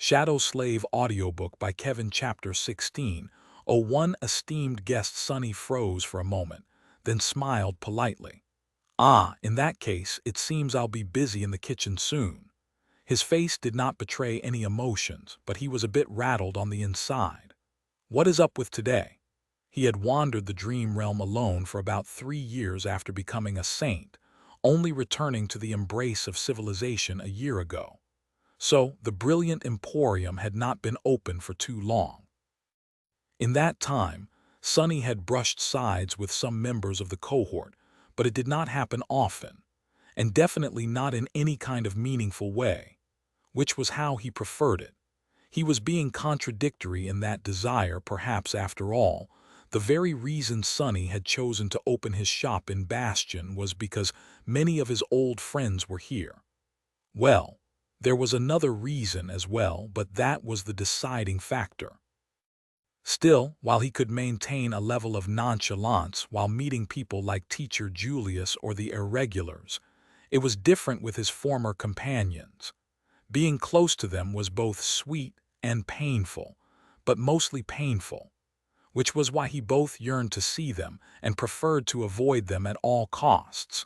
Shadow Slave Audiobook by Kevin Chapter 16. One esteemed guest Sonny froze for a moment, then smiled politely. Ah, in that case, it seems I'll be busy in the kitchen soon. His face did not betray any emotions, but he was a bit rattled on the inside. What is up with today? He had wandered the dream realm alone for about 3 years after becoming a saint, only returning to the embrace of civilization a year ago. So the brilliant emporium had not been open for too long. In that time, Sonny had brushed sides with some members of the cohort, but it did not happen often, and definitely not in any kind of meaningful way, which was how he preferred it. He was being contradictory in that desire, perhaps after all. The very reason Sonny had chosen to open his shop in Bastion was because many of his old friends were here. Well, there was another reason as well, but that was the deciding factor. Still, while he could maintain a level of nonchalance while meeting people like Teacher Julius or the irregulars, it was different with his former companions. Being close to them was both sweet and painful, but mostly painful, which was why he both yearned to see them and preferred to avoid them at all costs.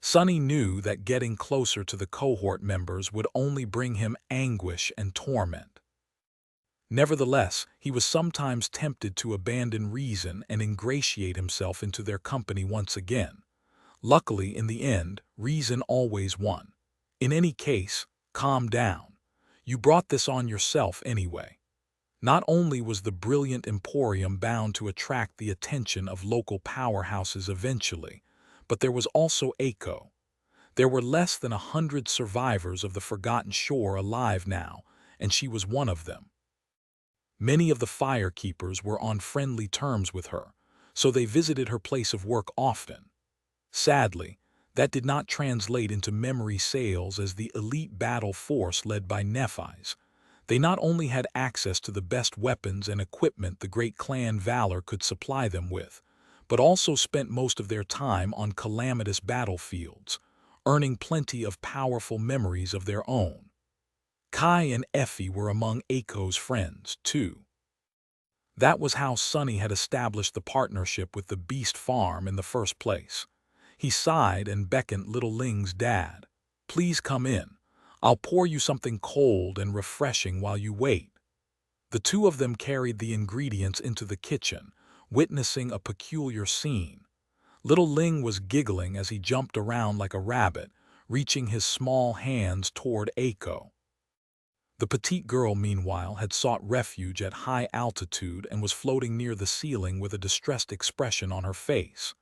Sonny knew that getting closer to the cohort members would only bring him anguish and torment. Nevertheless, he was sometimes tempted to abandon reason and ingratiate himself into their company once again. Luckily, in the end, reason always won. In any case, calm down. You brought this on yourself anyway. Not only was the brilliant emporium bound to attract the attention of local powerhouses eventually, but there was also Aiko. There were less than 100 survivors of the Forgotten Shore alive now, and she was one of them. Many of the firekeepers were on friendly terms with her, so they visited her place of work often. Sadly, that did not translate into memory sales as the elite battle force led by Nephi's. They not only had access to the best weapons and equipment the great clan Valor could supply them with, but also spent most of their time on calamitous battlefields, earning plenty of powerful memories of their own. Kai and Effie were among Aiko's friends, too. That was how Sonny had established the partnership with the Beast Farm in the first place. He sighed and beckoned little Ling's dad. "Please come in. I'll pour you something cold and refreshing while you wait." The two of them carried the ingredients into the kitchen, witnessing a peculiar scene. Little Ling was giggling as he jumped around like a rabbit, reaching his small hands toward Aiko. The petite girl, meanwhile, had sought refuge at high altitude and was floating near the ceiling with a distressed expression on her face.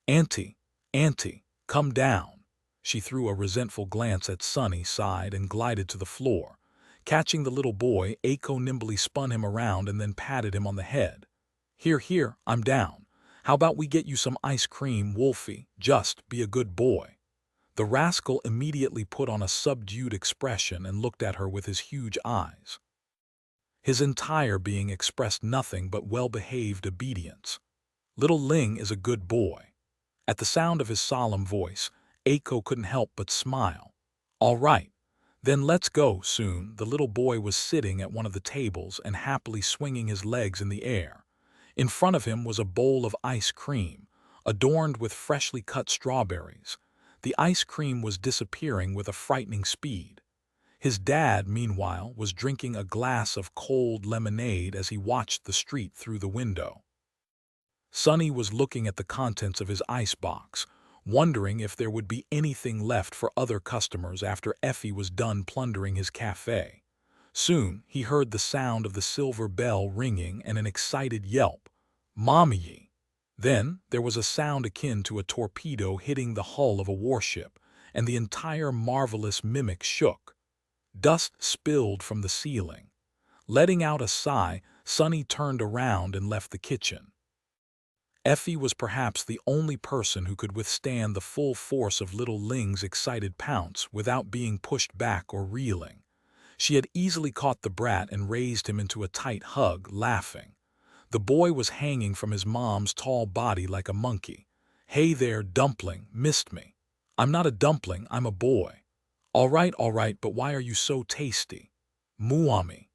"Auntie, Auntie, come down." She threw a resentful glance at Sonny, sighed, and glided to the floor. Catching the little boy, Aiko nimbly spun him around and then patted him on the head. Here, I'm down. How about we get you some ice cream, Wolfie? Just be a good boy." The rascal immediately put on a subdued expression and looked at her with his huge eyes. His entire being expressed nothing but well-behaved obedience. "Little Ling is a good boy." At the sound of his solemn voice, Aiko couldn't help but smile. "All right, then let's go." Soon, the little boy was sitting at one of the tables and happily swinging his legs in the air. In front of him was a bowl of ice cream, adorned with freshly cut strawberries. The ice cream was disappearing with a frightening speed. His dad, meanwhile, was drinking a glass of cold lemonade as he watched the street through the window. Sonny was looking at the contents of his icebox, wondering if there would be anything left for other customers after Effie was done plundering his cafe. Soon, he heard the sound of the silver bell ringing and an excited yelp. "Mommy!" Then, there was a sound akin to a torpedo hitting the hull of a warship, and the entire marvelous mimic shook. Dust spilled from the ceiling. Letting out a sigh, Sonny turned around and left the kitchen. Effie was perhaps the only person who could withstand the full force of little Ling's excited pounce without being pushed back or reeling. She had easily caught the brat and raised him into a tight hug, laughing. The boy was hanging from his mom's tall body like a monkey. "Hey there, dumpling, missed me." "I'm not a dumpling, I'm a boy." All right, but why are you so tasty?" Muami.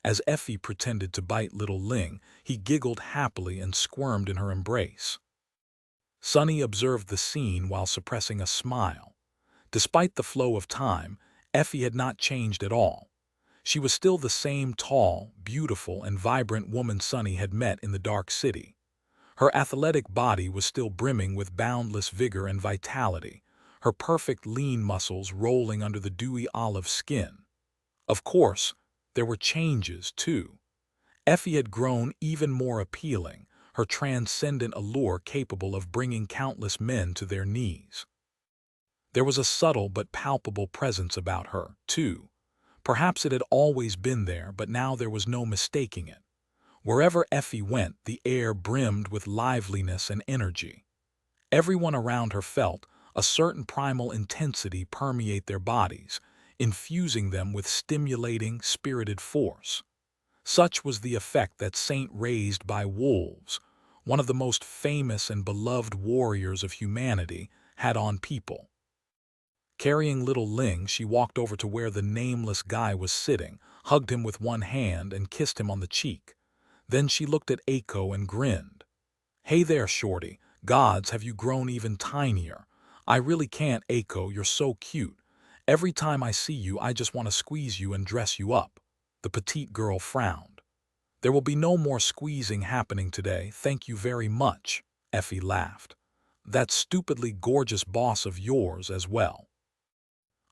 As Effie pretended to bite little Ling, he giggled happily and squirmed in her embrace. Sunny observed the scene while suppressing a smile. Despite the flow of time, Effie had not changed at all. She was still the same tall, beautiful, and vibrant woman Sunny had met in the dark city. Her athletic body was still brimming with boundless vigor and vitality, her perfect lean muscles rolling under the dewy olive skin. Of course, there were changes, too. Effie had grown even more appealing, her transcendent allure capable of bringing countless men to their knees. There was a subtle but palpable presence about her, too. Perhaps it had always been there, but now there was no mistaking it. Wherever Effie went, the air brimmed with liveliness and energy. Everyone around her felt a certain primal intensity permeate their bodies, infusing them with stimulating, spirited force. Such was the effect that Saint raised by wolves, one of the most famous and beloved warriors of humanity, had on people. Carrying little Ling, she walked over to where the nameless guy was sitting, hugged him with one hand, and kissed him on the cheek. Then she looked at Aiko and grinned. "Hey there, shorty. Gods, have you grown even tinier? I really can't, Aiko, you're so cute. Every time I see you, I just want to squeeze you and dress you up." The petite girl frowned. "There will be no more squeezing happening today, thank you very much," Effie laughed. "That stupidly gorgeous boss of yours as well.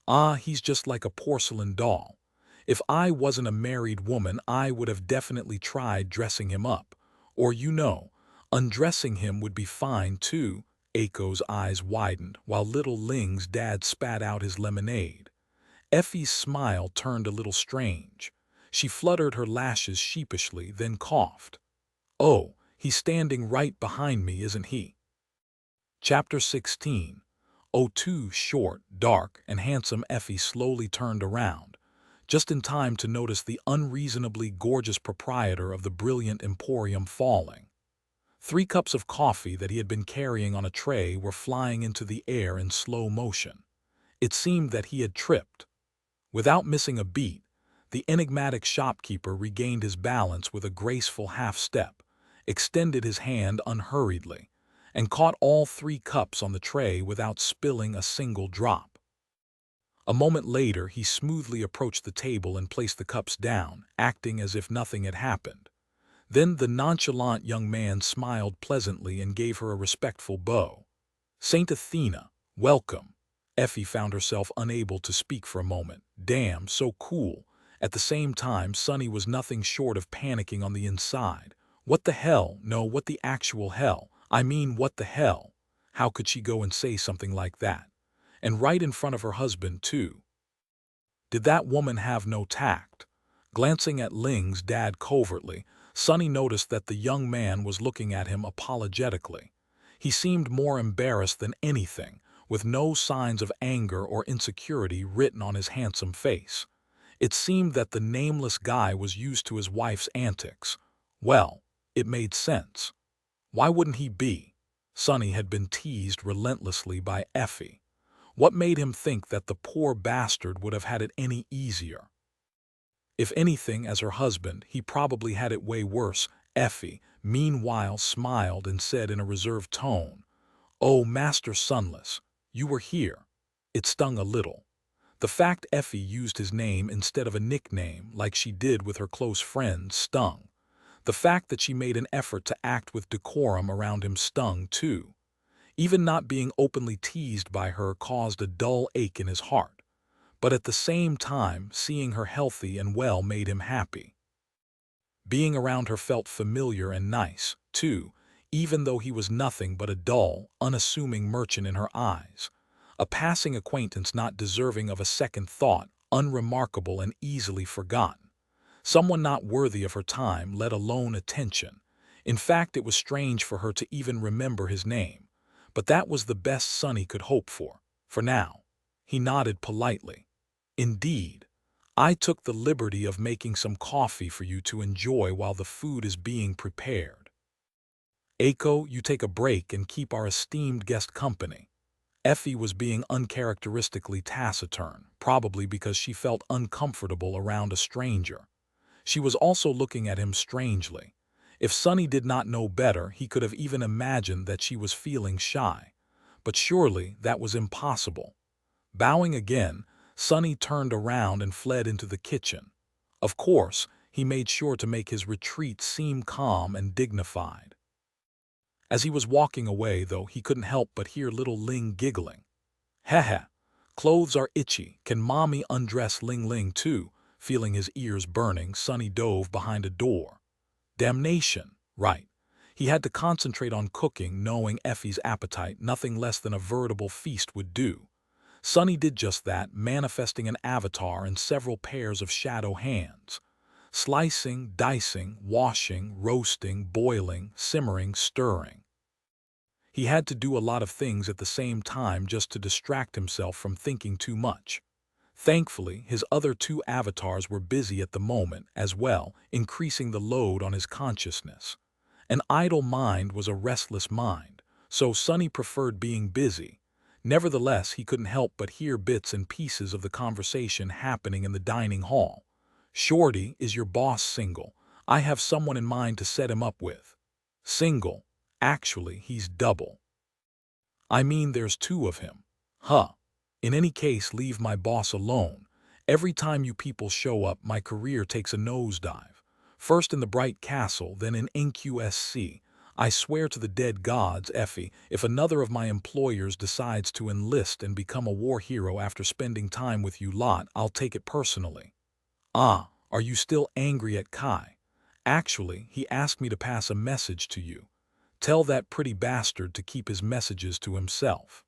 Ah, he's just like a porcelain doll. If I wasn't a married woman, I would have definitely tried dressing him up. Or, undressing him would be fine too." Aiko's eyes widened, while little Ling's dad spat out his lemonade. Effie's smile turned a little strange. She fluttered her lashes sheepishly, then coughed. "Oh, he's standing right behind me, isn't he?" Chapter 16. Too short, dark, and handsome Effie slowly turned around, just in time to notice the unreasonably gorgeous proprietor of the brilliant emporium falling. 3 cups of coffee that he had been carrying on a tray were flying into the air in slow motion. It seemed that he had tripped. Without missing a beat, the enigmatic shopkeeper regained his balance with a graceful half-step, extended his hand unhurriedly, and caught all 3 cups on the tray without spilling a single drop. A moment later, he smoothly approached the table and placed the cups down, acting as if nothing had happened. Then the nonchalant young man smiled pleasantly and gave her a respectful bow. "Saint Athena, welcome." Effie found herself unable to speak for a moment. Damn, so cool. At the same time, Sunny was nothing short of panicking on the inside. What the hell? No, what the actual hell? I mean, what the hell? How could she go and say something like that? And right in front of her husband, too. Did that woman have no tact? Glancing at Ling's dad covertly, Sunny noticed that the young man was looking at him apologetically. He seemed more embarrassed than anything, with no signs of anger or insecurity written on his handsome face. It seemed that the nameless guy was used to his wife's antics. Well, it made sense. Why wouldn't he be? Sunny had been teased relentlessly by Effie. What made him think that the poor bastard would have had it any easier? If anything, as her husband, he probably had it way worse. Effie, meanwhile, smiled and said in a reserved tone, "Oh, Master Sunless, you were here." It stung a little. The fact Effie used his name instead of a nickname, like she did with her close friends, stung. The fact that she made an effort to act with decorum around him stung, too. Even not being openly teased by her caused a dull ache in his heart. But at the same time, seeing her healthy and well made him happy. Being around her felt familiar and nice, too, even though he was nothing but a dull, unassuming merchant in her eyes. A passing acquaintance not deserving of a second thought, unremarkable and easily forgotten. Someone not worthy of her time, let alone attention. In fact, it was strange for her to even remember his name. But that was the best Sunny could hope for now. He nodded politely. "Indeed. I took the liberty of making some coffee for you to enjoy while the food is being prepared. Aiko, you take a break and keep our esteemed guest company." Effie was being uncharacteristically taciturn, probably because she felt uncomfortable around a stranger. She was also looking at him strangely. If Sonny did not know better, he could have even imagined that she was feeling shy. But surely that was impossible. Bowing again, Sonny turned around and fled into the kitchen. Of course, he made sure to make his retreat seem calm and dignified. As he was walking away, though, he couldn't help but hear little Ling giggling. Heh, clothes are itchy. Can mommy undress Ling Ling too? Feeling his ears burning, Sonny dove behind a door. Damnation, right. He had to concentrate on cooking, knowing Effie's appetite, nothing less than a veritable feast would do. Sonny did just that, manifesting an avatar and several pairs of shadow hands. Slicing, dicing, washing, roasting, boiling, simmering, stirring. He had to do a lot of things at the same time just to distract himself from thinking too much. Thankfully, his other two avatars were busy at the moment as well, increasing the load on his consciousness. An idle mind was a restless mind, so Sonny preferred being busy. Nevertheless, he couldn't help but hear bits and pieces of the conversation happening in the dining hall. Shorty, is your boss single? I have someone in mind to set him up with. Single? Actually, he's double. I mean, there's two of him. Huh. In any case, leave my boss alone. Every time you people show up, my career takes a nosedive. First in the Bright Castle, then in NQSC. I swear to the dead gods, Effie, if another of my employers decides to enlist and become a war hero after spending time with you lot, I'll take it personally. Ah, are you still angry at Kai? Actually, he asked me to pass a message to you. Tell that pretty bastard to keep his messages to himself.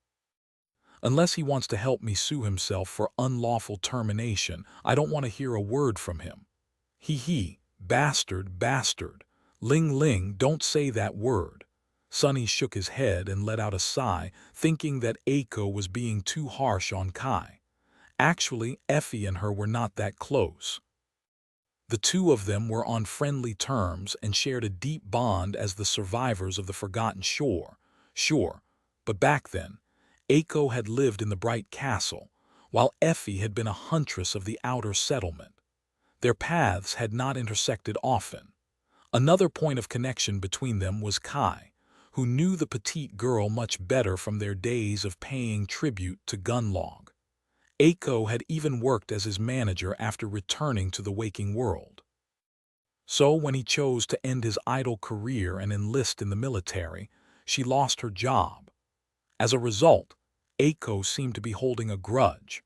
Unless he wants to help me sue himself for unlawful termination, I don't want to hear a word from him. He, bastard, bastard. Ling Ling, don't say that word. Sonny shook his head and let out a sigh, thinking that Aiko was being too harsh on Kai. Actually, Effie and her were not that close. The two of them were on friendly terms and shared a deep bond as the survivors of the Forgotten Shore. Sure, but back then, Aiko had lived in the Bright Castle, while Effie had been a huntress of the outer settlement. Their paths had not intersected often. Another point of connection between them was Kai, who knew the petite girl much better from their days of paying tribute to Gunlog. Aiko had even worked as his manager after returning to the waking world. So when he chose to end his idle career and enlist in the military, she lost her job. As a result, Aiko seemed to be holding a grudge,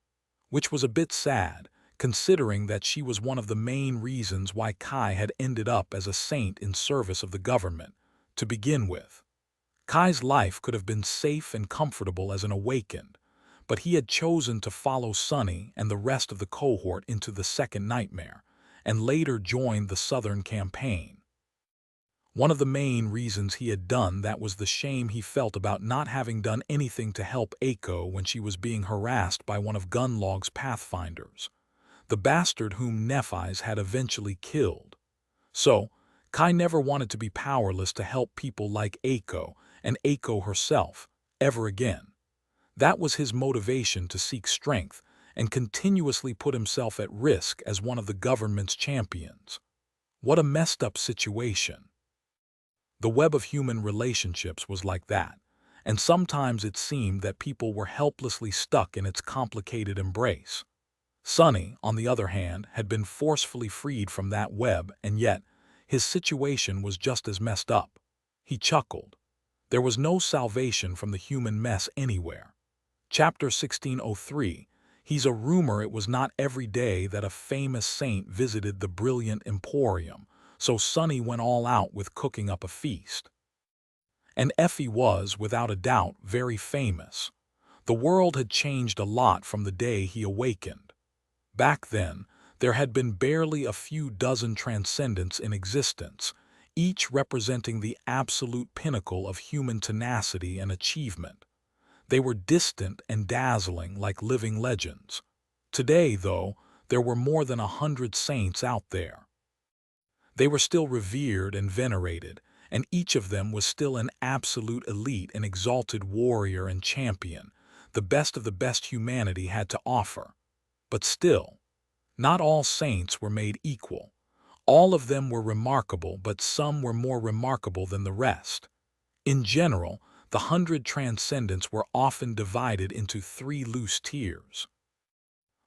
which was a bit sad, considering that she was one of the main reasons why Kai had ended up as a saint in service of the government, to begin with. Kai's life could have been safe and comfortable as an awakened, but he had chosen to follow Sonny and the rest of the cohort into the Second Nightmare, and later joined the Southern Campaign. One of the main reasons he had done that was the shame he felt about not having done anything to help Aiko when she was being harassed by one of Gunlog's pathfinders, the bastard whom Nephi's had eventually killed. So, Kai never wanted to be powerless to help people like Aiko and Aiko herself ever again. That was his motivation to seek strength and continuously put himself at risk as one of the government's champions. What a messed up situation. The web of human relationships was like that, and sometimes it seemed that people were helplessly stuck in its complicated embrace. Sonny, on the other hand, had been forcefully freed from that web, and yet his situation was just as messed up. He chuckled. There was no salvation from the human mess anywhere. Chapter 1603, he's a rumor it was not every day that a famous saint visited the brilliant emporium, so Sonny went all out with cooking up a feast. And Effie was, without a doubt, very famous. The world had changed a lot from the day he awakened. Back then, there had been barely a few dozen transcendents in existence, each representing the absolute pinnacle of human tenacity and achievement. They were distant and dazzling like living legends. Today, though, there were more than 100 saints out there. They were still revered and venerated, and each of them was still an absolute elite and exalted warrior and champion. the best of the best humanity had to offer. But still, not all saints were made equal. All of them were remarkable, but some were more remarkable than the rest. In general, the 100 transcendents were often divided into 3 loose tiers.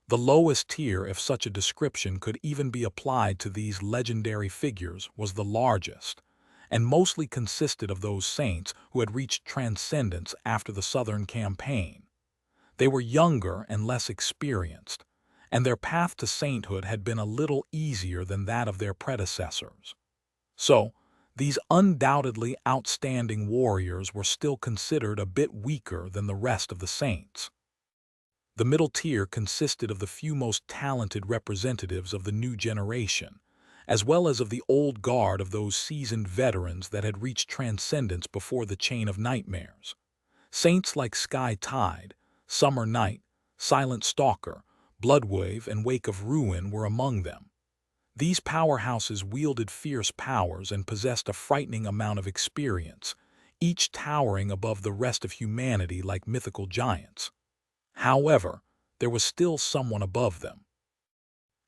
The lowest tier, if such a description could even be applied to these legendary figures, was the largest, and mostly consisted of those saints who had reached transcendence after the Southern Campaign. They were younger and less experienced, and their path to sainthood had been a little easier than that of their predecessors. So, these undoubtedly outstanding warriors were still considered a bit weaker than the rest of the saints. The middle tier consisted of the few most talented representatives of the new generation, as well as of the old guard of those seasoned veterans that had reached transcendence before the chain of nightmares. Saints like Sky Tide, Summer Night, Silent Stalker, Bloodwave, and Wake of Ruin were among them. These powerhouses wielded fierce powers and possessed a frightening amount of experience, each towering above the rest of humanity like mythical giants. However, there was still someone above them.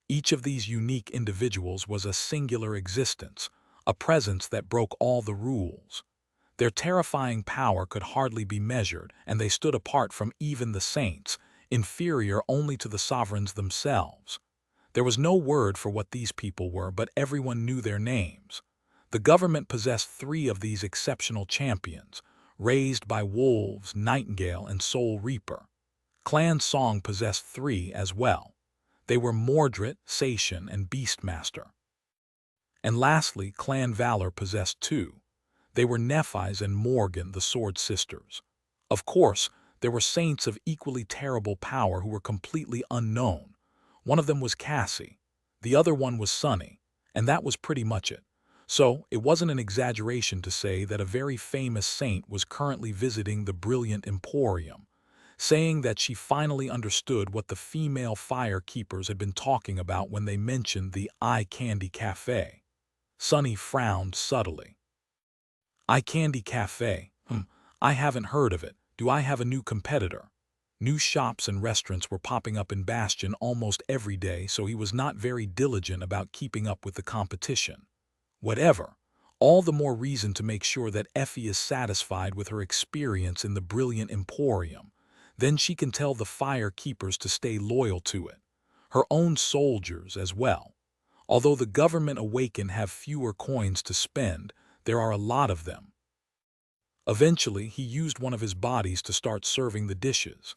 Each of these unique individuals was a singular existence, a presence that broke all the rules. Their terrifying power could hardly be measured, and they stood apart from even the saints, inferior only to the sovereigns themselves. There was no word for what these people were, but everyone knew their names. The government possessed 3 of these exceptional champions, raised by Wolves, Nightingale, and Soul Reaper. Clan Song possessed 3 as well. They were Mordred, Sation, and Beastmaster. And lastly, Clan Valor possessed 2. They were Nephi's and Morgan, the Sword Sisters. Of course, there were saints of equally terrible power who were completely unknown. One of them was Cassie, the other one was Sunny, and that was pretty much it. So, it wasn't an exaggeration to say that a very famous saint was currently visiting the brilliant Emporium, saying that she finally understood what the female fire keepers had been talking about when they mentioned the Eye Candy Cafe. Sunny frowned subtly. Eye Candy Cafe? I haven't heard of it. Do I have a new competitor? New shops and restaurants were popping up in Bastion almost every day, so he was not very diligent about keeping up with the competition. Whatever. All the more reason to make sure that Effie is satisfied with her experience in the brilliant Emporium. Then she can tell the fire keepers to stay loyal to it. Her own soldiers as well. Although the government awakened have fewer coins to spend, there are a lot of them. Eventually, he used one of his bodies to start serving the dishes.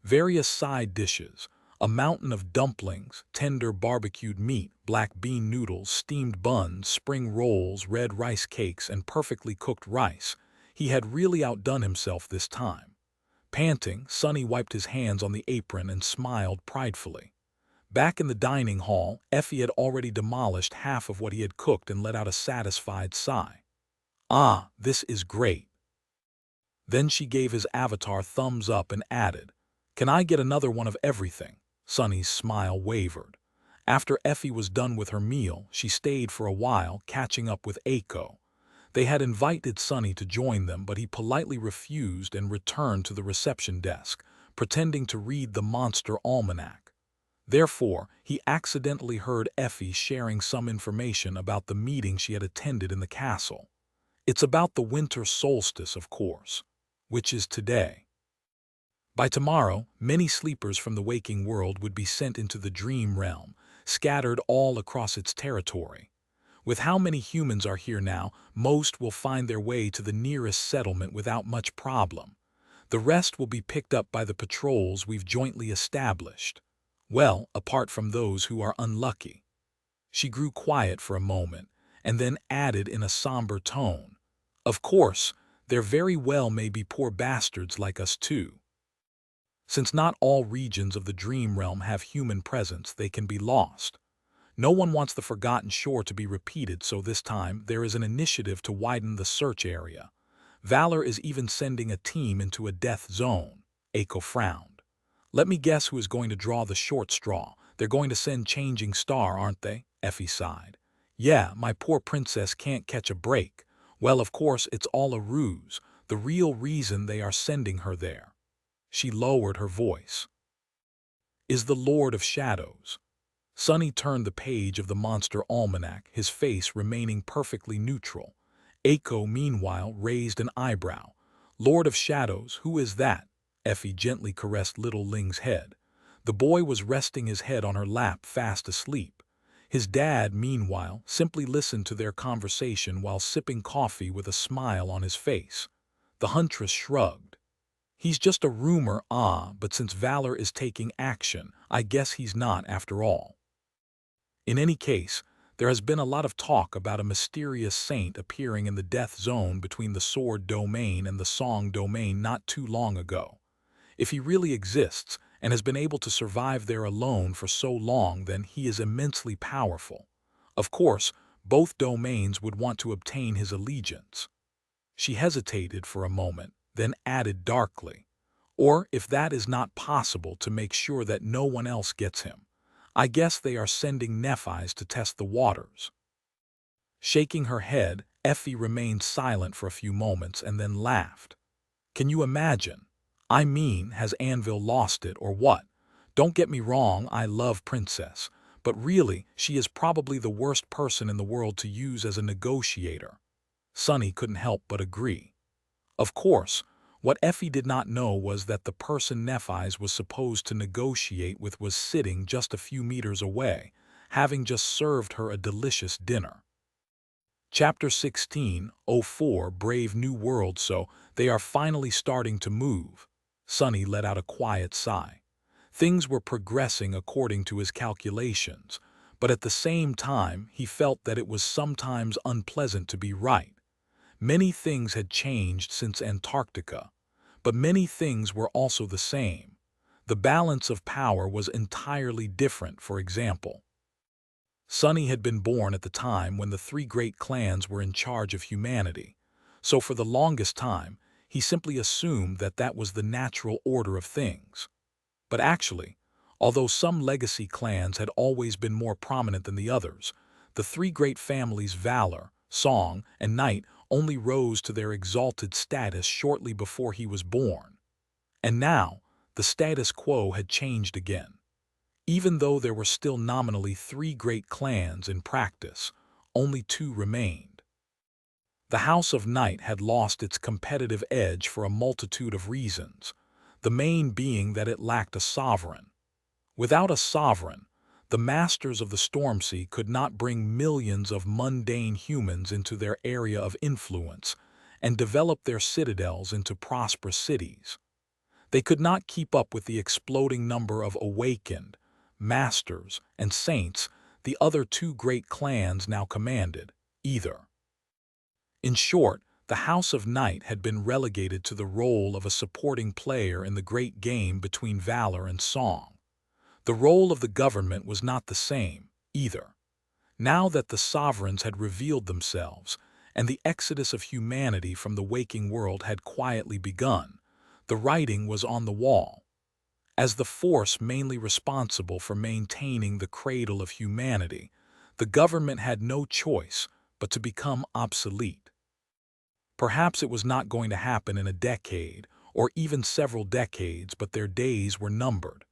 Various side dishes, a mountain of dumplings, tender barbecued meat, black bean noodles, steamed buns, spring rolls, red rice cakes, and perfectly cooked rice. He had really outdone himself this time. Panting, Sunny wiped his hands on the apron and smiled pridefully. Back in the dining hall, Effie had already demolished half of what he had cooked and let out a satisfied sigh. Ah, this is great. Then she gave his avatar thumbs up and added, "Can I get another one of everything?" Sunny's smile wavered. After Effie was done with her meal, she stayed for a while, catching up with Aiko. They had invited Sunny to join them, but he politely refused and returned to the reception desk, pretending to read the monster almanac. Therefore, he accidentally heard Effie sharing some information about the meeting she had attended in the castle. It's about the winter solstice, of course, which is today. By tomorrow, many sleepers from the waking world would be sent into the dream realm, scattered all across its territory. With how many humans are here now, most will find their way to the nearest settlement without much problem. The rest will be picked up by the patrols we've jointly established. Well, apart from those who are unlucky. She grew quiet for a moment, and then added in a somber tone, "Of course, there very well may be poor bastards like us too. Since not all regions of the dream realm have human presence, they can be lost. No one wants the Forgotten Shore to be repeated, so this time there is an initiative to widen the search area. Valor is even sending a team into a death zone." Aiko frowned. "Let me guess who is going to draw the short straw. They're going to send Changing Star, aren't they?" Effie sighed. "Yeah, my poor princess can't catch a break. Well, of course, it's all a ruse, the real reason they are sending her there." She lowered her voice. Is the Lord of Shadows. Sonny turned the page of the monster almanac, his face remaining perfectly neutral. Aiko, meanwhile, raised an eyebrow. Lord of Shadows, who is that? Effie gently caressed little Ling's head. The boy was resting his head on her lap, fast asleep. His dad, meanwhile, simply listened to their conversation while sipping coffee with a smile on his face. The huntress shrugged. He's just a rumor, but since Valor is taking action, I guess he's not after all. In any case, there has been a lot of talk about a mysterious saint appearing in the death zone between the Sword Domain and the Song Domain not too long ago. If he really exists and has been able to survive there alone for so long, then he is immensely powerful. Of course, both domains would want to obtain his allegiance. She hesitated for a moment, then added darkly, or if that is not possible, to make sure that no one else gets him. I guess they are sending Nephis to test the waters. Shaking her head, Effie remained silent for a few moments and then laughed. Can you imagine? I mean, has Anvil lost it or what? Don't get me wrong, I love Princess, but really, she is probably the worst person in the world to use as a negotiator. Sonny couldn't help but agree. Of course, what Effie did not know was that the person Nephis was supposed to negotiate with was sitting just a few meters away, having just served her a delicious dinner. Chapter 16:04 Brave New World. So, they are finally starting to move. Sonny let out a quiet sigh. Things were progressing according to his calculations, but at the same time he felt that it was sometimes unpleasant to be right. Many things had changed since Antarctica, but many things were also the same. The balance of power was entirely different. For example, Sonny had been born at the time when the three great clans were in charge of humanity, so for the longest time, he simply assumed that that was the natural order of things. But actually, although some legacy clans had always been more prominent than the others, the three great families Valor, Song, and Night only rose to their exalted status shortly before he was born. And now, the status quo had changed again. Even though there were still nominally three great clans, in practice, only two remained. The House of Night had lost its competitive edge for a multitude of reasons, the main being that it lacked a sovereign. Without a sovereign, the masters of the Stormsea could not bring millions of mundane humans into their area of influence and develop their citadels into prosperous cities. They could not keep up with the exploding number of awakened, masters, and saints the other two great clans now commanded, either. In short, the House of Night had been relegated to the role of a supporting player in the great game between Valor and Song. The role of the government was not the same, either. Now that the sovereigns had revealed themselves, and the exodus of humanity from the waking world had quietly begun, the writing was on the wall. As the force mainly responsible for maintaining the cradle of humanity, the government had no choice but to become obsolete. Perhaps it was not going to happen in a decade, or even several decades, but their days were numbered.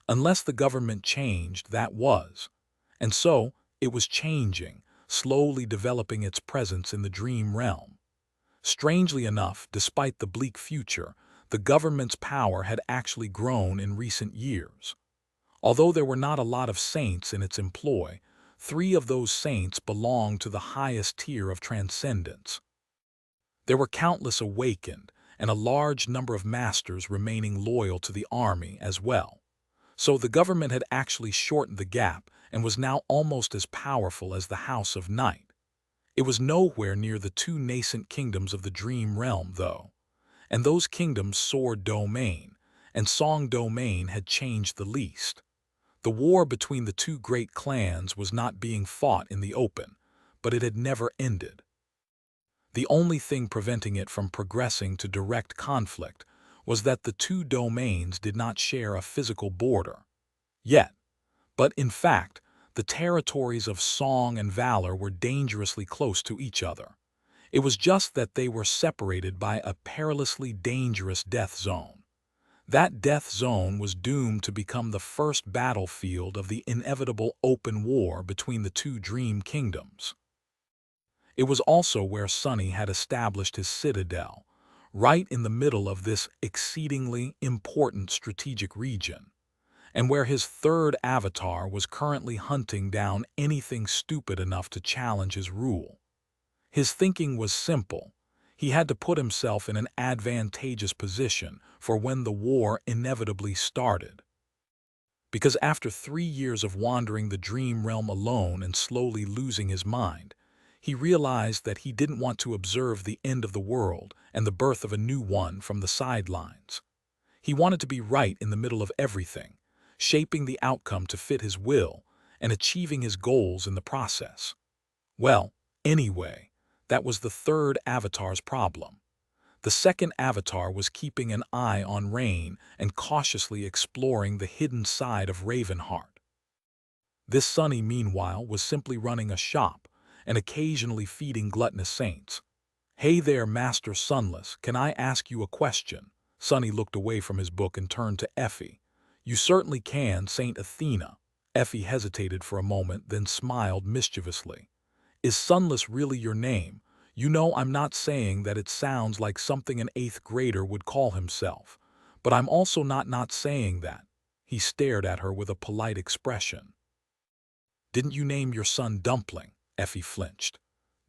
Unless the government changed, that was. And so, it was changing, slowly developing its presence in the dream realm. Strangely enough, despite the bleak future, the government's power had actually grown in recent years. Although there were not a lot of saints in its employ, 3 of those saints belonged to the highest tier of transcendence. There were countless awakened, and a large number of masters remaining loyal to the army as well. So the government had actually shortened the gap and was now almost as powerful as the House of Night. It was nowhere near the 2 nascent kingdoms of the dream realm, though. And those kingdoms, Sword Domain and Song Domain, had changed the least. The war between the 2 great clans was not being fought in the open, but it had never ended. The only thing preventing it from progressing to direct conflict was that the 2 domains did not share a physical border. Yet, but in fact, the territories of Song and Valor were dangerously close to each other. It was just that they were separated by a perilously dangerous death zone. That death zone was doomed to become the first battlefield of the inevitable open war between the two dream kingdoms. It was also where Sunny had established his citadel, right in the middle of this exceedingly important strategic region, and where his third avatar was currently hunting down anything stupid enough to challenge his rule. His thinking was simple. He had to put himself in an advantageous position for when the war inevitably started. Because after 3 years of wandering the dream realm alone and slowly losing his mind, he realized that he didn't want to observe the end of the world and the birth of a new one from the sidelines. He wanted to be right in the middle of everything, shaping the outcome to fit his will and achieving his goals in the process. Well, anyway, that was the third avatar's problem. The second avatar was keeping an eye on Rain and cautiously exploring the hidden side of Ravenheart. This Sunny, meanwhile, was simply running a shop and occasionally feeding gluttonous saints. "Hey there, Master Sunless, can I ask you a question?" Sunny looked away from his book and turned to Effie. "You certainly can, Saint Athena." Effie hesitated for a moment, then smiled mischievously. "Is Sunless really your name? You know, I'm not saying that it sounds like something an 8th grader would call himself, but I'm also not saying that." He stared at her with a polite expression. "Didn't you name your son Dumpling?" Effie flinched.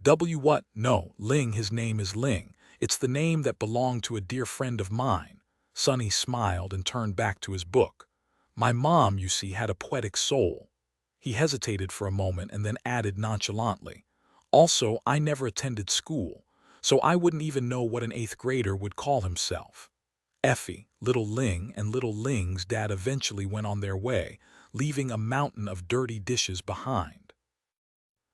"W what? No, Ling, his name is Ling. It's the name that belonged to a dear friend of mine." Sunny smiled and turned back to his book. "My mom, you see, had a poetic soul." He hesitated for a moment and then added nonchalantly, "Also, I never attended school, so I wouldn't even know what an 8th grader would call himself." Effie, little Ling, and little Ling's dad eventually went on their way, leaving a mountain of dirty dishes behind.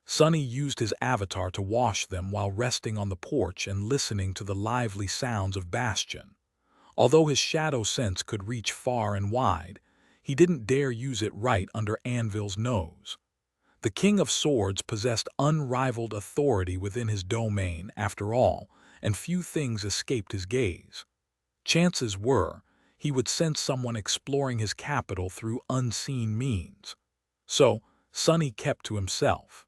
Sunny used his avatar to wash them while resting on the porch and listening to the lively sounds of Bastion. Although his shadow sense could reach far and wide, he didn't dare use it right under Anvil's nose. The King of Swords possessed unrivaled authority within his domain, after all, and few things escaped his gaze. Chances were, he would sense someone exploring his capital through unseen means. So, Sunny kept to himself.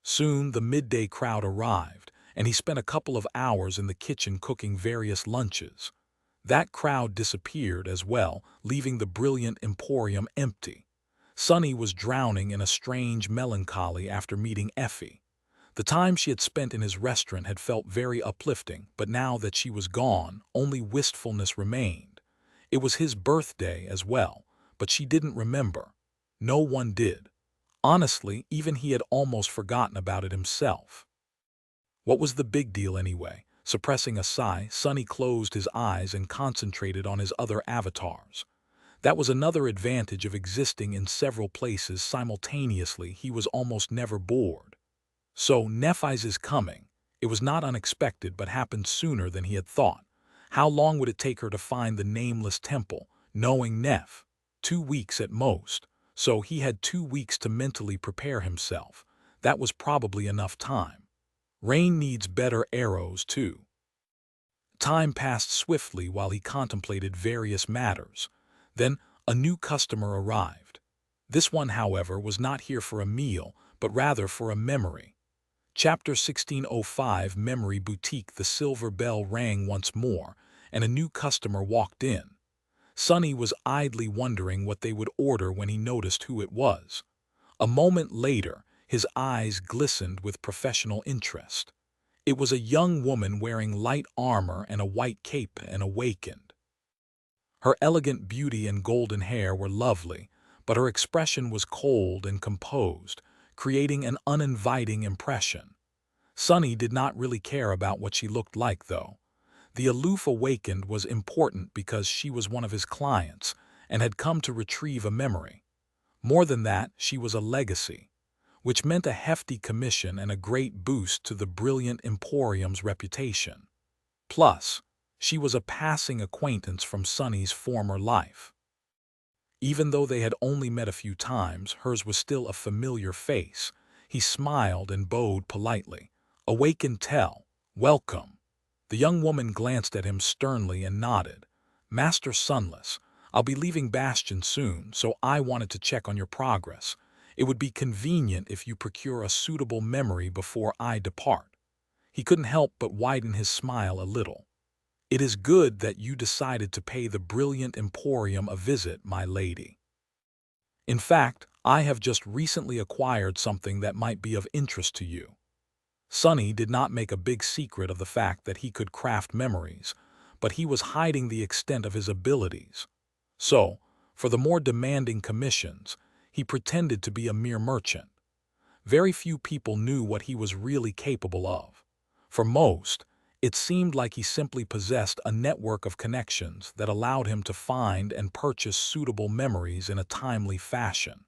Soon the midday crowd arrived, and he spent a couple of hours in the kitchen cooking various lunches. That crowd disappeared as well, leaving the brilliant emporium empty. Sunny was drowning in a strange melancholy after meeting Effie. The time she had spent in his restaurant had felt very uplifting, but now that she was gone, only wistfulness remained. It was his birthday as well, but she didn't remember. No one did. Honestly, even he had almost forgotten about it himself. What was the big deal anyway? Suppressing a sigh, Sunny closed his eyes and concentrated on his other avatars. That was another advantage of existing in several places simultaneously. He was almost never bored. So, Nephi's is coming. It was not unexpected, but happened sooner than he had thought. How long would it take her to find the nameless temple, knowing Neph? 2 weeks at most. So he had 2 weeks to mentally prepare himself. That was probably enough time. Rain needs better arrows, too. Time passed swiftly while he contemplated various matters. Then a new customer arrived. This one, however, was not here for a meal, but rather for a memory. Chapter 1605, Memory Boutique. The silver bell rang once more, and a new customer walked in. Sunny was idly wondering what they would order when he noticed who it was. A moment later, his eyes glistened with professional interest. It was a young woman wearing light armor and a white cape and awakened. Her elegant beauty and golden hair were lovely, but her expression was cold and composed, creating an uninviting impression. Sunny did not really care about what she looked like, though. The aloof awakened was important because she was one of his clients and had come to retrieve a memory. More than that, she was a legacy, which meant a hefty commission and a great boost to the brilliant emporium's reputation. Plus, she was a passing acquaintance from Sunny's former life. Even though they had only met a few times, hers was still a familiar face. He smiled and bowed politely. "Awaken Tell, welcome." The young woman glanced at him sternly and nodded. Master Sunless, I'll be leaving Bastion soon, so I wanted to check on your progress. It would be convenient if you procure a suitable memory before I depart. He couldn't help but widen his smile a little. It is good that you decided to pay the brilliant Emporium a visit, my lady. In fact, I have just recently acquired something that might be of interest to you. Sonny did not make a big secret of the fact that he could craft memories, but he was hiding the extent of his abilities. So, for the more demanding commissions, he pretended to be a mere merchant. Very few people knew what he was really capable of. For most, it seemed like he simply possessed a network of connections that allowed him to find and purchase suitable memories in a timely fashion.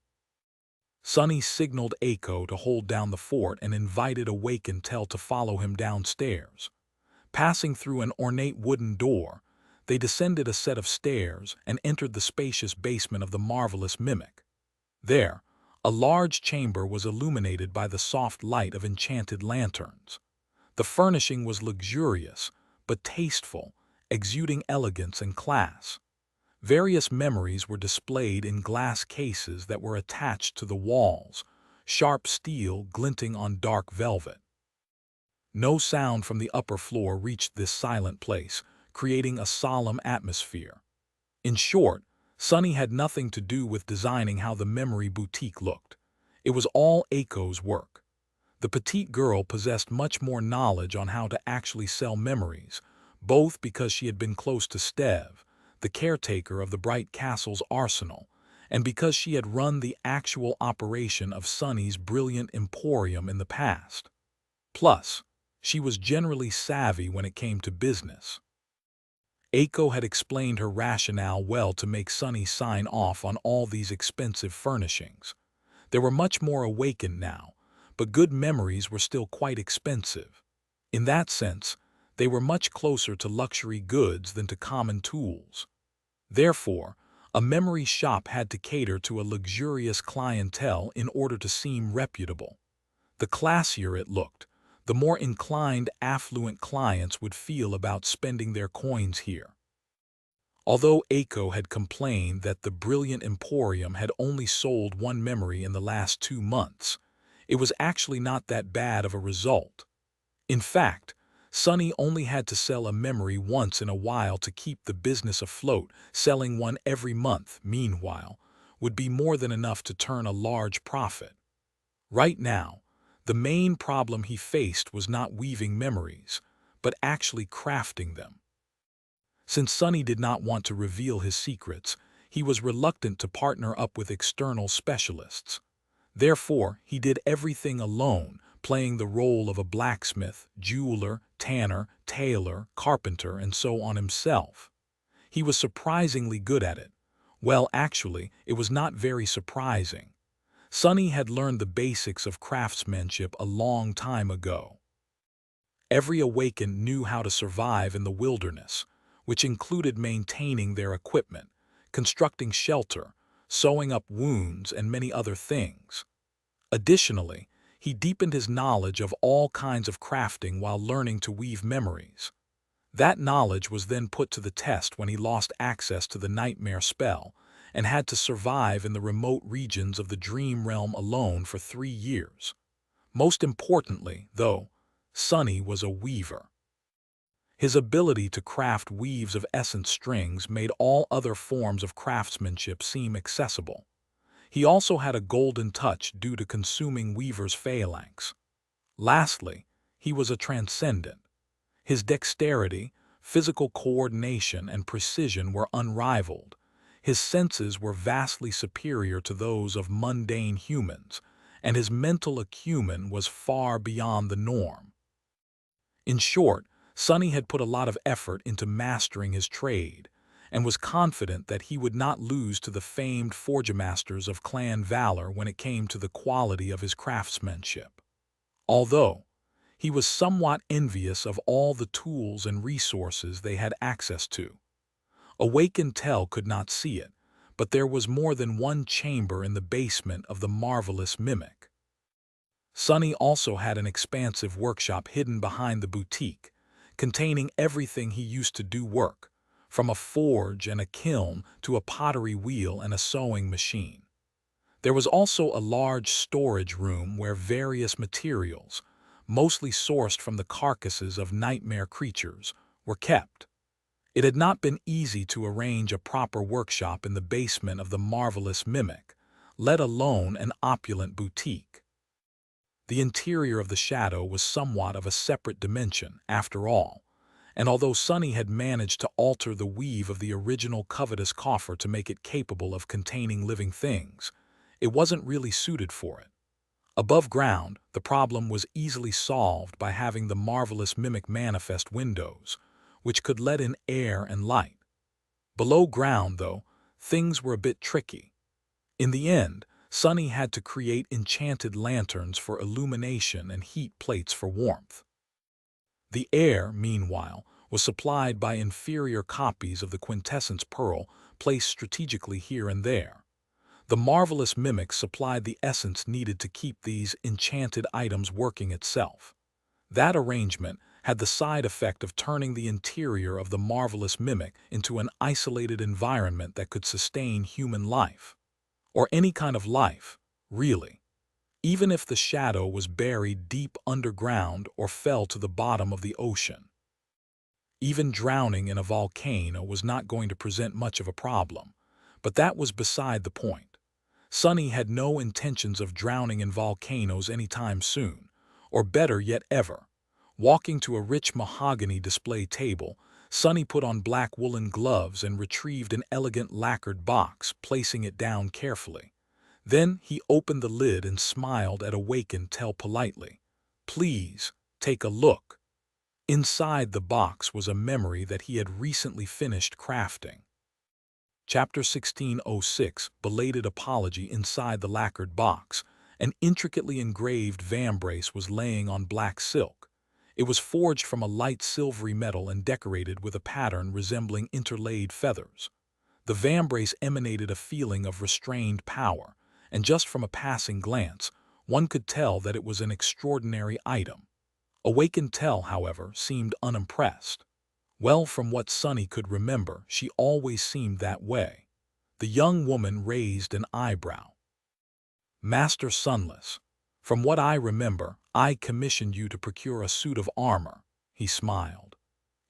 Sonny signaled Aiko to hold down the fort and invited Awakened Tell to follow him downstairs. Passing through an ornate wooden door, they descended a set of stairs and entered the spacious basement of the marvelous mimic. There, a large chamber was illuminated by the soft light of enchanted lanterns. The furnishing was luxurious, but tasteful, exuding elegance and class. Various memories were displayed in glass cases that were attached to the walls, sharp steel glinting on dark velvet. No sound from the upper floor reached this silent place, creating a solemn atmosphere. In short, Sonny had nothing to do with designing how the memory boutique looked. It was all Aiko's work. The petite girl possessed much more knowledge on how to actually sell memories, both because she had been close to Stev, the caretaker of the Bright Castle's arsenal, and because she had run the actual operation of Sonny's brilliant emporium in the past. Plus, she was generally savvy when it came to business. Aiko had explained her rationale well to make Sonny sign off on all these expensive furnishings. They were much more awakened now, but good memories were still quite expensive. In that sense, they were much closer to luxury goods than to common tools. Therefore, a memory shop had to cater to a luxurious clientele in order to seem reputable. The classier it looked, the more inclined affluent clients would feel about spending their coins here. Although Aiko had complained that the brilliant emporium had only sold one memory in the last 2 months, it was actually not that bad of a result. In fact, Sonny only had to sell a memory once in a while to keep the business afloat. Selling one every month, meanwhile, would be more than enough to turn a large profit. Right now, the main problem he faced was not weaving memories, but actually crafting them. Since Sonny did not want to reveal his secrets, he was reluctant to partner up with external specialists. Therefore, he did everything alone, playing the role of a blacksmith, jeweler, tanner, tailor, carpenter, and so on himself. He was surprisingly good at it. Well, actually, it was not very surprising. Sonny had learned the basics of craftsmanship a long time ago. Every awakened knew how to survive in the wilderness, which included maintaining their equipment, constructing shelter, sewing up wounds, and many other things. Additionally, he deepened his knowledge of all kinds of crafting while learning to weave memories. That knowledge was then put to the test when he lost access to the nightmare spell and had to survive in the remote regions of the dream realm alone for 3 years. Most importantly, though, Sonny was a weaver. His ability to craft weaves of essence strings made all other forms of craftsmanship seem accessible. He also had a golden touch due to consuming weaver's phalanx. Lastly, he was a transcendent. His dexterity, physical coordination, and precision were unrivaled. His senses were vastly superior to those of mundane humans, and his mental acumen was far beyond the norm. In short, Sonny had put a lot of effort into mastering his trade, and was confident that he would not lose to the famed forgemasters of Clan Valor when it came to the quality of his craftsmanship. Although, he was somewhat envious of all the tools and resources they had access to. Awakened Tell could not see it, but there was more than one chamber in the basement of the marvelous mimic. Sonny also had an expansive workshop hidden behind the boutique, containing everything he used to do work, from a forge and a kiln to a pottery wheel and a sewing machine. There was also a large storage room where various materials, mostly sourced from the carcasses of nightmare creatures, were kept. It had not been easy to arrange a proper workshop in the basement of the marvelous mimic, let alone an opulent boutique. The interior of the shadow was somewhat of a separate dimension, after all, and although Sonny had managed to alter the weave of the original covetous coffer to make it capable of containing living things, it wasn't really suited for it. Above ground, the problem was easily solved by having the marvelous mimic manifest windows, which could let in air and light. Below ground, though, things were a bit tricky. In the end, Sonny had to create enchanted lanterns for illumination and heat plates for warmth. The air, meanwhile, was supplied by inferior copies of the quintessence pearl placed strategically here and there. The marvelous mimic supplied the essence needed to keep these enchanted items working itself. That arrangement had the side effect of turning the interior of the marvelous mimic into an isolated environment that could sustain human life. Or any kind of life, really. Even if the shadow was buried deep underground or fell to the bottom of the ocean. Even drowning in a volcano was not going to present much of a problem, but that was beside the point. Sonny had no intentions of drowning in volcanoes anytime soon, or better yet ever. Walking to a rich mahogany display table, Sonny put on black woolen gloves and retrieved an elegant lacquered box, placing it down carefully. Then he opened the lid and smiled at Awakened Tell politely. "Please, take a look." Inside the box was a memory that he had recently finished crafting. Chapter 1606, Belated Apology. Inside the lacquered box, an intricately engraved vambrace was laying on black silk. It was forged from a light silvery metal and decorated with a pattern resembling interlaid feathers. The vambrace emanated a feeling of restrained power, and just from a passing glance, one could tell that it was an extraordinary item. Awakened Tell, however, seemed unimpressed. Well, from what Sonny could remember, she always seemed that way. The young woman raised an eyebrow. "Master Sunless, from what I remember, I commissioned you to procure a suit of armor," he smiled.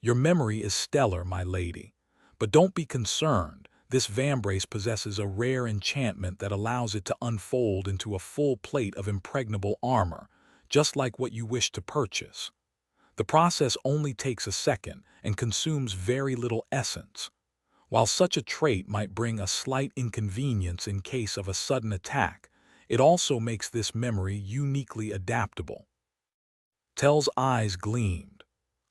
"Your memory is stellar, my lady. But don't be concerned, this vambrace possesses a rare enchantment that allows it to unfold into a full plate of impregnable armor, just like what you wish to purchase. The process only takes a second and consumes very little essence. While such a trait might bring a slight inconvenience in case of a sudden attack, it also makes this memory uniquely adaptable." Tell's eyes gleamed.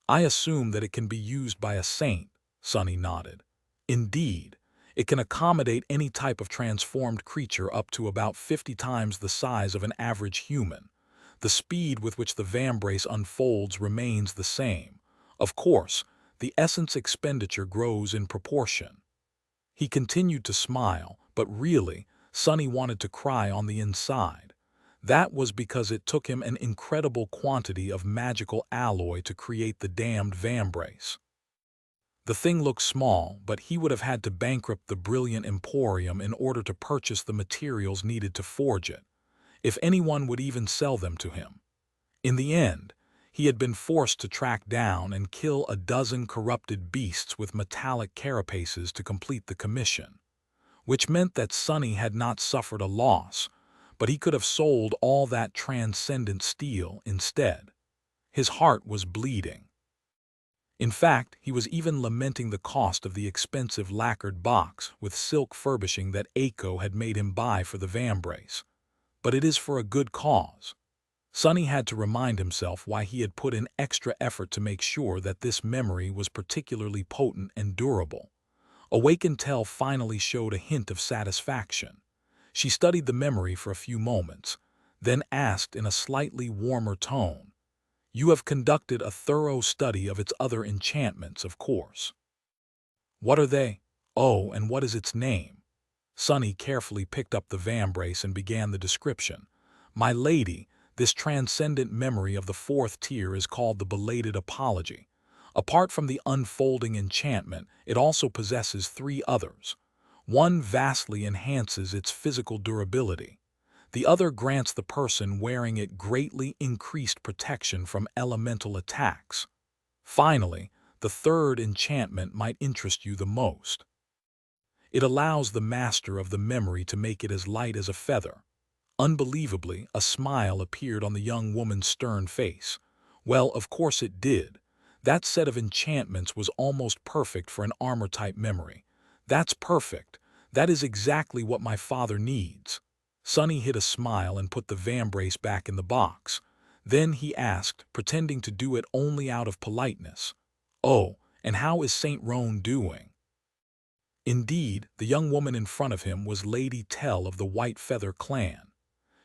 "I assume that it can be used by a saint," Sonny nodded. "Indeed, it can accommodate any type of transformed creature up to about 50 times the size of an average human. The speed with which the vambrace unfolds remains the same. Of course, the essence expenditure grows in proportion." He continued to smile, but really, Sonny wanted to cry on the inside. That was because it took him an incredible quantity of magical alloy to create the damned vambrace. The thing looked small, but he would have had to bankrupt the brilliant emporium in order to purchase the materials needed to forge it, if anyone would even sell them to him. In the end, he had been forced to track down and kill a dozen corrupted beasts with metallic carapaces to complete the commission, which meant that Sonny had not suffered a loss, but he could have sold all that transcendent steel instead. His heart was bleeding. In fact, he was even lamenting the cost of the expensive lacquered box with silk furbishing that Aiko had made him buy for the vambrace. But it is for a good cause. Sonny had to remind himself why he had put in extra effort to make sure that this memory was particularly potent and durable. Awakened Tell finally showed a hint of satisfaction. She studied the memory for a few moments, then asked in a slightly warmer tone, "You have conducted a thorough study of its other enchantments, of course." "What are they? Oh, and what is its name?" Sonny carefully picked up the vambrace and began the description. "My lady, this transcendent memory of the fourth tier is called the Belated Apology. Apart from the unfolding enchantment, it also possesses three others. One vastly enhances its physical durability. The other grants the person wearing it greatly increased protection from elemental attacks. Finally, the third enchantment might interest you the most. It allows the master of the memory to make it as light as a feather. Unbelievably, a smile appeared on the young woman's stern face. Well, of course it did. That set of enchantments was almost perfect for an armor-type memory. That's perfect. That is exactly what my father needs. Sonny hid a smile and put the vambrace back in the box. Then he asked, pretending to do it only out of politeness, "Oh, and how is Saint Roan doing?" Indeed, the young woman in front of him was Lady Tell of the White Feather clan.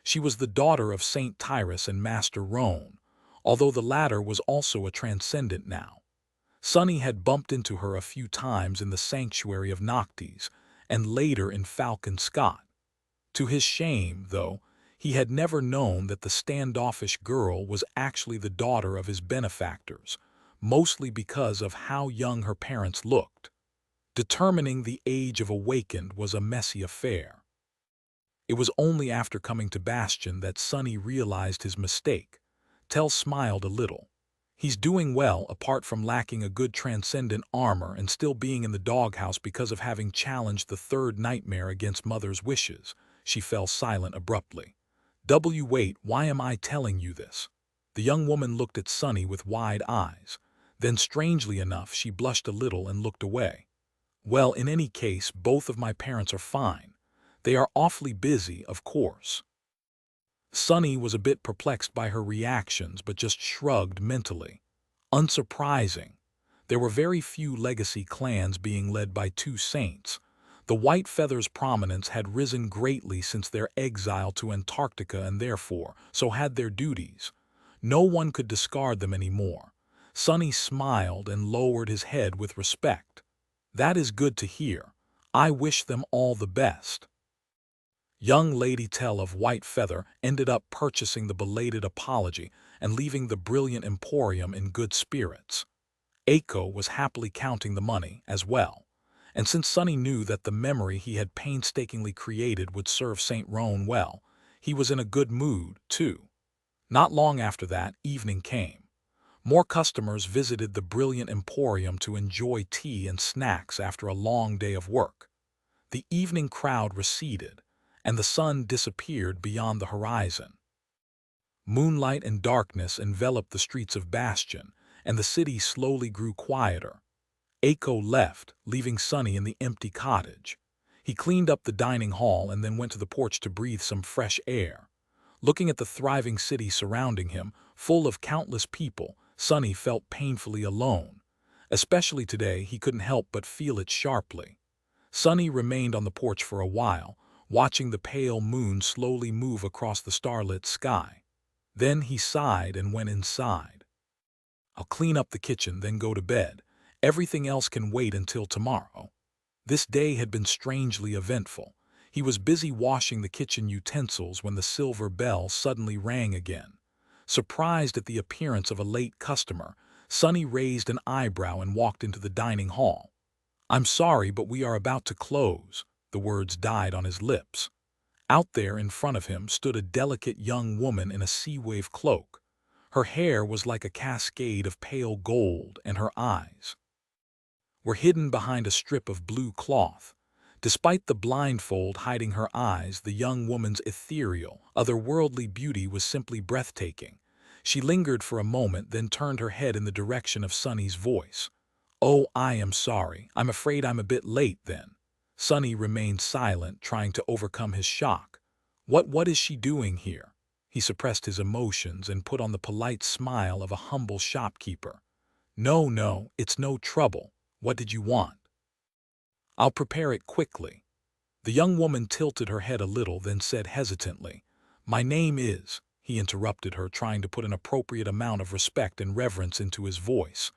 She was the daughter of Saint Tyrus and Master Roan, although the latter was also a transcendent now. Sonny had bumped into her a few times in the sanctuary of Noctis, and later in Falcon Scott. To his shame, though, he had never known that the standoffish girl was actually the daughter of his benefactors, mostly because of how young her parents looked. Determining the age of awakened was a messy affair. It was only after coming to Bastion that Sonny realized his mistake. Tell smiled a little. He's doing well apart from lacking a good transcendent armor and still being in the doghouse because of having challenged the third nightmare against Mother's wishes. She fell silent abruptly. Wait, why am I telling you this? The young woman looked at Sonny with wide eyes. Then, strangely enough, she blushed a little and looked away. Well, in any case, both of my parents are fine. They are awfully busy, of course. Sonny was a bit perplexed by her reactions, but just shrugged mentally. Unsurprising. There were very few legacy clans being led by two saints. The White Feather's prominence had risen greatly since their exile to Antarctica and therefore, so had their duties. No one could discard them anymore. Sonny smiled and lowered his head with respect. That is good to hear. I wish them all the best. Young Lady Tell of White Feather ended up purchasing the belated apology and leaving the brilliant emporium in good spirits. Aiko was happily counting the money as well, and since Sonny knew that the memory he had painstakingly created would serve Saint Roan well, he was in a good mood, too. Not long after that, evening came. More customers visited the brilliant emporium to enjoy tea and snacks after a long day of work. The evening crowd receded, and the sun disappeared beyond the horizon. Moonlight and darkness enveloped the streets of Bastion, and the city slowly grew quieter. Aiko left, leaving Sonny in the empty cottage. He cleaned up the dining hall and then went to the porch to breathe some fresh air. Looking at the thriving city surrounding him, full of countless people, Sonny felt painfully alone. Especially today, he couldn't help but feel it sharply. Sonny remained on the porch for a while, watching the pale moon slowly move across the starlit sky. Then he sighed and went inside. I'll clean up the kitchen, then go to bed. Everything else can wait until tomorrow. This day had been strangely eventful. He was busy washing the kitchen utensils when the silver bell suddenly rang again. Surprised at the appearance of a late customer, Sonny raised an eyebrow and walked into the dining hall. "I'm sorry, but we are about to close." The words died on his lips. Out there in front of him stood a delicate young woman in a sea-wave cloak. Her hair was like a cascade of pale gold, and her eyes were hidden behind a strip of blue cloth. Despite the blindfold hiding her eyes, the young woman's ethereal, otherworldly beauty was simply breathtaking. She lingered for a moment, then turned her head in the direction of Sonny's voice. "Oh, I am sorry. I'm afraid I'm a bit late then." Sonny remained silent, trying to overcome his shock. What is she doing here? He suppressed his emotions and put on the polite smile of a humble shopkeeper. No, it's no trouble. What did you want?" "I'll prepare it quickly." The young woman tilted her head a little, then said hesitantly, "My name is—" He interrupted her, trying to put an appropriate amount of respect and reverence into his voice.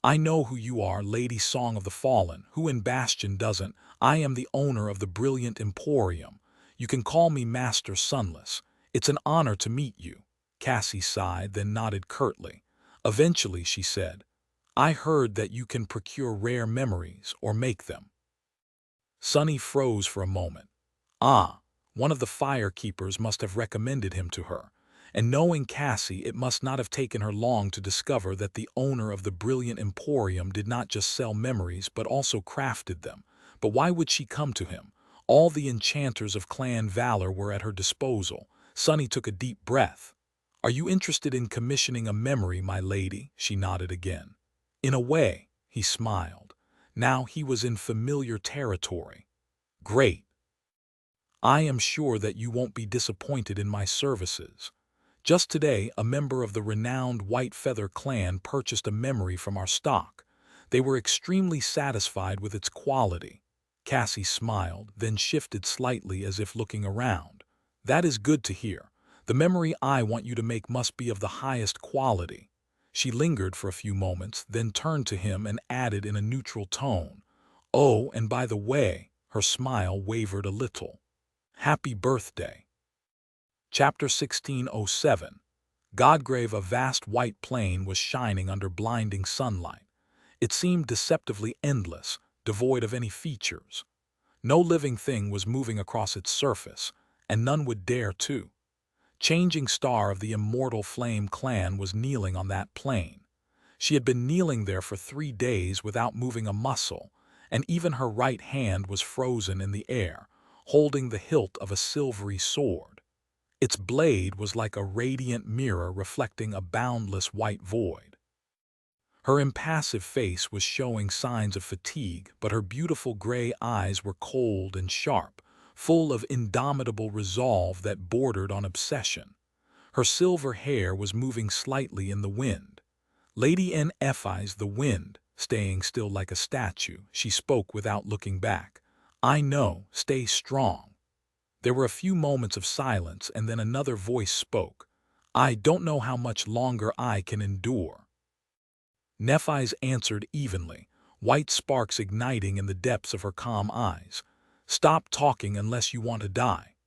"I know who you are, Lady Song of the Fallen. Who in Bastion doesn't? I am the owner of the brilliant emporium. You can call me Master Sunless. It's an honor to meet you." Cassie sighed, then nodded curtly. Eventually, she said, I heard that you can procure rare memories or make them. Sunny froze for a moment. Ah, one of the firekeepers must have recommended him to her, and knowing Cassie, it must not have taken her long to discover that the owner of the brilliant emporium did not just sell memories but also crafted them. But why would she come to him? All the enchanters of Clan Valor were at her disposal. Sunny took a deep breath. Are you interested in commissioning a memory, my lady? She nodded again. In a way, he smiled. Now he was in familiar territory. Great. I am sure that you won't be disappointed in my services. Just today, a member of the renowned White Feather clan purchased a memory from our stock. They were extremely satisfied with its quality. Cassie smiled, then shifted slightly as if looking around. That is good to hear. The memory I want you to make must be of the highest quality. She lingered for a few moments, then turned to him and added in a neutral tone, "Oh, and by the way," her smile wavered a little. Happy birthday. Chapter 1607. Godgrave. A vast white plain was shining under blinding sunlight. It seemed deceptively endless, devoid of any features. No living thing was moving across its surface, and none would dare to. Changing Star of the Immortal Flame clan was kneeling on that plain. She had been kneeling there for 3 days without moving a muscle, and even her right hand was frozen in the air, holding the hilt of a silvery sword. Its blade was like a radiant mirror reflecting a boundless white void. Her impassive face was showing signs of fatigue, but her beautiful gray eyes were cold and sharp, full of indomitable resolve that bordered on obsession. Her silver hair was moving slightly in the wind. Lady Nfi's the wind, staying still like a statue, she spoke without looking back. I know, stay strong. There were a few moments of silence, and then another voice spoke. I don't know how much longer I can endure. Nephi's answered evenly, white sparks igniting in the depths of her calm eyes. Stop talking unless you want to die.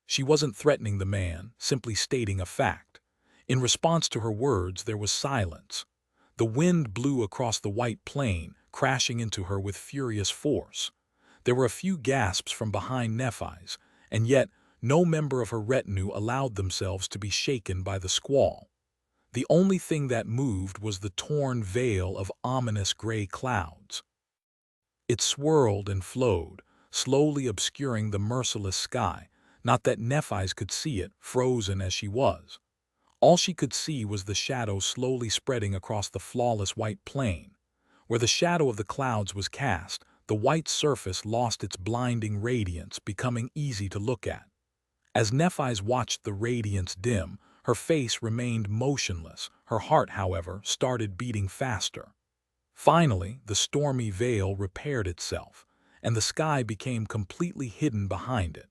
She wasn't threatening the man, simply stating a fact. In response to her words, there was silence. The wind blew across the white plain, crashing into her with furious force. There were a few gasps from behind Nephi's, and yet no member of her retinue allowed themselves to be shaken by the squall. The only thing that moved was the torn veil of ominous gray clouds. It swirled and flowed, slowly obscuring the merciless sky, not that Nephi's could see it, frozen as she was. All she could see was the shadow slowly spreading across the flawless white plain. Where the shadow of the clouds was cast, the white surface lost its blinding radiance, becoming easy to look at. As Nephi's watched the radiance dim, her face remained motionless. Her heart, however, started beating faster. Finally, the stormy veil repaired itself, and the sky became completely hidden behind it.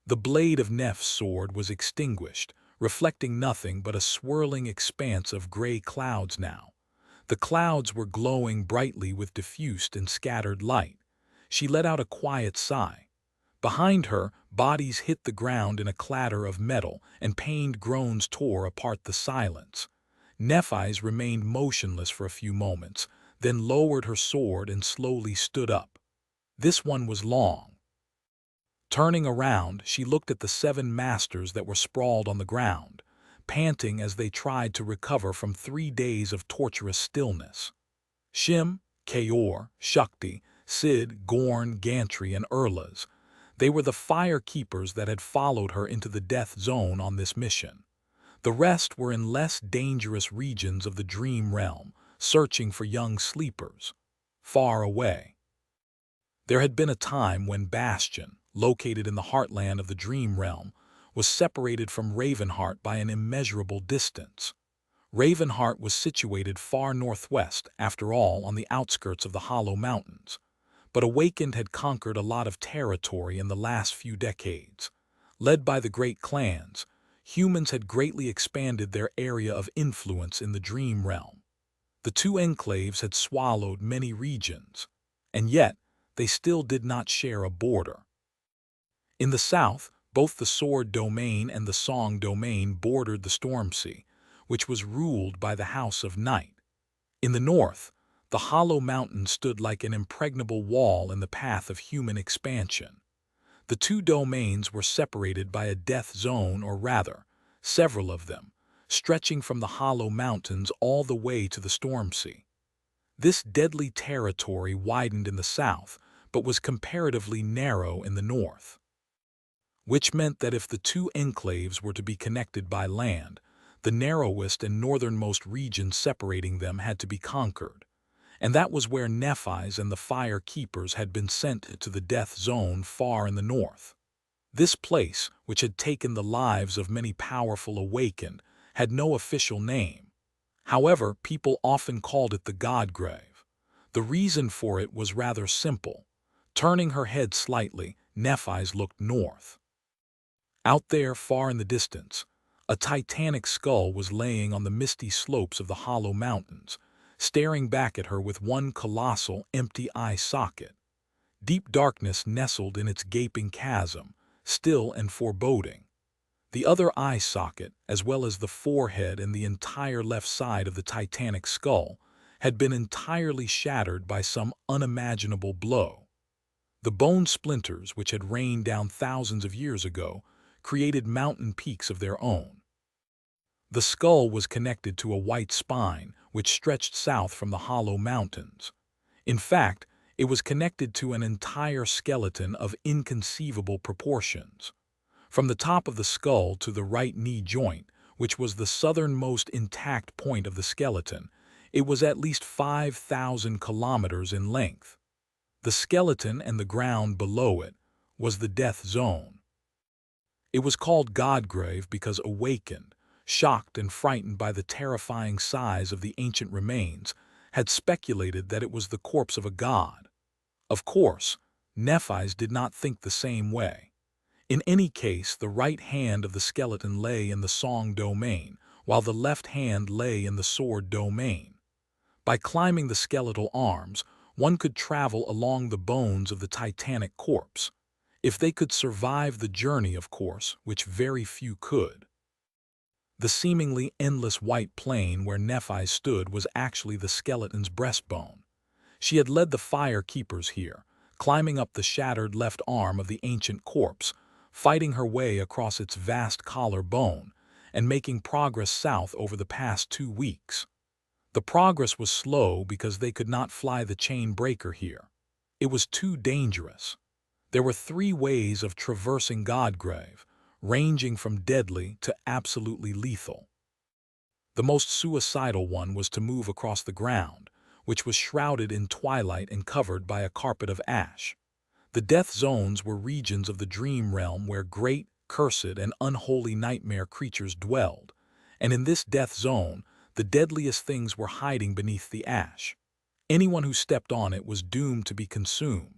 The blade of Neph's sword was extinguished, reflecting nothing but a swirling expanse of gray clouds now. The clouds were glowing brightly with diffused and scattered light. She let out a quiet sigh. Behind her, bodies hit the ground in a clatter of metal, and pained groans tore apart the silence. Nephi's remained motionless for a few moments, then lowered her sword and slowly stood up. This one was long. Turning around, she looked at the 7 masters that were sprawled on the ground, panting as they tried to recover from 3 days of torturous stillness. Shim, Kaor, Shakti, Sid, Gorn, Gantry, and Urlas. They were the fire keepers that had followed her into the death zone on this mission. The rest were in less dangerous regions of the dream realm, searching for young sleepers. Far away. There had been a time when Bastion, located in the heartland of the dream realm, was separated from Ravenheart by an immeasurable distance. Ravenheart was situated far northwest, after all, on the outskirts of the Hollow Mountains. But Awakened had conquered a lot of territory in the last few decades. Led by the great clans, humans had greatly expanded their area of influence in the dream realm. The 2 enclaves had swallowed many regions, and yet they still did not share a border. In the south, both the Sword Domain and the Song Domain bordered the Stormsea, which was ruled by the House of Night. In the north, the hollow mountain stood like an impregnable wall in the path of human expansion. The two domains were separated by a death zone, or rather, several of them, stretching from the hollow mountains all the way to the storm sea. This deadly territory widened in the south, but was comparatively narrow in the north, which meant that if the two enclaves were to be connected by land, the narrowest and northernmost region separating them had to be conquered. And that was where Nephi's and the Fire Keepers had been sent to the death zone far in the north. This place, which had taken the lives of many powerful awakened, had no official name. However, people often called it the God Grave. The reason for it was rather simple. Turning her head slightly, Nephi's looked north. Out there, far in the distance, a titanic skull was laying on the misty slopes of the hollow mountains, staring back at her with one colossal, empty eye socket. Deep darkness nestled in its gaping chasm, still and foreboding. The other eye socket, as well as the forehead and the entire left side of the titanic skull, had been entirely shattered by some unimaginable blow. The bone splinters, which had rained down thousands of years ago, created mountain peaks of their own. The skull was connected to a white spine, which stretched south from the hollow mountains. In fact, it was connected to an entire skeleton of inconceivable proportions. From the top of the skull to the right knee joint, which was the southernmost intact point of the skeleton, it was at least 5,000 kilometers in length. The skeleton and the ground below it was the death zone. It was called Godgrave because awakened, shocked and frightened by the terrifying size of the ancient remains, had speculated that it was the corpse of a god. Of course, Nephi's did not think the same way. In any case, the right hand of the skeleton lay in the song domain, while the left hand lay in the sword domain. By climbing the skeletal arms, one could travel along the bones of the titanic corpse. If they could survive the journey, of course, which very few could. The seemingly endless white plain where Nephi stood was actually the skeleton's breastbone. She had led the Fire Keepers here, climbing up the shattered left arm of the ancient corpse, fighting her way across its vast collar bone, and making progress south over the past 2 weeks. The progress was slow because they could not fly the chain breaker here. It was too dangerous. There were 3 ways of traversing Godgrave, ranging from deadly to absolutely lethal. The most suicidal one was to move across the ground, which was shrouded in twilight and covered by a carpet of ash. The death zones were regions of the dream realm where great, cursed, and unholy nightmare creatures dwelled, and in this death zone, the deadliest things were hiding beneath the ash. Anyone who stepped on it was doomed to be consumed.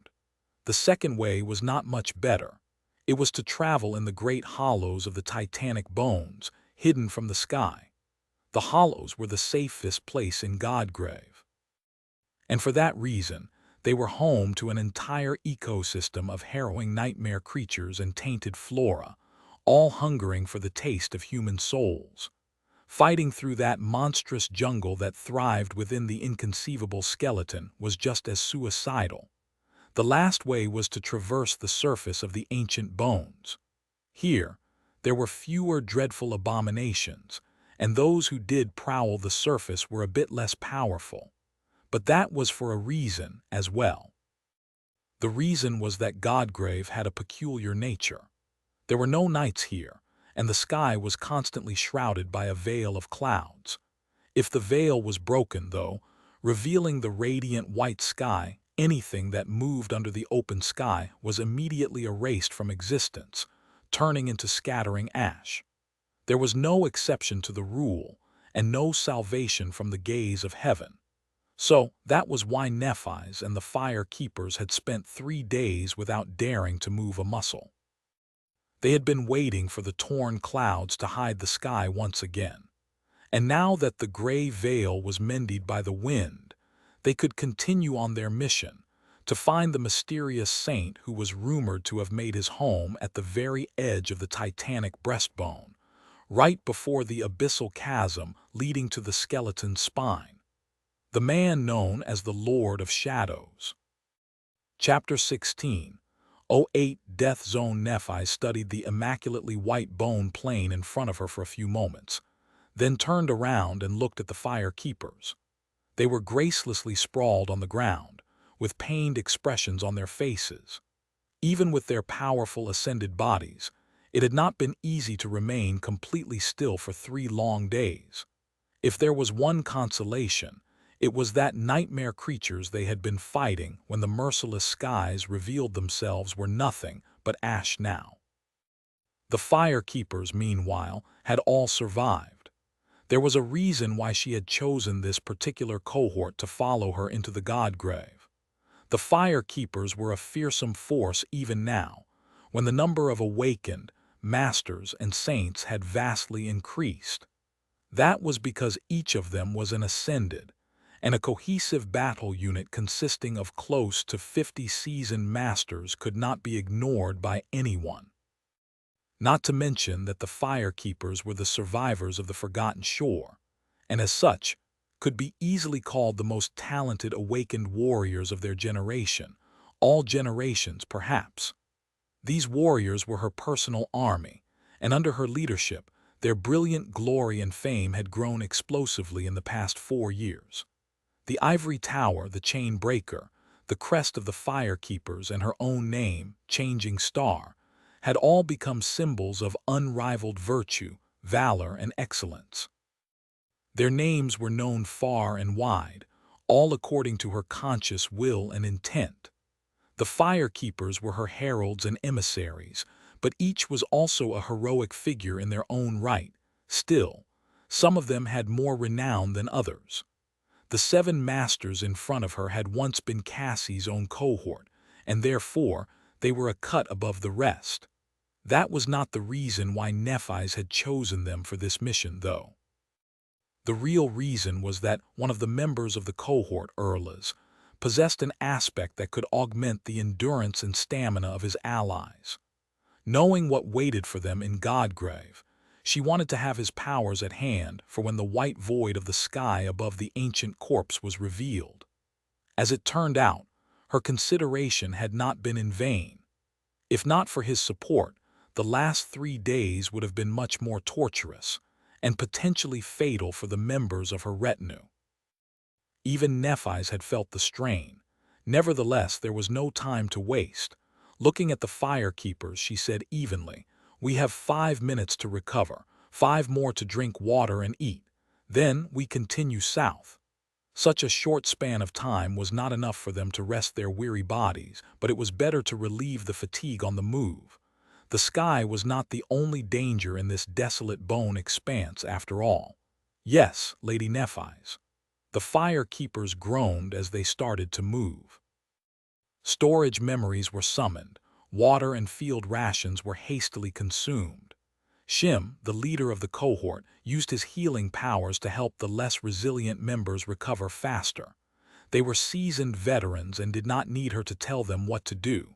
The second way was not much better. It was to travel in the great hollows of the titanic bones, hidden from the sky. The hollows were the safest place in Godgrave. And for that reason, they were home to an entire ecosystem of harrowing nightmare creatures and tainted flora, all hungering for the taste of human souls. Fighting through that monstrous jungle that thrived within the inconceivable skeleton was just as suicidal. The last way was to traverse the surface of the ancient bones. Here, there were fewer dreadful abominations, and those who did prowl the surface were a bit less powerful. But that was for a reason as well. The reason was that Godgrave had a peculiar nature. There were no nights here, and the sky was constantly shrouded by a veil of clouds. If the veil was broken, though, revealing the radiant white sky, anything that moved under the open sky was immediately erased from existence, turning into scattering ash. There was no exception to the rule, and no salvation from the gaze of heaven. So that was why Nephi's and the Fire Keepers had spent 3 days without daring to move a muscle. They had been waiting for the torn clouds to hide the sky once again. And now that the gray veil was mended by the wind, they could continue on their mission to find the mysterious saint who was rumored to have made his home at the very edge of the titanic breastbone, right before the abyssal chasm leading to the skeleton's spine. the man known as the Lord of Shadows. Chapter 16. '08 Death Zone. Nephi studied the immaculately white bone plain in front of her for a few moments, then turned around and looked at the fire keepers. They were gracelessly sprawled on the ground, with pained expressions on their faces. Even with their powerful ascended bodies, it had not been easy to remain completely still for 3 long days. If there was one consolation, it was that nightmare creatures they had been fighting when the merciless skies revealed themselves were nothing but ash now. The fire keepers, meanwhile, had all survived. There was a reason why she had chosen this particular cohort to follow her into the god grave. The fire keepers were a fearsome force even now, when the number of awakened, masters, and saints had vastly increased. That was because each of them was an ascended, and a cohesive battle unit consisting of close to 50 seasoned masters could not be ignored by anyone. Not to mention that the fire keepers were the survivors of the Forgotten Shore, and as such, could be easily called the most talented awakened warriors of their generation, all generations perhaps. These warriors were her personal army, and under her leadership, their brilliant glory and fame had grown explosively in the past 4 years. The ivory tower, the chain breaker, the crest of the fire keepers, and her own name, Changing Star, had all become symbols of unrivaled virtue, valor, and excellence. Their names were known far and wide, all according to her conscious will and intent. The fire keepers were her heralds and emissaries, but each was also a heroic figure in their own right. Still, some of them had more renown than others. The 7 masters in front of her had once been Cassie's own cohort, and therefore they were a cut above the rest. That was not the reason why Nephi's had chosen them for this mission, though. The real reason was that one of the members of the cohort, Erla's, possessed an aspect that could augment the endurance and stamina of his allies. Knowing what waited for them in Godgrave, she wanted to have his powers at hand for when the white void of the sky above the ancient corpse was revealed. As it turned out, her consideration had not been in vain. If not for his support, the last 3 days would have been much more torturous, and potentially fatal for the members of her retinue. Even Nephi's had felt the strain. Nevertheless, there was no time to waste. Looking at the fire keepers, she said evenly, "We have 5 minutes to recover, 5 more to drink water and eat. Then we continue south." Such a short span of time was not enough for them to rest their weary bodies, but it was better to relieve the fatigue on the move. The sky was not the only danger in this desolate bone expanse after all. Yes, Lady Nephi's. The fire keepers groaned as they started to move. Storage memories were summoned, water and field rations were hastily consumed. Shim, the leader of the cohort, used his healing powers to help the less resilient members recover faster. They were seasoned veterans and did not need her to tell them what to do.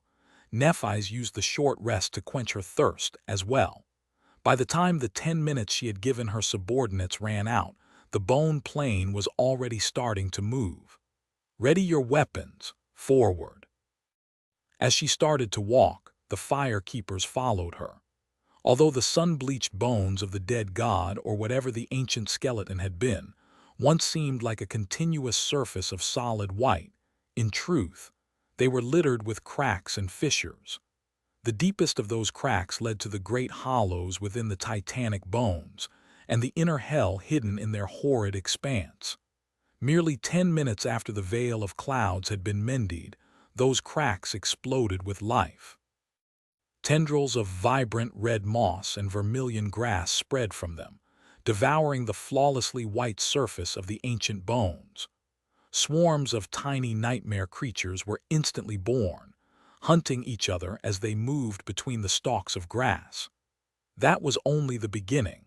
Nephi's used the short rest to quench her thirst as well. By the time the 10 minutes she had given her subordinates ran out, the bone plane was already starting to move. "Ready your weapons, forward." As she started to walk, the fire keepers followed her. Although the sun-bleached bones of the dead god, or whatever the ancient skeleton had been, once seemed like a continuous surface of solid white, in truth, they were littered with cracks and fissures. The deepest of those cracks led to the great hollows within the titanic bones, and the inner hell hidden in their horrid expanse. Merely 10 minutes after the veil of clouds had been mended, those cracks exploded with life. Tendrils of vibrant red moss and vermilion grass spread from them, devouring the flawlessly white surface of the ancient bones. Swarms of tiny nightmare creatures were instantly born, hunting each other as they moved between the stalks of grass. That was only the beginning.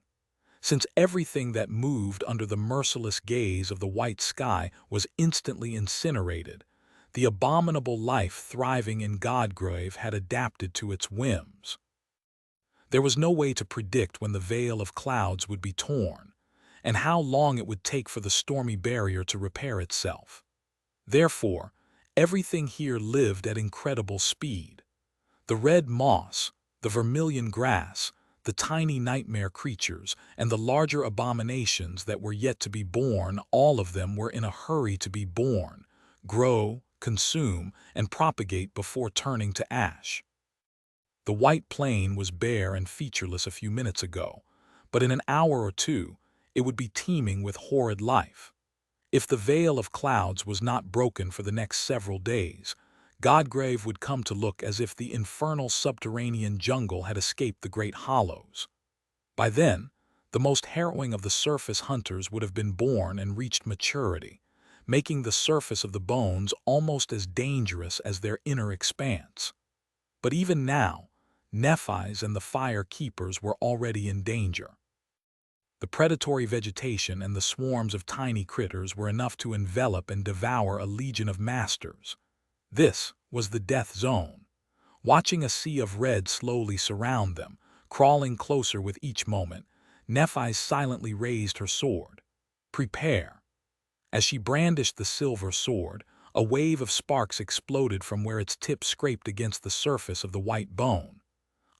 Since everything that moved under the merciless gaze of the white sky was instantly incinerated, the abominable life thriving in Godgrave had adapted to its whims. There was no way to predict when the veil of clouds would be torn, and how long it would take for the stormy barrier to repair itself. Therefore, everything here lived at incredible speed. The red moss, the vermilion grass, the tiny nightmare creatures, and the larger abominations that were yet to be born, all of them were in a hurry to be born, grow, consume, and propagate before turning to ash. The white plain was bare and featureless a few minutes ago, but in an hour or two, it would be teeming with horrid life. If the veil of clouds was not broken for the next several days, Godgrave would come to look as if the infernal subterranean jungle had escaped the great hollows. By then, the most harrowing of the surface hunters would have been born and reached maturity, making the surface of the bones almost as dangerous as their inner expanse. But even now, Nephis and the fire keepers were already in danger. The predatory vegetation and the swarms of tiny critters were enough to envelop and devour a legion of masters. This was the death zone. Watching a sea of red slowly surround them, crawling closer with each moment, Nephis silently raised her sword. Prepare. As she brandished the silver sword, a wave of sparks exploded from where its tip scraped against the surface of the white bone.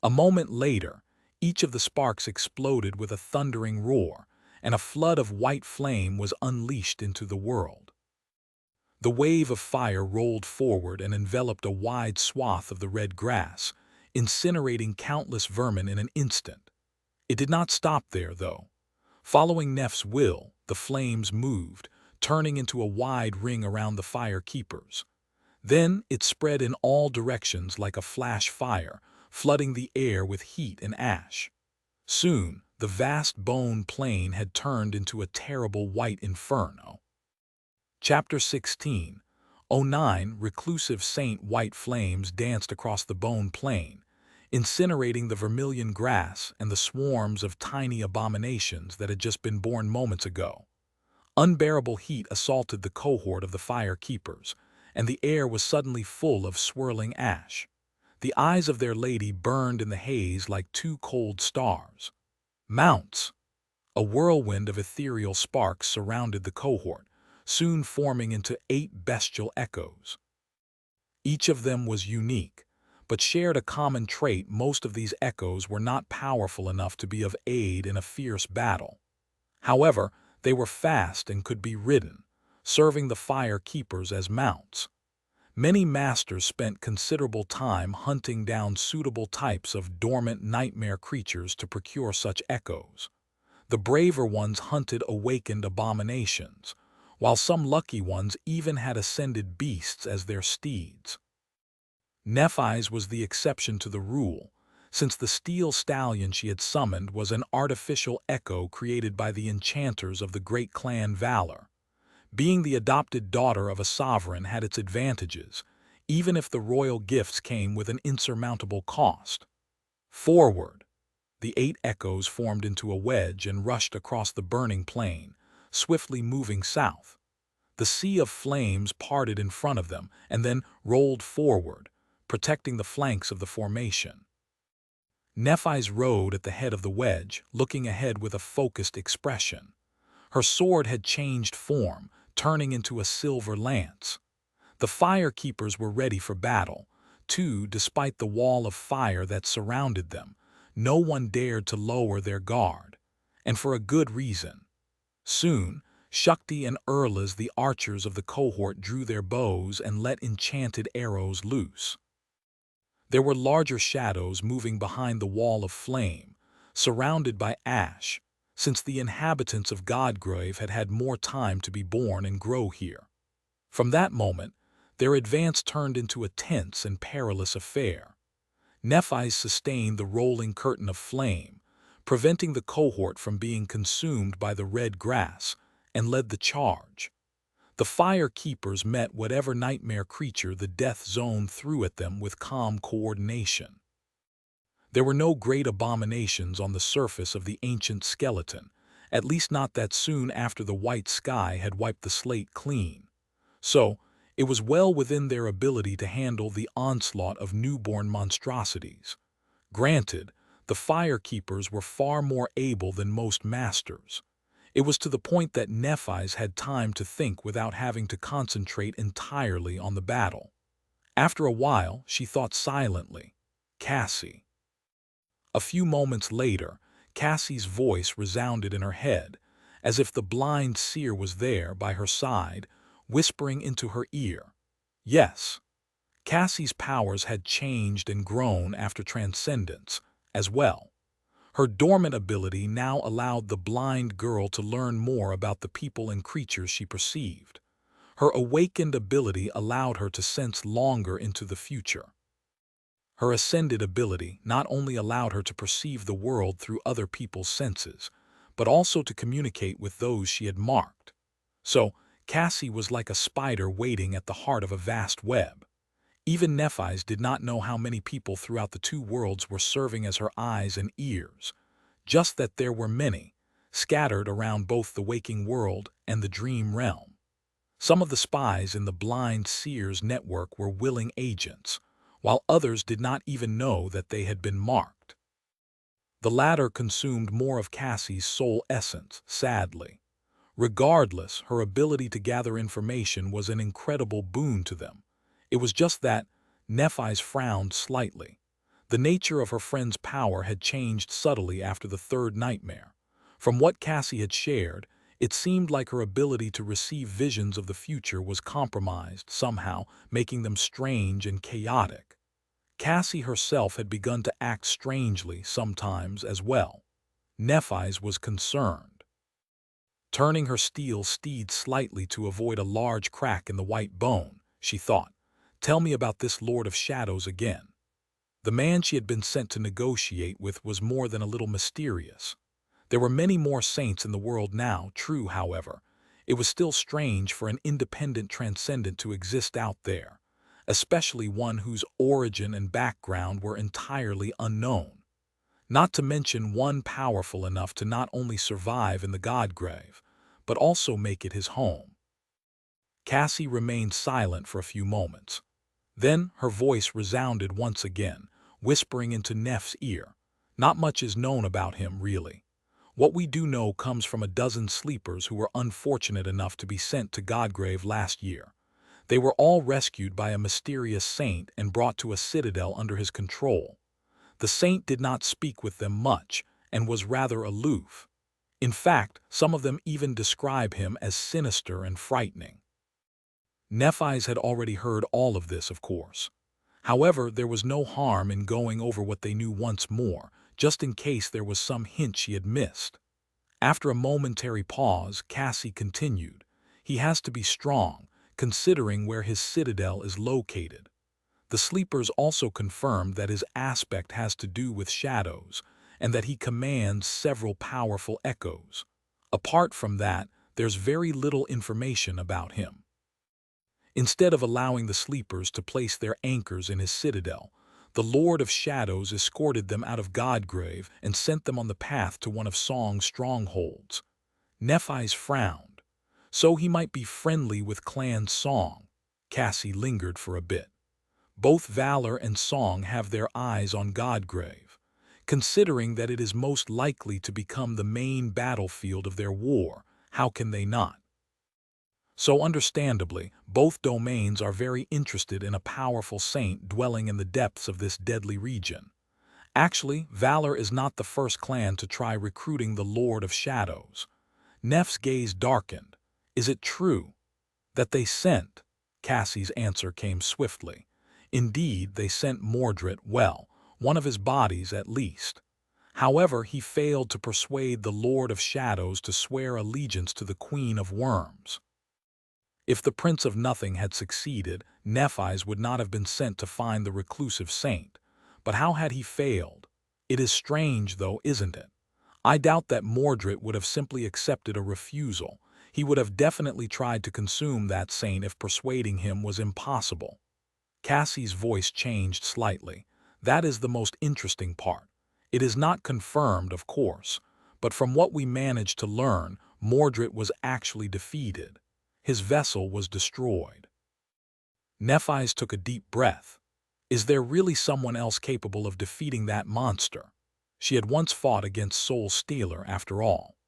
A moment later, each of the sparks exploded with a thundering roar, and a flood of white flame was unleashed into the world. The wave of fire rolled forward and enveloped a wide swath of the red grass, incinerating countless vermin in an instant. It did not stop there, though. Following Neph's will, the flames moved, turning into a wide ring around the fire keepers. Then it spread in all directions like a flash fire, flooding the air with heat and ash. Soon, the vast bone plain had turned into a terrible white inferno. Chapter 16. 09 Reclusive Saint white flames danced across the bone plain, incinerating the vermilion grass and the swarms of tiny abominations that had just been born moments ago. Unbearable heat assaulted the cohort of the fire keepers, and the air was suddenly full of swirling ash. The eyes of their lady burned in the haze like two cold stars. Mounts! A whirlwind of ethereal sparks surrounded the cohort, soon forming into 8 bestial echoes. Each of them was unique, but shared a common trait: most of these echoes were not powerful enough to be of aid in a fierce battle. However, they were fast and could be ridden, serving the fire keepers as mounts. Many masters spent considerable time hunting down suitable types of dormant nightmare creatures to procure such echoes. The braver ones hunted awakened abominations, while some lucky ones even had ascended beasts as their steeds. Nephis was the exception to the rule, since the steel stallion she had summoned was an artificial echo created by the enchanters of the great clan Valor. Being the adopted daughter of a sovereign had its advantages, even if the royal gifts came with an insurmountable cost. Forward! The 8 echoes formed into a wedge and rushed across the burning plain, swiftly moving south. The sea of flames parted in front of them and then rolled forward, protecting the flanks of the formation. Nephis rode at the head of the wedge, looking ahead with a focused expression. Her sword had changed form, turning into a silver lance. The fire keepers were ready for battle, too. Despite the wall of fire that surrounded them, no one dared to lower their guard, and for a good reason. Soon, Shakti and Urlas, the archers of the cohort, drew their bows and let enchanted arrows loose. There were larger shadows moving behind the wall of flame, surrounded by ash, since the inhabitants of Godgrave had had more time to be born and grow here. From that moment, their advance turned into a tense and perilous affair. Nephis sustained the rolling curtain of flame, preventing the cohort from being consumed by the red grass, and led the charge. The fire keepers met whatever nightmare creature the death zone threw at them with calm coordination. There were no great abominations on the surface of the ancient skeleton, at least not that soon after the white sky had wiped the slate clean. So, it was well within their ability to handle the onslaught of newborn monstrosities. Granted, the fire keepers were far more able than most masters. It was to the point that Nephis had time to think without having to concentrate entirely on the battle. After a while, she thought silently, "Cassie." A few moments later, Cassie's voice resounded in her head, as if the blind seer was there by her side, whispering into her ear. Yes, Cassie's powers had changed and grown after transcendence, as well. Her dormant ability now allowed the blind girl to learn more about the people and creatures she perceived. Her awakened ability allowed her to sense longer into the future. Her ascended ability not only allowed her to perceive the world through other people's senses, but also to communicate with those she had marked. So, Cassie was like a spider waiting at the heart of a vast web. Even Nephis did not know how many people throughout the two worlds were serving as her eyes and ears, just that there were many, scattered around both the waking world and the dream realm. Some of the spies in the blind seer's network were willing agents, while others did not even know that they had been marked. The latter consumed more of Cassie's soul essence, sadly. Regardless, her ability to gather information was an incredible boon to them. It was just that Nephis frowned slightly. The nature of her friend's power had changed subtly after the third nightmare. From what Cassie had shared, it seemed like her ability to receive visions of the future was compromised somehow, making them strange and chaotic. Cassie herself had begun to act strangely sometimes as well. Nephis was concerned. Turning her steel steed slightly to avoid a large crack in the white bone, she thought, "Tell me about this Lord of Shadows again." The man she had been sent to negotiate with was more than a little mysterious. There were many more saints in the world now, true, however. It was still strange for an independent transcendent to exist out there, especially one whose origin and background were entirely unknown. Not to mention one powerful enough to not only survive in the Godgrave, but also make it his home. Cassie remained silent for a few moments. Then her voice resounded once again, whispering into Neff's ear. "Not much is known about him, really. What we do know comes from a dozen sleepers who were unfortunate enough to be sent to Godgrave last year. They were all rescued by a mysterious saint and brought to a citadel under his control. The saint did not speak with them much and was rather aloof. In fact, some of them even describe him as sinister and frightening." Nephis had already heard all of this, of course. However, there was no harm in going over what they knew once more, just in case there was some hint she had missed. After a momentary pause, Cassie continued, "He has to be strong, considering where his citadel is located. The sleepers also confirmed that his aspect has to do with shadows, and that he commands several powerful echoes. Apart from that, there's very little information about him." Instead of allowing the sleepers to place their anchors in his citadel, the Lord of Shadows escorted them out of Godgrave and sent them on the path to one of Song's strongholds. Nephis frowned. So he might be friendly with Clan Song. Cassie lingered for a bit. Both Valor and Song have their eyes on Godgrave. Considering that it is most likely to become the main battlefield of their war, how can they not? So understandably, both domains are very interested in a powerful saint dwelling in the depths of this deadly region. Actually, Valor is not the first clan to try recruiting the Lord of Shadows. Neff's gaze darkened. "Is it true that they sent?" Cassie's answer came swiftly. "Indeed, they sent Mordred, well, one of his bodies at least. However, he failed to persuade the Lord of Shadows to swear allegiance to the Queen of Worms. If the Prince of Nothing had succeeded, Nephis would not have been sent to find the reclusive saint. But how had he failed? It is strange, though, isn't it? I doubt that Mordred would have simply accepted a refusal. He would have definitely tried to consume that saint if persuading him was impossible." Cassie's voice changed slightly. "That is the most interesting part. It is not confirmed, of course, but from what we managed to learn, Mordred was actually defeated. His vessel was destroyed." Nephis took a deep breath. Is there really someone else capable of defeating that monster? She had once fought against Soul Stealer, after all.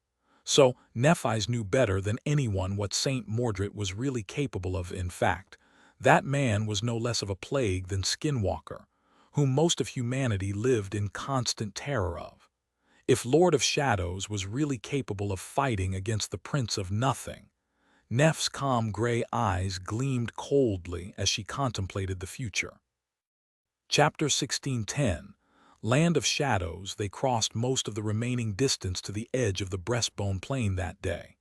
So Nephi's knew better than anyone what Saint Mordred was really capable of. In fact, that man was no less of a plague than Skinwalker, whom most of humanity lived in constant terror of. If Lord of Shadows was really capable of fighting against the Prince of Nothing, Neph's calm gray eyes gleamed coldly as she contemplated the future. Chapter 16:10. Land of Shadows. They crossed most of the remaining distance to the edge of the breastbone plain that day.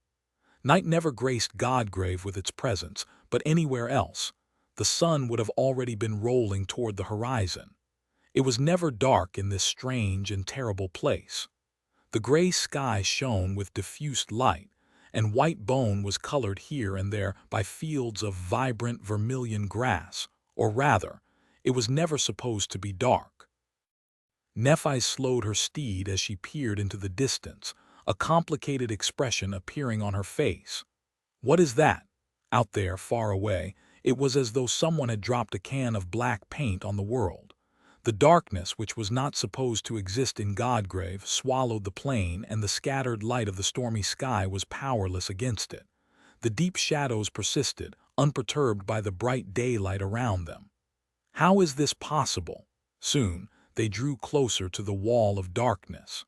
Night never graced Godgrave with its presence, but anywhere else, the sun would have already been rolling toward the horizon. It was never dark in this strange and terrible place. The gray sky shone with diffused light, and white bone was colored here and there by fields of vibrant vermilion grass, or rather, it was never supposed to be dark. Nephi slowed her steed as she peered into the distance, a complicated expression appearing on her face. What is that? Out there, far away, it was as though someone had dropped a can of black paint on the world. The darkness, which was not supposed to exist in Godgrave, swallowed the plain, and the scattered light of the stormy sky was powerless against it. The deep shadows persisted, unperturbed by the bright daylight around them. How is this possible? Soon, they drew closer to the wall of darkness.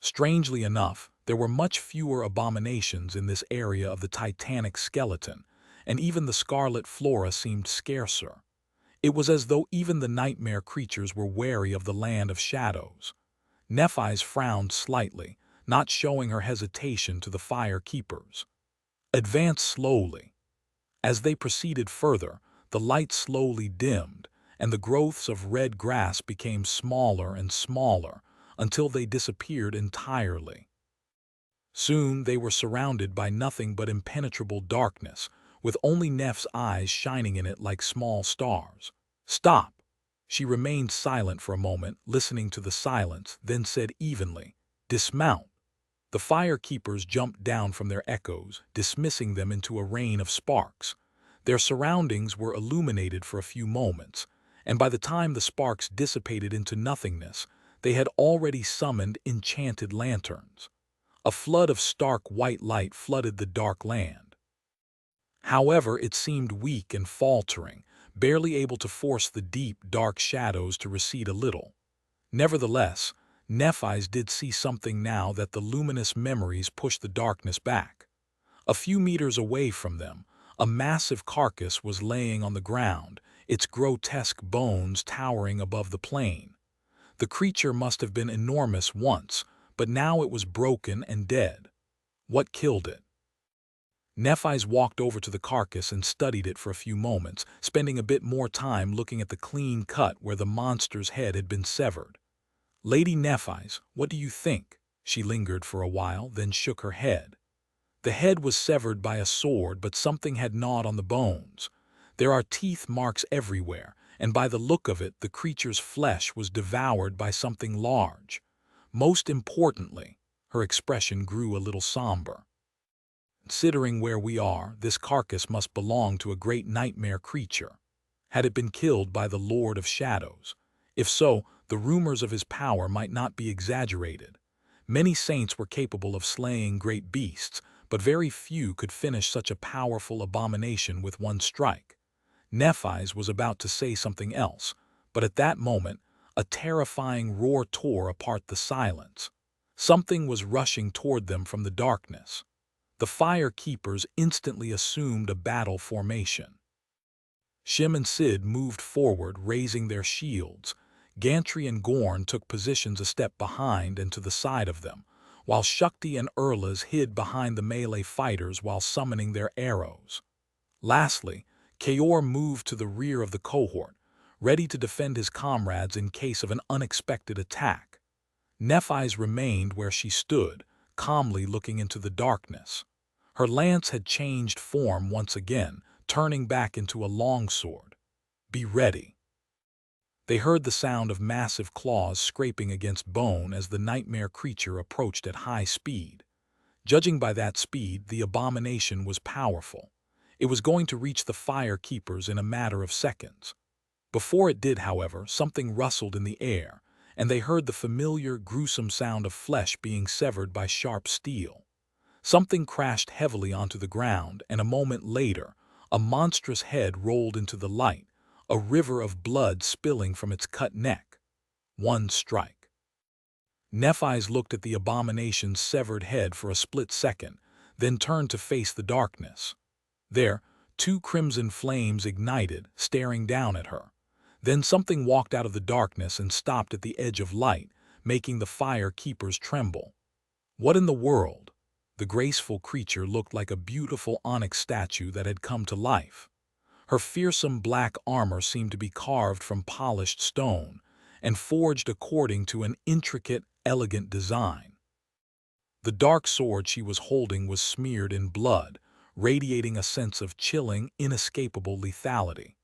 Strangely enough, there were much fewer abominations in this area of the titanic skeleton, and even the scarlet flora seemed scarcer. It was as though even the nightmare creatures were wary of the land of shadows. Nephi's frowned slightly, not showing her hesitation to the fire keepers. Advance slowly. As they proceeded further, the light slowly dimmed, and the growths of red grass became smaller and smaller until they disappeared entirely. Soon they were surrounded by nothing but impenetrable darkness, with only Neph's eyes shining in it like small stars. "Stop!" She remained silent for a moment, listening to the silence, then said evenly, "Dismount." The fire keepers jumped down from their echoes, dismissing them into a rain of sparks. Their surroundings were illuminated for a few moments, and by the time the sparks dissipated into nothingness, they had already summoned enchanted lanterns. A flood of stark white light flooded the dark land. However, it seemed weak and faltering, barely able to force the deep, dark shadows to recede a little. Nevertheless, Nephi's did see something now that the luminous memories pushed the darkness back. A few meters away from them, a massive carcass was laying on the ground, its grotesque bones towering above the plain. The creature must have been enormous once, but now it was broken and dead. What killed it? Nephi's walked over to the carcass and studied it for a few moments, spending a bit more time looking at the clean cut where the monster's head had been severed. "Lady Nephi's, what do you think?" She lingered for a while, then shook her head. The head was severed by a sword, but something had gnawed on the bones. There are teeth marks everywhere, and by the look of it, the creature's flesh was devoured by something large. Most importantly, her expression grew a little somber. "Considering where we are, this carcass must belong to a great nightmare creature. Had it been killed by the Lord of Shadows? If so, the rumors of his power might not be exaggerated. Many saints were capable of slaying great beasts, but very few could finish such a powerful abomination with one strike." Nephi's was about to say something else, but at that moment, a terrifying roar tore apart the silence. Something was rushing toward them from the darkness. The fire keepers instantly assumed a battle formation. Shim and Sid moved forward, raising their shields. Gantry and Gorn took positions a step behind and to the side of them, while Shakti and Urlas hid behind the melee fighters while summoning their arrows. Lastly, Kaor moved to the rear of the cohort, ready to defend his comrades in case of an unexpected attack. Nephi's remained where she stood, calmly looking into the darkness. Her lance had changed form once again, turning back into a longsword. "Be ready." They heard the sound of massive claws scraping against bone as the nightmare creature approached at high speed. Judging by that speed, the abomination was powerful. It was going to reach the fire keepers in a matter of seconds. Before it did, however, something rustled in the air, and they heard the familiar, gruesome sound of flesh being severed by sharp steel. Something crashed heavily onto the ground, and a moment later, a monstrous head rolled into the light, a river of blood spilling from its cut neck. One strike. Nephi's looked at the abomination's severed head for a split second, then turned to face the darkness. There, two crimson flames ignited, staring down at her. Then something walked out of the darkness and stopped at the edge of light, making the fire keepers tremble. What in the world? The graceful creature looked like a beautiful onyx statue that had come to life. Her fearsome black armor seemed to be carved from polished stone and forged according to an intricate, elegant design. The dark sword she was holding was smeared in blood, radiating a sense of chilling, inescapable lethality.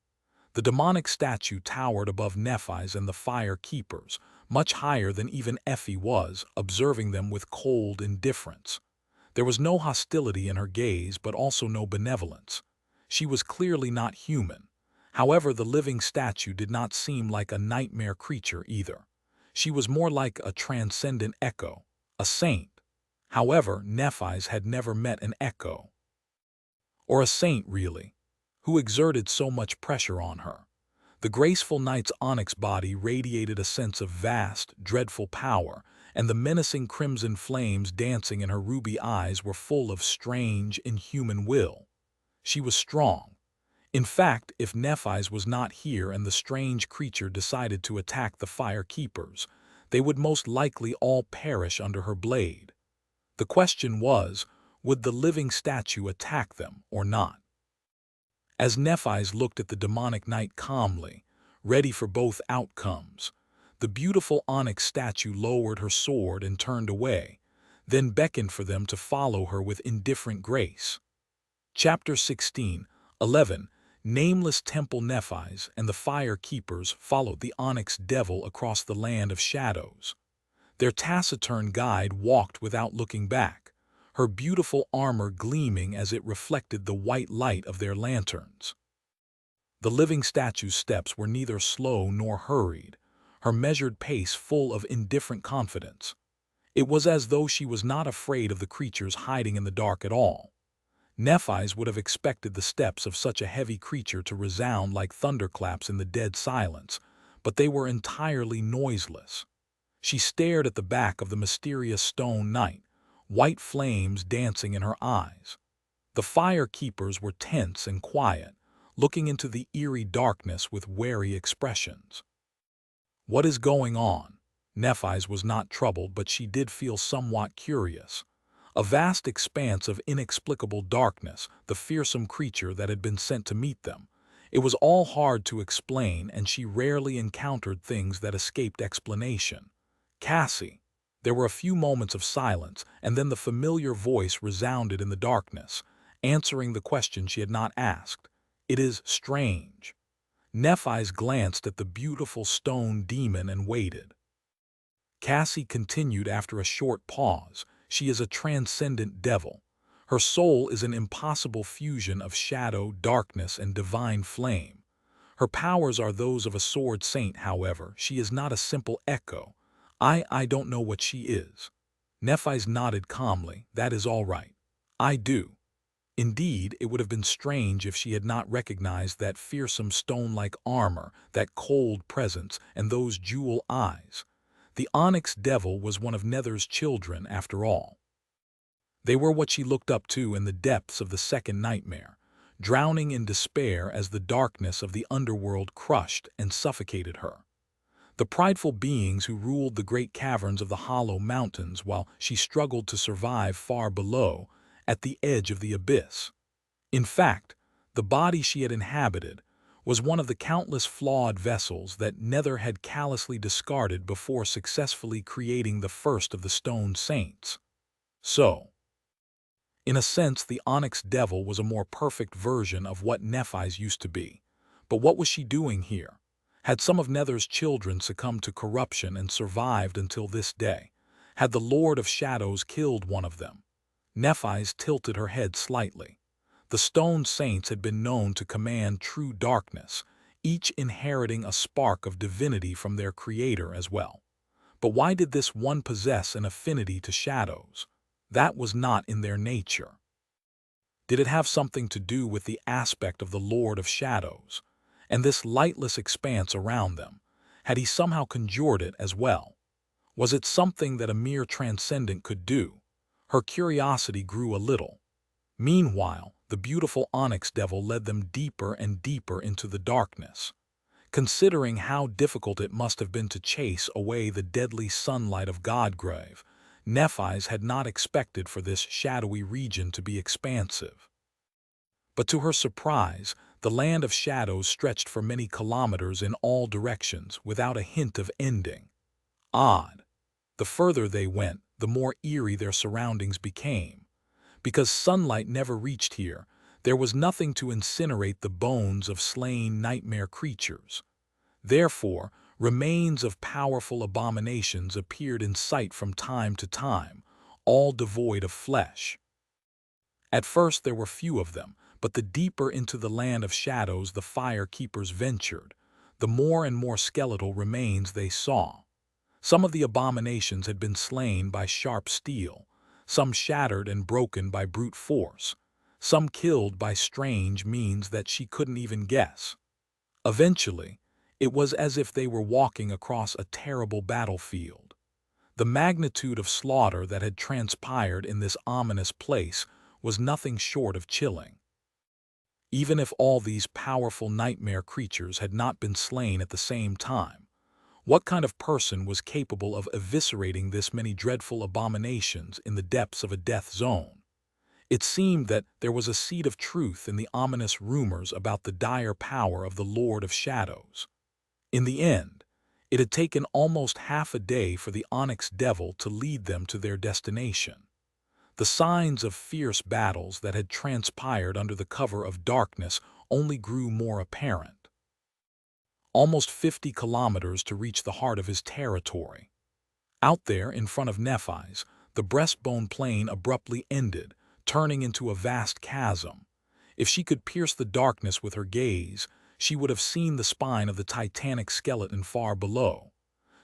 The demonic statue towered above Nephi's and the fire keepers, much higher than even Effie was, observing them with cold indifference. There was no hostility in her gaze, but also no benevolence. She was clearly not human. However, the living statue did not seem like a nightmare creature either. She was more like a transcendent echo, a saint. However, Nephi's had never met an echo. Or a saint, really, who exerted so much pressure on her. The graceful knight's onyx body radiated a sense of vast, dreadful power, and the menacing crimson flames dancing in her ruby eyes were full of strange, inhuman will. She was strong. In fact, if Nephi's was not here and the strange creature decided to attack the fire keepers, they would most likely all perish under her blade. The question was, would the living statue attack them or not? As Nephi's looked at the demonic knight calmly, ready for both outcomes, the beautiful onyx statue lowered her sword and turned away, then beckoned for them to follow her with indifferent grace. Chapter 16, 11. Nameless Temple. Nephi's and the fire keepers followed the onyx devil across the land of shadows. Their taciturn guide walked without looking back, her beautiful armor gleaming as it reflected the white light of their lanterns. The living statue's steps were neither slow nor hurried, her measured pace full of indifferent confidence. It was as though she was not afraid of the creatures hiding in the dark at all. Nephi's would have expected the steps of such a heavy creature to resound like thunderclaps in the dead silence, but they were entirely noiseless. She stared at the back of the mysterious stone knight, white flames dancing in her eyes. The fire keepers were tense and quiet, looking into the eerie darkness with wary expressions. What is going on? Nephi's was not troubled, but she did feel somewhat curious. A vast expanse of inexplicable darkness, the fearsome creature that had been sent to meet them. It was all hard to explain, and she rarely encountered things that escaped explanation. Cassie. There were a few moments of silence, and then the familiar voice resounded in the darkness, answering the question she had not asked. It is strange. Nephi's glanced at the beautiful stone demon and waited. Cassie continued after a short pause. She is a transcendent devil. Her soul is an impossible fusion of shadow, darkness, and divine flame. Her powers are those of a sword saint, however. She is not a simple echo. I don't know what she is. Nephi's nodded calmly. That is all right. I do. Indeed, it would have been strange if she had not recognized that fearsome stone-like armor, that cold presence, and those jewel eyes. The onyx devil was one of Nether's children, after all. They were what she looked up to in the depths of the second nightmare, drowning in despair as the darkness of the underworld crushed and suffocated her. The prideful beings who ruled the great caverns of the hollow mountains while she struggled to survive far below, at the edge of the abyss. In fact, the body she had inhabited was one of the countless flawed vessels that Nether had callously discarded before successfully creating the first of the stone saints. So, in a sense, the onyx devil was a more perfect version of what Nephi's used to be. But what was she doing here? Had some of Nether's children succumbed to corruption and survived until this day? Had the Lord of Shadows killed one of them? Nephi's tilted her head slightly. The stone saints had been known to command true darkness, each inheriting a spark of divinity from their creator as well. But why did this one possess an affinity to shadows? That was not in their nature. Did it have something to do with the aspect of the Lord of Shadows, and this lightless expanse around them? Had he somehow conjured it as well? Was it something that a mere transcendent could do? Her curiosity grew a little. Meanwhile, the beautiful onyx devil led them deeper and deeper into the darkness. Considering how difficult it must have been to chase away the deadly sunlight of Godgrave, Nephis had not expected for this shadowy region to be expansive. But to her surprise, the land of shadows stretched for many kilometers in all directions without a hint of ending. Odd. The further they went, the more eerie their surroundings became. Because sunlight never reached here, there was nothing to incinerate the bones of slain nightmare creatures. Therefore, remains of powerful abominations appeared in sight from time to time, all devoid of flesh. At first there were few of them, but the deeper into the land of shadows the fire keepers ventured, the more and more skeletal remains they saw. Some of the abominations had been slain by sharp steel, some shattered and broken by brute force, some killed by strange means that she couldn't even guess. Eventually, it was as if they were walking across a terrible battlefield. The magnitude of slaughter that had transpired in this ominous place was nothing short of chilling. Even if all these powerful nightmare creatures had not been slain at the same time, what kind of person was capable of eviscerating this many dreadful abominations in the depths of a death zone? It seemed that there was a seed of truth in the ominous rumors about the dire power of the Lord of Shadows. In the end, it had taken almost half a day for the Onyx Devil to lead them to their destination. The signs of fierce battles that had transpired under the cover of darkness only grew more apparent. Almost 50 kilometers to reach the heart of his territory. Out there, in front of Nephis, the breastbone plain abruptly ended, turning into a vast chasm. If she could pierce the darkness with her gaze, she would have seen the spine of the titanic skeleton far below.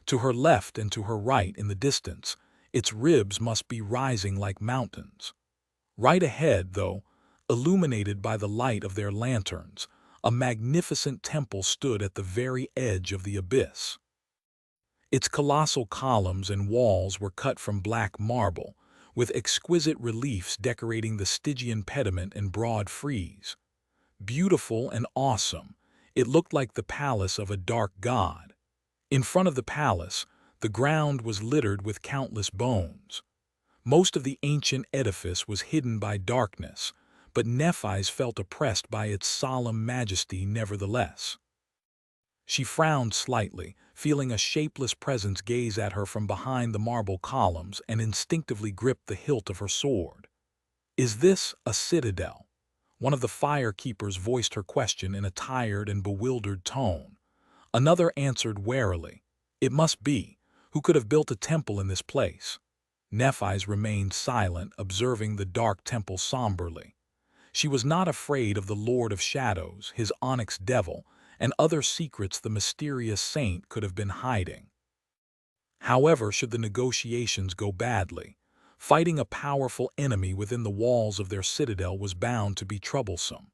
To her left and to her right in the distance, its ribs must be rising like mountains. Right ahead, though, illuminated by the light of their lanterns, a magnificent temple stood at the very edge of the abyss. Its colossal columns and walls were cut from black marble, with exquisite reliefs decorating the Stygian pediment and broad frieze. Beautiful and awesome, it looked like the palace of a dark god. In front of the palace, the ground was littered with countless bones. Most of the ancient edifice was hidden by darkness, but Nephis felt oppressed by its solemn majesty nevertheless. She frowned slightly, feeling a shapeless presence gaze at her from behind the marble columns, and instinctively gripped the hilt of her sword. "Is this a citadel?" One of the fire keepers voiced her question in a tired and bewildered tone. Another answered warily, "It must be. Who could have built a temple in this place?" Nephis remained silent, observing the dark temple somberly. She was not afraid of the Lord of Shadows, his onyx devil, and other secrets the mysterious saint could have been hiding. However, should the negotiations go badly, fighting a powerful enemy within the walls of their citadel was bound to be troublesome.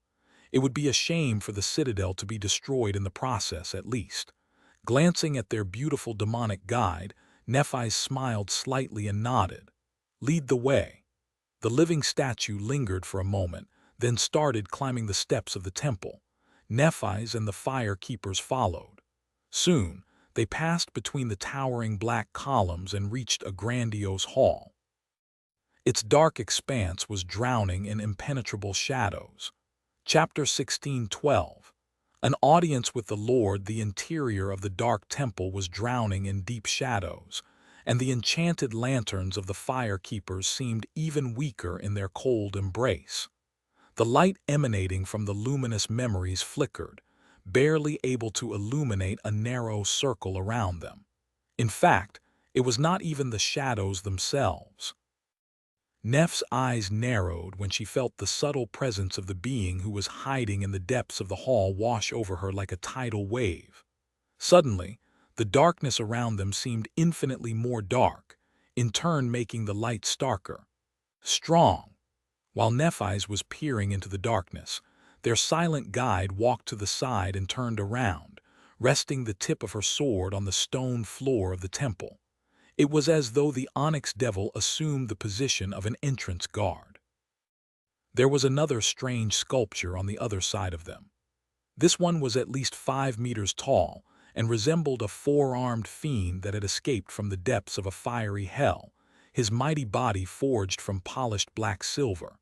It would be a shame for the citadel to be destroyed in the process, at least. Glancing at their beautiful demonic guide, Nephis smiled slightly and nodded. "Lead the way." The living statue lingered for a moment, then started climbing the steps of the temple. Nephis and the fire keepers followed. Soon, they passed between the towering black columns and reached a grandiose hall. Its dark expanse was drowning in impenetrable shadows. Chapter 16:12. An audience with the Lord. The interior of the dark temple was drowning in deep shadows, and the enchanted lanterns of the fire keepers seemed even weaker in their cold embrace. The light emanating from the luminous memories flickered, barely able to illuminate a narrow circle around them. In fact, it was not even the shadows themselves. Neff's eyes narrowed when she felt the subtle presence of the being who was hiding in the depths of the hall wash over her like a tidal wave. Suddenly, the darkness around them seemed infinitely more dark, in turn making the light starker. strong. While Nephi's was peering into the darkness, their silent guide walked to the side and turned around, resting the tip of her sword on the stone floor of the temple. It was as though the onyx devil assumed the position of an entrance guard. There was another strange sculpture on the other side of them. This one was at least 5 meters tall and resembled a four-armed fiend that had escaped from the depths of a fiery hell, his mighty body forged from polished black silver.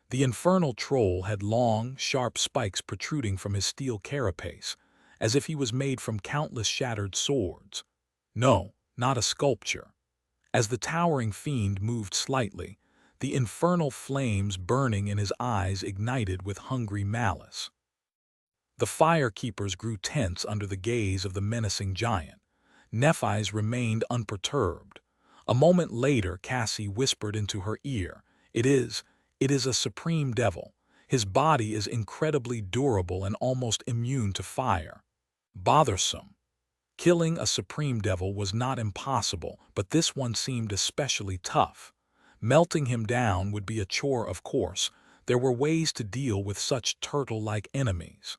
The infernal troll had long, sharp spikes protruding from his steel carapace, as if he was made from countless shattered swords. No, not a sculpture. As the towering fiend moved slightly, the infernal flames burning in his eyes ignited with hungry malice. The fire-keepers grew tense under the gaze of the menacing giant. Nephi's remained unperturbed. A moment later, Cassie whispered into her ear, It is a supreme devil. His body is incredibly durable and almost immune to fire. Bothersome. Killing a supreme devil was not impossible, but this one seemed especially tough. Melting him down would be a chore, of course. There were ways to deal with such turtle-like enemies.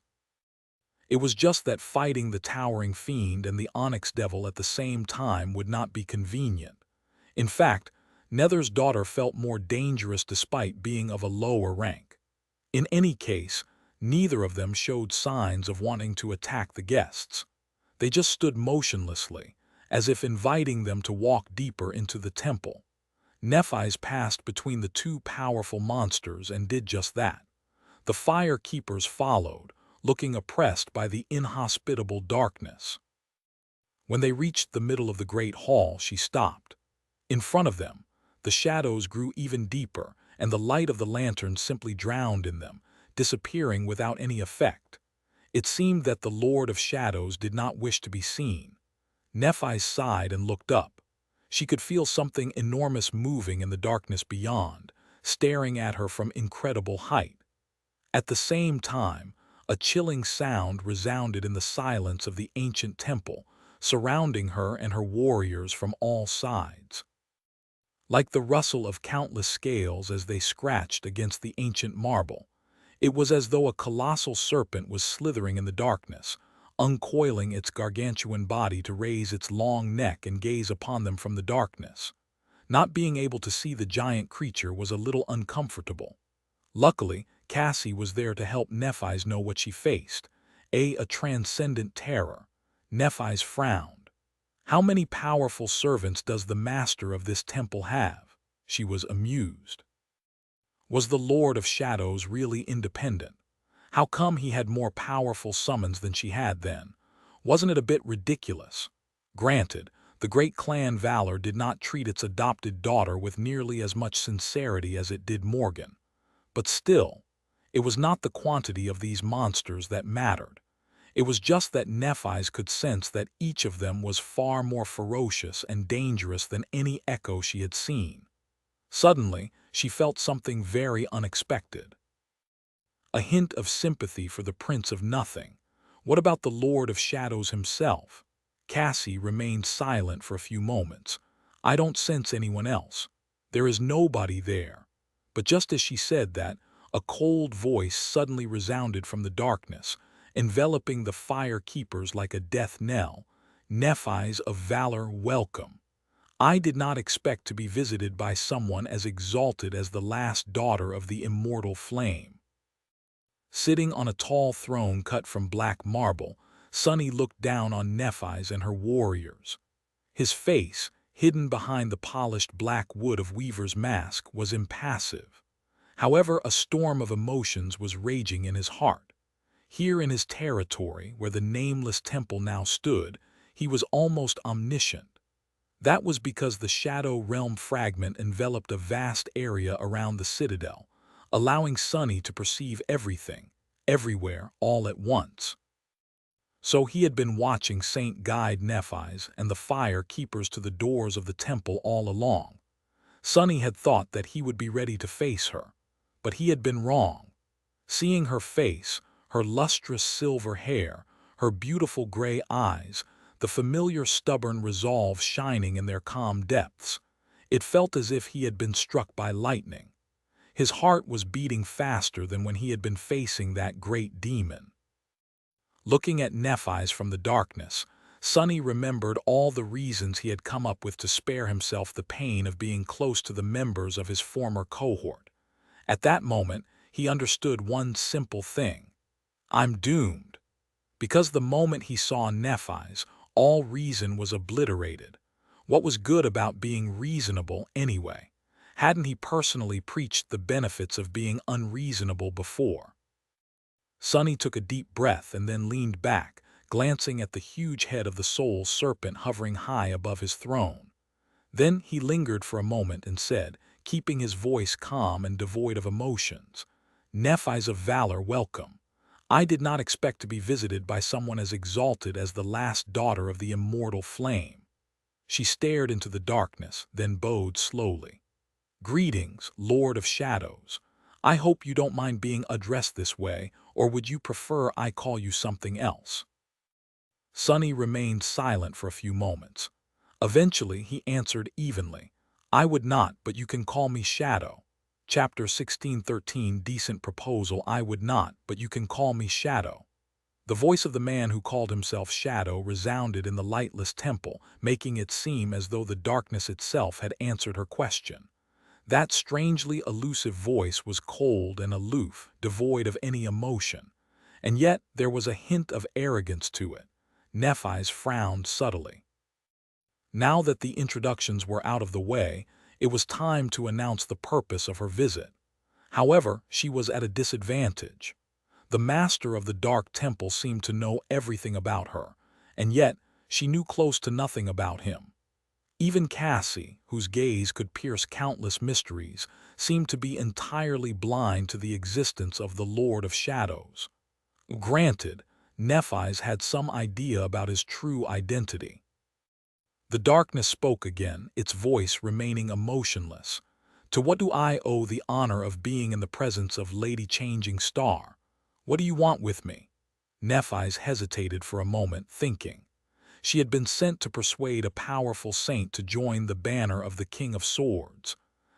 It was just that fighting the towering fiend and the onyx devil at the same time would not be convenient. In fact, Nether's daughter felt more dangerous despite being of a lower rank. In any case, neither of them showed signs of wanting to attack the guests. They just stood motionlessly, as if inviting them to walk deeper into the temple. Nephi's passed between the two powerful monsters and did just that. The fire keepers followed, looking oppressed by the inhospitable darkness. When they reached the middle of the great hall, she stopped. In front of them, the shadows grew even deeper, and the light of the lantern simply drowned in them, disappearing without any effect. It seemed that the Lord of Shadows did not wish to be seen. Nephi sighed and looked up. She could feel something enormous moving in the darkness beyond, staring at her from incredible height. At the same time, a chilling sound resounded in the silence of the ancient temple, surrounding her and her warriors from all sides. Like the rustle of countless scales as they scratched against the ancient marble, it was as though a colossal serpent was slithering in the darkness, uncoiling its gargantuan body to raise its long neck and gaze upon them from the darkness. Not being able to see the giant creature was a little uncomfortable. Luckily, Cassie was there to help Nephi's know what she faced, a transcendent terror. Nephi's frowned. How many powerful servants does the master of this temple have? She was amused. Was the Lord of Shadows really independent? How come he had more powerful summons than she had then? Wasn't it a bit ridiculous? Granted, the great clan Valor did not treat its adopted daughter with nearly as much sincerity as it did Morgan. But still, it was not the quantity of these monsters that mattered. It was just that Nephi's could sense that each of them was far more ferocious and dangerous than any echo she had seen. Suddenly, she felt something very unexpected. A hint of sympathy for the Prince of Nothing. What about the Lord of Shadows himself? Cassie remained silent for a few moments. I don't sense anyone else. There is nobody there. But just as she said that, a cold voice suddenly resounded from the darkness, enveloping the fire keepers like a death knell. Nephi's of Valor, welcome. I did not expect to be visited by someone as exalted as the last daughter of the immortal flame. Sitting on a tall throne cut from black marble, Sunny looked down on Nephi's and her warriors. His face, hidden behind the polished black wood of Weaver's mask, was impassive. However, a storm of emotions was raging in his heart. Here in his territory, where the nameless temple now stood, he was almost omniscient. That was because the Shadow Realm fragment enveloped a vast area around the citadel, allowing Sunny to perceive everything, everywhere, all at once. So he had been watching Saint guide Nephi's and the fire keepers to the doors of the temple all along. Sunny had thought that he would be ready to face her, but he had been wrong. Seeing her face, her lustrous silver hair, her beautiful gray eyes, the familiar stubborn resolve shining in their calm depths, It felt as if he had been struck by lightning. His heart was beating faster than when he had been facing that great demon. Looking at Nephi's from the darkness, Sonny remembered all the reasons he had come up with to spare himself the pain of being close to the members of his former cohort. At that moment, he understood one simple thing. I'm doomed. Because the moment he saw Nephi's, all reason was obliterated. What was good about being reasonable anyway? Hadn't he personally preached the benefits of being unreasonable before? Sonny took a deep breath and then leaned back, glancing at the huge head of the soul serpent hovering high above his throne. Then he lingered for a moment and said, keeping his voice calm and devoid of emotions, "Nephi's of valor, welcome. I did not expect to be visited by someone as exalted as the last daughter of the immortal flame." She stared into the darkness, then bowed slowly. "Greetings, Lord of Shadows. I hope you don't mind being addressed this way, or would you prefer I call you something else?" Sonny remained silent for a few moments. Eventually, he answered evenly, "I would not, but you can call me Shadow." Chapter 16:13 Decent proposal. "I would not, but you can call me Shadow." The voice of the man who called himself Shadow resounded in the lightless temple, making it seem as though the darkness itself had answered her question. That strangely elusive voice was cold and aloof, devoid of any emotion. And yet there was a hint of arrogance to it. Nephi's frowned subtly. Now that the introductions were out of the way, it was time to announce the purpose of her visit. However, she was at a disadvantage. The master of the Dark Temple seemed to know everything about her, and yet she knew close to nothing about him. Even Cassie, whose gaze could pierce countless mysteries, seemed to be entirely blind to the existence of the Lord of Shadows. Granted, Nephi's had some idea about his true identity. The darkness spoke again, its voice remaining emotionless. "To what do I owe the honor of being in the presence of Lady Changing Star? What do you want with me?" Nephi's hesitated for a moment, thinking. She had been sent to persuade a powerful saint to join the banner of the King of Swords.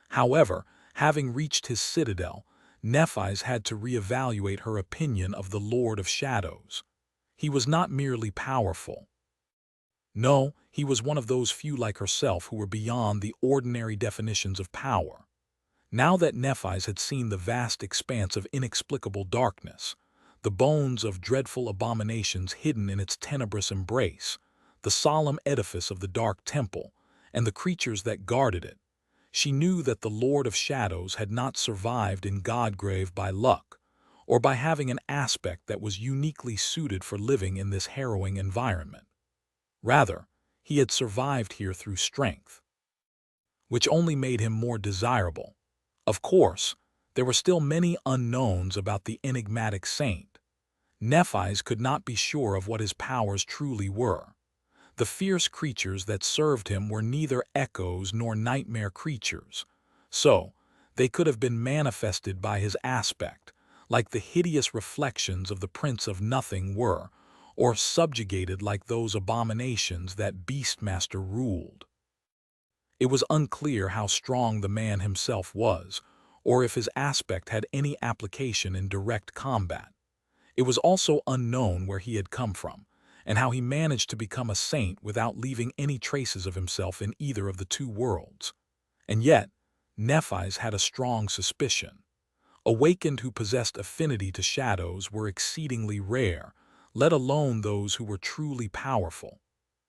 However, having reached his citadel, Nephi's had to reevaluate her opinion of the Lord of Shadows. He was not merely powerful. No, he was one of those few like herself who were beyond the ordinary definitions of power. Now that Nephi's had seen the vast expanse of inexplicable darkness, the bones of dreadful abominations hidden in its tenebrous embrace, the solemn edifice of the Dark Temple, and the creatures that guarded it, she knew that the Lord of Shadows had not survived in Godgrave by luck, or by having an aspect that was uniquely suited for living in this harrowing environment. Rather, he had survived here through strength, which only made him more desirable. Of course, there were still many unknowns about the enigmatic saint. Nephi's could not be sure of what his powers truly were. The fierce creatures that served him were neither echoes nor nightmare creatures, so they could have been manifested by his aspect, like the hideous reflections of the Prince of Nothing were, or subjugated like those abominations that Beastmaster ruled. It was unclear how strong the man himself was, or if his aspect had any application in direct combat. It was also unknown where he had come from, and how he managed to become a saint without leaving any traces of himself in either of the two worlds. And yet, Nephi's had a strong suspicion. Awakened who possessed affinity to shadows were exceedingly rare, let alone those who were truly powerful.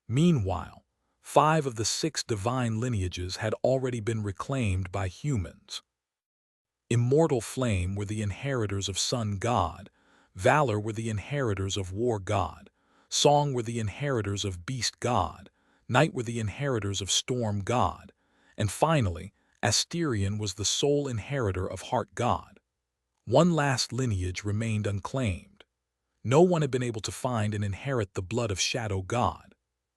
Meanwhile, 5 of the 6 divine lineages had already been reclaimed by humans. Immortal Flame were the inheritors of Sun God, Valor were the inheritors of War God, Song were the inheritors of Beast God, Night were the inheritors of Storm God, and finally, Asterion was the sole inheritor of Heart God. One last lineage remained unclaimed. No one had been able to find and inherit the blood of Shadow God.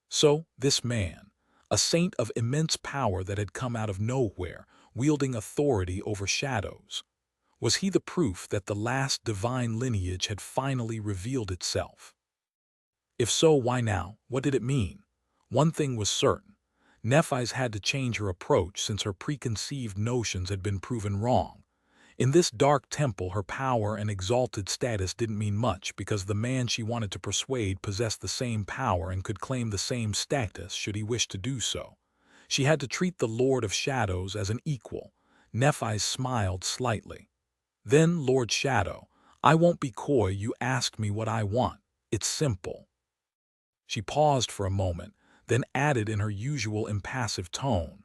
So, this man, a saint of immense power that had come out of nowhere, wielding authority over shadows, was he the proof that the last divine lineage had finally revealed itself? If so, why now? What did it mean? One thing was certain. Nephi's had to change her approach since her preconceived notions had been proven wrong. In this dark temple, her power and exalted status didn't mean much because the man she wanted to persuade possessed the same power and could claim the same status should he wish to do so. She had to treat the Lord of Shadows as an equal. Nephi smiled slightly. Then, Lord Shadow, I won't be coy. You asked me what I want. It's simple. She paused for a moment, then added in her usual impassive tone,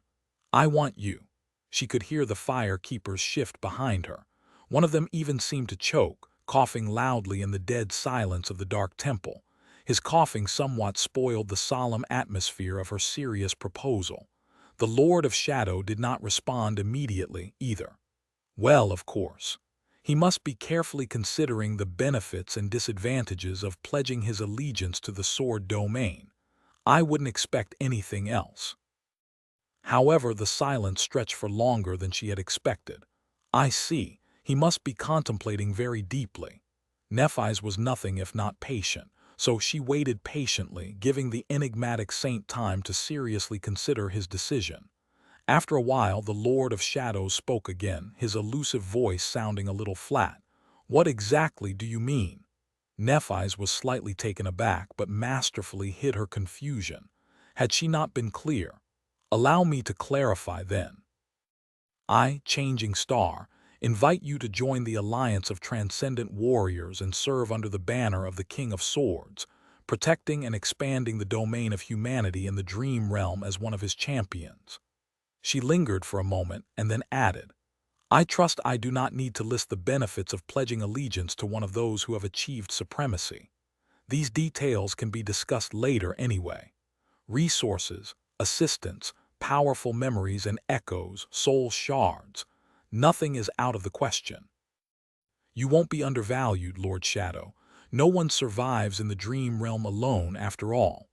I want you. She could hear the fire keepers shift behind her. One of them even seemed to choke, coughing loudly in the dead silence of the dark temple. His coughing somewhat spoiled the solemn atmosphere of her serious proposal. The Lord of Shadow did not respond immediately either. Well, of course. He must be carefully considering the benefits and disadvantages of pledging his allegiance to the sword domain. I wouldn't expect anything else. However, the silence stretched for longer than she had expected. I see. He must be contemplating very deeply. Nephi's was nothing if not patient, so she waited patiently, giving the enigmatic saint time to seriously consider his decision. After a while, the Lord of Shadows spoke again, his elusive voice sounding a little flat. What exactly do you mean? Nephi's was slightly taken aback, but masterfully hid her confusion. Had she not been clear? Allow me to clarify then. I, Changing Star, invite you to join the alliance of transcendent warriors and serve under the banner of the King of Swords, protecting and expanding the domain of humanity in the dream realm as one of his champions. She lingered for a moment and then added, I trust I do not need to list the benefits of pledging allegiance to one of those who have achieved supremacy. These details can be discussed later anyway. Resources, assistance, powerful memories and echoes, soul shards. Nothing is out of the question. You won't be undervalued, Lord Shadow. No one survives in the dream realm alone after all.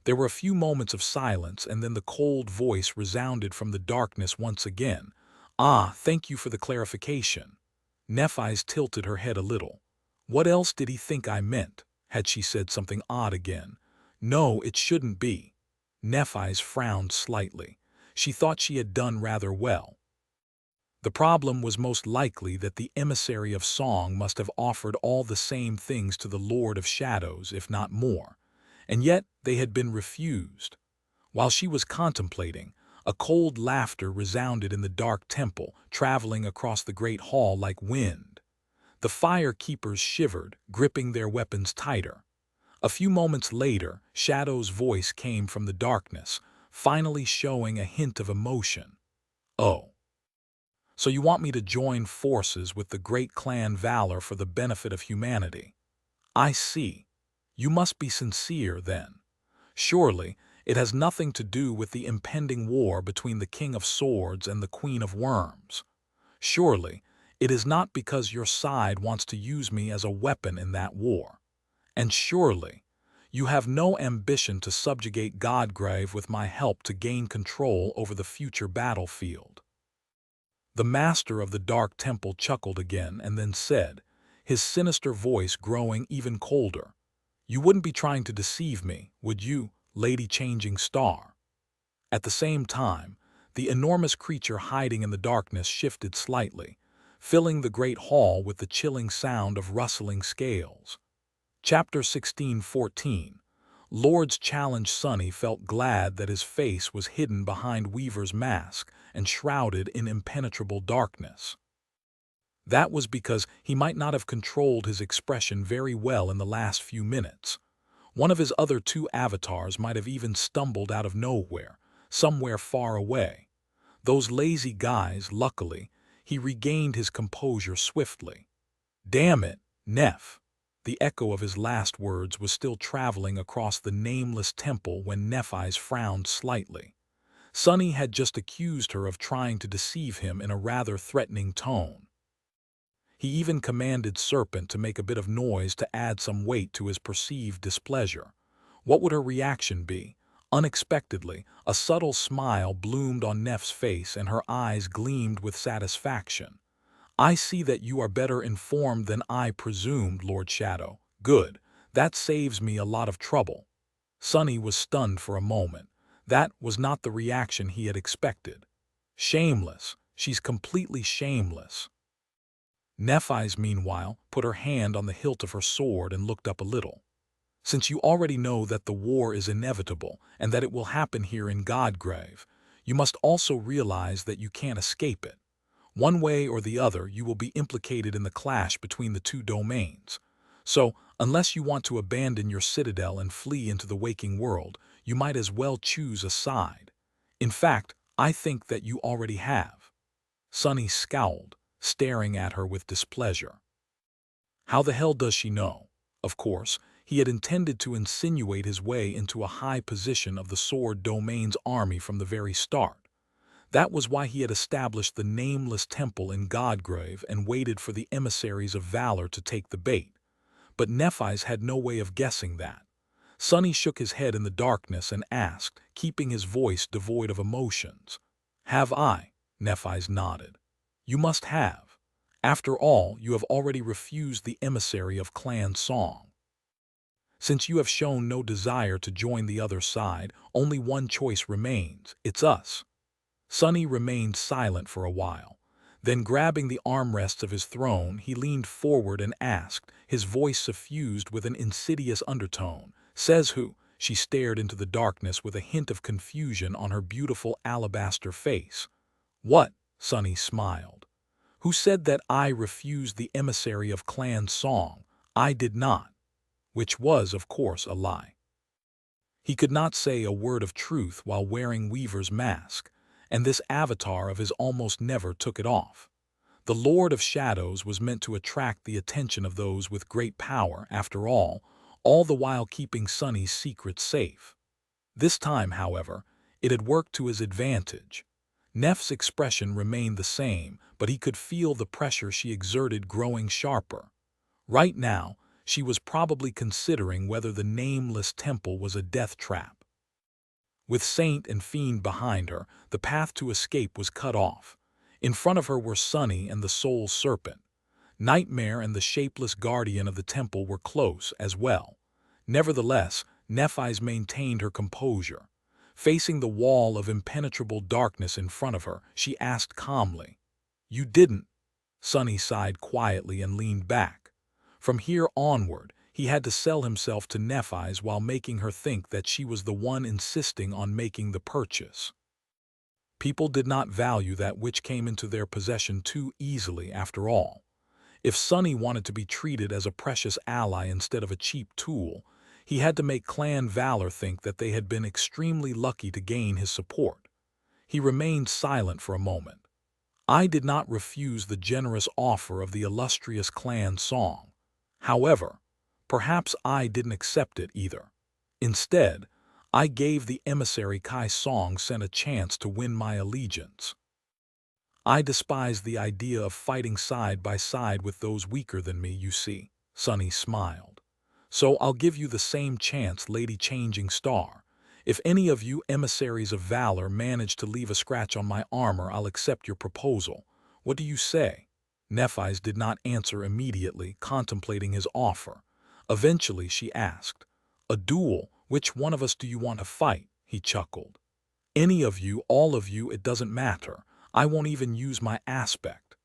There were a few moments of silence, and then the cold voice resounded from the darkness once again. Ah, thank you for the clarification. Nephi's tilted her head a little. What else did he think I meant? Had she said something odd again? No, it shouldn't be. Nephi's frowned slightly. She thought she had done rather well. The problem was most likely that the emissary of song must have offered all the same things to the Lord of Shadows, if not more. And yet they had been refused. While she was contemplating, a cold laughter resounded in the dark temple, traveling across the great hall like wind. The fire keepers shivered, gripping their weapons tighter. A few moments later, Shadow's voice came from the darkness, finally showing a hint of emotion. Oh. So you want me to join forces with the great clan Valor for the benefit of humanity? I see. You must be sincere, then. Surely, it has nothing to do with the impending war between the King of Swords and the Queen of Worms. Surely, it is not because your side wants to use me as a weapon in that war. And surely, you have no ambition to subjugate Godgrave with my help to gain control over the future battlefield. The master of the Dark Temple chuckled again and then said, his sinister voice growing even colder, You wouldn't be trying to deceive me, would you, Lady Changing Star? At the same time, the enormous creature hiding in the darkness shifted slightly, filling the great hall with the chilling sound of rustling scales. Chapter 16:14. Lord's challenged Sonny felt glad that his face was hidden behind Weaver's mask and shrouded in impenetrable darkness. That was because he might not have controlled his expression very well in the last few minutes. One of his other two avatars might have even stumbled out of nowhere, somewhere far away. Those lazy guys, luckily, he regained his composure swiftly. Damn it, Neff. The echo of his last words was still traveling across the nameless temple when Nephi's frowned slightly. Sonny had just accused her of trying to deceive him in a rather threatening tone. He even commanded Serpent to make a bit of noise to add some weight to his perceived displeasure. What would her reaction be? Unexpectedly, a subtle smile bloomed on Neff's face and her eyes gleamed with satisfaction. I see that you are better informed than I presumed, Lord Shadow. Good. That saves me a lot of trouble. Sonny was stunned for a moment. That was not the reaction he had expected. Shameless. She's completely shameless. Nephi's, meanwhile, put her hand on the hilt of her sword and looked up a little. Since you already know that the war is inevitable and that it will happen here in Godgrave, you must also realize that you can't escape it. One way or the other, you will be implicated in the clash between the two domains. So, unless you want to abandon your citadel and flee into the waking world, you might as well choose a side. In fact, I think that you already have. Sonny scowled, staring at her with displeasure. How the hell does she know? Of course, he had intended to insinuate his way into a high position of the Sword Domain's army from the very start. That was why he had established the nameless temple in Godgrave and waited for the emissaries of valor to take the bait. But Nephi's had no way of guessing that. Sonny shook his head in the darkness and asked, keeping his voice devoid of emotions. "Have I?" Nephi's nodded. "You must have. After all, you have already refused the emissary of Clan Song. Since you have shown no desire to join the other side, only one choice remains. It's us." Sonny remained silent for a while. Then, grabbing the armrests of his throne, he leaned forward and asked, his voice suffused with an insidious undertone, "Says who?" She stared into the darkness with a hint of confusion on her beautiful alabaster face. "What?" Sonny smiled. "Who said that I refused the emissary of Clan Song? I did not." Which was, of course, a lie. He could not say a word of truth while wearing Weaver's mask, and this avatar of his almost never took it off. The Lord of Shadows was meant to attract the attention of those with great power, after all the while keeping Sonny's secrets safe. This time, however, it had worked to his advantage. Neff's expression remained the same, but he could feel the pressure she exerted growing sharper. Right now, she was probably considering whether the nameless temple was a death trap. With Saint and Fiend behind her, the path to escape was cut off. In front of her were Sonny and the Soul Serpent. Nightmare and the shapeless guardian of the temple were close as well. Nevertheless, Nephi's maintained her composure. Facing the wall of impenetrable darkness in front of her, she asked calmly, "You didn't?" Sonny sighed quietly and leaned back. From here onward, he had to sell himself to Nephi's while making her think that she was the one insisting on making the purchase. People did not value that which came into their possession too easily, after all. If Sonny wanted to be treated as a precious ally instead of a cheap tool, he had to make Clan Valor think that they had been extremely lucky to gain his support. He remained silent for a moment. "I did not refuse the generous offer of the illustrious Clan Song. However, perhaps I didn't accept it either. Instead, I gave the emissary Kai Song Sen a chance to win my allegiance. I despise the idea of fighting side by side with those weaker than me, you see," Sonny smiled. "So I'll give you the same chance, Lady Changing Star. If any of you emissaries of valor manage to leave a scratch on my armor, I'll accept your proposal. What do you say?" Nephi's did not answer immediately, contemplating his offer. Eventually she asked, "A duel? Which one of us do you want to fight?" He chuckled. "Any of you, all of you, it doesn't matter. I won't even use my aspect.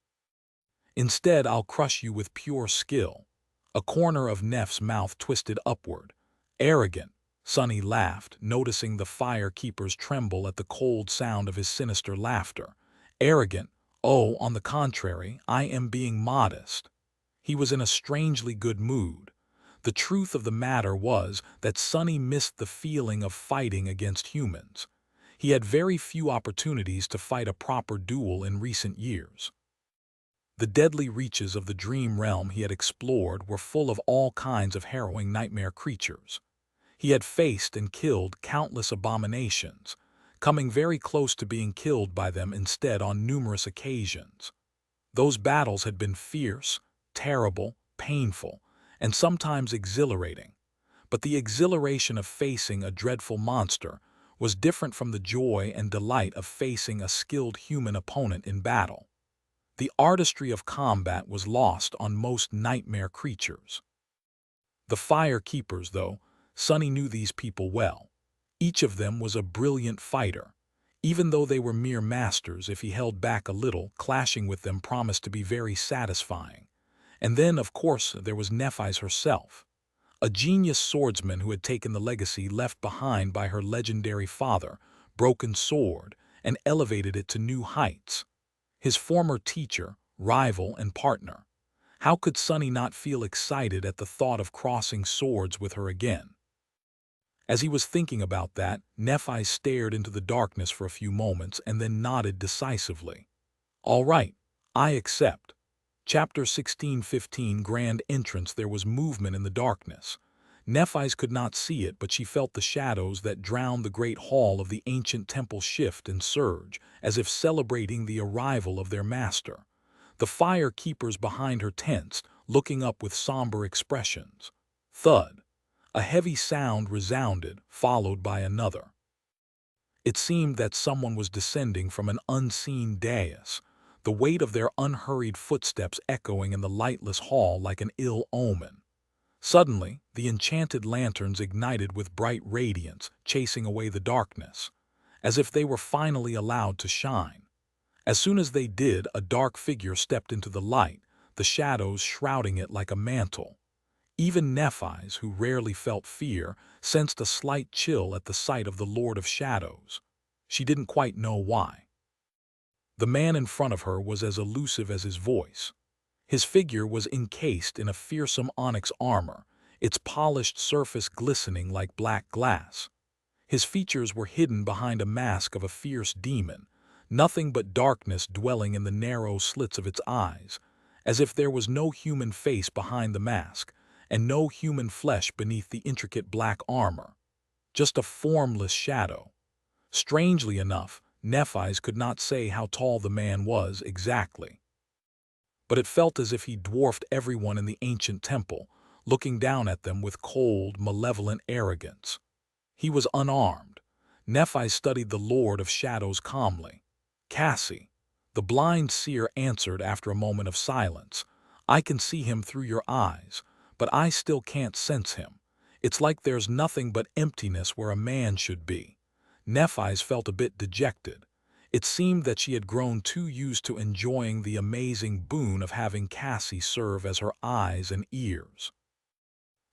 Instead, I'll crush you with pure skill." A corner of Neff's mouth twisted upward. "Arrogant," Sonny laughed, noticing the fire keepers tremble at the cold sound of his sinister laughter. "Arrogant? Oh, on the contrary, I am being modest." He was in a strangely good mood. The truth of the matter was that Sonny missed the feeling of fighting against humans. He had very few opportunities to fight a proper duel in recent years. The deadly reaches of the dream realm he had explored were full of all kinds of harrowing nightmare creatures. He had faced and killed countless abominations, coming very close to being killed by them instead on numerous occasions. Those battles had been fierce, terrible, painful, and sometimes exhilarating. But the exhilaration of facing a dreadful monster was different from the joy and delight of facing a skilled human opponent in battle. The artistry of combat was lost on most nightmare creatures. The Fire Keepers, though, Sonny knew these people well. Each of them was a brilliant fighter. Even though they were mere masters, if he held back a little, clashing with them promised to be very satisfying. And then, of course, there was Nephis herself, a genius swordsman who had taken the legacy left behind by her legendary father, broken sword, and elevated it to new heights. His former teacher, rival, and partner. How could Sonny not feel excited at the thought of crossing swords with her again? As he was thinking about that, Nephi stared into the darkness for a few moments and then nodded decisively. All right, I accept. Chapter 16:15 Grand Entrance. There was movement in the darkness. Nephis could not see it, but she felt the shadows that drowned the great hall of the ancient temple shift and surge, as if celebrating the arrival of their master. The fire keepers behind her tensed, looking up with somber expressions. Thud. A heavy sound resounded, followed by another. It seemed that someone was descending from an unseen dais, the weight of their unhurried footsteps echoing in the lightless hall like an ill omen. Suddenly, the enchanted lanterns ignited with bright radiance, chasing away the darkness, as if they were finally allowed to shine. As soon as they did, a dark figure stepped into the light, the shadows shrouding it like a mantle. Even Nephis, who rarely felt fear, sensed a slight chill at the sight of the Lord of Shadows. She didn't quite know why. The man in front of her was as elusive as his voice. His figure was encased in a fearsome onyx armor, its polished surface glistening like black glass. His features were hidden behind a mask of a fierce demon, nothing but darkness dwelling in the narrow slits of its eyes, as if there was no human face behind the mask, and no human flesh beneath the intricate black armor. Just a formless shadow. Strangely enough, Nephis could not say how tall the man was exactly, but it felt as if he dwarfed everyone in the ancient temple, looking down at them with cold, malevolent arrogance. He was unarmed. Nephis studied the Lord of Shadows calmly. Cassie, the blind seer answered after a moment of silence, I can see him through your eyes, but I still can't sense him. It's like there's nothing but emptiness where a man should be. Nephis felt a bit dejected. It seemed that she had grown too used to enjoying the amazing boon of having Cassie serve as her eyes and ears.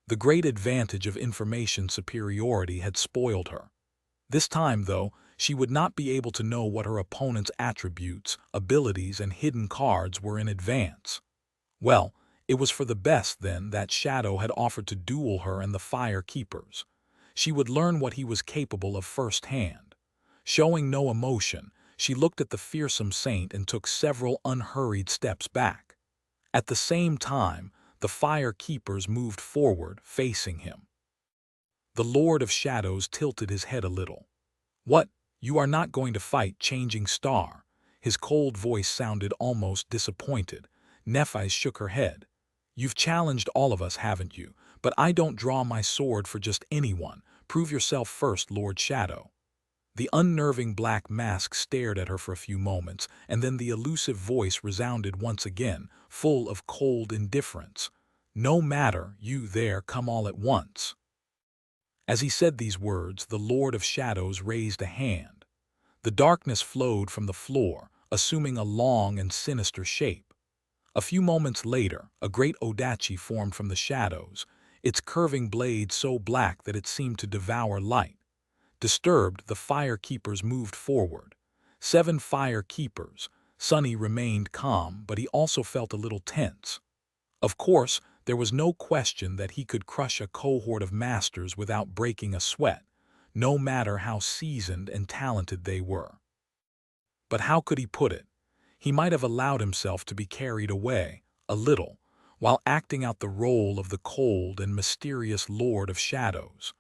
The great advantage of information superiority had spoiled her. This time, though, she would not be able to know what her opponent's attributes, abilities, and hidden cards were in advance. Well, it was for the best, then, that Shadow had offered to duel her and the Fire Keepers. She would learn what he was capable of firsthand. Showing no emotion, she looked at the fearsome saint and took several unhurried steps back. At the same time, the Fire Keepers moved forward, facing him. The Lord of Shadows tilted his head a little. What? You are not going to fight Changing Star? His cold voice sounded almost disappointed. Nephis shook her head. You've challenged all of us, haven't you? But I don't draw my sword for just anyone. Prove yourself first, Lord Shadow. The unnerving black mask stared at her for a few moments, and then the elusive voice resounded once again, full of cold indifference. No matter, you there, come all at once. As he said these words, the Lord of Shadows raised a hand. The darkness flowed from the floor, assuming a long and sinister shape. A few moments later, a great odachi formed from the shadows, its curving blade so black that it seemed to devour light. Disturbed, the Fire Keepers moved forward. 7 Fire Keepers. Sonny remained calm, but he also felt a little tense. Of course, there was no question that he could crush a cohort of masters without breaking a sweat, no matter how seasoned and talented they were. But how could he put it? He might have allowed himself to be carried away, a little, while acting out the role of the cold and mysterious Lord of Shadows.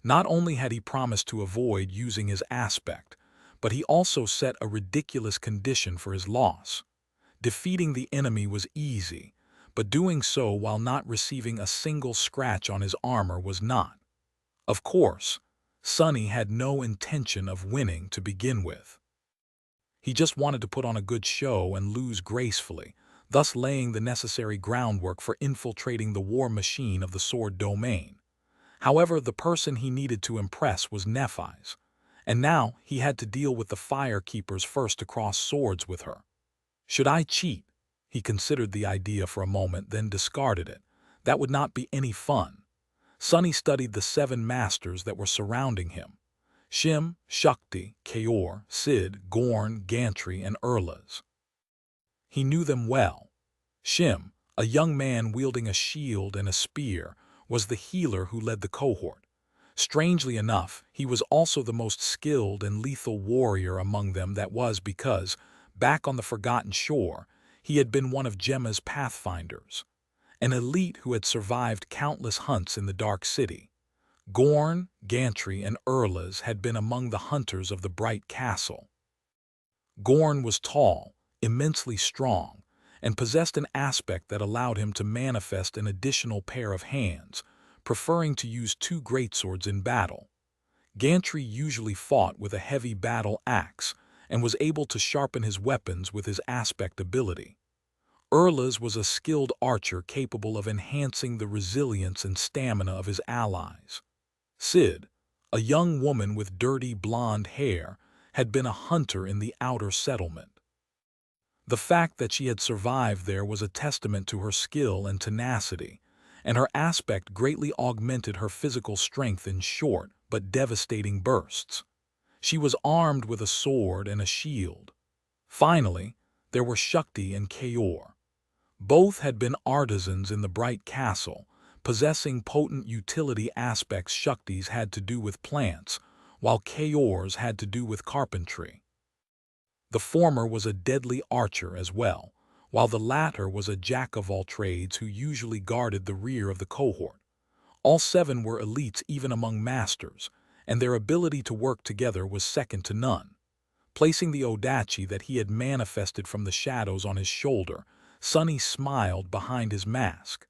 Not only had he promised to avoid using his aspect, but he also set a ridiculous condition for his loss. Defeating the enemy was easy, but doing so while not receiving a single scratch on his armor was not. Of course, Sonny had no intention of winning to begin with. He just wanted to put on a good show and lose gracefully, thus laying the necessary groundwork for infiltrating the war machine of the sword domain. However, the person he needed to impress was Nephi's, and now he had to deal with the firekeepers first to cross swords with her. Should I cheat? He considered the idea for a moment, then discarded it. That would not be any fun. Sunny studied the 7 masters that were surrounding him. Shim, Shakti, Kaor, Sid, Gorn, Gantry, and Urlas. He knew them well. Shim, a young man wielding a shield and a spear, was the healer who led the cohort. Strangely enough, he was also the most skilled and lethal warrior among them. That was because, back on the Forgotten Shore, he had been one of Gemma's pathfinders, an elite who had survived countless hunts in the Dark City. Gorn, Gantry, and Urlas had been among the hunters of the Bright Castle. Gorn was tall, immensely strong, and possessed an aspect that allowed him to manifest an additional pair of hands, preferring to use 2 greatswords in battle. Gantry usually fought with a heavy battle axe and was able to sharpen his weapons with his aspect ability. Urlas was a skilled archer capable of enhancing the resilience and stamina of his allies. Sid, a young woman with dirty blonde hair, had been a hunter in the outer settlement. The fact that she had survived there was a testament to her skill and tenacity, and her aspect greatly augmented her physical strength in short but devastating bursts. She was armed with a sword and a shield. Finally, there were Shakti and Kaor. Both had been artisans in the Bright Castle, possessing potent utility aspects. Shakti's had to do with plants, while Kaor's had to do with carpentry. The former was a deadly archer as well, while the latter was a jack-of-all-trades who usually guarded the rear of the cohort. All 7 were elites even among masters, and their ability to work together was second to none. Placing the Odachi that he had manifested from the shadows on his shoulder, Sunny smiled behind his mask.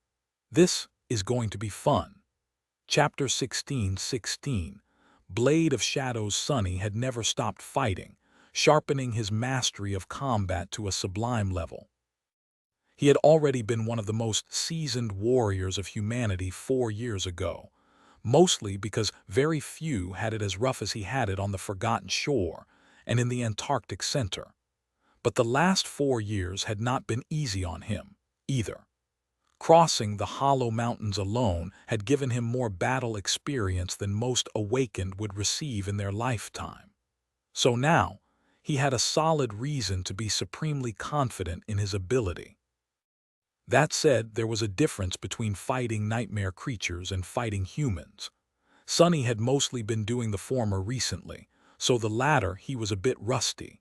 This is going to be fun. Chapter 16:16. Blade of Shadows. Sunny had never stopped fighting, sharpening his mastery of combat to a sublime level. He had already been one of the most seasoned warriors of humanity 4 years ago, mostly because very few had it as rough as he had it on the Forgotten Shore and in the Antarctic Center. But the last 4 years had not been easy on him, either. Crossing the Hollow Mountains alone had given him more battle experience than most awakened would receive in their lifetime. So now, he had a solid reason to be supremely confident in his ability. That said, there was a difference between fighting nightmare creatures and fighting humans. Sunny had mostly been doing the former recently, so the latter he was a bit rusty.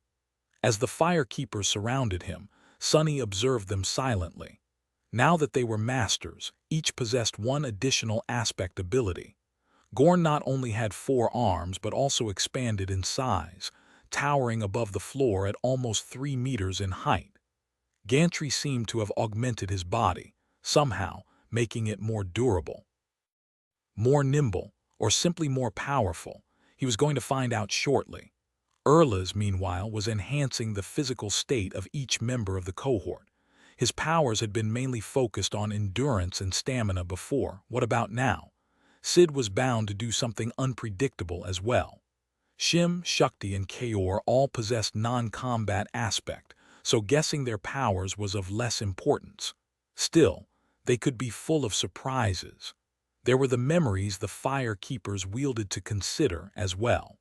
As the firekeepers surrounded him, Sunny observed them silently. Now that they were masters, each possessed 1 additional aspect ability. Gorn not only had 4 arms but also expanded in size, towering above the floor at almost 3 meters in height. Gantry seemed to have augmented his body, somehow making it more durable, more nimble, or simply more powerful. He was going to find out shortly. Urlas, meanwhile, was enhancing the physical state of each member of the cohort. His powers had been mainly focused on endurance and stamina before. What about now? Sid was bound to do something unpredictable as well. Shim, Shakti, and Kaor all possessed non-combat aspect, so guessing their powers was of less importance. Still, they could be full of surprises. There were the memories the firekeepers wielded to consider as well.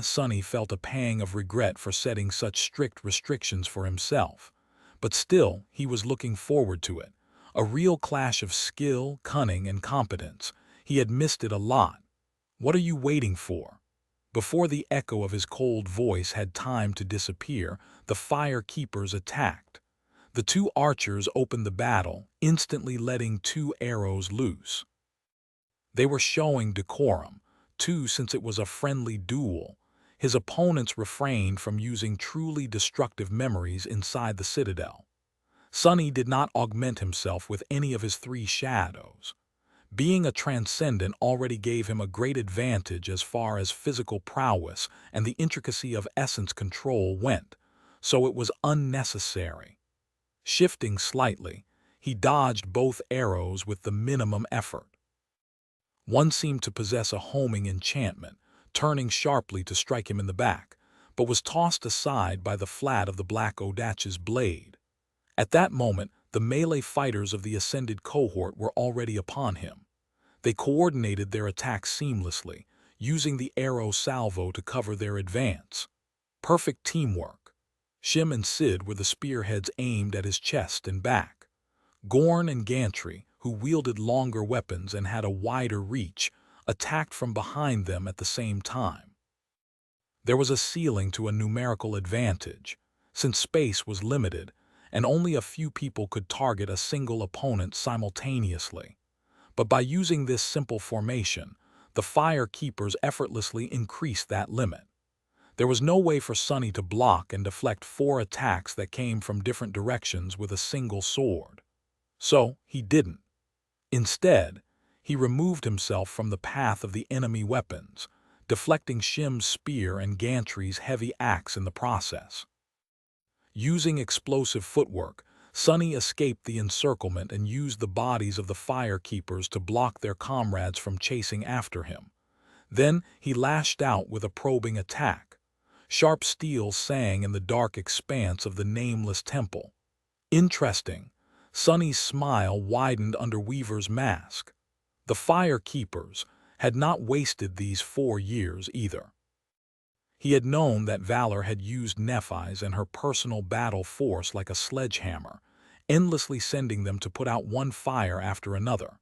Sunny felt a pang of regret for setting such strict restrictions for himself. But still, he was looking forward to it. A real clash of skill, cunning, and competence. He had missed it a lot. What are you waiting for? Before the echo of his cold voice had time to disappear, the firekeepers attacked. The 2 archers opened the battle, instantly letting 2 arrows loose. They were showing decorum, too, since it was a friendly duel. His opponents refrained from using truly destructive memories inside the citadel. Sunny did not augment himself with any of his 3 shadows. Being a transcendent already gave him a great advantage as far as physical prowess and the intricacy of essence control went, so it was unnecessary. Shifting slightly, he dodged both arrows with the minimum effort. One seemed to possess a homing enchantment, turning sharply to strike him in the back, but was tossed aside by the flat of the black Odach's blade. At that moment, the melee fighters of the ascended cohort were already upon him. They coordinated their attacks seamlessly, using the arrow salvo to cover their advance. Perfect teamwork. Shim and Sid were the spearheads aimed at his chest and back. Gorn and Gantry, who wielded longer weapons and had a wider reach, attacked from behind them at the same time. There was a ceiling to a numerical advantage, since space was limited, and only a few people could target a single opponent simultaneously. But by using this simple formation, the Fire Keepers effortlessly increased that limit. There was no way for Sunny to block and deflect 4 attacks that came from different directions with a single sword. So, he didn't. Instead, he removed himself from the path of the enemy weapons, deflecting Shim's spear and Gantry's heavy axe in the process. Using explosive footwork, Sunny escaped the encirclement and used the bodies of the Fire Keepers to block their comrades from chasing after him. Then he lashed out with a probing attack. Sharp steel sang in the dark expanse of the nameless temple. Interesting. Sunny's smile widened under Weaver's mask. The Fire Keepers had not wasted these 4 years either. He had known that Valor had used Nephi's and her personal battle force like a sledgehammer, endlessly sending them to put out one fire after another.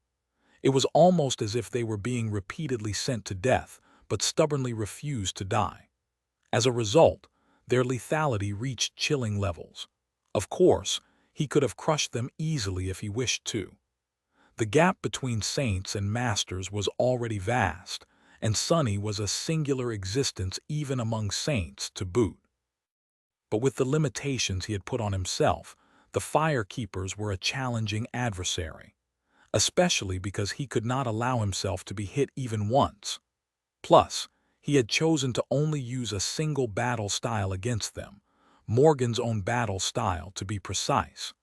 It was almost as if they were being repeatedly sent to death, but stubbornly refused to die. As a result, their lethality reached chilling levels. Of course, he could have crushed them easily if he wished to. The gap between saints and masters was already vast, and Sunny was a singular existence even among saints to boot. But with the limitations he had put on himself, the Fire Keepers were a challenging adversary, especially because he could not allow himself to be hit even once. Plus, he had chosen to only use a single battle style against them, Morgan's own battle style to be precise.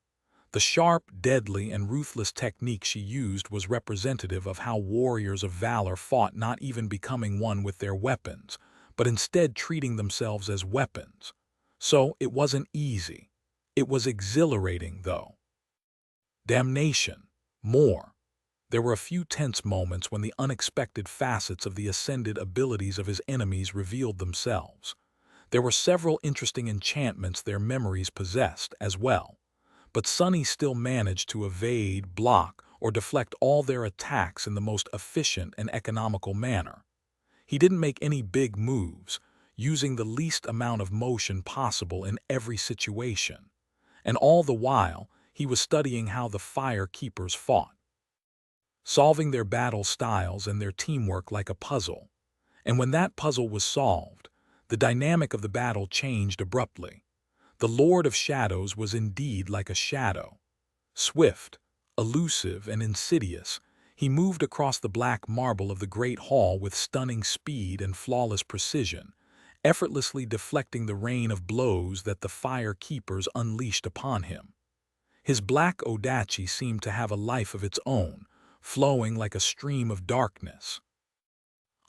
The sharp, deadly, and ruthless technique she used was representative of how warriors of valor fought, not even becoming one with their weapons, but instead treating themselves as weapons. So it wasn't easy. It was exhilarating, though. Damnation. More. There were a few tense moments when the unexpected facets of the ascended abilities of his enemies revealed themselves. There were several interesting enchantments their memories possessed as well. But Sunny still managed to evade, block, or deflect all their attacks in the most efficient and economical manner. He didn't make any big moves, using the least amount of motion possible in every situation. And all the while, he was studying how the Fire Keepers fought, solving their battle styles and their teamwork like a puzzle. And when that puzzle was solved, the dynamic of the battle changed abruptly. The Lord of Shadows was indeed like a shadow. Swift, elusive, and insidious, he moved across the black marble of the great hall with stunning speed and flawless precision, effortlessly deflecting the rain of blows that the Fire Keepers unleashed upon him. His black Odachi seemed to have a life of its own, flowing like a stream of darkness.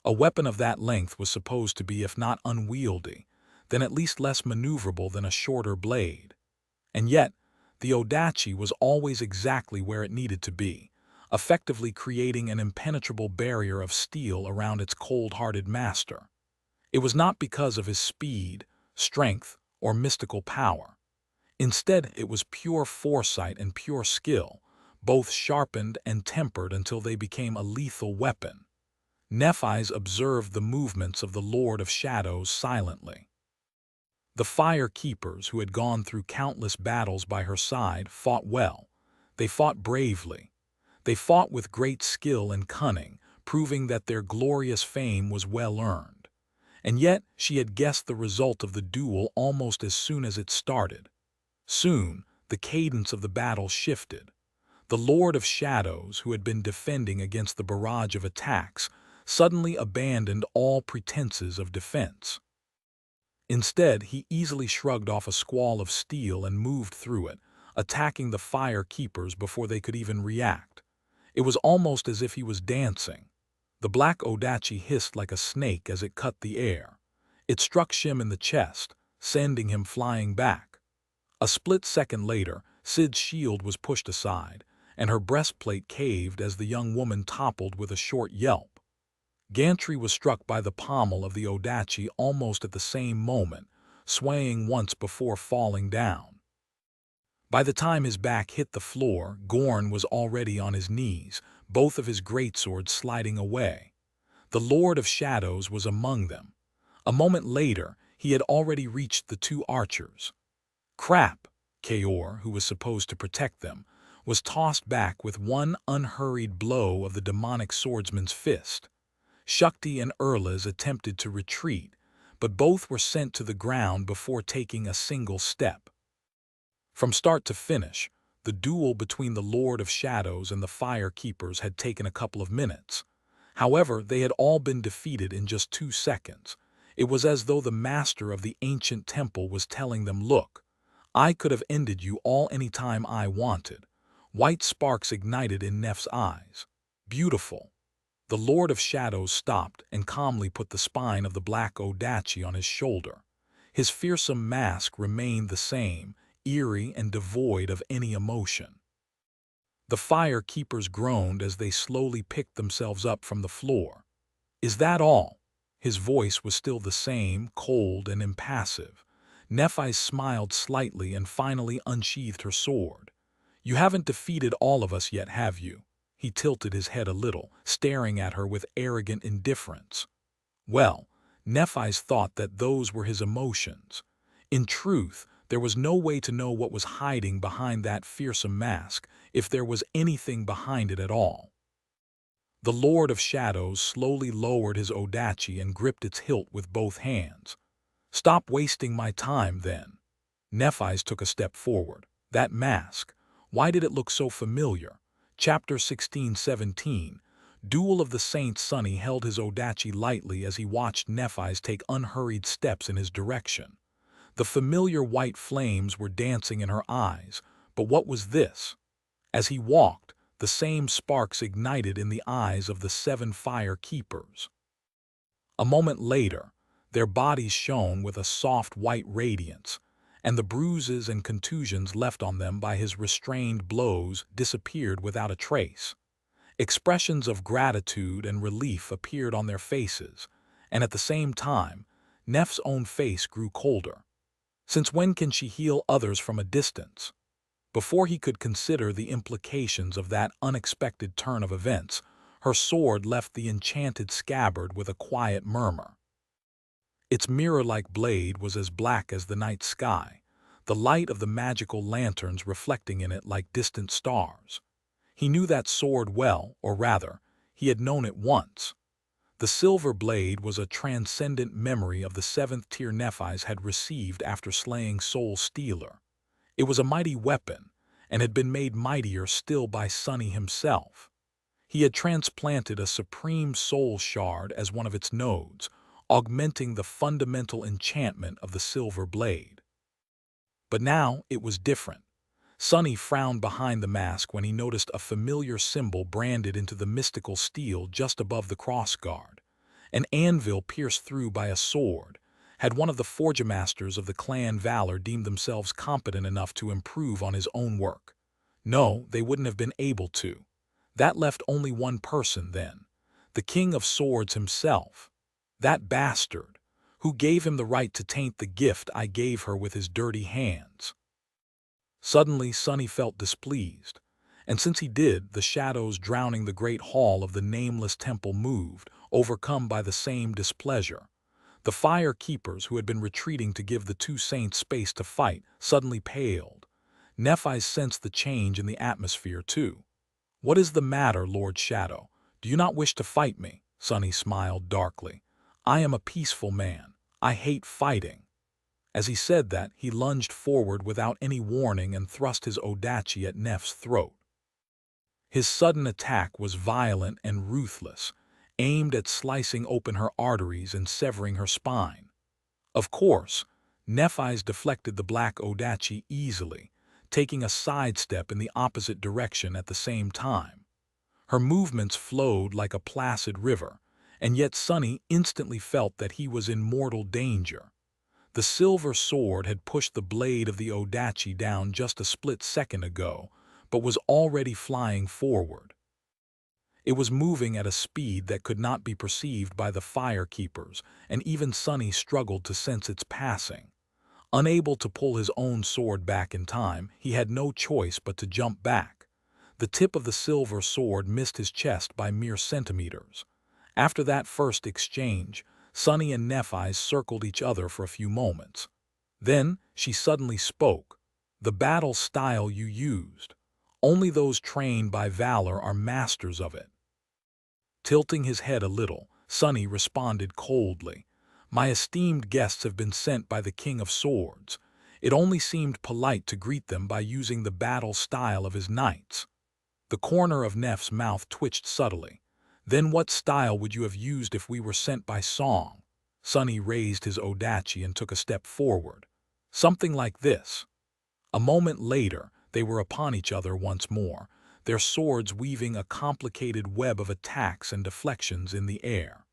A weapon of that length was supposed to be, if not unwieldy, then at least less maneuverable than a shorter blade. And yet, the Odachi was always exactly where it needed to be, effectively creating an impenetrable barrier of steel around its cold-hearted master. It was not because of his speed, strength, or mystical power. Instead, it was pure foresight and pure skill, both sharpened and tempered until they became a lethal weapon. Nephi's observed the movements of the Lord of Shadows silently. The Fire Keepers, who had gone through countless battles by her side, fought well. They fought bravely. They fought with great skill and cunning, proving that their glorious fame was well earned. And yet she had guessed the result of the duel almost as soon as it started. Soon, the cadence of the battle shifted. The Lord of Shadows, who had been defending against the barrage of attacks, suddenly abandoned all pretenses of defense. Instead, he easily shrugged off a squall of steel and moved through it, attacking the Fire Keepers before they could even react. It was almost as if he was dancing. The black Odachi hissed like a snake as it cut the air. It struck Shim in the chest, sending him flying back. A split second later, Sid's shield was pushed aside, and her breastplate caved as the young woman toppled with a short yelp. Gantry was struck by the pommel of the Odachi almost at the same moment, swaying once before falling down. By the time his back hit the floor, Gorn was already on his knees, both of his greatswords sliding away. The Lord of Shadows was among them. A moment later, he had already reached the two archers. Crap! Kaor, who was supposed to protect them, was tossed back with one unhurried blow of the demonic swordsman's fist. Shakti and Erlas attempted to retreat, but both were sent to the ground before taking a single step. From start to finish, the duel between the Lord of Shadows and the Fire Keepers had taken a couple of minutes. However, they had all been defeated in just 2 seconds. It was as though the master of the ancient temple was telling them, "Look, I could have ended you all any time I wanted." White sparks ignited in Nef's eyes. Beautiful. The Lord of Shadows stopped and calmly put the spine of the black Odachi on his shoulder. His fearsome mask remained the same, eerie and devoid of any emotion. The Fire Keepers groaned as they slowly picked themselves up from the floor. "Is that all?" His voice was still the same, cold and impassive. Nephi smiled slightly and finally unsheathed her sword. "You haven't defeated all of us yet, have you?" He tilted his head a little, staring at her with arrogant indifference. Well, Nephi's thought that those were his emotions. In truth, there was no way to know what was hiding behind that fearsome mask, if there was anything behind it at all. The Lord of Shadows slowly lowered his Odachi and gripped its hilt with both hands. "Stop wasting my time, then." Nephi's took a step forward. That mask, why did it look so familiar? Chapter 16-17. Duel of the Saints. Sunny held his Odachi lightly as he watched Nephi's take unhurried steps in his direction. The familiar white flames were dancing in her eyes, but what was this? As he walked, the same sparks ignited in the eyes of the 7 Fire Keepers. A moment later, their bodies shone with a soft white radiance, and the bruises and contusions left on them by his restrained blows disappeared without a trace. Expressions of gratitude and relief appeared on their faces, and at the same time, Nef's own face grew colder. Since when can she heal others from a distance? Before he could consider the implications of that unexpected turn of events, her sword left the enchanted scabbard with a quiet murmur. Its mirror-like blade was as black as the night sky, the light of the magical lanterns reflecting in it like distant stars. He knew that sword well, or rather, he had known it once. The silver blade was a transcendent memory of the 7th-tier Nephis had received after slaying Soul Stealer. It was a mighty weapon, and had been made mightier still by Sunny himself. He had transplanted a supreme soul shard as one of its nodes, augmenting the fundamental enchantment of the silver blade. But now it was different. Sunny frowned behind the mask when he noticed a familiar symbol branded into the mystical steel just above the crossguard. An anvil pierced through by a sword. Had one of the forgemasters of the clan Valor deemed themselves competent enough to improve on his own work? No, they wouldn't have been able to. That left only one person then. The King of Swords himself. That bastard, who gave him the right to taint the gift I gave her with his dirty hands. Suddenly, Sunny felt displeased, and since he did, the shadows drowning the great hall of the nameless temple moved, overcome by the same displeasure. The Fire Keepers, who had been retreating to give the 2 saints space to fight, suddenly paled. Nephi sensed the change in the atmosphere, too. "What is the matter, Lord Shadow? Do you not wish to fight me?" Sunny smiled darkly. "I am a peaceful man. I hate fighting." As he said that, he lunged forward without any warning and thrust his Odachi at Nef's throat. His sudden attack was violent and ruthless, aimed at slicing open her arteries and severing her spine. Of course, Nephi's deflected the black Odachi easily, taking a sidestep in the opposite direction at the same time. Her movements flowed like a placid river, and yet Sunny instantly felt that he was in mortal danger. The silver sword had pushed the blade of the Odachi down just a split second ago, but was already flying forward. It was moving at a speed that could not be perceived by the fire keepers, and even Sunny struggled to sense its passing. Unable to pull his own sword back in time, he had no choice but to jump back. The tip of the silver sword missed his chest by mere centimeters. After that first exchange, Sunny and Nephise circled each other for a few moments. Then she suddenly spoke. "The battle style you used. Only those trained by valor are masters of it." Tilting his head a little, Sunny responded coldly. "My esteemed guests have been sent by the King of Swords. It only seemed polite to greet them by using the battle style of his knights." The corner of Neff's mouth twitched subtly. "Then what style would you have used if we were sent by song?" Sunny raised his Odachi and took a step forward. "Something like this." A moment later, they were upon each other once more, their swords weaving a complicated web of attacks and deflections in the air.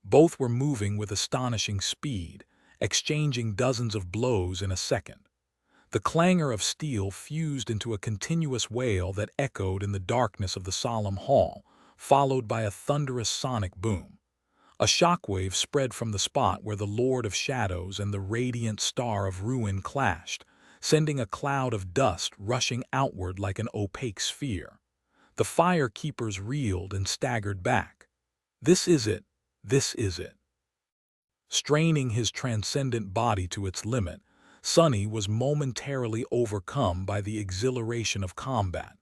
Both were moving with astonishing speed, exchanging dozens of blows in a second. The clangor of steel fused into a continuous wail that echoed in the darkness of the solemn hall, followed by a thunderous sonic boom. A shockwave spread from the spot where the Lord of Shadows and the radiant Star of Ruin clashed, sending a cloud of dust rushing outward like an opaque sphere. The fire keepers reeled and staggered back. "This is it, this is it." Straining his transcendent body to its limit, Sunny was momentarily overcome by the exhilaration of combat.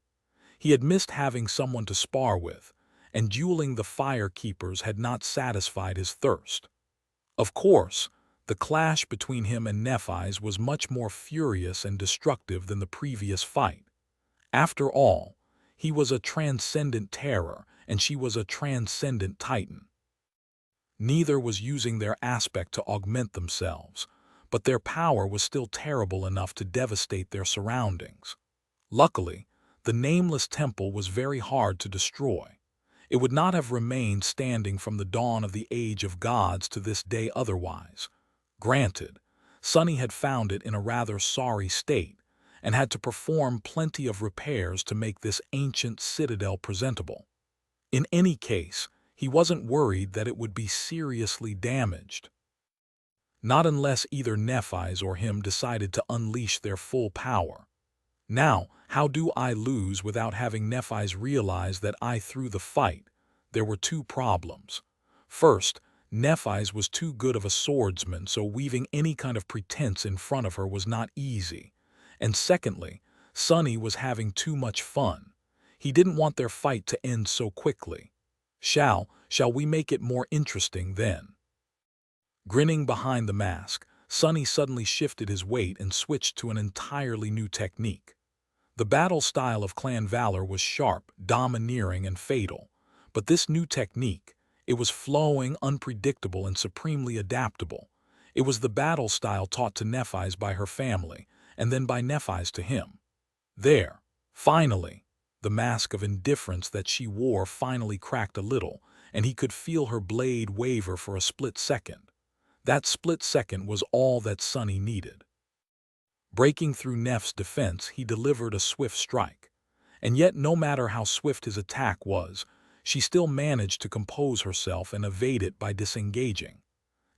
He had missed having someone to spar with, and dueling the fire keepers had not satisfied his thirst. Of course, the clash between him and Nephise was much more furious and destructive than the previous fight. After all, he was a transcendent terror, and she was a transcendent titan. Neither was using their aspect to augment themselves, but their power was still terrible enough to devastate their surroundings. Luckily, the nameless temple was very hard to destroy. It would not have remained standing from the dawn of the Age of Gods to this day otherwise. Granted, Sunny had found it in a rather sorry state, and had to perform plenty of repairs to make this ancient citadel presentable. In any case, he wasn't worried that it would be seriously damaged. Not unless either Nephise or him decided to unleash their full power. Now, how do I lose without having Nephise realize that I threw the fight? There were two problems. First, Nephise was too good of a swordsman, so weaving any kind of pretense in front of her was not easy. And secondly, Sunny was having too much fun. He didn't want their fight to end so quickly. Shall we make it more interesting then?" Grinning behind the mask, Sunny suddenly shifted his weight and switched to an entirely new technique. The battle style of Clan Valor was sharp, domineering, and fatal. But this new technique, it was flowing, unpredictable, and supremely adaptable. It was the battle style taught to Nephise by her family, and then by Nephise to him. There, finally, the mask of indifference that she wore finally cracked a little, and he could feel her blade waver for a split second. That split second was all that Sunny needed. Breaking through Neff's defense, he delivered a swift strike. And yet, no matter how swift his attack was, she still managed to compose herself and evade it by disengaging.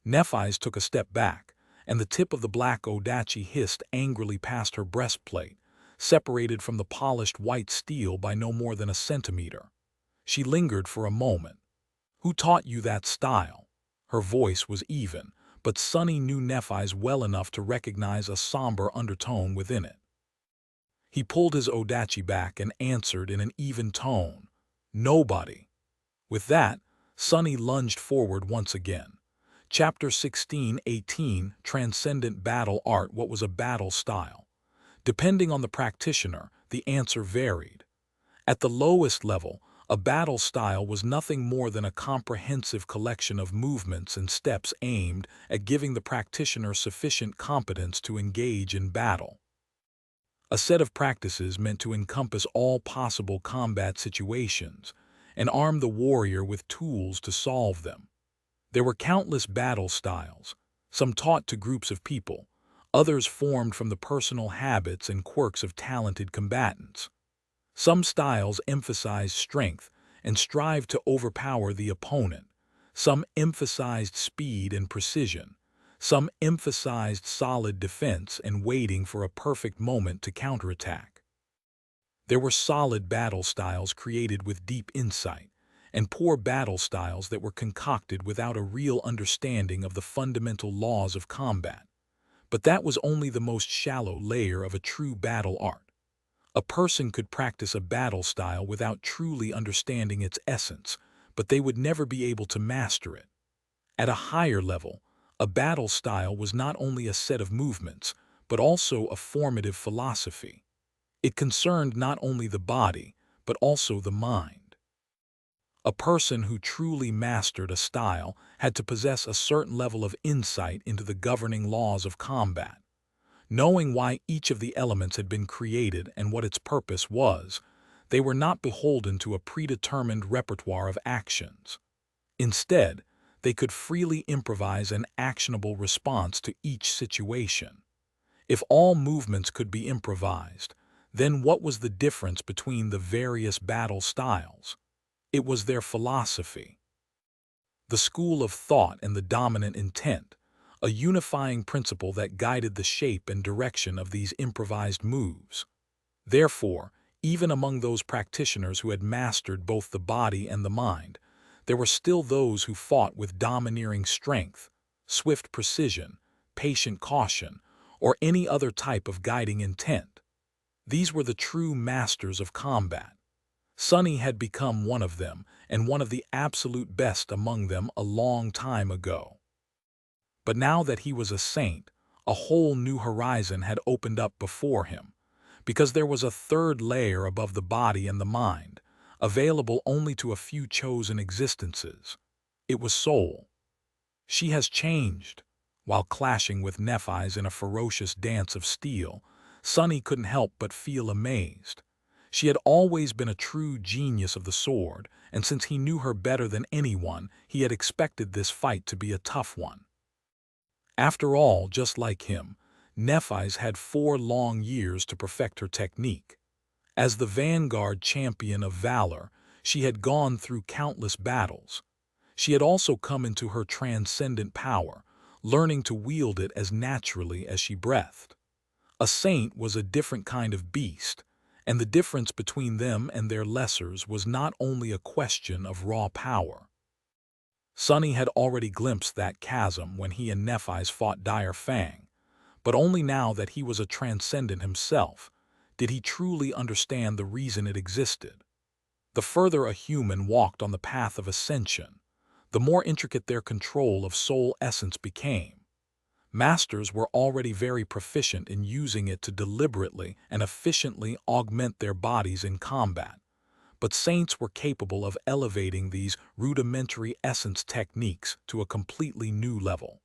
Nephise took a step back, and the tip of the black Odachi hissed angrily past her breastplate, separated from the polished white steel by no more than a centimeter. She lingered for a moment. "Who taught you that style?" Her voice was even, but Sunny knew Nephise well enough to recognize a somber undertone within it. He pulled his Odachi back and answered in an even tone, "Nobody." With that, Sunny lunged forward once again. Chapter 16:18 Transcendent Battle Art. What was a battle style? Depending on the practitioner, the answer varied. At the lowest level, a battle style was nothing more than a comprehensive collection of movements and steps aimed at giving the practitioner sufficient competence to engage in battle. a set of practices meant to encompass all possible combat situations and arm the warrior with tools to solve them. There were countless battle styles, some taught to groups of people, others formed from the personal habits and quirks of talented combatants. Some styles emphasized strength and strived to overpower the opponent. Some emphasized speed and precision. Some emphasized solid defense and waiting for a perfect moment to counterattack. There were solid battle styles created with deep insight, and poor battle styles that were concocted without a real understanding of the fundamental laws of combat. But that was only the most shallow layer of a true battle art. A person could practice a battle style without truly understanding its essence, but they would never be able to master it. At a higher level, a battle style was not only a set of movements, but also a formative philosophy. It concerned not only the body, but also the mind. A person who truly mastered a style had to possess a certain level of insight into the governing laws of combat. Knowing why each of the elements had been created and what its purpose was, they were not beholden to a predetermined repertoire of actions. Instead, they could freely improvise an actionable response to each situation. If all movements could be improvised, then what was the difference between the various battle styles? It was their philosophy. The school of thought and the dominant intent, a unifying principle that guided the shape and direction of these improvised moves. Therefore, even among those practitioners who had mastered both the body and the mind, there were still those who fought with domineering strength, swift precision, patient caution, or any other type of guiding intent. These were the true masters of combat. Sonny had become one of them, and one of the absolute best among them a long time ago. But now that he was a saint, a whole new horizon had opened up before him, because there was a third layer above the body and the mind, available only to a few chosen existences. It was soul. She has changed. While clashing with Nephis in a ferocious dance of steel, Sonny couldn't help but feel amazed. She had always been a true genius of the sword, and since he knew her better than anyone, he had expected this fight to be a tough one. After all, just like him, Nephis had 4 long years to perfect her technique. As the vanguard champion of valor, she had gone through countless battles. She had also come into her transcendent power, learning to wield it as naturally as she breathed. A saint was a different kind of beast, and the difference between them and their lessers was not only a question of raw power. Sonny had already glimpsed that chasm when he and Nephis fought Dire Fang, but only now that he was a transcendent himself did he truly understand the reason it existed. The further a human walked on the path of ascension, the more intricate their control of soul essence became. Masters were already very proficient in using it to deliberately and efficiently augment their bodies in combat, but saints were capable of elevating these rudimentary essence techniques to a completely new level.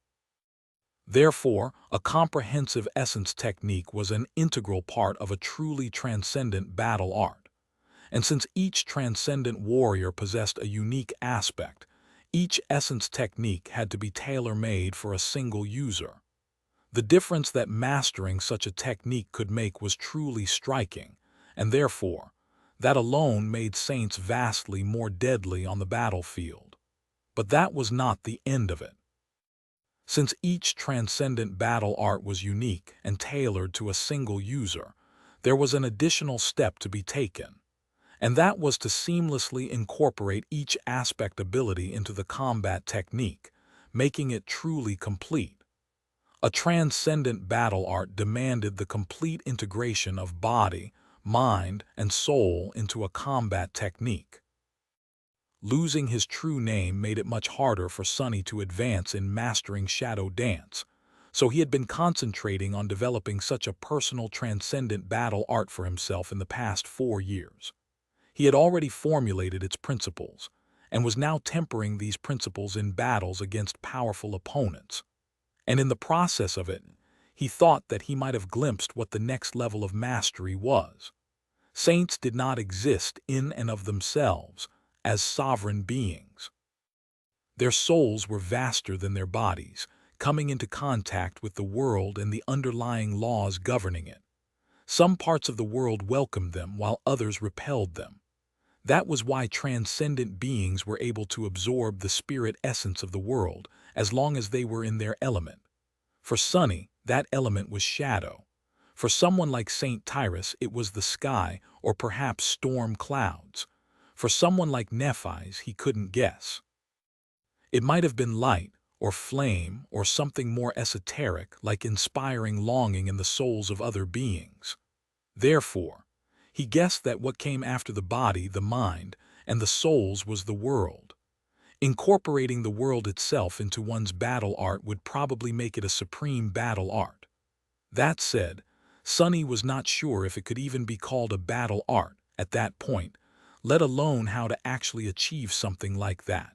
Therefore, a comprehensive essence technique was an integral part of a truly transcendent battle art. And since each transcendent warrior possessed a unique aspect, each essence technique had to be tailor-made for a single user. The difference that mastering such a technique could make was truly striking, and therefore, that alone made saints vastly more deadly on the battlefield. But that was not the end of it. Since each transcendent battle art was unique and tailored to a single user, there was an additional step to be taken, and that was to seamlessly incorporate each aspect ability into the combat technique, making it truly complete. A transcendent battle art demanded the complete integration of body, mind, and soul into a combat technique. Losing his true name made it much harder for Sonny to advance in mastering shadow dance, so he had been concentrating on developing such a personal transcendent battle art for himself in the past 4 years. He had already formulated its principles, and was now tempering these principles in battles against powerful opponents. And in the process of it, he thought that he might have glimpsed what the next level of mastery was. Saints did not exist in and of themselves as sovereign beings. Their souls were vaster than their bodies, coming into contact with the world and the underlying laws governing it. Some parts of the world welcomed them while others repelled them. That was why transcendent beings were able to absorb the spirit essence of the world as long as they were in their element. For Sunny, that element was shadow. For someone like Saint Tyrus, it was the sky or perhaps storm clouds. For someone like Nephis, he couldn't guess. It might have been light or flame or something more esoteric, like inspiring longing in the souls of other beings. Therefore, he guessed that what came after the body, the mind, and the souls was the world. Incorporating the world itself into one's battle art would probably make it a supreme battle art. That said, Sunny was not sure if it could even be called a battle art at that point, let alone how to actually achieve something like that.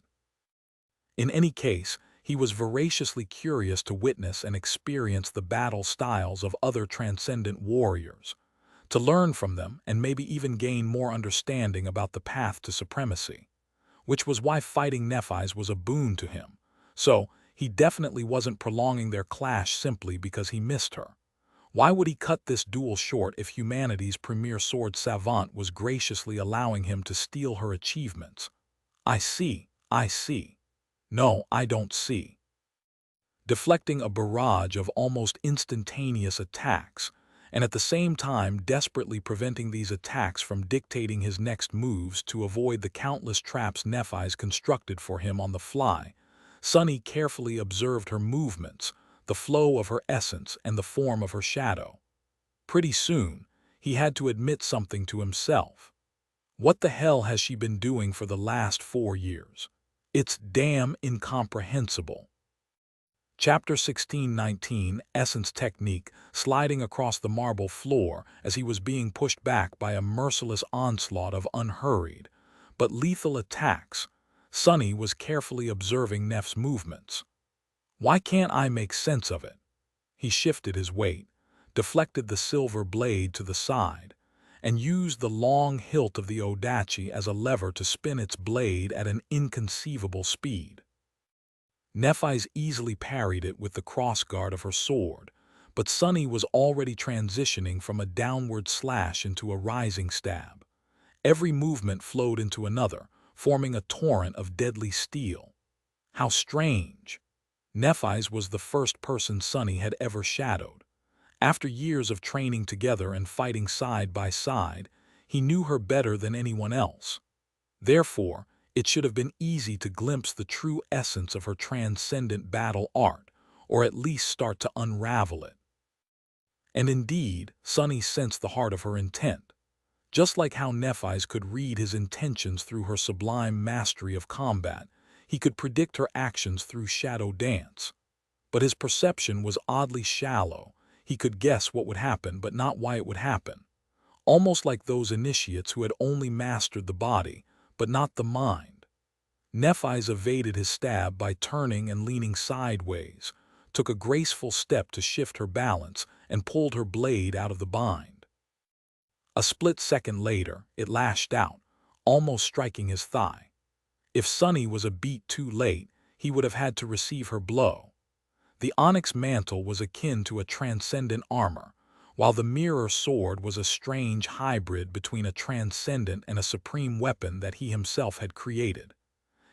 In any case, he was voraciously curious to witness and experience the battle styles of other transcendent warriors, to learn from them and maybe even gain more understanding about the path to supremacy, which was why fighting Nephis was a boon to him. So, he definitely wasn't prolonging their clash simply because he missed her. Why would he cut this duel short if humanity's premier sword savant was graciously allowing him to steal her achievements? I see, I see. No, I don't see. Deflecting a barrage of almost instantaneous attacks, and at the same time desperately preventing these attacks from dictating his next moves to avoid the countless traps Nephis constructed for him on the fly, Sunny carefully observed her movements, the flow of her essence, and the form of her shadow. Pretty soon, he had to admit something to himself. What the hell has she been doing for the last 4 years? It's damn incomprehensible. Chapter 16:19 Essence Technique sliding across the marble floor as he was being pushed back by a merciless onslaught of unhurried, but lethal attacks, Sunny was carefully observing Neff's movements. Why can't I make sense of it? He shifted his weight, deflected the silver blade to the side, and used the long hilt of the odachi as a lever to spin its blade at an inconceivable speed. Nephis easily parried it with the crossguard of her sword, but Sunny was already transitioning from a downward slash into a rising stab. Every movement flowed into another, forming a torrent of deadly steel. How strange! Nephis was the first person Sunny had ever shadowed. After years of training together and fighting side by side, he knew her better than anyone else. Therefore, it should have been easy to glimpse the true essence of her transcendent battle art, or at least start to unravel it. And indeed, Sunny sensed the heart of her intent. Just like how Nephis could read his intentions through her sublime mastery of combat, he could predict her actions through shadow dance. But his perception was oddly shallow. He could guess what would happen, but not why it would happen. Almost like those initiates who had only mastered the body, but not the mind. Nephis evaded his stab by turning and leaning sideways, took a graceful step to shift her balance, and pulled her blade out of the bind. A split second later, it lashed out, almost striking his thigh. If Sunny was a beat too late, he would have had to receive her blow. The onyx mantle was akin to a transcendent armor, while the mirror sword was a strange hybrid between a transcendent and a supreme weapon that he himself had created.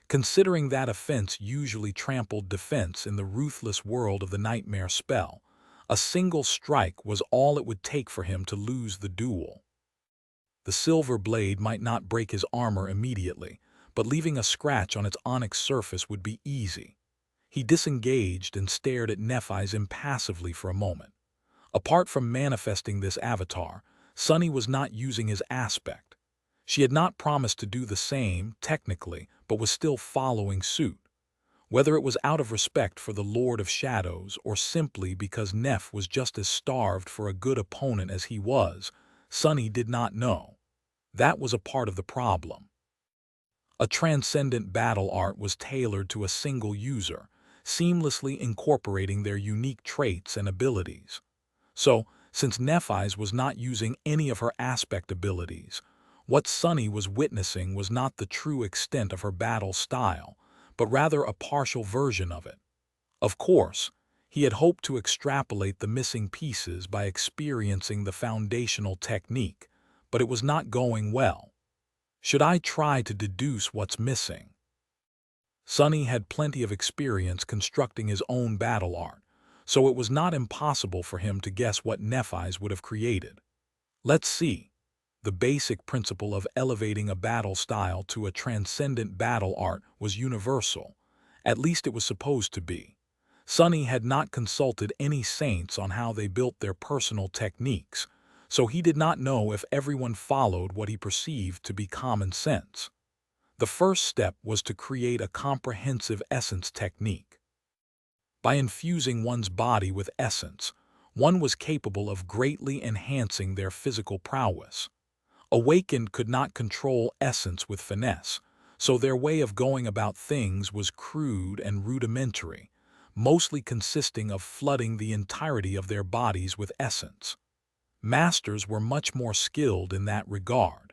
Considering that offense usually trampled defense in the ruthless world of the nightmare spell, a single strike was all it would take for him to lose the duel. The silver blade might not break his armor immediately, but leaving a scratch on its onyx surface would be easy. He disengaged and stared at Nephis impassively for a moment. Apart from manifesting this avatar, Sunny was not using his aspect. She had not promised to do the same, technically, but was still following suit. Whether it was out of respect for the Lord of Shadows or simply because Neph was just as starved for a good opponent as he was, Sunny did not know. That was a part of the problem. A transcendent battle art was tailored to a single user, seamlessly incorporating their unique traits and abilities. So, since Nephise was not using any of her aspect abilities, what Sunny was witnessing was not the true extent of her battle style, but rather a partial version of it. Of course, he had hoped to extrapolate the missing pieces by experiencing the foundational technique, but it was not going well. Should I try to deduce what's missing? Sunny had plenty of experience constructing his own battle art, so it was not impossible for him to guess what Nephise would have created. Let's see. The basic principle of elevating a battle style to a transcendent battle art was universal. At least it was supposed to be. Sunny had not consulted any saints on how they built their personal techniques, so he did not know if everyone followed what he perceived to be common sense. The first step was to create a comprehensive essence technique. By infusing one's body with essence, one was capable of greatly enhancing their physical prowess. Awakened could not control essence with finesse, so their way of going about things was crude and rudimentary, mostly consisting of flooding the entirety of their bodies with essence. Masters were much more skilled in that regard.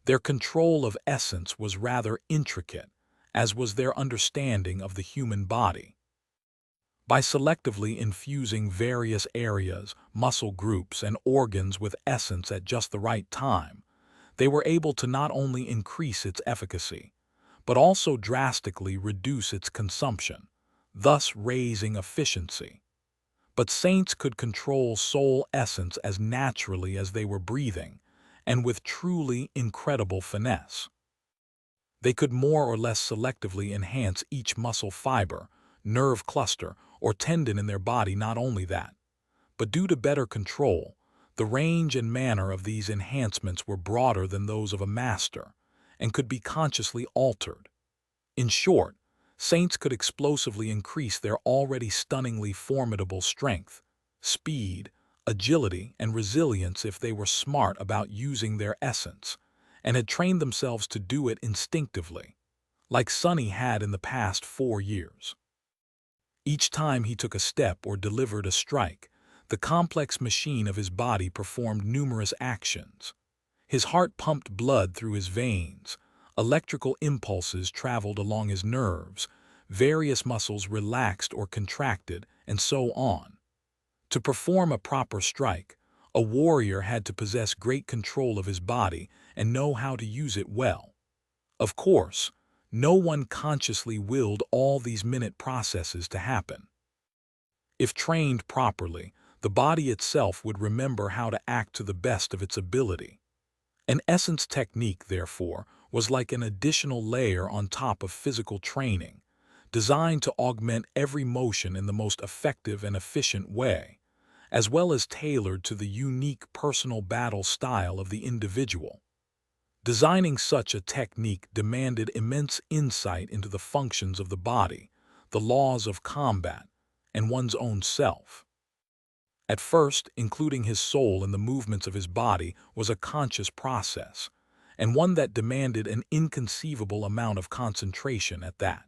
Their control of essence was rather intricate, as was their understanding of the human body. By selectively infusing various areas, muscle groups, and organs with essence at just the right time, they were able to not only increase its efficacy, but also drastically reduce its consumption, thus raising efficiency. But saints could control soul essence as naturally as they were breathing, and with truly incredible finesse. They could more or less selectively enhance each muscle fiber, nerve cluster, or tendon in their body. Not only that, but due to better control, the range and manner of these enhancements were broader than those of a master, and could be consciously altered. In short, saints could explosively increase their already stunningly formidable strength, speed, agility, and resilience if they were smart about using their essence, and had trained themselves to do it instinctively, like Sunny had in the past 4 years. Each time he took a step or delivered a strike, the complex machine of his body performed numerous actions. His heart pumped blood through his veins, electrical impulses traveled along his nerves, various muscles relaxed or contracted, and so on. To perform a proper strike, a warrior had to possess great control of his body and know how to use it well. Of course, no one consciously willed all these minute processes to happen. If trained properly, the body itself would remember how to act to the best of its ability. An essence technique, therefore, was like an additional layer on top of physical training, designed to augment every motion in the most effective and efficient way, as well as tailored to the unique personal battle style of the individual. Designing such a technique demanded immense insight into the functions of the body, the laws of combat, and one's own self. At first, including his soul in the movements of his body was a conscious process, and one that demanded an inconceivable amount of concentration at that.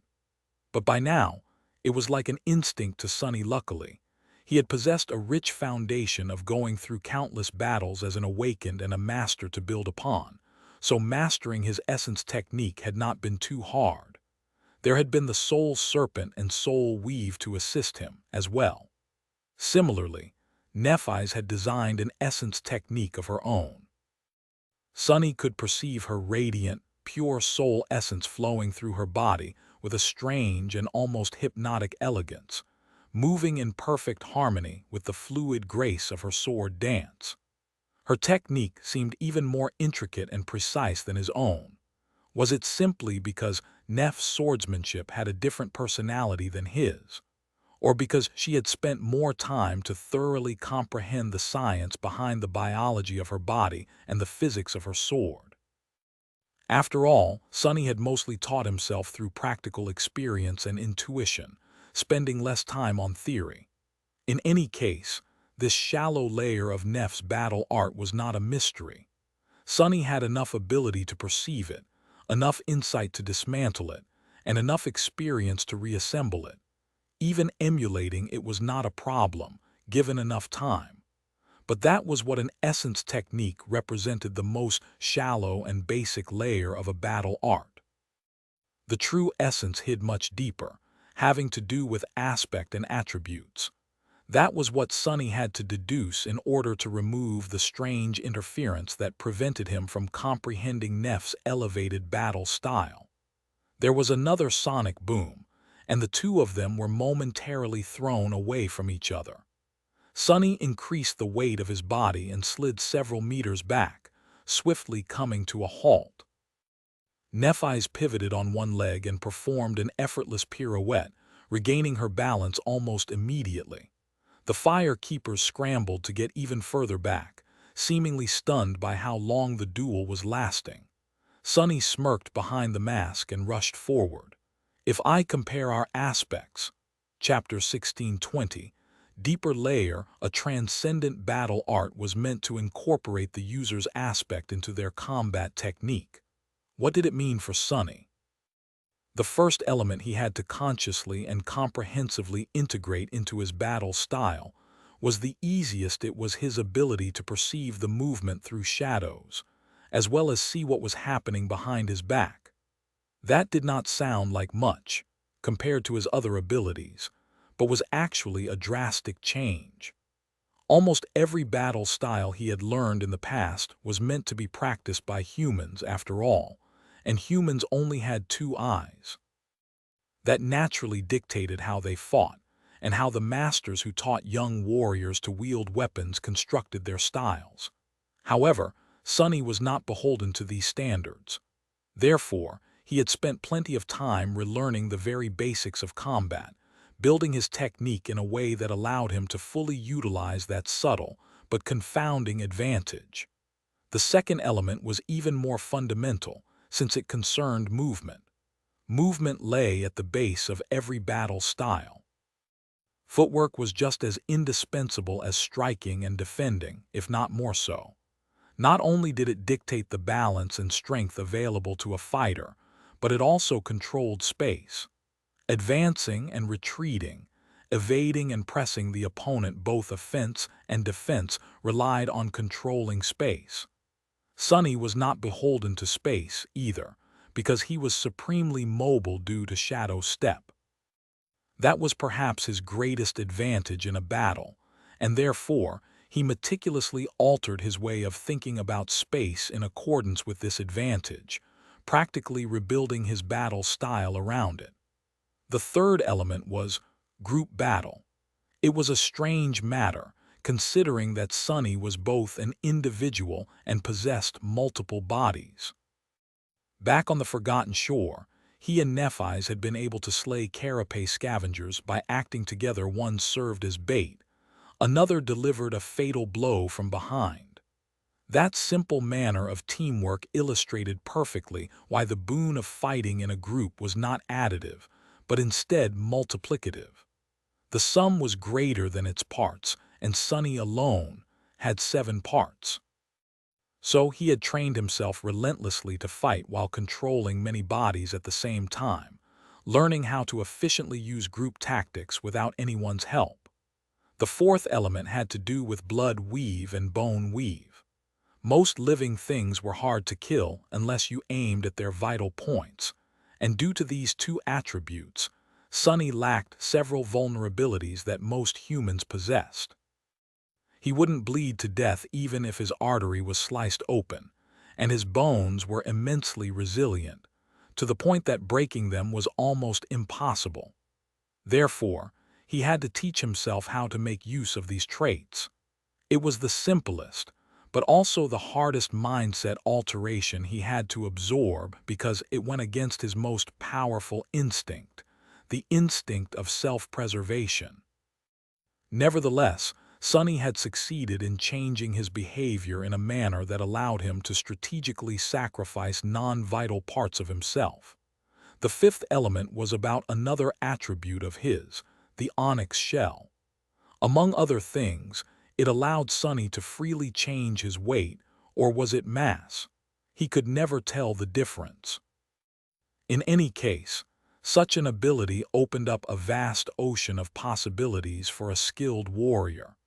But by now, it was like an instinct to Sunny. Luckily, he had possessed a rich foundation of going through countless battles as an awakened and a master to build upon, so mastering his essence technique had not been too hard. There had been the soul serpent and soul weave to assist him as well. Similarly, Nephise had designed an essence technique of her own. Sunny could perceive her radiant, pure soul essence flowing through her body with a strange and almost hypnotic elegance, moving in perfect harmony with the fluid grace of her sword dance. Her technique seemed even more intricate and precise than his own. Was it simply because Neph's swordsmanship had a different personality than his, or because she had spent more time to thoroughly comprehend the science behind the biology of her body and the physics of her sword? After all, Sunny had mostly taught himself through practical experience and intuition, spending less time on theory. In any case, this shallow layer of Neph's battle art was not a mystery. Sunny had enough ability to perceive it, enough insight to dismantle it, and enough experience to reassemble it. Even emulating it was not a problem, given enough time. But that was what an essence technique represented, the most shallow and basic layer of a battle art. The true essence hid much deeper, having to do with aspect and attributes. That was what Sonny had to deduce in order to remove the strange interference that prevented him from comprehending Neff's elevated battle style. There was another sonic boom, and the two of them were momentarily thrown away from each other. Sonny increased the weight of his body and slid several meters back, swiftly coming to a halt. Nephis pivoted on one leg and performed an effortless pirouette, regaining her balance almost immediately. The fire keepers scrambled to get even further back, seemingly stunned by how long the duel was lasting. Sonny smirked behind the mask and rushed forward. If I compare our aspects, Chapter 1620, deeper layer, a transcendent battle art was meant to incorporate the user's aspect into their combat technique. What did it mean for Sonny? The first element he had to consciously and comprehensively integrate into his battle style was the easiest. It was his ability to perceive the movement through shadows, as well as see what was happening behind his back. That did not sound like much, compared to his other abilities, but was actually a drastic change. Almost every battle style he had learned in the past was meant to be practiced by humans after all, and humans only had two eyes. That naturally dictated how they fought, and how the masters who taught young warriors to wield weapons constructed their styles. However, Sonny was not beholden to these standards. Therefore, he had spent plenty of time relearning the very basics of combat, building his technique in a way that allowed him to fully utilize that subtle but confounding advantage. The second element was even more fundamental, since it concerned movement. Movement lay at the base of every battle style. Footwork was just as indispensable as striking and defending, if not more so. Not only did it dictate the balance and strength available to a fighter, but it also controlled space. Advancing and retreating, evading and pressing the opponent, both offense and defense, relied on controlling space. Sonny was not beholden to space either, because he was supremely mobile due to shadow step. That was perhaps his greatest advantage in a battle, and therefore he meticulously altered his way of thinking about space in accordance with this advantage, practically rebuilding his battle style around it. The third element was group battle. It was a strange matter, considering that Sonny was both an individual and possessed multiple bodies. Back on the Forgotten Shore, he and Nephis had been able to slay carapace scavengers by acting together. One served as bait, another delivered a fatal blow from behind. That simple manner of teamwork illustrated perfectly why the boon of fighting in a group was not additive, but instead multiplicative. The sum was greater than its parts, and Sonny alone had 7 parts. So he had trained himself relentlessly to fight while controlling many bodies at the same time, learning how to efficiently use group tactics without anyone's help. The fourth element had to do with blood weave and bone weave. Most living things were hard to kill unless you aimed at their vital points, and due to these two attributes, Sonny lacked several vulnerabilities that most humans possessed. He wouldn't bleed to death even if his artery was sliced open, and his bones were immensely resilient, to the point that breaking them was almost impossible. Therefore, he had to teach himself how to make use of these traits. It was the simplest, but also the hardest mindset alteration he had to absorb because it went against his most powerful instinct, the instinct of self-preservation. Nevertheless, Sonny had succeeded in changing his behavior in a manner that allowed him to strategically sacrifice non-vital parts of himself. The fifth element was about another attribute of his, the onyx shell. Among other things, it allowed Sonny to freely change his weight, or was it mass? He could never tell the difference. In any case, Such an ability opened up a vast ocean of possibilities for a skilled warrior,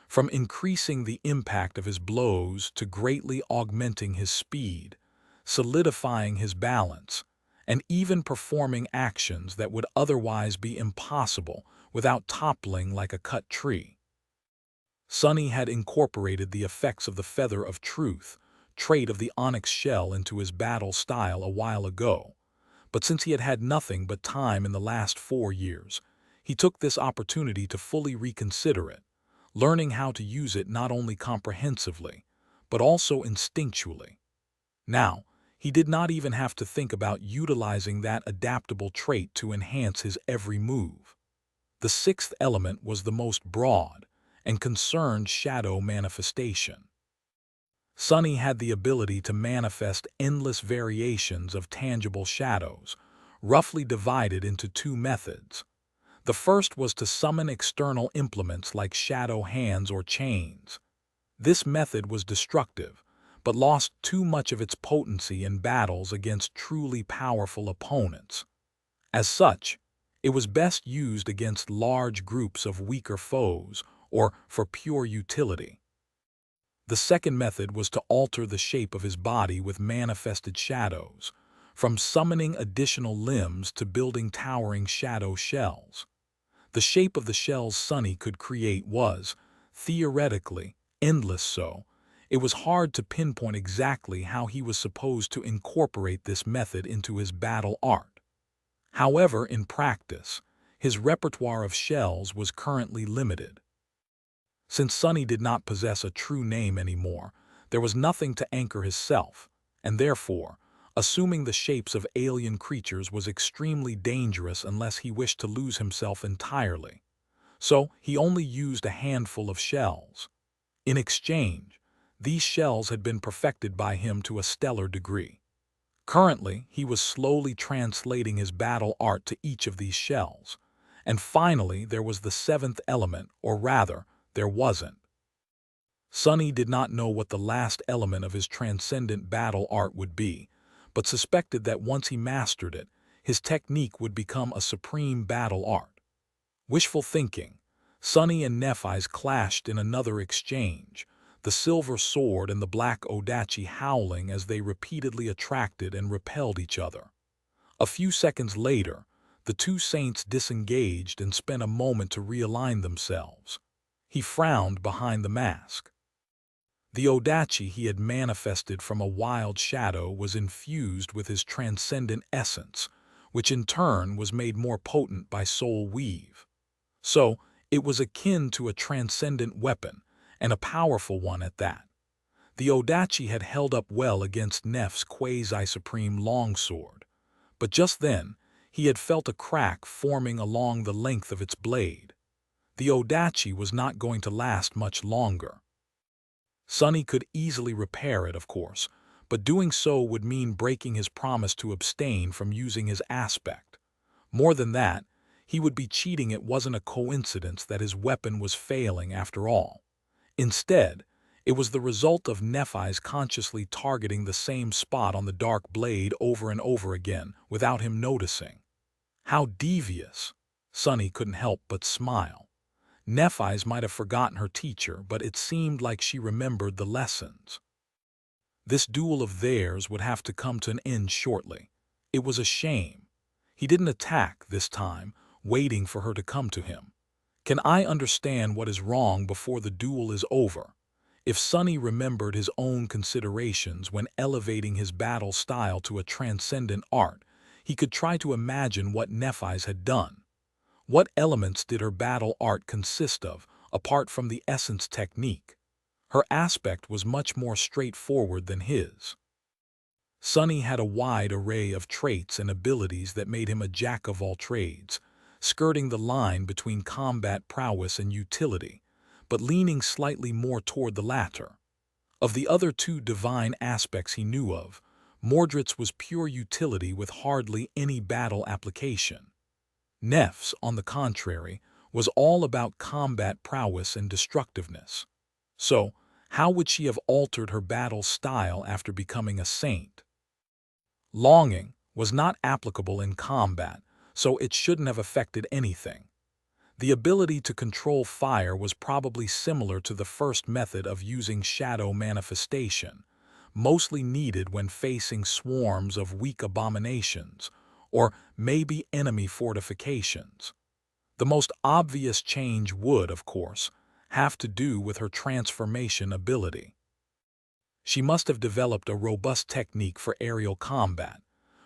from increasing the impact of his blows to greatly augmenting his speed, solidifying his balance, and even performing actions that would otherwise be impossible without toppling like a cut tree. Sunny had incorporated the effects of the Feather of Truth, trait of the onyx shell, into his battle style a while ago, but since he had had nothing but time in the last 4 years, he took this opportunity to fully reconsider it, learning how to use it not only comprehensively, but also instinctually. Now, he did not even have to think about utilizing that adaptable trait to enhance his every move. The sixth element was the most broad and concerned shadow manifestation. Sunny had the ability to manifest endless variations of tangible shadows, roughly divided into two methods. The first was to summon external implements like shadow hands or chains. This method was destructive, but lost too much of its potency in battles against truly powerful opponents. As such, it was best used against large groups of weaker foes or for pure utility. The second method was to alter the shape of his body with manifested shadows, from summoning additional limbs to building towering shadow shells. The shape of the shells Sunny could create was, theoretically, endless, so it was hard to pinpoint exactly how he was supposed to incorporate this method into his battle art. However, in practice, his repertoire of shells was currently limited. Since Sunny did not possess a true name anymore, there was nothing to anchor his self, and therefore, assuming the shapes of alien creatures was extremely dangerous unless he wished to lose himself entirely. So he only used a handful of shells. In exchange, these shells had been perfected by him to a stellar degree. Currently, he was slowly translating his battle art to each of these shells. And finally, there was the seventh element, or rather, there wasn't. Sunny did not know what the last element of his transcendent battle art would be, but suspected that once he mastered it, his technique would become a supreme battle art. Wishful thinking. Sunny and Nephis clashed in another exchange, the silver sword and the black Odachi howling as they repeatedly attracted and repelled each other. A few seconds later, the two saints disengaged and spent a moment to realign themselves. He frowned behind the mask. The Odachi he had manifested from a wild shadow was infused with his transcendent essence, which in turn was made more potent by soul weave. So, it was akin to a transcendent weapon, and a powerful one at that. The Odachi had held up well against Neph's quasi-supreme longsword, but just then, he had felt a crack forming along the length of its blade. The Odachi was not going to last much longer. Sunny could easily repair it, of course, but doing so would mean breaking his promise to abstain from using his aspect. More than that, he would be cheating. It wasn't a coincidence that his weapon was failing after all. Instead, it was the result of Nephis consciously targeting the same spot on the dark blade over and over again without him noticing. How devious! Sunny couldn't help but smile. Nephis might have forgotten her teacher, but it seemed like she remembered the lessons. This duel of theirs would have to come to an end shortly. It was a shame. He didn't attack this time, waiting for her to come to him. Can I understand what is wrong before the duel is over? If Sunny remembered his own considerations when elevating his battle style to a transcendent art, he could try to imagine what Nephis had done. What elements did her battle art consist of, apart from the essence technique? Her aspect was much more straightforward than his. Sunny had a wide array of traits and abilities that made him a jack of all trades, skirting the line between combat prowess and utility, but leaning slightly more toward the latter. Of the other two divine aspects he knew of, Mordred's was pure utility with hardly any battle application. Neph's, on the contrary, was all about combat prowess and destructiveness. So, how would she have altered her battle style after becoming a saint? Longing was not applicable in combat, so it shouldn't have affected anything. The ability to control fire was probably similar to the first method of using shadow manifestation, mostly needed when facing swarms of weak abominations, or maybe enemy fortifications. The most obvious change would, of course, have to do with her transformation ability. She must have developed a robust technique for aerial combat,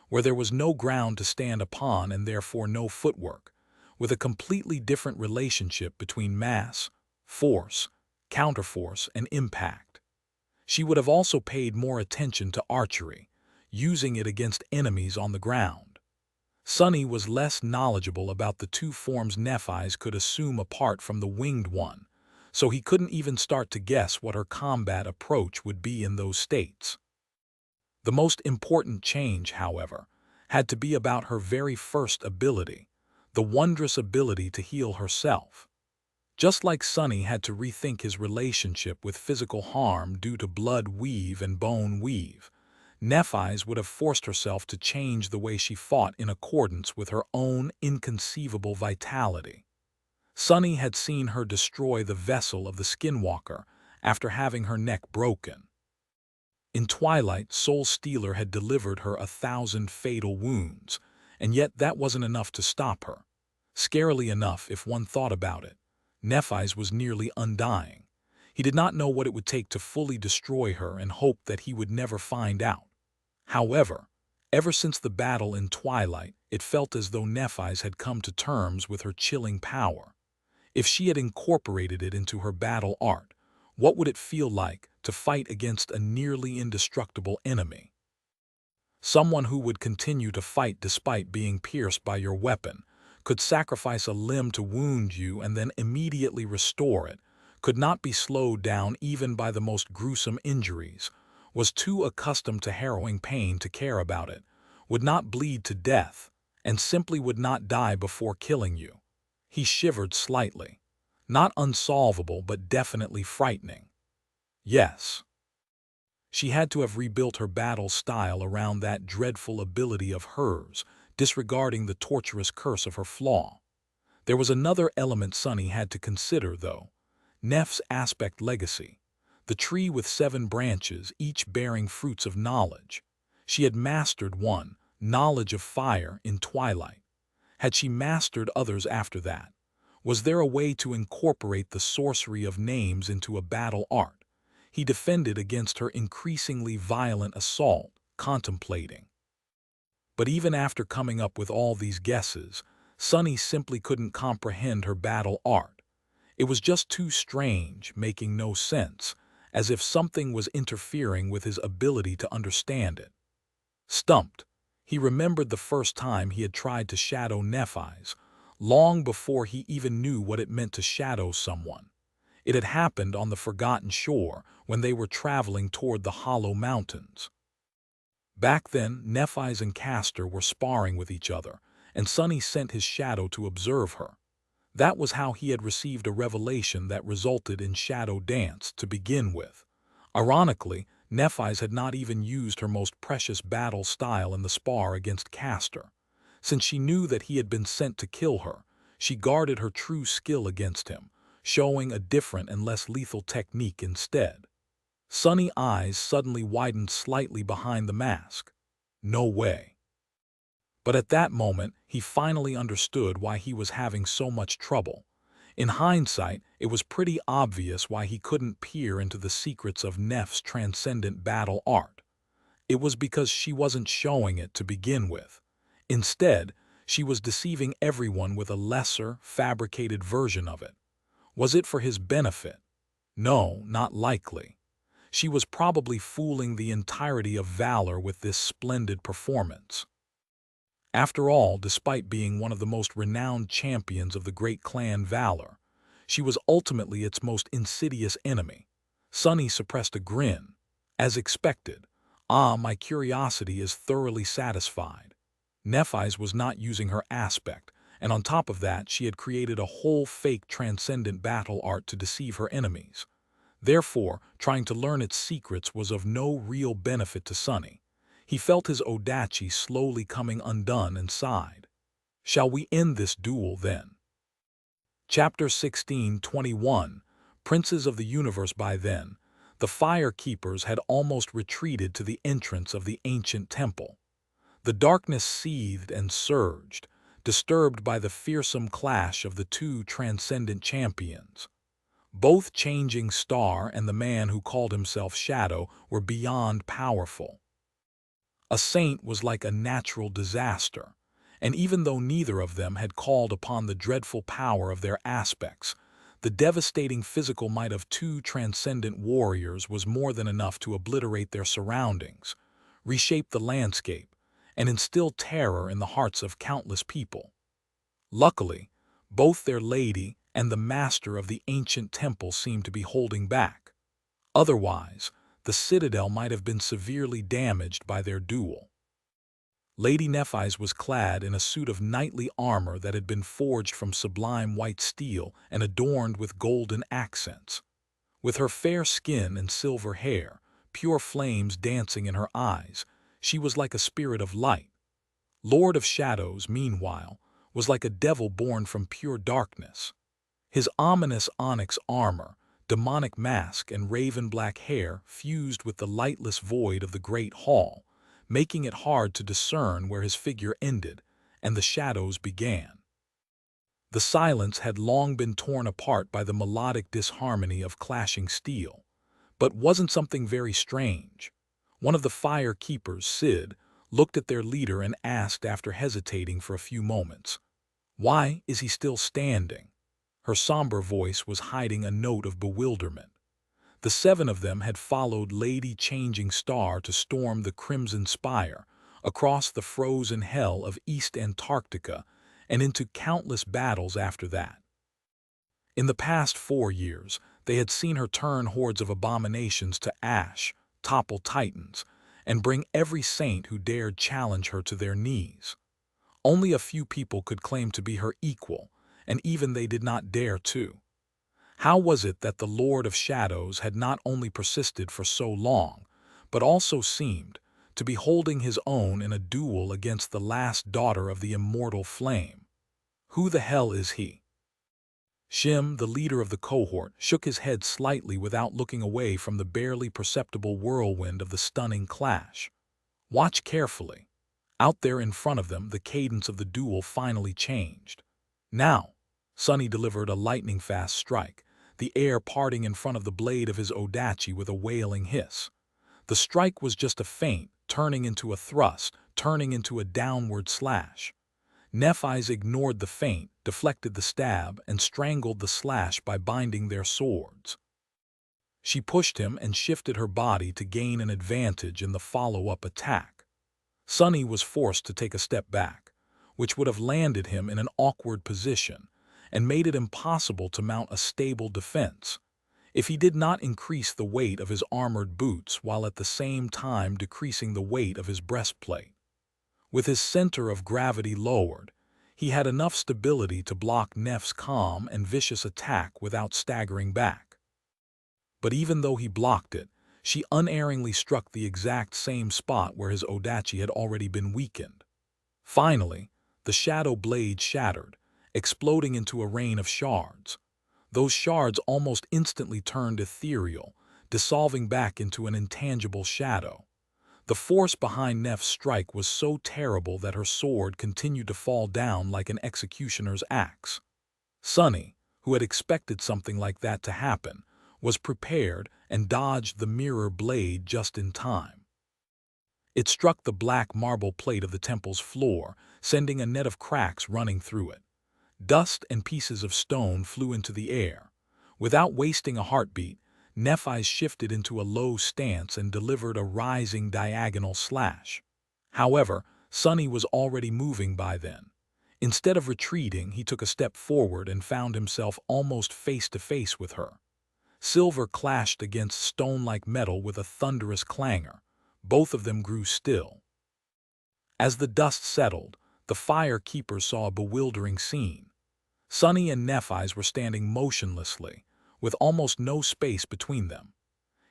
where there was no ground to stand upon and therefore no footwork, with a completely different relationship between mass, force, counterforce, and impact. She would have also paid more attention to archery, using it against enemies on the ground. Sunny was less knowledgeable about the two forms Nephis could assume apart from the winged one, so he couldn't even start to guess what her combat approach would be in those states. The most important change, however, had to be about her very first ability, the wondrous ability to heal herself. Just like Sunny had to rethink his relationship with physical harm due to blood weave and bone weave, Nephis would have forced herself to change the way she fought in accordance with her own inconceivable vitality. Sunny had seen her destroy the vessel of the Skinwalker after having her neck broken. In Twilight, Soul Stealer had delivered her 1,000 fatal wounds, and yet that wasn't enough to stop her. Scarily enough, if one thought about it, Nephis was nearly undying. He did not know what it would take to fully destroy her and hoped that he would never find out. However, ever since the battle in Twilight, it felt as though Nephis had come to terms with her chilling power. If she had incorporated it into her battle art, what would it feel like to fight against a nearly indestructible enemy? Someone who would continue to fight despite being pierced by your weapon, could sacrifice a limb to wound you and then immediately restore it, could not be slowed down even by the most gruesome injuries, was too accustomed to harrowing pain to care about it, would not bleed to death, and simply would not die before killing you. He shivered slightly. Not unsolvable, but definitely frightening. Yes. She had to have rebuilt her battle style around that dreadful ability of hers, disregarding the torturous curse of her flaw. There was another element Sunny had to consider, though. Neff's aspect legacy. The tree with 7 branches, each bearing fruits of knowledge. She had mastered one, knowledge of fire, in Twilight. Had she mastered others after that? Was there a way to incorporate the sorcery of names into a battle art? He defended against her increasingly violent assault, contemplating. But even after coming up with all these guesses, Sunny simply couldn't comprehend her battle art. It was just too strange, making no sense, as if something was interfering with his ability to understand it. Stumped, he remembered the first time he had tried to shadow Nephis, long before he even knew what it meant to shadow someone. It had happened on the Forgotten Shore when they were traveling toward the Hollow Mountains. Back then, Nephis and Castor were sparring with each other, and Sunny sent his shadow to observe her. That was how he had received a revelation that resulted in Shadow Dance to begin with. Ironically, Nephis had not even used her most precious battle style in the spar against Castor. Since she knew that he had been sent to kill her, she guarded her true skill against him, showing a different and less lethal technique instead. Sunny eyes suddenly widened slightly behind the mask. No way. But at that moment, he finally understood why he was having so much trouble. In hindsight, it was pretty obvious why he couldn't peer into the secrets of Neff's transcendent battle art. It was because she wasn't showing it to begin with. Instead, she was deceiving everyone with a lesser, fabricated version of it. Was it for his benefit? No, not likely. She was probably fooling the entirety of Valor with this splendid performance. After all, despite being one of the most renowned champions of the great clan Valor, she was ultimately its most insidious enemy. Sunny suppressed a grin. As expected. My curiosity is thoroughly satisfied. Nephis was not using her aspect, and on top of that, she had created a whole fake transcendent battle art to deceive her enemies. Therefore, trying to learn its secrets was of no real benefit to Sunny. He felt his Odachi slowly coming undone and sighed. Shall we end this duel then? Chapter 16:21 Princes of the Universe. By then, the Fire Keepers had almost retreated to the entrance of the ancient temple. The darkness seethed and surged, disturbed by the fearsome clash of the two transcendent champions. Both Changing Star and the man who called himself Shadow were beyond powerful. A saint was like a natural disaster, and even though neither of them had called upon the dreadful power of their aspects, the devastating physical might of two transcendent warriors was more than enough to obliterate their surroundings, reshape the landscape, and instill terror in the hearts of countless people. Luckily, both their lady and the master of the ancient temple seemed to be holding back. Otherwise, the citadel might have been severely damaged by their duel. Lady Nephi's was clad in a suit of knightly armor that had been forged from sublime white steel and adorned with golden accents. With her fair skin and silver hair, pure flames dancing in her eyes, she was like a spirit of light. Lord of Shadows, meanwhile, was like a devil born from pure darkness. His ominous onyx armor, demonic mask, and raven-black hair fused with the lightless void of the great hall, making it hard to discern where his figure ended and the shadows began. The silence had long been torn apart by the melodic disharmony of clashing steel. But wasn't something very strange? One of the Fire Keepers, Sid, looked at their leader and asked after hesitating for a few moments, "Why is he still standing?" Her somber voice was hiding a note of bewilderment. The seven of them had followed Lady Changing Star to storm the Crimson Spire, across the frozen hell of East Antarctica, and into countless battles after that. In the past 4 years, they had seen her turn hordes of abominations to ash, topple titans, and bring every saint who dared challenge her to their knees. Only a few people could claim to be her equal, and even they did not dare to. How was it that the Lord of Shadows had not only persisted for so long, but also seemed to be holding his own in a duel against the last daughter of the immortal flame? Who the hell is he? Shim, the leader of the cohort, shook his head slightly without looking away from the barely perceptible whirlwind of the stunning clash. Watch carefully. Out there in front of them, the cadence of the duel finally changed. Now, Sunny delivered a lightning-fast strike, the air parting in front of the blade of his odachi with a wailing hiss. The strike was just a feint, turning into a thrust, turning into a downward slash. Nephi's ignored the feint, deflected the stab, and strangled the slash by binding their swords. She pushed him and shifted her body to gain an advantage in the follow-up attack. Sunny was forced to take a step back, which would have landed him in an awkward position and made it impossible to mount a stable defense if he did not increase the weight of his armored boots while at the same time decreasing the weight of his breastplate. With his center of gravity lowered, he had enough stability to block Nef's calm and vicious attack without staggering back. But even though he blocked it, she unerringly struck the exact same spot where his odachi had already been weakened. Finally, the shadow blade shattered, exploding into a rain of shards. Those shards almost instantly turned ethereal, dissolving back into an intangible shadow. The force behind Nef's strike was so terrible that her sword continued to fall down like an executioner's axe. Sunny, who had expected something like that to happen, was prepared and dodged the mirror blade just in time. It struck the black marble plate of the temple's floor, sending a net of cracks running through it. Dust and pieces of stone flew into the air. Without wasting a heartbeat, Nephi's shifted into a low stance and delivered a rising diagonal slash. However, Sunny was already moving by then. Instead of retreating, he took a step forward and found himself almost face-to-face with her. Silver clashed against stone-like metal with a thunderous clangor. Both of them grew still. As the dust settled, the Fire Keepers saw a bewildering scene. Sunny and Nephi's were standing motionlessly, with almost no space between them.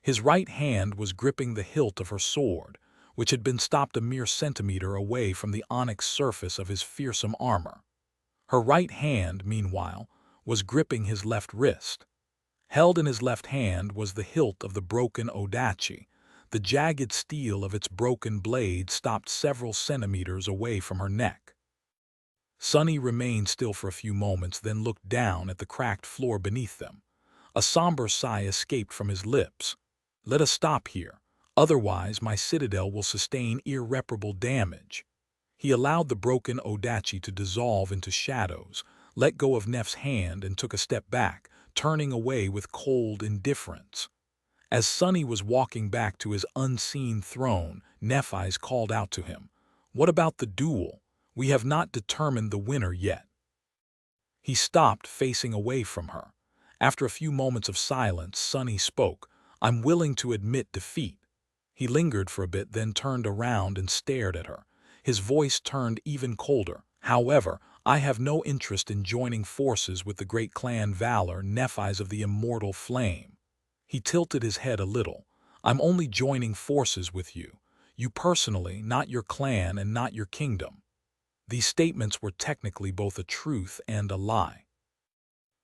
His right hand was gripping the hilt of her sword, which had been stopped a mere centimeter away from the onyx surface of his fearsome armor. Her right hand, meanwhile, was gripping his left wrist. Held in his left hand was the hilt of the broken odachi. The jagged steel of its broken blade stopped several centimeters away from her neck. Sunny remained still for a few moments, then looked down at the cracked floor beneath them. A somber sigh escaped from his lips. "Let us stop here, otherwise my citadel will sustain irreparable damage." He allowed the broken odachi to dissolve into shadows, let go of Nef's hand, and took a step back, turning away with cold indifference. As Sunny was walking back to his unseen throne, Nephi's called out to him, "What about the duel? We have not determined the winner yet." He stopped, facing away from her. After a few moments of silence, Sunny spoke, "I'm willing to admit defeat." He lingered for a bit, then turned around and stared at her. His voice turned even colder. "However, I have no interest in joining forces with the great clan Valor, Nephis of the Immortal Flame." He tilted his head a little. "I'm only joining forces with you. You personally, not your clan and not your kingdom." These statements were technically both a truth and a lie.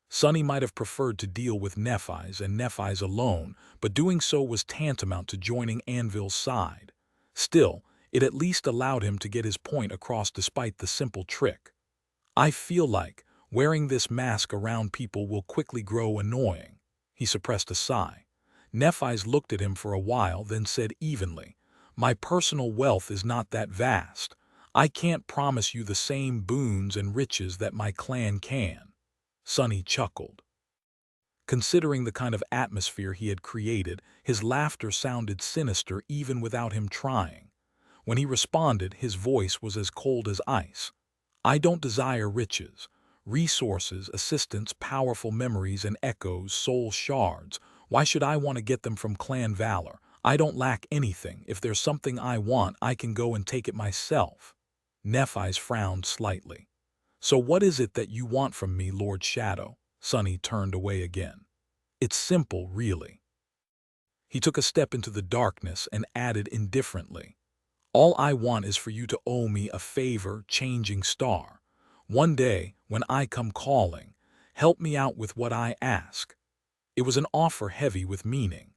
Sunny might have preferred to deal with Nephis and Nephis alone, but doing so was tantamount to joining Anvil's side. Still, it at least allowed him to get his point across despite the simple trick. "I feel like wearing this mask around people will quickly grow annoying." He suppressed a sigh. Nephis looked at him for a while, then said evenly, "My personal wealth is not that vast. I can't promise you the same boons and riches that my clan can." Sunny chuckled. Considering the kind of atmosphere he had created, his laughter sounded sinister even without him trying. When he responded, his voice was as cold as ice. "I don't desire riches, resources, assistance, powerful memories, and echoes, soul shards. Why should I want to get them from Clan Valor? I don't lack anything. If there's something I want, I can go and take it myself." Nephis frowned slightly. "So what is it that you want from me, Lord Shadow?" Sunny turned away again. "It's simple, really." He took a step into the darkness and added indifferently, "All I want is for you to owe me a favor, changing star. One day, when I come calling, help me out with what I ask." It was an offer heavy with meaning.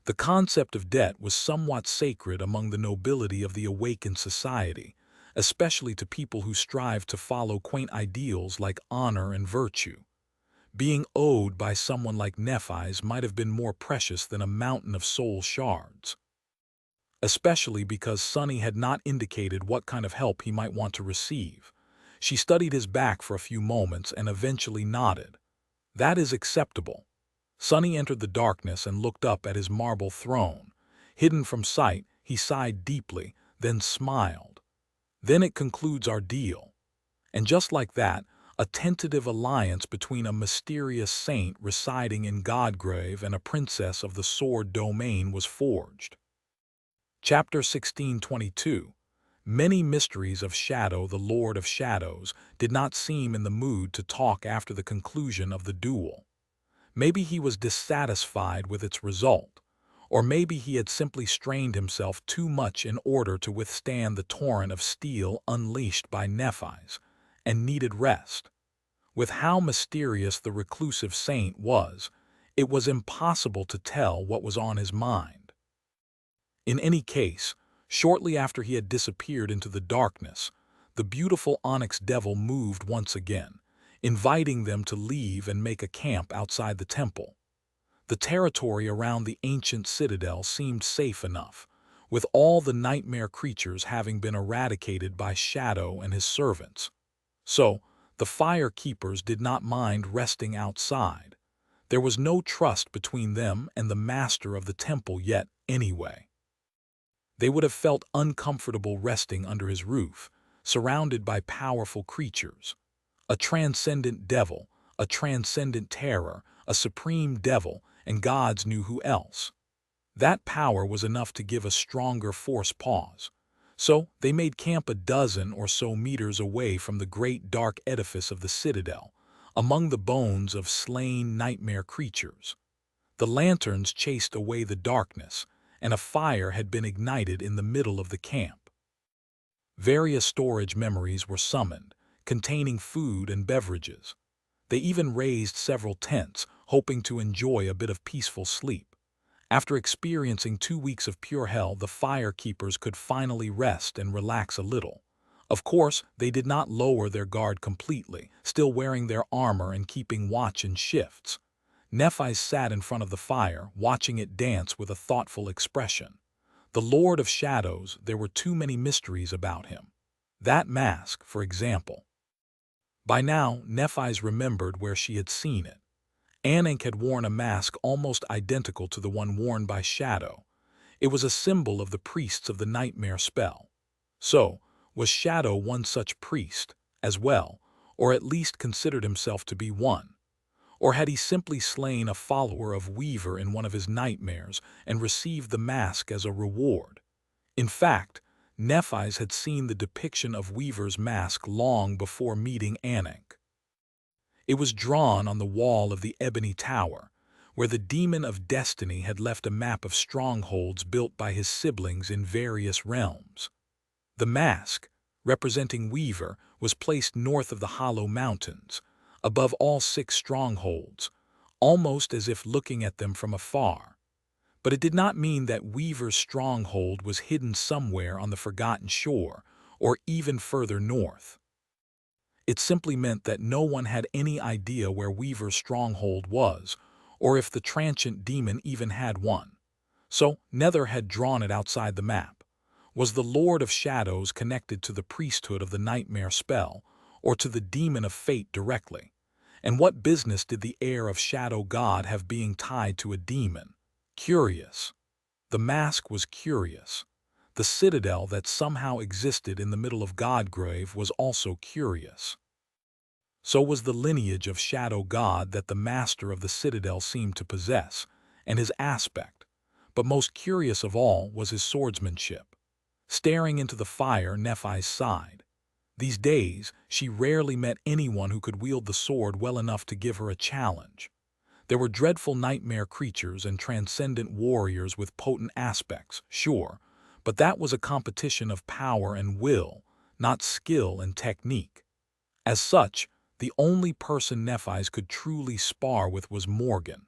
The concept of debt was somewhat sacred among the nobility of the awakened society, especially to people who strive to follow quaint ideals like honor and virtue. Being owed by someone like Nephis might have been more precious than a mountain of soul shards. Especially because Sunny had not indicated what kind of help he might want to receive. She studied his back for a few moments and eventually nodded. "That is acceptable." Sunny entered the darkness and looked up at his marble throne. Hidden from sight, he sighed deeply, then smiled. "Then it concludes our deal." And just like that, a tentative alliance between a mysterious saint residing in Godgrave and a princess of the Sword Domain was forged. Chapter 1622. Many mysteries of Shadow, the Lord of Shadows, did not seem in the mood to talk after the conclusion of the duel. Maybe he was dissatisfied with its result, or maybe he had simply strained himself too much in order to withstand the torrent of steel unleashed by Nephis, and needed rest. With how mysterious the reclusive saint was, it was impossible to tell what was on his mind. In any case, shortly after he had disappeared into the darkness, the beautiful onyx devil moved once again, inviting them to leave and make a camp outside the temple. The territory around the ancient citadel seemed safe enough, with all the nightmare creatures having been eradicated by Shadow and his servants. So, the fire keepers did not mind resting outside. There was no trust between them and the master of the temple yet, anyway. They would have felt uncomfortable resting under his roof, surrounded by powerful creatures. A transcendent devil, a transcendent terror, a supreme devil, and gods knew who else. That power was enough to give a stronger force pause. So they made camp a dozen or so meters away from the great dark edifice of the citadel, among the bones of slain nightmare creatures. The lanterns chased away the darkness, and a fire had been ignited in the middle of the camp. Various storage memories were summoned, containing food and beverages. They even raised several tents, hoping to enjoy a bit of peaceful sleep. After experiencing 2 weeks of pure hell, the firekeepers could finally rest and relax a little. Of course, they did not lower their guard completely, still wearing their armor and keeping watch in shifts. Nephi sat in front of the fire, watching it dance with a thoughtful expression. The Lord of Shadows, there were too many mysteries about him. That mask, for example. By now, Nephi's remembered where she had seen it. Anak had worn a mask almost identical to the one worn by Shadow. It was a symbol of the priests of the nightmare spell. So, was Shadow one such priest, as well, or at least considered himself to be one? Or had he simply slain a follower of Weaver in one of his nightmares and received the mask as a reward? In fact, Nephi's had seen the depiction of Weaver's mask long before meeting Anak. It was drawn on the wall of the Ebony Tower, where the Demon of Destiny had left a map of strongholds built by his siblings in various realms. The mask, representing Weaver, was placed north of the Hollow Mountains, above all 6 strongholds, almost as if looking at them from afar. But it did not mean that Weaver's stronghold was hidden somewhere on the Forgotten Shore, or even further north. It simply meant that no one had any idea where Weaver's stronghold was, or if the transient demon even had one. So Nether had drawn it outside the map. Was the Lord of Shadows connected to the priesthood of the nightmare spell, or to the demon of fate directly? And what business did the heir of Shadow God have being tied to a demon? Curious. The mask was curious. The citadel that somehow existed in the middle of Godgrave was also curious. So was the lineage of Shadow God that the master of the citadel seemed to possess, and his aspect. But most curious of all was his swordsmanship. Staring into the fire, Nephi sighed. These days, she rarely met anyone who could wield the sword well enough to give her a challenge. There were dreadful nightmare creatures and transcendent warriors with potent aspects, sure, but that was a competition of power and will, not skill and technique. As such, the only person Nephi's could truly spar with was Morgan.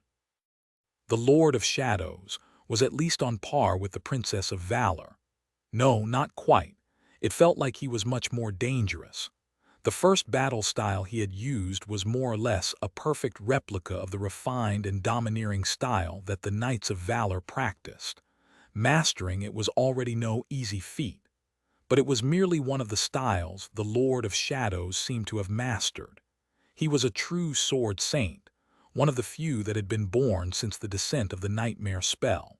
The Lord of Shadows was at least on par with the Princess of Valor. No, not quite. It felt like he was much more dangerous. The first battle style he had used was more or less a perfect replica of the refined and domineering style that the Knights of Valor practiced. Mastering it was already no easy feat, but it was merely one of the styles the Lord of Shadows seemed to have mastered. He was a true sword saint, one of the few that had been born since the descent of the nightmare spell.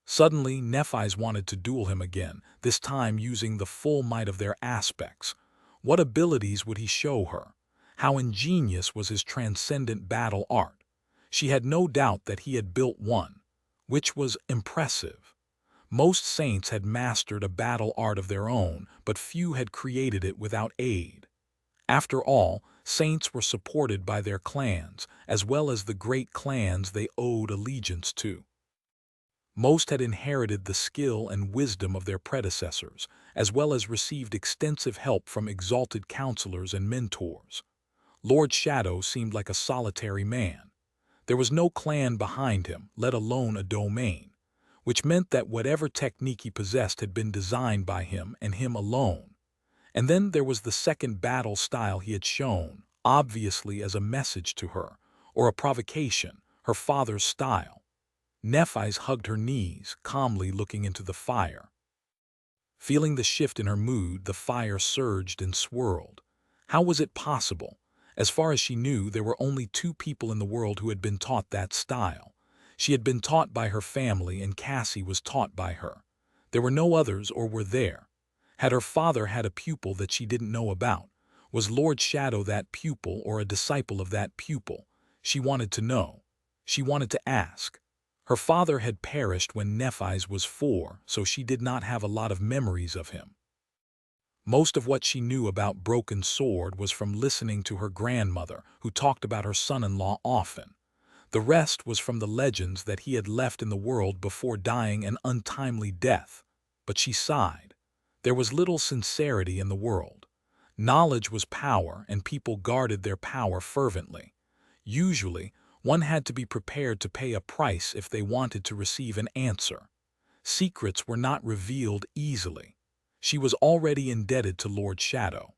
Suddenly, Nephi's wanted to duel him again, this time using the full might of their aspects. What abilities would he show her? How ingenious was his transcendent battle art? She had no doubt that he had built one, which was impressive. Most saints had mastered a battle art of their own, but few had created it without aid. After all, saints were supported by their clans, as well as the great clans they owed allegiance to. Most had inherited the skill and wisdom of their predecessors, as well as received extensive help from exalted counselors and mentors. Lord Shadow seemed like a solitary man. There was no clan behind him, let alone a domain, which meant that whatever technique he possessed had been designed by him and him alone. And then there was the second battle style he had shown, obviously as a message to her, or a provocation, her father's style. Nephi's hugged her knees, calmly looking into the fire. Feeling the shift in her mood, the fire surged and swirled. How was it possible? As far as she knew, there were only 2 people in the world who had been taught that style. She had been taught by her family, and Cassie was taught by her. There were no others, or were there? Had her father had a pupil that she didn't know about? Was Lord Shadow that pupil, or a disciple of that pupil? She wanted to know. She wanted to ask. Her father had perished when Nephi's was 4, so she did not have a lot of memories of him. Most of what she knew about Broken Sword was from listening to her grandmother, who talked about her son-in-law often. The rest was from the legends that he had left in the world before dying an untimely death. But she sighed. There was little sincerity in the world. Knowledge was power, and people guarded their power fervently. Usually, one had to be prepared to pay a price if they wanted to receive an answer. Secrets were not revealed easily. She was already indebted to Lord Shadow.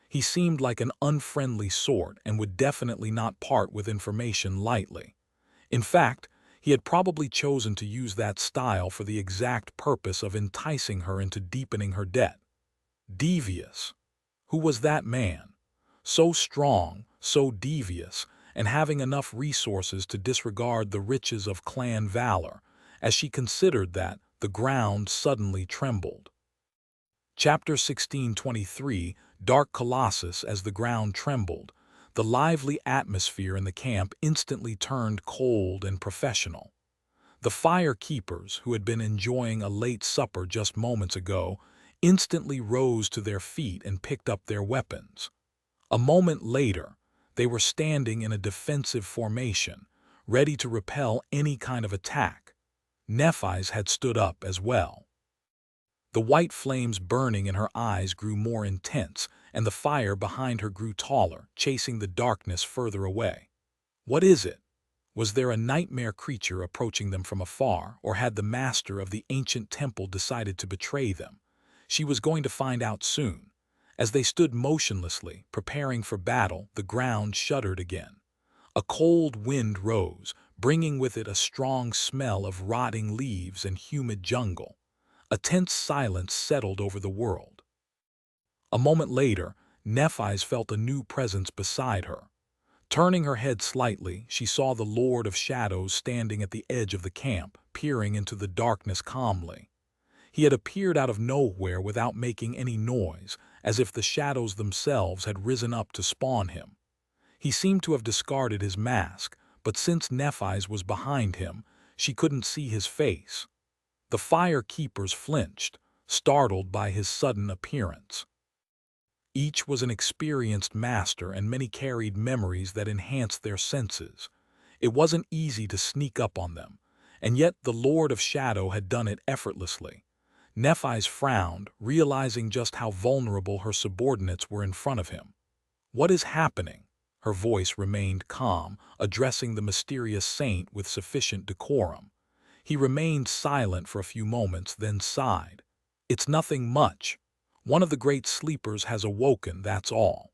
He seemed like an unfriendly sort and would definitely not part with information lightly. In fact, he had probably chosen to use that style for the exact purpose of enticing her into deepening her debt. Devious. Who was that man? So strong, so devious, and having enough resources to disregard the riches of clan valor. As she considered that, the ground suddenly trembled. Chapter 16:23, Dark Colossus. As the ground trembled, the lively atmosphere in the camp instantly turned cold and professional. The fire keepers, who had been enjoying a late supper just moments ago, instantly rose to their feet and picked up their weapons. A moment later, they were standing in a defensive formation, ready to repel any kind of attack. Nephis had stood up as well. The white flames burning in her eyes grew more intense, and the fire behind her grew taller, chasing the darkness further away. What is it? Was there a nightmare creature approaching them from afar, or had the master of the ancient temple decided to betray them? She was going to find out soon. As they stood motionlessly, preparing for battle, the ground shuddered again. A cold wind rose, bringing with it a strong smell of rotting leaves and humid jungle. A tense silence settled over the world. A moment later, Nephis felt a new presence beside her. Turning her head slightly, she saw the Lord of Shadows standing at the edge of the camp, peering into the darkness calmly. He had appeared out of nowhere without making any noise, as if the shadows themselves had risen up to spawn him. He seemed to have discarded his mask, but since Nephis was behind him, she couldn't see his face. The fire keepers flinched, startled by his sudden appearance. Each was an experienced master, and many carried memories that enhanced their senses. It wasn't easy to sneak up on them, and yet the Lord of Shadow had done it effortlessly. Nephis frowned, realizing just how vulnerable her subordinates were in front of him. "What is happening?" Her voice remained calm, addressing the mysterious saint with sufficient decorum. He remained silent for a few moments, then sighed. "It's nothing much. One of the great sleepers has awoken, that's all."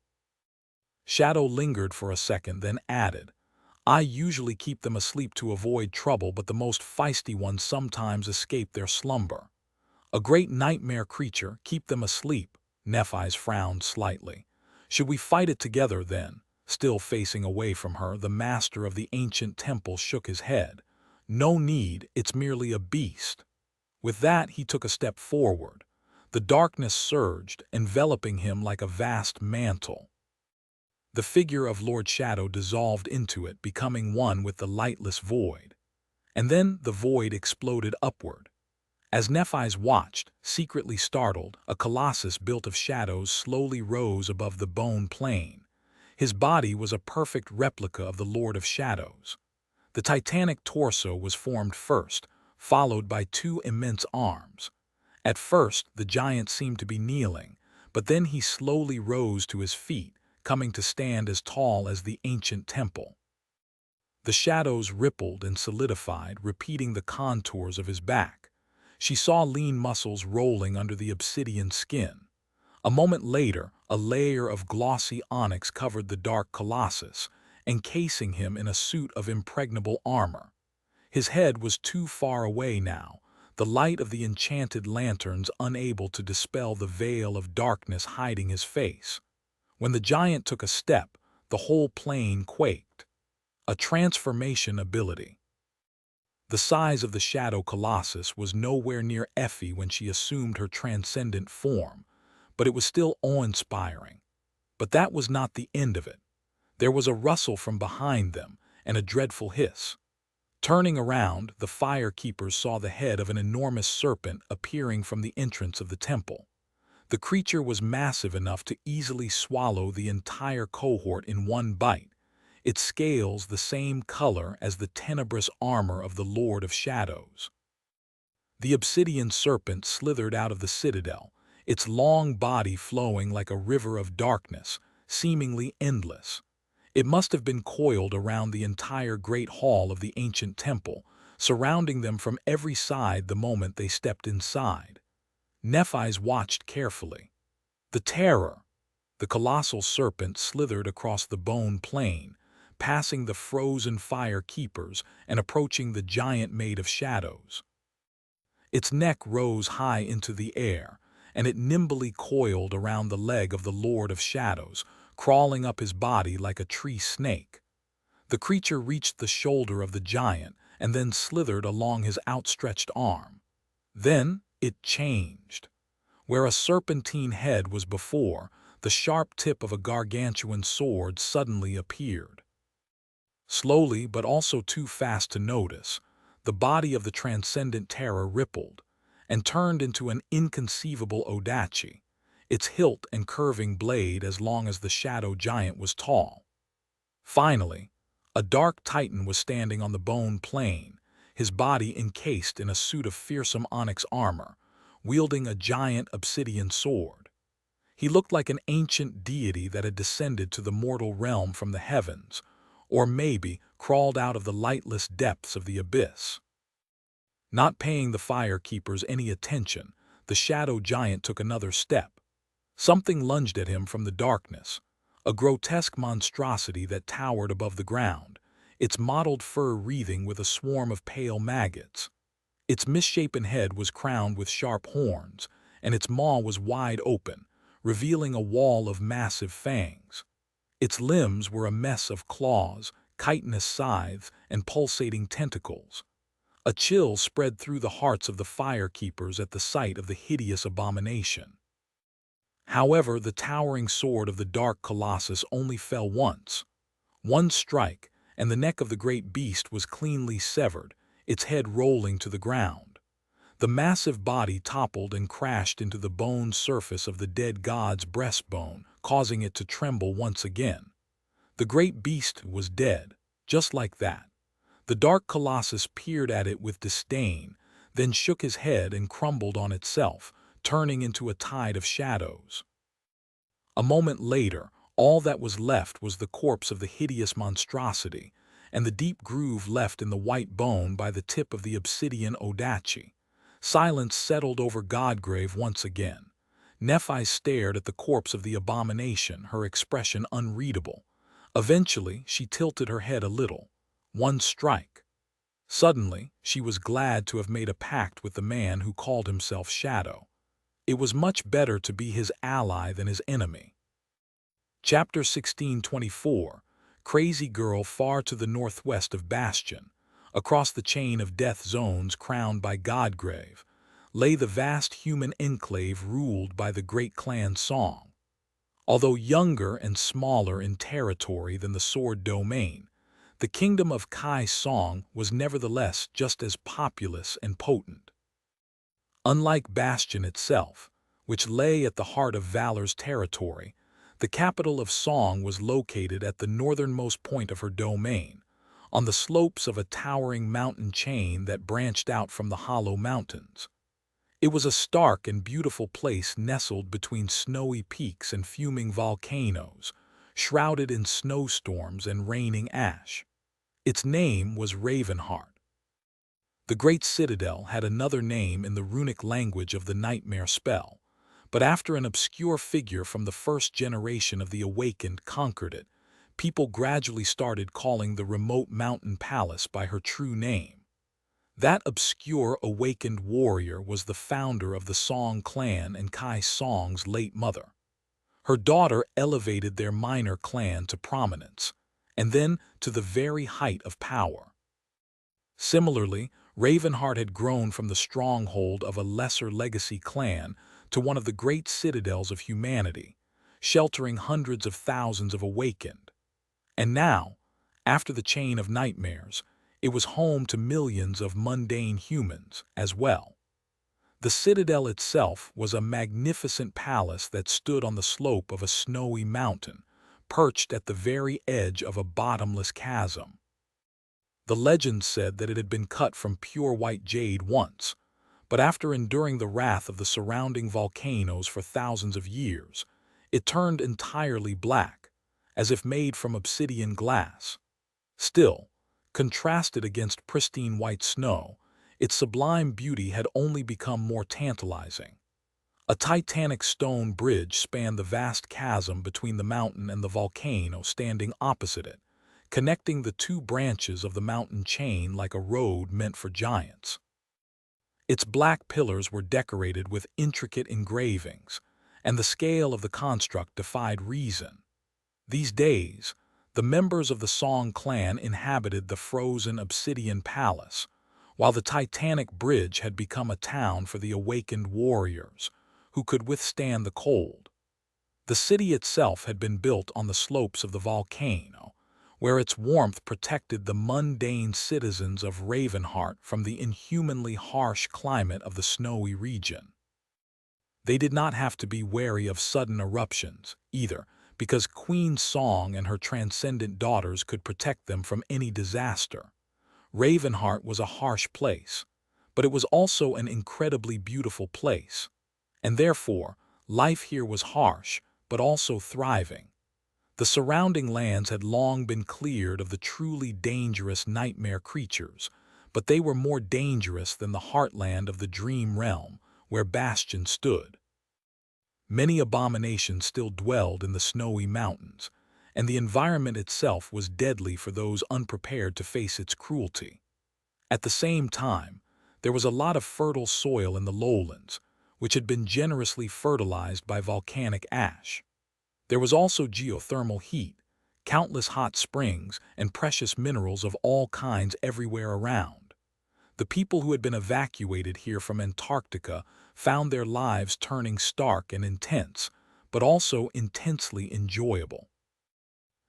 Shadow lingered for a second, then added, "I usually keep them asleep to avoid trouble, but the most feisty ones sometimes escape their slumber." "A great nightmare creature, keep them asleep." Nephis frowned slightly. "Should we fight it together, then?" Still facing away from her, the master of the ancient temple shook his head. "No need, it's merely a beast." With that, he took a step forward. The darkness surged, enveloping him like a vast mantle. The figure of Lord Shadow dissolved into it, becoming one with the lightless void. And then the void exploded upward. As Nephis watched, secretly startled, a colossus built of shadows slowly rose above the bone plain. His body was a perfect replica of the Lord of Shadows. The titanic torso was formed first, followed by two immense arms. At first, the giant seemed to be kneeling, but then he slowly rose to his feet, coming to stand as tall as the ancient temple. The shadows rippled and solidified, repeating the contours of his back. She saw lean muscles rolling under the obsidian skin. A moment later, a layer of glossy onyx covered the dark colossus, encasing him in a suit of impregnable armor. His head was too far away now, the light of the enchanted lanterns unable to dispel the veil of darkness hiding his face. When the giant took a step, the whole plain quaked. A transformation ability. The size of the shadow colossus was nowhere near Effie when she assumed her transcendent form, but it was still awe-inspiring. But that was not the end of it. There was a rustle from behind them and a dreadful hiss. Turning around, the fire keepers saw the head of an enormous serpent appearing from the entrance of the temple. The creature was massive enough to easily swallow the entire cohort in one bite. its scales the same color as the tenebrous armor of the Lord of Shadows. The obsidian serpent slithered out of the citadel, its long body flowing like a river of darkness, seemingly endless. It must have been coiled around the entire great hall of the ancient temple, surrounding them from every side the moment they stepped inside. Nephi's watched carefully. The terror, the colossal serpent slithered across the bone plain, passing the frozen fire keepers and approaching the giant made of shadows. Its neck rose high into the air, and it nimbly coiled around the leg of the Lord of Shadows, crawling up his body like a tree snake. The creature reached the shoulder of the giant and then slithered along his outstretched arm. Then it changed. Where a serpentine head was before, the sharp tip of a gargantuan sword suddenly appeared. Slowly, but also too fast to notice, the body of the transcendent terror rippled and turned into an inconceivable odachi, its hilt and curving blade as long as the shadow giant was tall. Finally, a dark titan was standing on the bone plain, his body encased in a suit of fearsome onyx armor, wielding a giant obsidian sword. He looked like an ancient deity that had descended to the mortal realm from the heavens, or maybe crawled out of the lightless depths of the abyss. Not paying the fire keepers any attention, the shadow giant took another step. Something lunged at him from the darkness, a grotesque monstrosity that towered above the ground, its mottled fur wreathing with a swarm of pale maggots. Its misshapen head was crowned with sharp horns, and its maw was wide open, revealing a wall of massive fangs. Its limbs were a mess of claws, chitinous scythes, and pulsating tentacles. A chill spread through the hearts of the fire keepers at the sight of the hideous abomination. However, the towering sword of the dark colossus only fell once. One strike, and the neck of the great beast was cleanly severed, its head rolling to the ground. The massive body toppled and crashed into the bone surface of the dead god's breastbone, causing it to tremble once again. The great beast was dead, just like that. The dark colossus peered at it with disdain, then shook his head and crumbled on itself, turning into a tide of shadows. A moment later, all that was left was the corpse of the hideous monstrosity, and the deep groove left in the white bone by the tip of the obsidian odachi. Silence settled over Godgrave once again. Nephi stared at the corpse of the abomination, her expression unreadable. Eventually, she tilted her head a little. One strike. Suddenly, she was glad to have made a pact with the man who called himself Shadow. It was much better to be his ally than his enemy. Chapter 1624. Crazy Girl. Far to the northwest of Bastion, across the chain of death zones crowned by Godgrave, lay the vast human enclave ruled by the great clan Song. Although younger and smaller in territory than the Sword Domain, the kingdom of Kai Song was nevertheless just as populous and potent. Unlike Bastion itself, which lay at the heart of Valor's territory, the capital of Song was located at the northernmost point of her domain, on the slopes of a towering mountain chain that branched out from the Hollow Mountains. It was a stark and beautiful place nestled between snowy peaks and fuming volcanoes, shrouded in snowstorms and raining ash. Its name was Ravenheart. The great citadel had another name in the runic language of the nightmare spell, but after an obscure figure from the first generation of the Awakened conquered it, people gradually started calling the remote mountain palace by her true name. That obscure awakened warrior was the founder of the Song clan and Kai Song's late mother. Her daughter elevated their minor clan to prominence, and then to the very height of power. Similarly, Ravenheart had grown from the stronghold of a lesser legacy clan to one of the great citadels of humanity, sheltering hundreds of thousands of awakened. And now, after the chain of nightmares, it was home to millions of mundane humans as well. The citadel itself was a magnificent palace that stood on the slope of a snowy mountain, perched at the very edge of a bottomless chasm. The legend said that it had been cut from pure white jade once, but after enduring the wrath of the surrounding volcanoes for thousands of years, it turned entirely black, as if made from obsidian glass. Still, contrasted against pristine white snow, its sublime beauty had only become more tantalizing. A titanic stone bridge spanned the vast chasm between the mountain and the volcano standing opposite it, connecting the two branches of the mountain chain like a road meant for giants. Its black pillars were decorated with intricate engravings, and the scale of the construct defied reason. These days, the members of the Song clan inhabited the frozen obsidian palace, while the titanic bridge had become a town for the awakened warriors, who could withstand the cold. The city itself had been built on the slopes of the volcano, where its warmth protected the mundane citizens of Ravenheart from the inhumanly harsh climate of the snowy region. They did not have to be wary of sudden eruptions, either, because Queen Song and her transcendent daughters could protect them from any disaster. Ravenheart was a harsh place, but it was also an incredibly beautiful place, and therefore, life here was harsh, but also thriving. The surrounding lands had long been cleared of the truly dangerous nightmare creatures, but they were more dangerous than the heartland of the dream realm, where Bastion stood. Many abominations still dwelled in the snowy mountains, and the environment itself was deadly for those unprepared to face its cruelty. At the same time, there was a lot of fertile soil in the lowlands, which had been generously fertilized by volcanic ash. There was also geothermal heat, countless hot springs, and precious minerals of all kinds everywhere around. The people who had been evacuated here from Antarctica found their lives turning stark and intense, but also intensely enjoyable.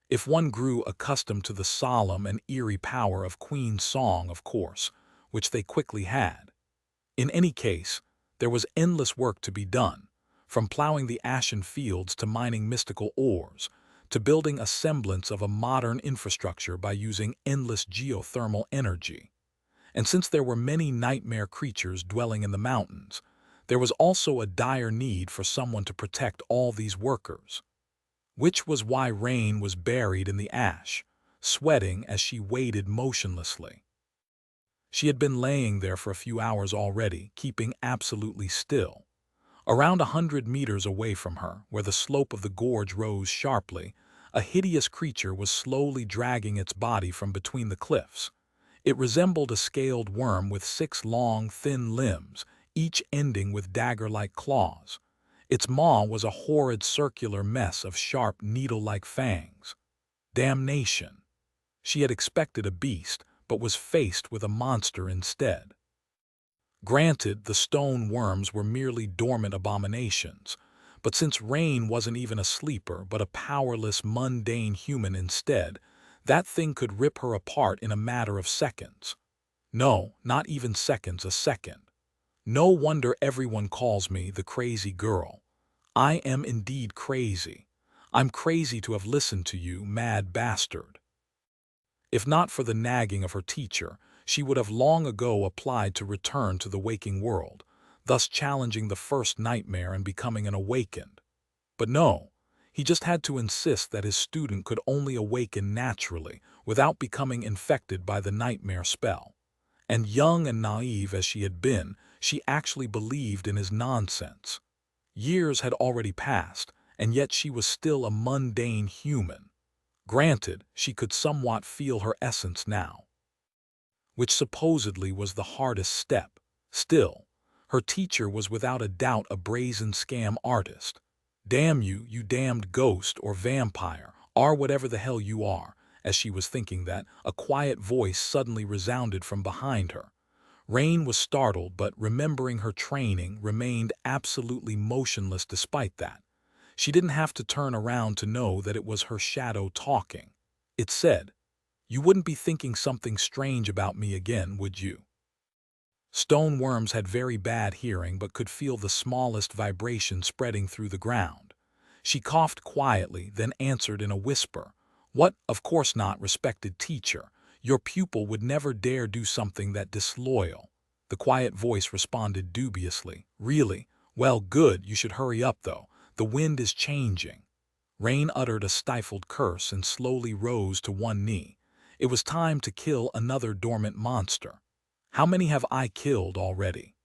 If one grew accustomed to the solemn and eerie power of Queen Song, of course, which they quickly had. In any case, there was endless work to be done, from plowing the ashen fields to mining mystical ores, to building a semblance of a modern infrastructure by using endless geothermal energy. And since there were many nightmare creatures dwelling in the mountains, there was also a dire need for someone to protect all these workers. Which was why Rain was buried in the ash, sweating as she waited motionlessly. She had been laying there for a few hours already, keeping absolutely still. Around 100 meters away from her, where the slope of the gorge rose sharply, a hideous creature was slowly dragging its body from between the cliffs. It resembled a scaled worm with 6 long, thin limbs, each ending with dagger-like claws. Its maw was a horrid circular mess of sharp, needle-like fangs. Damnation! She had expected a beast, but was faced with a monster instead. Granted, the stone worms were merely dormant abominations, but since Rain wasn't even a sleeper but a powerless, mundane human instead, that thing could rip her apart in a matter of seconds. No, not even seconds, a second. No wonder everyone calls me the crazy girl. I am indeed crazy. I'm crazy to have listened to you, mad bastard. If not for the nagging of her teacher, she would have long ago applied to return to the waking world, thus challenging the first nightmare and becoming an awakened. But no, he just had to insist that his student could only awaken naturally, without becoming infected by the nightmare spell. And young and naive as she had been, she actually believed in his nonsense. Years had already passed, and yet she was still a mundane human. Granted, she could somewhat feel her essence now, which supposedly was the hardest step. Still, her teacher was without a doubt a brazen scam artist. Damn you, you damned ghost or vampire, or whatever the hell you are. As she was thinking that, a quiet voice suddenly resounded from behind her. Rain was startled, but remembering her training, remained absolutely motionless despite that. She didn't have to turn around to know that it was her shadow talking. It said, "You wouldn't be thinking something strange about me again, would you?" Stone worms had very bad hearing but could feel the smallest vibration spreading through the ground. She coughed quietly, then answered in a whisper, "What, of course not, respected teacher. Your pupil would never dare do something that disloyal." The quiet voice responded dubiously, "Really? Well, good, you should hurry up though. The wind is changing." Rain uttered a stifled curse and slowly rose to one knee. It was time to kill another dormant monster. How many have I killed already?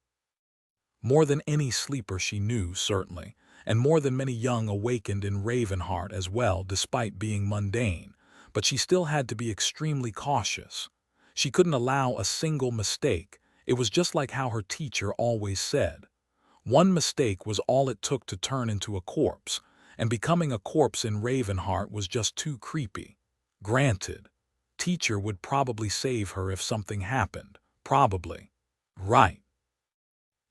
More than any sleeper she knew, certainly, and more than many young awakened in Ravenheart as well, despite being mundane. But she still had to be extremely cautious. She couldn't allow a single mistake. It was just like how her teacher always said. One mistake was all it took to turn into a corpse, and becoming a corpse in Ravenheart was just too creepy. Granted, teacher would probably save her if something happened. Probably. Right.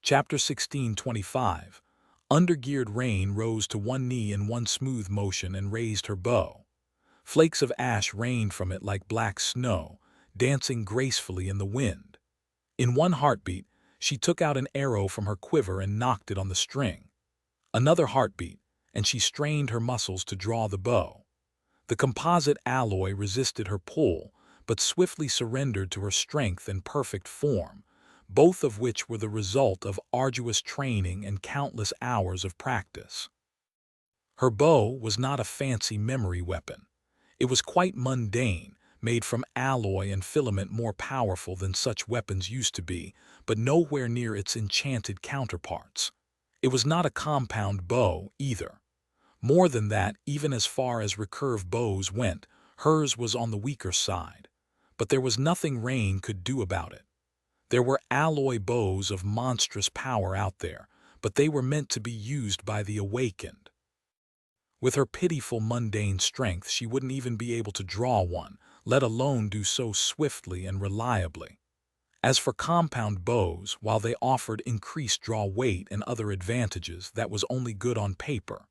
Chapter 16:25. Undergeared Rain rose to one knee in one smooth motion and raised her bow. Flakes of ash rained from it like black snow, dancing gracefully in the wind. In one heartbeat, she took out an arrow from her quiver and knocked it on the string. Another heartbeat, and she strained her muscles to draw the bow. The composite alloy resisted her pull, but swiftly surrendered to her strength and perfect form, both of which were the result of arduous training and countless hours of practice. Her bow was not a fancy memory weapon. It was quite mundane, made from alloy and filament more powerful than such weapons used to be, but nowhere near its enchanted counterparts. It was not a compound bow, either. More than that, even as far as recurve bows went, hers was on the weaker side. But there was nothing Rain could do about it. There were alloy bows of monstrous power out there, but they were meant to be used by the awakened. With her pitiful mundane strength, she wouldn't even be able to draw one, let alone do so swiftly and reliably. As for compound bows, while they offered increased draw weight and other advantages, that was only good on paper.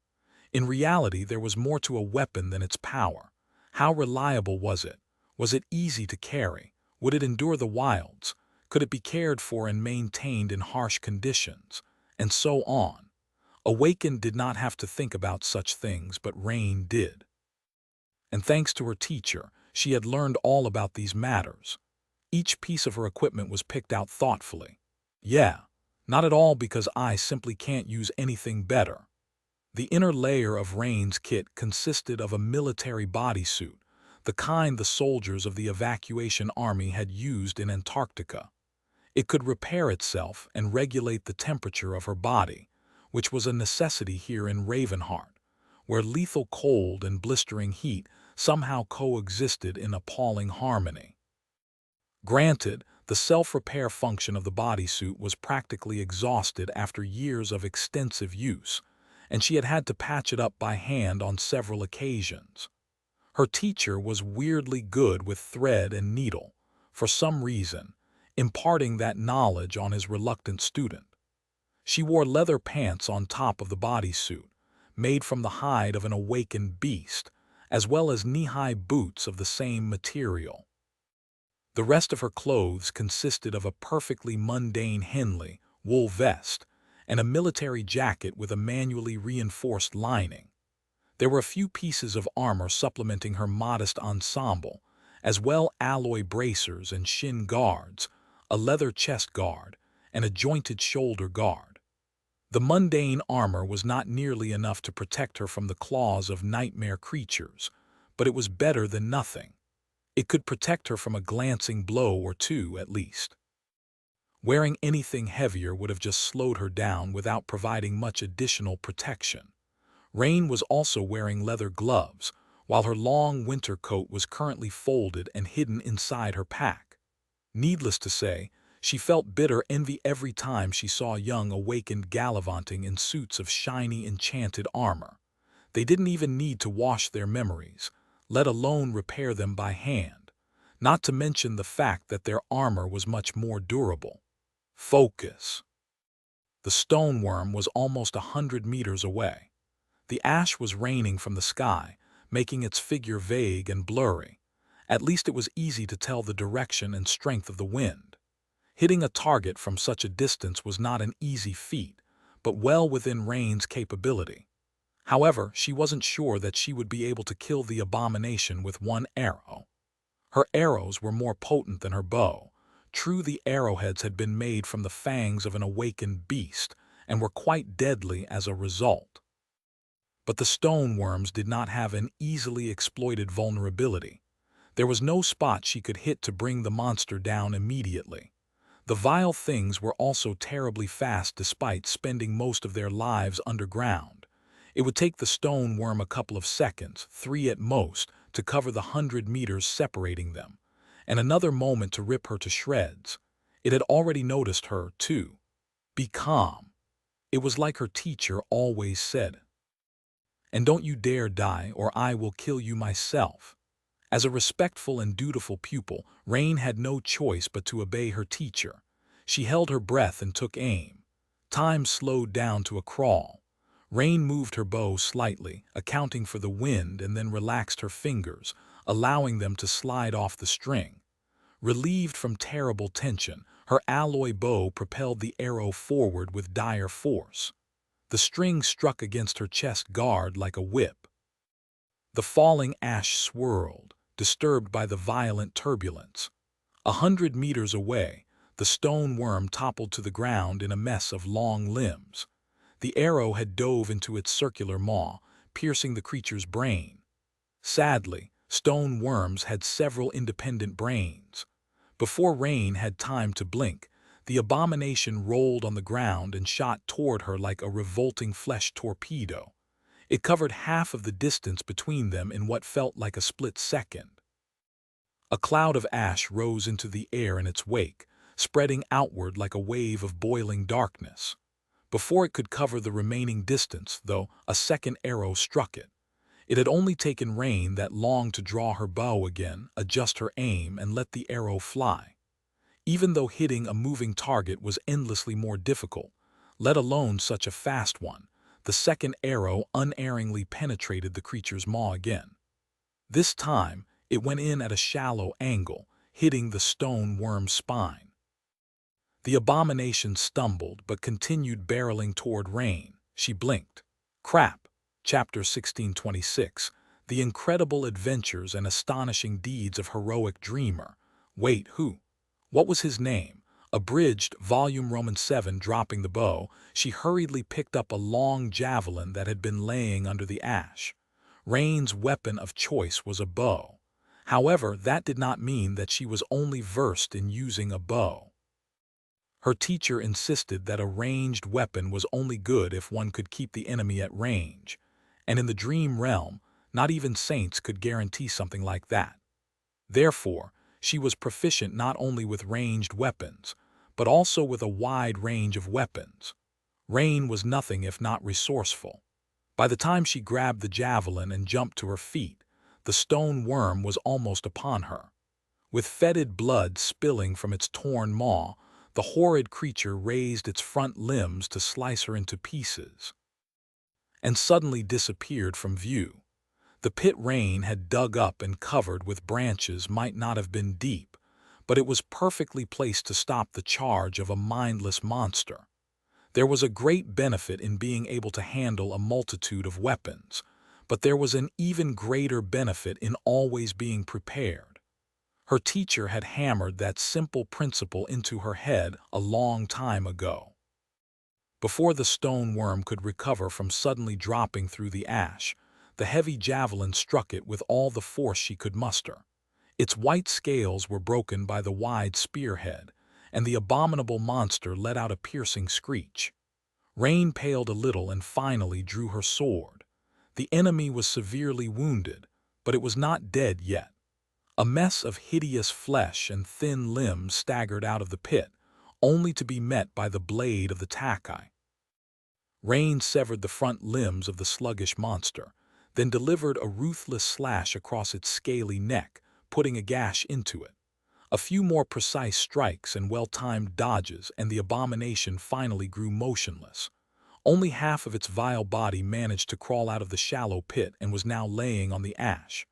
In reality, there was more to a weapon than its power. How reliable was it? Was it easy to carry? Would it endure the wilds? Could it be cared for and maintained in harsh conditions? And so on. Awakened did not have to think about such things, but Rain did. And thanks to her teacher, she had learned all about these matters. Each piece of her equipment was picked out thoughtfully. Yeah, not at all because I simply can't use anything better. The inner layer of Rain's kit consisted of a military bodysuit, the kind the soldiers of the evacuation army had used in Antarctica. It could repair itself and regulate the temperature of her body, which was a necessity here in Ravenheart, where lethal cold and blistering heat somehow coexisted in appalling harmony. Granted, the self-repair function of the bodysuit was practically exhausted after years of extensive use, and she had had to patch it up by hand on several occasions. Her teacher was weirdly good with thread and needle, for some reason, imparting that knowledge on his reluctant student. She wore leather pants on top of the bodysuit, made from the hide of an awakened beast, as well as knee-high boots of the same material. The rest of her clothes consisted of a perfectly mundane Henley wool vest and a military jacket with a manually reinforced lining. There were a few pieces of armor supplementing her modest ensemble, as well alloy bracers and shin guards, a leather chest guard, and a jointed shoulder guard. The mundane armor was not nearly enough to protect her from the claws of nightmare creatures, but it was better than nothing. It could protect her from a glancing blow or two, at least. Wearing anything heavier would have just slowed her down without providing much additional protection. Rain was also wearing leather gloves, while her long winter coat was currently folded and hidden inside her pack. Needless to say, she felt bitter envy every time she saw young awakened gallivanting in suits of shiny enchanted armor. They didn't even need to wash their memories, let alone repair them by hand, not to mention the fact that their armor was much more durable. Focus. The stoneworm was almost 100 meters away. The ash was raining from the sky, making its figure vague and blurry. At least it was easy to tell the direction and strength of the wind. Hitting a target from such a distance was not an easy feat, but well within Rain's capability. However, she wasn't sure that she would be able to kill the abomination with one arrow. Her arrows were more potent than her bow. True, the arrowheads had been made from the fangs of an awakened beast, and were quite deadly as a result. But the stone worms did not have an easily exploited vulnerability. There was no spot she could hit to bring the monster down immediately. The vile things were also terribly fast despite spending most of their lives underground. It would take the stone worm a couple of seconds, 3 at most, to cover the 100 meters separating them, and another moment to rip her to shreds. It had already noticed her, too. Be calm. It was like her teacher always said. And don't you dare die, or I will kill you myself. As a respectful and dutiful pupil, Rain had no choice but to obey her teacher. She held her breath and took aim. Time slowed down to a crawl. Rain moved her bow slightly, accounting for the wind, and then relaxed her fingers, allowing them to slide off the string. Relieved from terrible tension, her alloy bow propelled the arrow forward with dire force. The string struck against her chest guard like a whip. The falling ash swirled, disturbed by the violent turbulence. 100 meters away, the stone worm toppled to the ground in a mess of long limbs. The arrow had dove into its circular maw, piercing the creature's brain. Sadly, stone worms had several independent brains. Before Rain had time to blink, the abomination rolled on the ground and shot toward her like a revolting flesh torpedo. It covered half of the distance between them in what felt like a split second. A cloud of ash rose into the air in its wake, spreading outward like a wave of boiling darkness. Before it could cover the remaining distance, though, a second arrow struck it. It had only taken Rain that long to draw her bow again, adjust her aim, and let the arrow fly. Even though hitting a moving target was endlessly more difficult, let alone such a fast one, the second arrow unerringly penetrated the creature's maw again. This time, it went in at a shallow angle, hitting the stone worm's spine. The abomination stumbled but continued barreling toward Rain. She blinked. Crap. Chapter 1626. The Incredible Adventures and Astonishing Deeds of Heroic Dreamer. Wait, who? What was his name? Abridged, Volume Roman 7. Dropping the bow, she hurriedly picked up a long javelin that had been laying under the ash. Rain's weapon of choice was a bow. However, that did not mean that she was only versed in using a bow. Her teacher insisted that a ranged weapon was only good if one could keep the enemy at range, and in the dream realm, not even saints could guarantee something like that. Therefore, she was proficient not only with ranged weapons, but also with a wide range of weapons. Rain was nothing if not resourceful. By the time she grabbed the javelin and jumped to her feet, the stone worm was almost upon her. With fetid blood spilling from its torn maw, the horrid creature raised its front limbs to slice her into pieces, and suddenly disappeared from view. The pit Rain had dug up and covered with branches might not have been deep, but it was perfectly placed to stop the charge of a mindless monster. There was a great benefit in being able to handle a multitude of weapons, but there was an even greater benefit in always being prepared. Her teacher had hammered that simple principle into her head a long time ago. Before the stone worm could recover from suddenly dropping through the ash, the heavy javelin struck it with all the force she could muster. Its white scales were broken by the wide spearhead, and the abominable monster let out a piercing screech. Rain paled a little and finally drew her sword. The enemy was severely wounded, but it was not dead yet. A mess of hideous flesh and thin limbs staggered out of the pit, only to be met by the blade of the takai. Rain severed the front limbs of the sluggish monster, then delivered a ruthless slash across its scaly neck, putting a gash into it. A few more precise strikes and well-timed dodges, and the abomination finally grew motionless. Only half of its vile body managed to crawl out of the shallow pit and was now laying on the ash.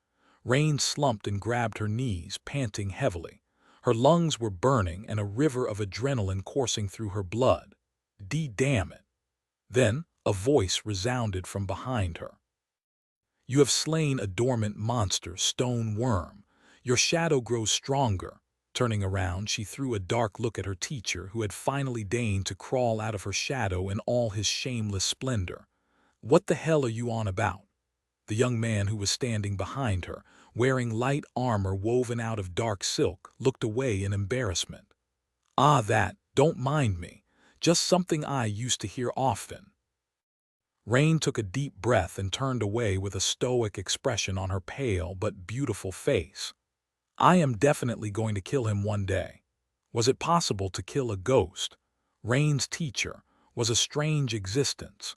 Rain slumped and grabbed her knees, panting heavily. Her lungs were burning and a river of adrenaline coursing through her blood. Damn it. Then, A voice resounded from behind her. You have slain a dormant monster, stone worm. Your shadow grows stronger. Turning around, she threw a dark look at her teacher, who had finally deigned to crawl out of her shadow in all his shameless splendor. What the hell are you on about? The young man who was standing behind her, wearing light armor woven out of dark silk, looked away in embarrassment. Don't mind me. Just something I used to hear often. Rain took a deep breath and turned away with a stoic expression on her pale but beautiful face. I am definitely going to kill him one day. Was it possible to kill a ghost? Rain's teacher was a strange existence.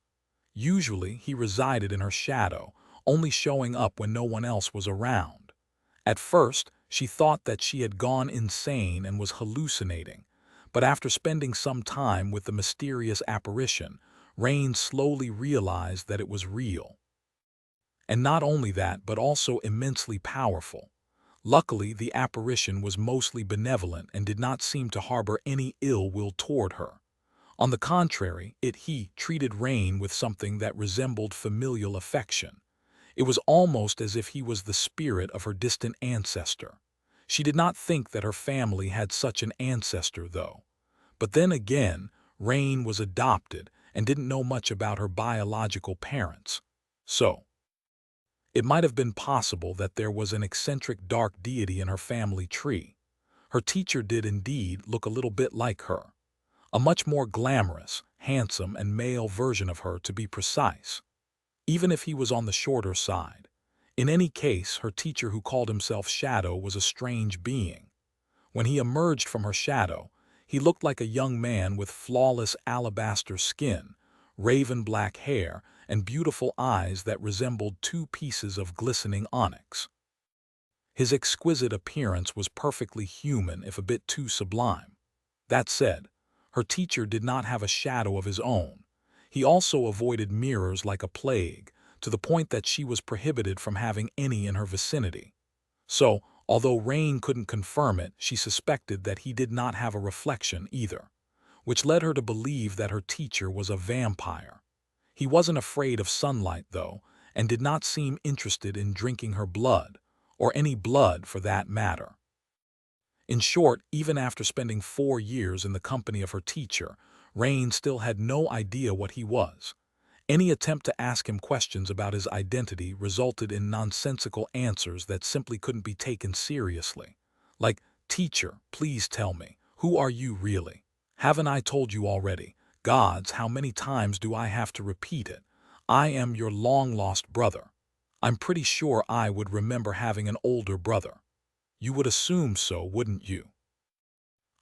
Usually he resided in her shadow, only showing up when no one else was around. At first, she thought that she had gone insane and was hallucinating, but after spending some time with the mysterious apparition, Rain slowly realized that it was real. And not only that, but also immensely powerful. Luckily, the apparition was mostly benevolent and did not seem to harbor any ill will toward her. On the contrary, he treated Rain with something that resembled familial affection. It was almost as if he was the spirit of her distant ancestor. She did not think that her family had such an ancestor, though. But then again, Rain was adopted and didn't know much about her biological parents. So, it might have been possible that there was an eccentric dark deity in her family tree. Her teacher did indeed look a little bit like her. A much more glamorous, handsome, and male version of her, to be precise, even if he was on the shorter side. In any case, her teacher, who called himself Shadow, was a strange being. When he emerged from her shadow, he looked like a young man with flawless alabaster skin, raven black hair, and beautiful eyes that resembled two pieces of glistening onyx. His exquisite appearance was perfectly human, if a bit too sublime. That said, her teacher did not have a shadow of his own. He also avoided mirrors like a plague, to the point that she was prohibited from having any in her vicinity. So, although Rain couldn't confirm it, she suspected that he did not have a reflection either, which led her to believe that her teacher was a vampire. He wasn't afraid of sunlight, though, and did not seem interested in drinking her blood, or any blood for that matter. In short, even after spending 4 years in the company of her teacher, Rain still had no idea what he was. Any attempt to ask him questions about his identity resulted in nonsensical answers that simply couldn't be taken seriously. Like, "Teacher, please tell me, who are you really? Haven't I told you already? Gods, how many times do I have to repeat it? I am your long-lost brother. I'm pretty sure I would remember having an older brother. You would assume so, wouldn't you?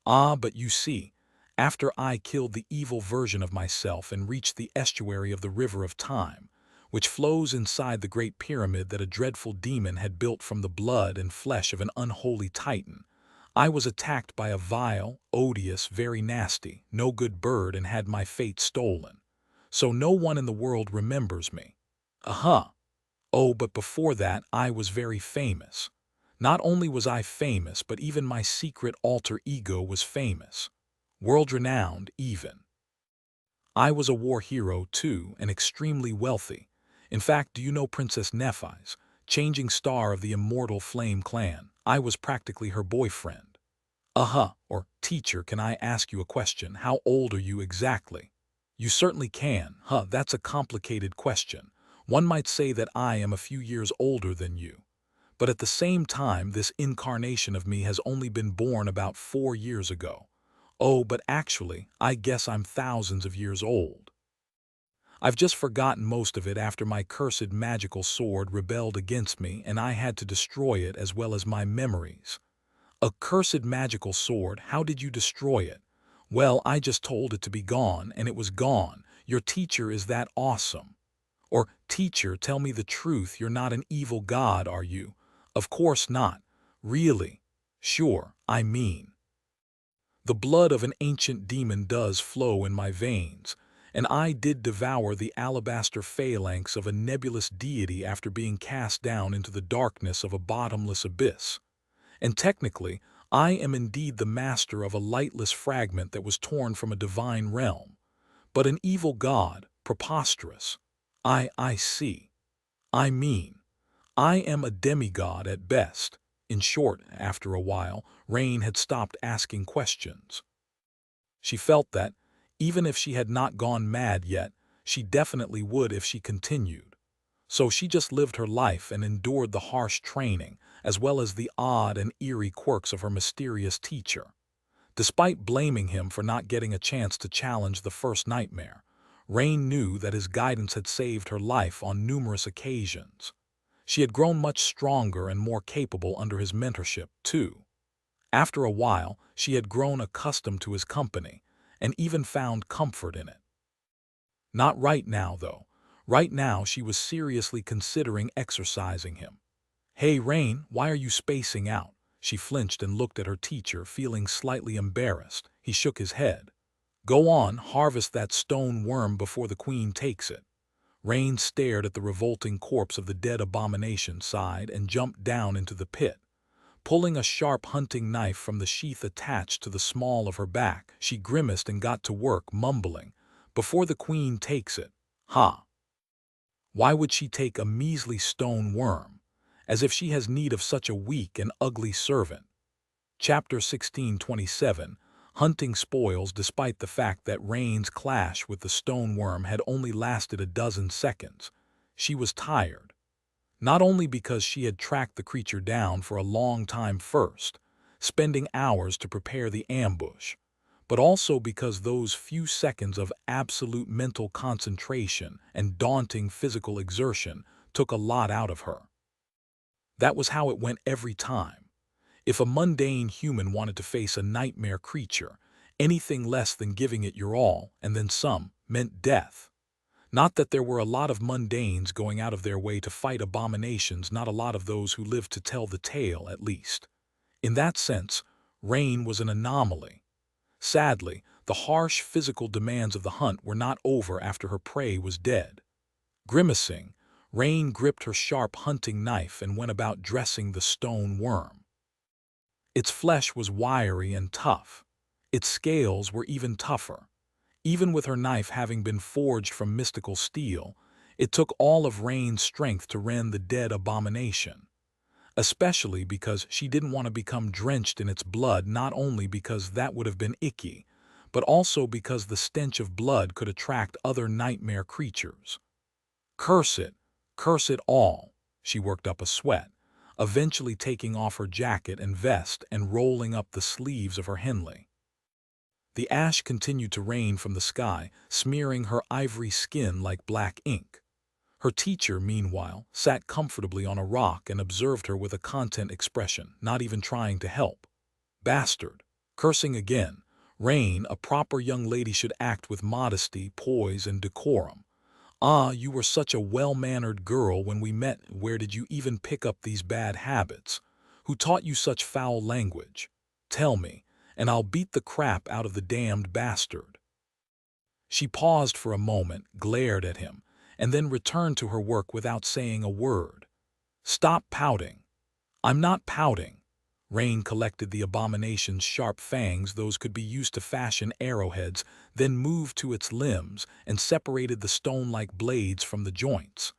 But you see, after I killed the evil version of myself and reached the estuary of the River of Time, which flows inside the Great Pyramid that a dreadful demon had built from the blood and flesh of an unholy titan, I was attacked by a vile, odious, very nasty, no-good bird and had my fate stolen. So no one in the world remembers me. But before that I was very famous. Not only was I famous, but even my secret alter ego was famous. World-renowned, even. I was a war hero, too, and extremely wealthy. In fact, do you know Princess Nephi's, changing star of the immortal Flame Clan? I was practically her boyfriend. Or, teacher, can I ask you a question? How old are you exactly? You certainly can. That's a complicated question. One might say that I am a few years older than you. But at the same time, this incarnation of me has only been born about 4 years ago. But actually, I guess I'm thousands of years old. I've just forgotten most of it after my cursed magical sword rebelled against me and I had to destroy it, as well as my memories. A cursed magical sword? How did you destroy it? Well, I just told it to be gone, and it was gone. Your teacher is that awesome. Or, teacher, tell me the truth, you're not an evil god, are you? Of course not. Really? Sure, I mean. The blood of an ancient demon does flow in my veins, and I did devour the alabaster phalanx of a nebulous deity after being cast down into the darkness of a bottomless abyss. And technically, I am indeed the master of a lightless fragment that was torn from a divine realm. But an evil god, Preposterous. I see. I mean, I am a demigod at best. In short, after a while, Rain had stopped asking questions. She felt that, even if she had not gone mad yet, she definitely would if she continued. So she just lived her life and endured the harsh training, as well as the odd and eerie quirks of her mysterious teacher. Despite blaming him for not getting a chance to challenge the first nightmare, Rain knew that his guidance had saved her life on numerous occasions. She had grown much stronger and more capable under his mentorship, too. After a while, she had grown accustomed to his company, and even found comfort in it. Not right now, though. Right now, she was seriously considering exercising him. "Hey, Rain, why are you spacing out?" She flinched and looked at her teacher, feeling slightly embarrassed. He shook his head. "Go on, harvest that stone worm before the queen takes it." Rain stared at the revolting corpse of the dead abomination, sighed, and jumped down into the pit. Pulling a sharp hunting knife from the sheath attached to the small of her back, she grimaced and got to work, mumbling, "Before the queen takes it. Ha! Why would she take a measly stone worm? As if she has need of such a weak and ugly servant." Chapter 16:27, Hunting Spoils. Despite the fact that Rain's clash with the stone worm had only lasted a dozen seconds, she was tired. Not only because she had tracked the creature down for a long time first, spending hours to prepare the ambush, but also because those few seconds of absolute mental concentration and daunting physical exertion took a lot out of her. That was how it went every time. If a mundane human wanted to face a nightmare creature, anything less than giving it your all, and then some, meant death. Not that there were a lot of mundanes going out of their way to fight abominations, not a lot of those who lived to tell the tale, at least. In that sense, Rain was an anomaly. Sadly, the harsh physical demands of the hunt were not over after her prey was dead. Grimacing, Rain gripped her sharp hunting knife and went about dressing the stone worm. Its flesh was wiry and tough. Its scales were even tougher. Even with her knife having been forged from mystical steel, it took all of Rain's strength to rend the dead abomination. Especially because she didn't want to become drenched in its blood, not only because that would have been icky, but also because the stench of blood could attract other nightmare creatures. Curse it all. She worked up a sweat, eventually taking off her jacket and vest and rolling up the sleeves of her Henley. The ash continued to rain from the sky, smearing her ivory skin like black ink. Her teacher, meanwhile, sat comfortably on a rock and observed her with a content expression, not even trying to help. Bastard. Cursing again. Rain, a proper young lady should act with modesty, poise, and decorum. "Ah, you were such a well-mannered girl when we met. Where did you even pick up these bad habits? Who taught you such foul language? Tell me, and I'll beat the crap out of the damned bastard." She paused for a moment, glared at him, and then returned to her work without saying a word. "Stop pouting." "I'm not pouting." Rain collected the abomination's sharp fangs, those could be used to fashion arrowheads, then moved to its limbs and separated the stone-like blades from the joints.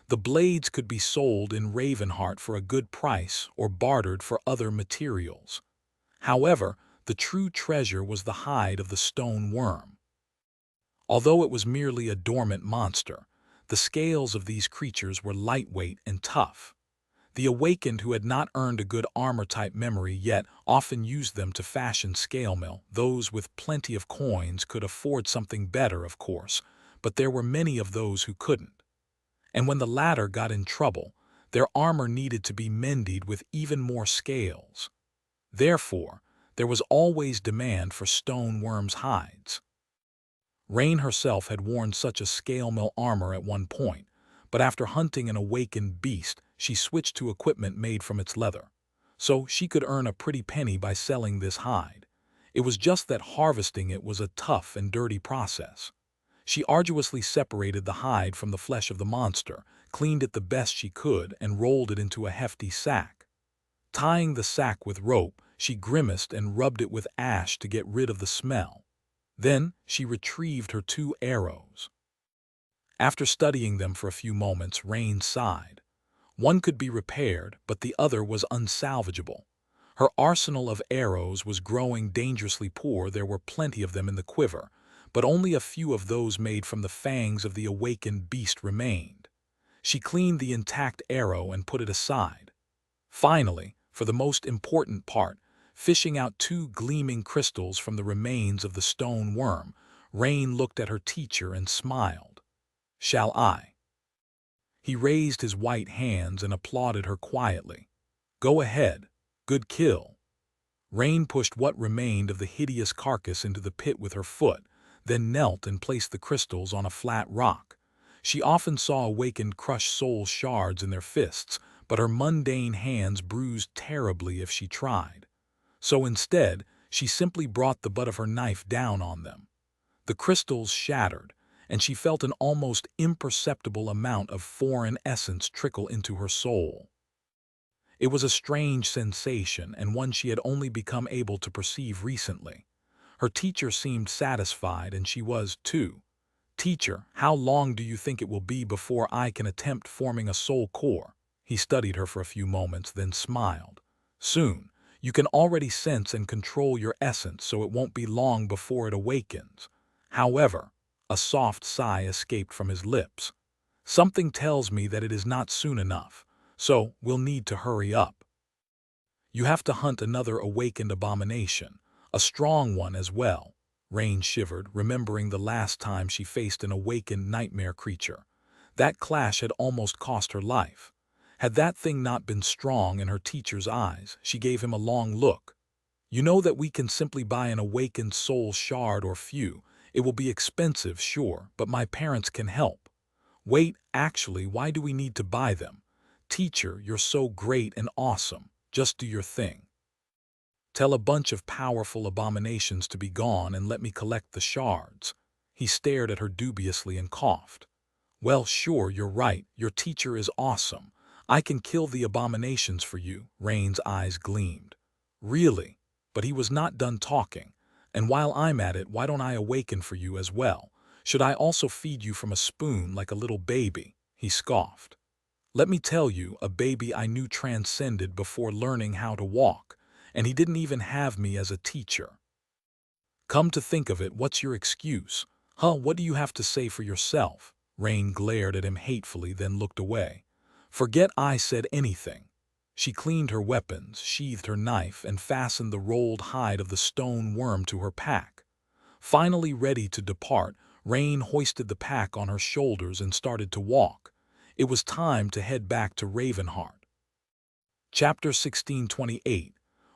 The blades could be sold in Ravenheart for a good price or bartered for other materials. However, the true treasure was the hide of the stone worm. Although it was merely a dormant monster, the scales of these creatures were lightweight and tough. The awakened who had not earned a good armor-type memory yet often used them to fashion scale mail. Those with plenty of coins could afford something better, of course, but there were many of those who couldn't. And when the latter got in trouble, their armor needed to be mended with even more scales. Therefore, there was always demand for stone worms' hides. Rain herself had worn such a scale mill armor at one point, but after hunting an awakened beast, she switched to equipment made from its leather. So she could earn a pretty penny by selling this hide. It was just that harvesting it was a tough and dirty process. She arduously separated the hide from the flesh of the monster, cleaned it the best she could, and rolled it into a hefty sack. Tying the sack with rope, she grimaced and rubbed it with ash to get rid of the smell. Then she retrieved her 2 arrows. After studying them for a few moments, Rain sighed. One could be repaired, but the other was unsalvageable. Her arsenal of arrows was growing dangerously poor. There were plenty of them in the quiver, but only a few of those made from the fangs of the awakened beast remained. She cleaned the intact arrow and put it aside. Finally, for the most important part, fishing out 2 gleaming crystals from the remains of the stone worm, Rain looked at her teacher and smiled. "Shall I?" He raised his white hands and applauded her quietly. "Go ahead. Good kill." Rain pushed what remained of the hideous carcass into the pit with her foot, then knelt and placed the crystals on a flat rock. She often saw awakened crushed soul shards in their fists, but her mundane hands bruised terribly if she tried. So instead, she simply brought the butt of her knife down on them. The crystals shattered, and she felt an almost imperceptible amount of foreign essence trickle into her soul. It was a strange sensation, and one she had only become able to perceive recently. Her teacher seemed satisfied, and she was, too. "Teacher, how long do you think it will be before I can attempt forming a soul core?" He studied her for a few moments, then smiled. "Soon. You can already sense and control your essence, so it won't be long before it awakens. However," a soft sigh escaped from his lips, "something tells me that it is not soon enough, so we'll need to hurry up. You have to hunt another awakened abomination, a strong one as well." Rain shivered, remembering the last time she faced an awakened nightmare creature. That clash had almost cost her life. Had that thing not been strong in her teacher's eyes, she gave him a long look. "You know that we can simply buy an awakened soul shard or few. It will be expensive, sure, but my parents can help." "Wait, actually, why do we need to buy them? Teacher, you're so great and awesome. Just do your thing. Tell a bunch of powerful abominations to be gone and let me collect the shards." He stared at her dubiously and coughed. "Well, sure, you're right. Your teacher is awesome. I can kill the abominations for you." Rain's eyes gleamed. "Really?" But he was not done talking. "And while I'm at it, why don't I awaken for you as well? Should I also feed you from a spoon like a little baby?" He scoffed. "Let me tell you, a baby I knew transcended before learning how to walk, and he didn't even have me as a teacher. Come to think of it, what's your excuse? Huh, what do you have to say for yourself?" Rain glared at him hatefully, then looked away. "Forget I said anything." She cleaned her weapons, sheathed her knife, and fastened the rolled hide of the stone worm to her pack. Finally ready to depart, Rain hoisted the pack on her shoulders and started to walk. It was time to head back to Ravenheart. Chapter 1628.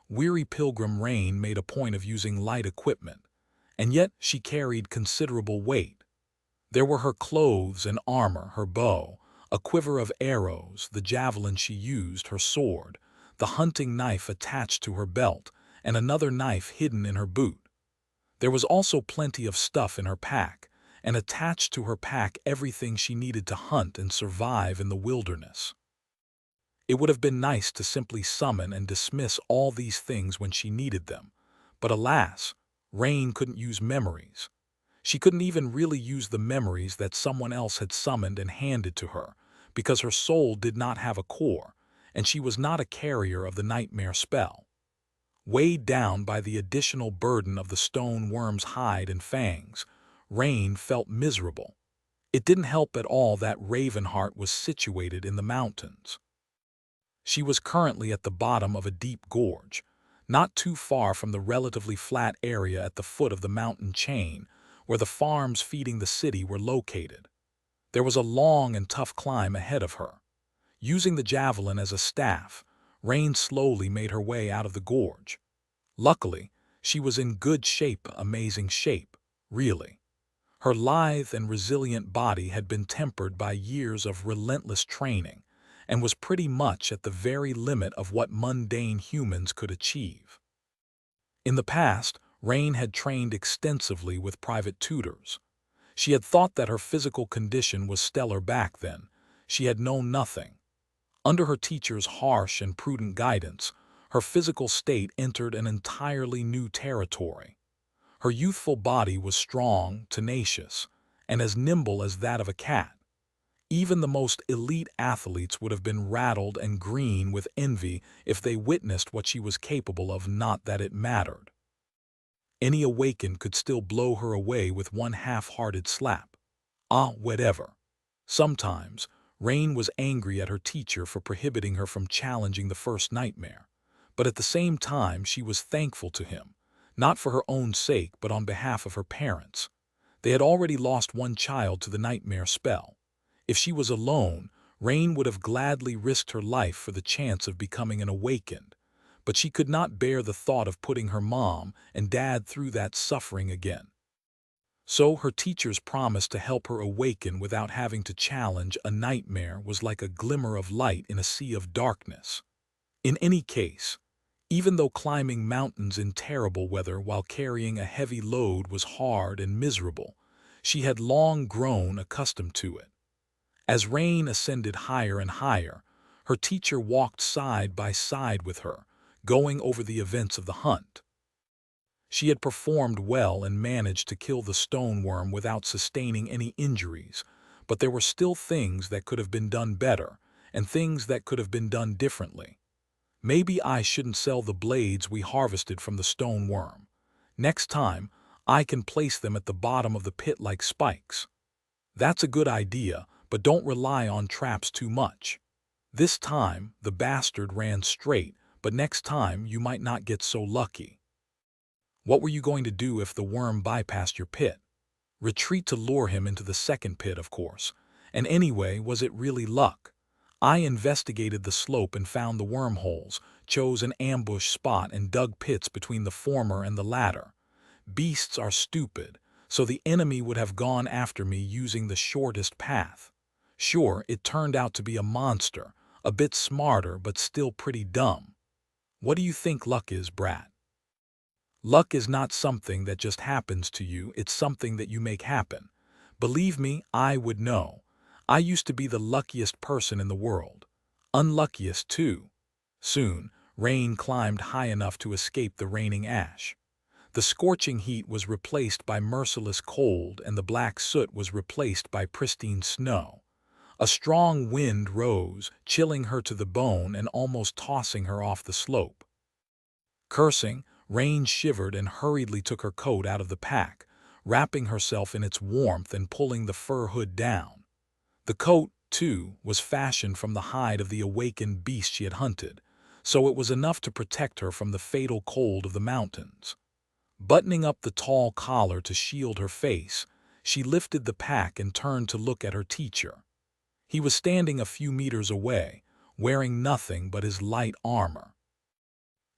Weary pilgrim Rain made a point of using light equipment, and yet she carried considerable weight. There were her clothes and armor, her bow, a quiver of arrows, the javelin she used, her sword, the hunting knife attached to her belt, and another knife hidden in her boot. There was also plenty of stuff in her pack, and attached to her pack everything she needed to hunt and survive in the wilderness. It would have been nice to simply summon and dismiss all these things when she needed them, but alas, Rain couldn't use memories. She couldn't even really use the memories that someone else had summoned and handed to her, because her soul did not have a core, and she was not a carrier of the nightmare spell. Weighed down by the additional burden of the stone worm's hide and fangs, Rain felt miserable. It didn't help at all that Ravenheart was situated in the mountains. She was currently at the bottom of a deep gorge, not too far from the relatively flat area at the foot of the mountain chain, where the farms feeding the city were located. There was a long and tough climb ahead of her. Using the javelin as a staff, Rain slowly made her way out of the gorge. Luckily, she was in good shape, amazing shape, really. Her lithe and resilient body had been tempered by years of relentless training, and was pretty much at the very limit of what mundane humans could achieve. In the past, Rain had trained extensively with private tutors. She had thought that her physical condition was stellar back then. She had known nothing. Under her teacher's harsh and prudent guidance, her physical state entered an entirely new territory. Her youthful body was strong, tenacious, and as nimble as that of a cat. Even the most elite athletes would have been rattled and green with envy if they witnessed what she was capable of, not that it mattered. Any awakened could still blow her away with one half-hearted slap. Whatever. Sometimes, Rain was angry at her teacher for prohibiting her from challenging the first nightmare. But at the same time, she was thankful to him, not for her own sake but on behalf of her parents. They had already lost one child to the nightmare spell. If she was alone, Rain would have gladly risked her life for the chance of becoming an awakened. But she could not bear the thought of putting her mom and dad through that suffering again. So her teacher's promise to help her awaken without having to challenge a nightmare was like a glimmer of light in a sea of darkness. In any case, even though climbing mountains in terrible weather while carrying a heavy load was hard and miserable, she had long grown accustomed to it. As Rain ascended higher and higher, her teacher walked side by side with her, going over the events of the hunt. She had performed well and managed to kill the stoneworm without sustaining any injuries, but there were still things that could have been done better, and things that could have been done differently. Maybe I shouldn't sell the blades we harvested from the stoneworm. Next time, I can place them at the bottom of the pit like spikes. That's a good idea, but don't rely on traps too much. This time, the bastard ran straight, but next time you might not get so lucky. What were you going to do if the worm bypassed your pit? Retreat to lure him into the second pit, of course. And anyway, was it really luck? I investigated the slope and found the wormholes, chose an ambush spot and dug pits between the former and the latter. Beasts are stupid, so the enemy would have gone after me using the shortest path. Sure, it turned out to be a monster, a bit smarter but still pretty dumb. What do you think luck is, brat? Luck is not something that just happens to you, it's something that you make happen. Believe me, I would know. I used to be the luckiest person in the world. Unluckiest, too. Soon, Rain climbed high enough to escape the raining ash. The scorching heat was replaced by merciless cold, and the black soot was replaced by pristine snow. A strong wind rose, chilling her to the bone and almost tossing her off the slope. Cursing, Rain shivered and hurriedly took her coat out of the pack, wrapping herself in its warmth and pulling the fur hood down. The coat, too, was fashioned from the hide of the awakened beast she had hunted, so it was enough to protect her from the fatal cold of the mountains. Buttoning up the tall collar to shield her face, she lifted the pack and turned to look at her teacher. He was standing a few meters away, wearing nothing but his light armor.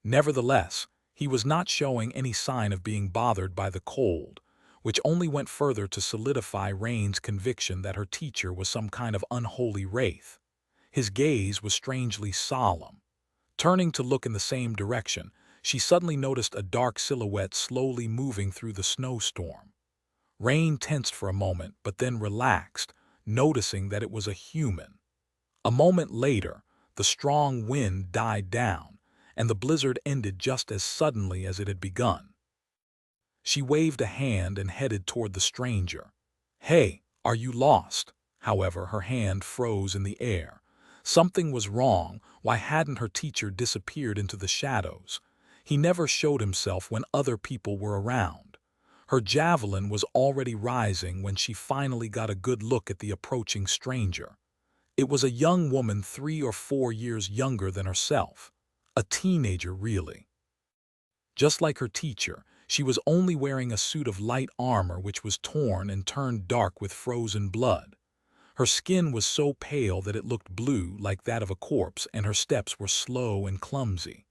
Nevertheless, he was not showing any sign of being bothered by the cold, which only went further to solidify Rain's conviction that her teacher was some kind of unholy wraith. His gaze was strangely solemn. Turning to look in the same direction, she suddenly noticed a dark silhouette slowly moving through the snowstorm. Rain tensed for a moment, but then relaxed, noticing that it was a human. A moment later, the strong wind died down, and the blizzard ended just as suddenly as it had begun. She waved a hand and headed toward the stranger. "Hey, are you lost?" However, her hand froze in the air. Something was wrong. Why hadn't her teacher disappeared into the shadows? He never showed himself when other people were around. Her javelin was already rising when she finally got a good look at the approaching stranger. It was a young woman 3 or 4 years younger than herself. A teenager, really. Just like her teacher, she was only wearing a suit of light armor which was torn and turned dark with frozen blood. Her skin was so pale that it looked blue like that of a corpse, and her steps were slow and clumsy.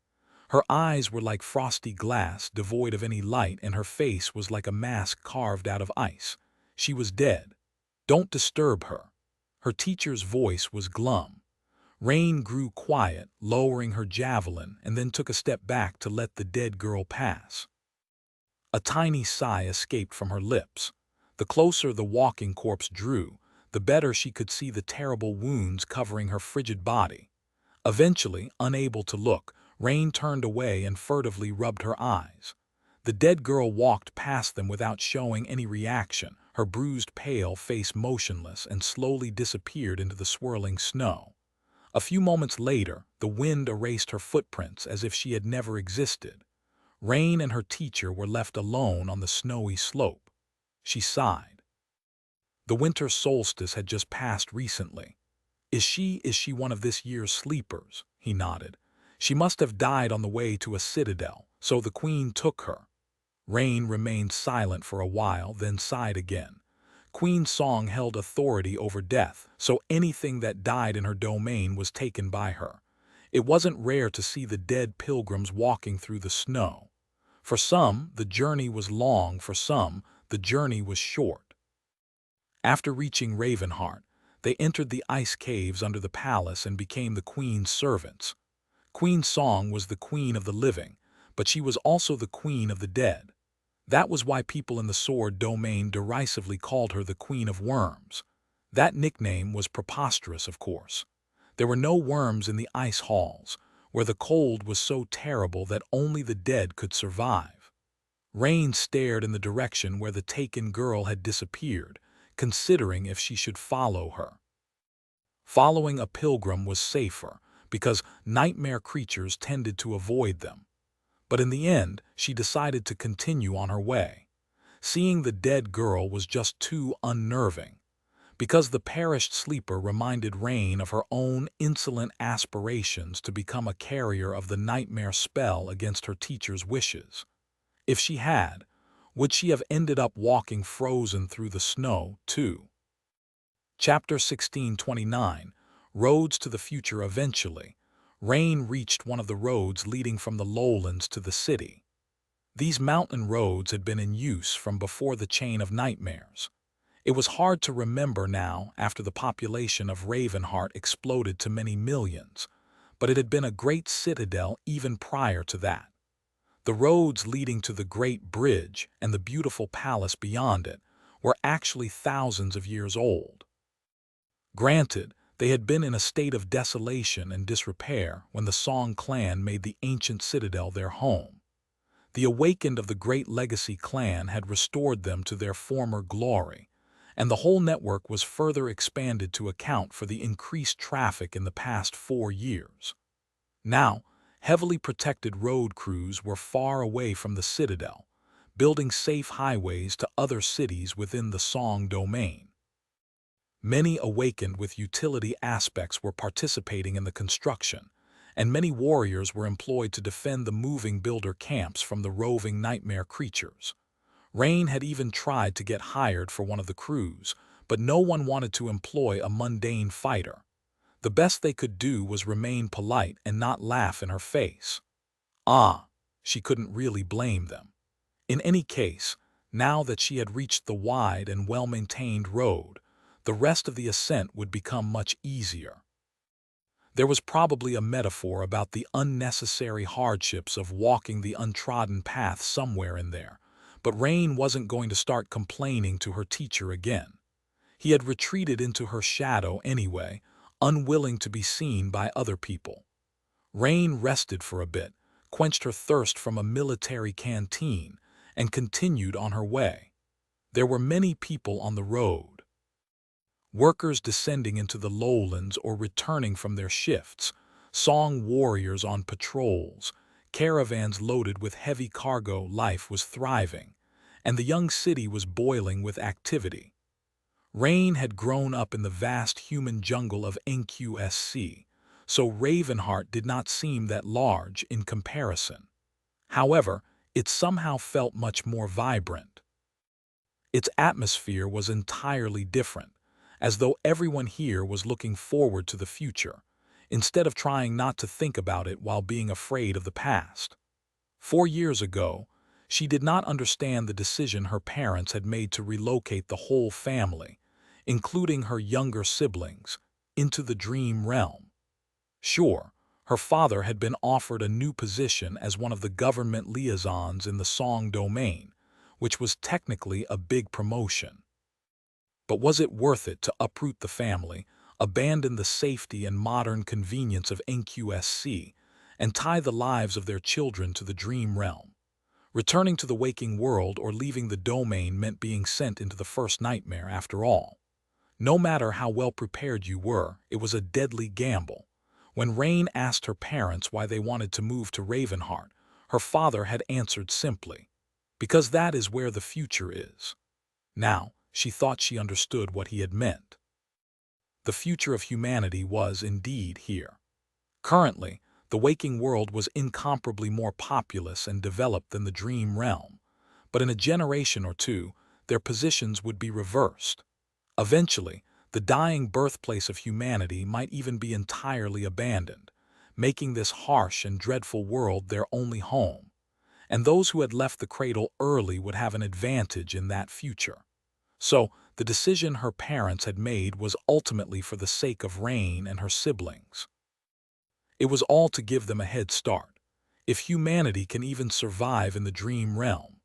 Her eyes were like frosty glass, devoid of any light, and her face was like a mask carved out of ice. She was dead. "Don't disturb her." Her teacher's voice was glum. Rain grew quiet, lowering her javelin, and then took a step back to let the dead girl pass. A tiny sigh escaped from her lips. The closer the walking corpse drew, the better she could see the terrible wounds covering her frigid body. Eventually, unable to look, Rain turned away and furtively rubbed her eyes. The dead girl walked past them without showing any reaction, her bruised pale face motionless, and slowly disappeared into the swirling snow. A few moments later, the wind erased her footprints as if she had never existed. Rain and her teacher were left alone on the snowy slope. She sighed. The winter solstice had just passed recently. Is she one of this year's sleepers? He nodded. She must have died on the way to a citadel, so the queen took her. Rain remained silent for a while, then sighed again. Queen Song held authority over death, so anything that died in her domain was taken by her. It wasn't rare to see the dead pilgrims walking through the snow. For some, the journey was long, for some, the journey was short. After reaching Ravenheart, they entered the ice caves under the palace and became the queen's servants. Queen Song was the queen of the living, but she was also the queen of the dead. That was why people in the Sword domain derisively called her the Queen of Worms. That nickname was preposterous, of course. There were no worms in the ice halls, where the cold was so terrible that only the dead could survive. Rain stared in the direction where the taken girl had disappeared, considering if she should follow her. Following a pilgrim was safer, because nightmare creatures tended to avoid them. But in the end, she decided to continue on her way. Seeing the dead girl was just too unnerving, because the perished sleeper reminded Rain of her own insolent aspirations to become a carrier of the nightmare spell against her teacher's wishes. If she had, would she have ended up walking frozen through the snow, too? Chapter 1629, Roads to the Future. Eventually, Rain reached one of the roads leading from the lowlands to the city. These mountain roads had been in use from before the Chain of Nightmares. It was hard to remember now after the population of Ravenheart exploded to many millions, but it had been a great citadel even prior to that. The roads leading to the Great Bridge and the beautiful palace beyond it were actually thousands of years old. Granted, they had been in a state of desolation and disrepair when the Song clan made the ancient citadel their home. The awakened of the Great Legacy clan had restored them to their former glory, and the whole network was further expanded to account for the increased traffic in the past 4 years. Now, heavily protected road crews were far away from the citadel, building safe highways to other cities within the Song domain. Many awakened with utility aspects were participating in the construction, and many warriors were employed to defend the moving builder camps from the roving nightmare creatures. Rain had even tried to get hired for one of the crews, but no one wanted to employ a mundane fighter. The best they could do was remain polite and not laugh in her face. She couldn't really blame them. In any case, now that she had reached the wide and well-maintained road, the rest of the ascent would become much easier. There was probably a metaphor about the unnecessary hardships of walking the untrodden path somewhere in there, but Rain wasn't going to start complaining to her teacher again. He had retreated into her shadow anyway, unwilling to be seen by other people. Rain rested for a bit, quenched her thirst from a military canteen, and continued on her way. There were many people on the road. Workers descending into the lowlands or returning from their shifts, Song warriors on patrols, caravans loaded with heavy cargo. Life was thriving, and the young city was boiling with activity. Rain had grown up in the vast human jungle of NQSC, so Ravenheart did not seem that large in comparison. However, it somehow felt much more vibrant. Its atmosphere was entirely different, as though everyone here was looking forward to the future, instead of trying not to think about it while being afraid of the past. 4 years ago, she did not understand the decision her parents had made to relocate the whole family, including her younger siblings, into the Dream Realm. Sure, her father had been offered a new position as one of the government liaisons in the Song domain, which was technically a big promotion. But was it worth it to uproot the family, abandon the safety and modern convenience of NQSC, and tie the lives of their children to the Dream Realm? Returning to the waking world or leaving the domain meant being sent into the first nightmare after all. No matter how well prepared you were, it was a deadly gamble. When Rain asked her parents why they wanted to move to Ravenheart, her father had answered simply, "Because that is where the future is." Now, she thought she understood what he had meant. The future of humanity was indeed here. Currently, the waking world was incomparably more populous and developed than the dream realm, but in a generation or two, their positions would be reversed. Eventually, the dying birthplace of humanity might even be entirely abandoned, making this harsh and dreadful world their only home, and those who had left the cradle early would have an advantage in that future. So, the decision her parents had made was ultimately for the sake of Rain and her siblings. It was all to give them a head start, if humanity can even survive in the dream realm,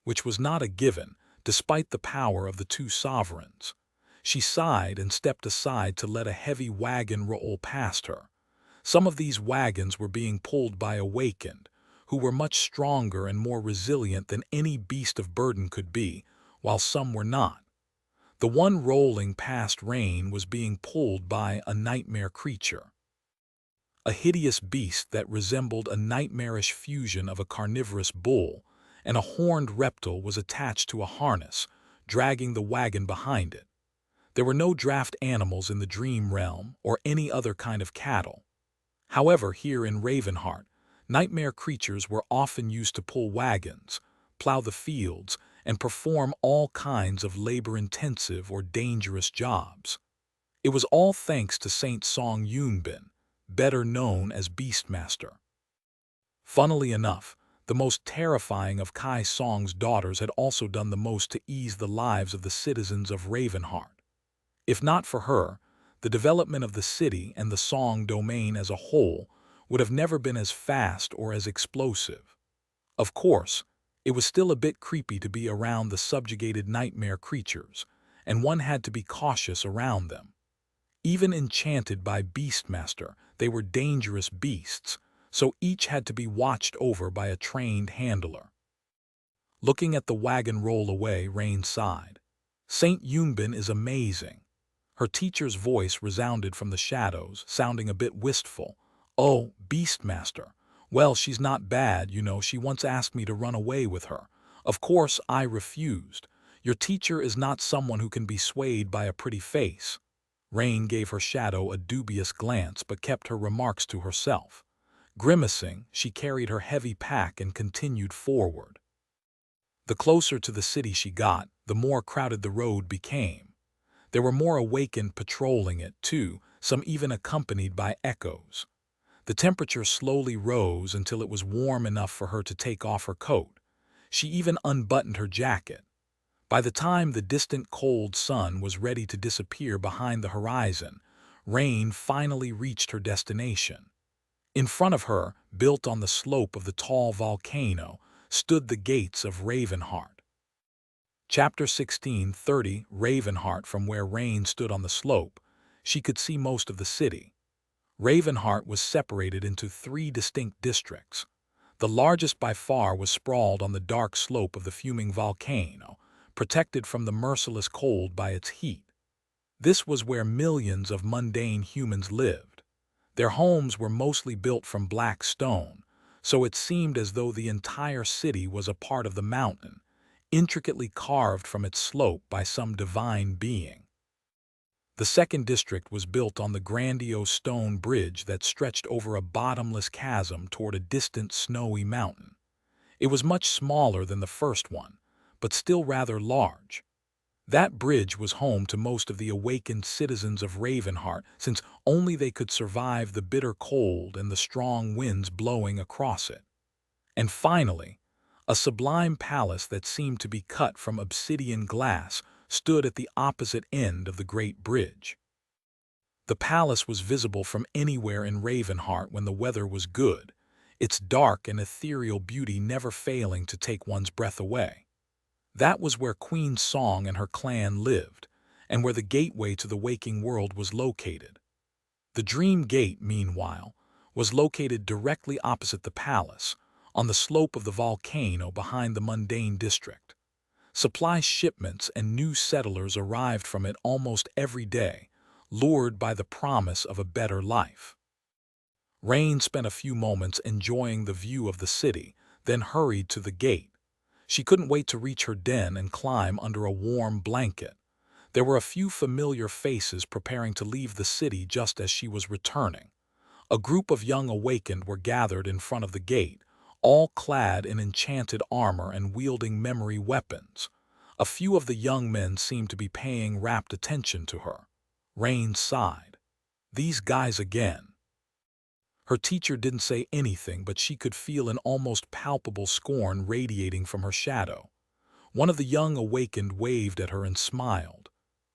which was not a given, despite the power of the two sovereigns. She sighed and stepped aside to let a heavy wagon roll past her. Some of these wagons were being pulled by Awakened, who were much stronger and more resilient than any beast of burden could be, while some were not. The one rolling past Rain was being pulled by a nightmare creature. A hideous beast that resembled a nightmarish fusion of a carnivorous bull and a horned reptile was attached to a harness, dragging the wagon behind it. There were no draft animals in the dream realm or any other kind of cattle. However, here in Ravenheart, nightmare creatures were often used to pull wagons, plow the fields, and perform all kinds of labor-intensive or dangerous jobs. It was all thanks to Saint Song Yunbin, better known as Beastmaster. Funnily enough, the most terrifying of Kai Song's daughters had also done the most to ease the lives of the citizens of Ravenheart. If not for her, the development of the city and the Song domain as a whole would have never been as fast or as explosive. Of course, it was still a bit creepy to be around the subjugated nightmare creatures, and one had to be cautious around them. Even enchanted by Beastmaster, they were dangerous beasts, so each had to be watched over by a trained handler. Looking at the wagon roll away, Rain sighed. Saint Yunbin is amazing. Her teacher's voice resounded from the shadows, sounding a bit wistful. "Oh, Beastmaster. Well, she's not bad, you know. She once asked me to run away with her. Of course, I refused. Your teacher is not someone who can be swayed by a pretty face." Rain gave her shadow a dubious glance but kept her remarks to herself. Grimacing, she carried her heavy pack and continued forward. The closer to the city she got, the more crowded the road became. There were more Awakened patrolling it, too, some even accompanied by echoes. The temperature slowly rose until it was warm enough for her to take off her coat. She even unbuttoned her jacket. By the time the distant cold sun was ready to disappear behind the horizon, Rain finally reached her destination. In front of her, built on the slope of the tall volcano, stood the gates of Ravenheart. Chapter 16:30 Ravenheart. From where Rain stood on the slope, she could see most of the city. Ravenheart was separated into three distinct districts. The largest by far was sprawled on the dark slope of the fuming volcano, protected from the merciless cold by its heat. This was where millions of mundane humans lived. Their homes were mostly built from black stone, so it seemed as though the entire city was a part of the mountain, intricately carved from its slope by some divine being. The second district was built on the grandiose stone bridge that stretched over a bottomless chasm toward a distant snowy mountain. It was much smaller than the first one, but still rather large. That bridge was home to most of the awakened citizens of Ravenheart, since only they could survive the bitter cold and the strong winds blowing across it. And finally, a sublime palace that seemed to be cut from obsidian glass stood at the opposite end of the great bridge. The palace was visible from anywhere in Ravenheart when the weather was good, its dark and ethereal beauty never failing to take one's breath away. That was where Queen Song and her clan lived, and where the gateway to the waking world was located. The Dream Gate, meanwhile, was located directly opposite the palace, on the slope of the volcano behind the mundane district. Supply shipments and new settlers arrived from it almost every day, lured by the promise of a better life. Rain spent a few moments enjoying the view of the city, then hurried to the gate. She couldn't wait to reach her den and climb under a warm blanket. There were a few familiar faces preparing to leave the city just as she was returning. A group of young awakened were gathered in front of the gate, all clad in enchanted armor and wielding memory weapons. A few of the young men seemed to be paying rapt attention to her. Rain sighed. These guys again. Her teacher didn't say anything, but she could feel an almost palpable scorn radiating from her shadow. One of the young awakened waved at her and smiled.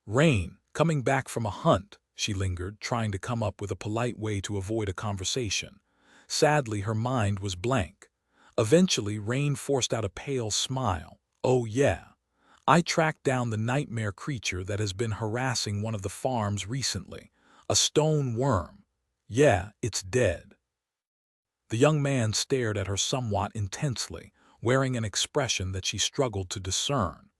Rain, coming back from a hunt, she lingered, trying to come up with a polite way to avoid a conversation. Sadly, her mind was blank. Eventually, Rain forced out a pale smile. Oh yeah, I tracked down the nightmare creature that has been harassing one of the farms recently. A stone worm. Yeah, it's dead. The young man stared at her somewhat intensely, wearing an expression that she struggled to discern.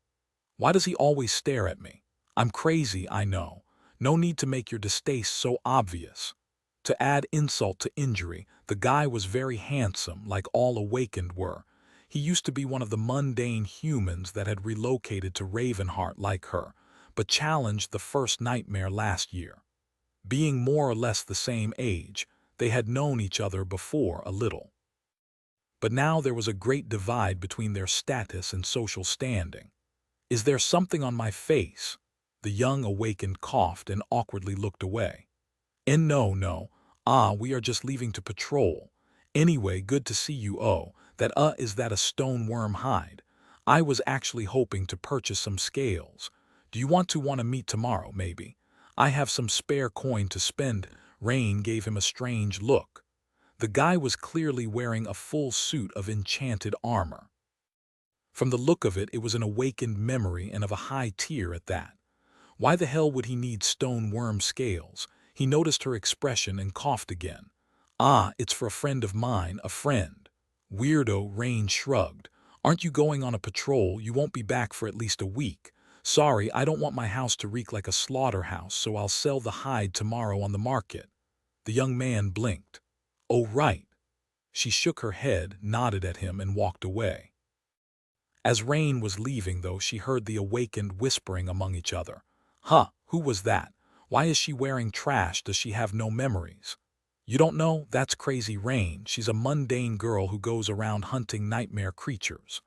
Why does he always stare at me? I'm crazy, I know. No need to make your distaste so obvious. To add insult to injury, the guy was very handsome, like all awakened were. He used to be one of the mundane humans that had relocated to Ravenheart like her, but challenged the first nightmare last year. Being more or less the same age, they had known each other before a little. But now there was a great divide between their status and social standing. Is there something on my face? The young awakened coughed and awkwardly looked away. And no. We are just leaving to patrol. Anyway, good to see you. Oh, is that a stone worm hide? I was actually hoping to purchase some scales. Do you want to meet tomorrow, maybe? I have some spare coin to spend. Rain gave him a strange look. The guy was clearly wearing a full suit of enchanted armor. From the look of it, it was an awakened memory and of a high tier at that. Why the hell would he need stone worm scales? He noticed her expression and coughed again. It's for a friend of mine, a friend. Weirdo, Rain shrugged. Aren't you going on a patrol? You won't be back for at least a week. Sorry, I don't want my house to reek like a slaughterhouse, so I'll sell the hide tomorrow on the market. The young man blinked. Oh, right. She shook her head, nodded at him, and walked away. As Rain was leaving, though, she heard the awakened whispering among each other. Who was that? Why is she wearing trash? Does she have no memories? You don't know? That's crazy Rain. She's a mundane girl who goes around hunting nightmare creatures.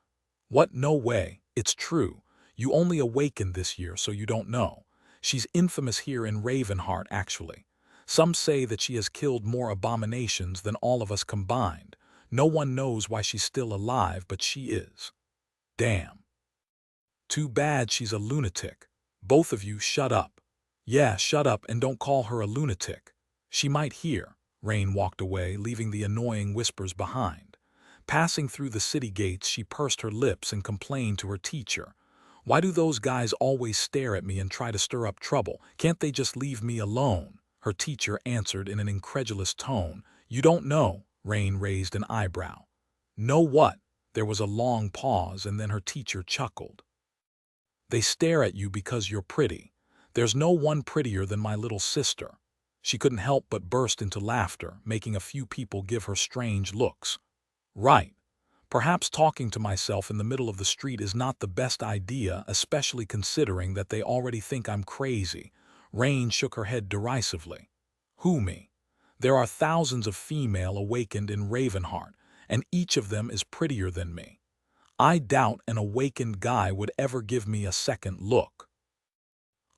What? No way. It's true. You only awakened this year, so you don't know. She's infamous here in Ravenheart, actually. Some say that she has killed more abominations than all of us combined. No one knows why she's still alive, but she is. Damn. Too bad she's a lunatic. Both of you shut up. Yeah, shut up and don't call her a lunatic. She might hear. Rain walked away, leaving the annoying whispers behind. Passing through the city gates, she pursed her lips and complained to her teacher. Why do those guys always stare at me and try to stir up trouble? Can't they just leave me alone? Her teacher answered in an incredulous tone. You don't know. Rain raised an eyebrow. Know what? There was a long pause, and then her teacher chuckled. They stare at you because you're pretty. There's no one prettier than my little sister. She couldn't help but burst into laughter, making a few people give her strange looks. Right. Perhaps talking to myself in the middle of the street is not the best idea, especially considering that they already think I'm crazy. Rain shook her head derisively. Who, me? There are thousands of female awakened in Ravenheart, and each of them is prettier than me. I doubt an awakened guy would ever give me a second look.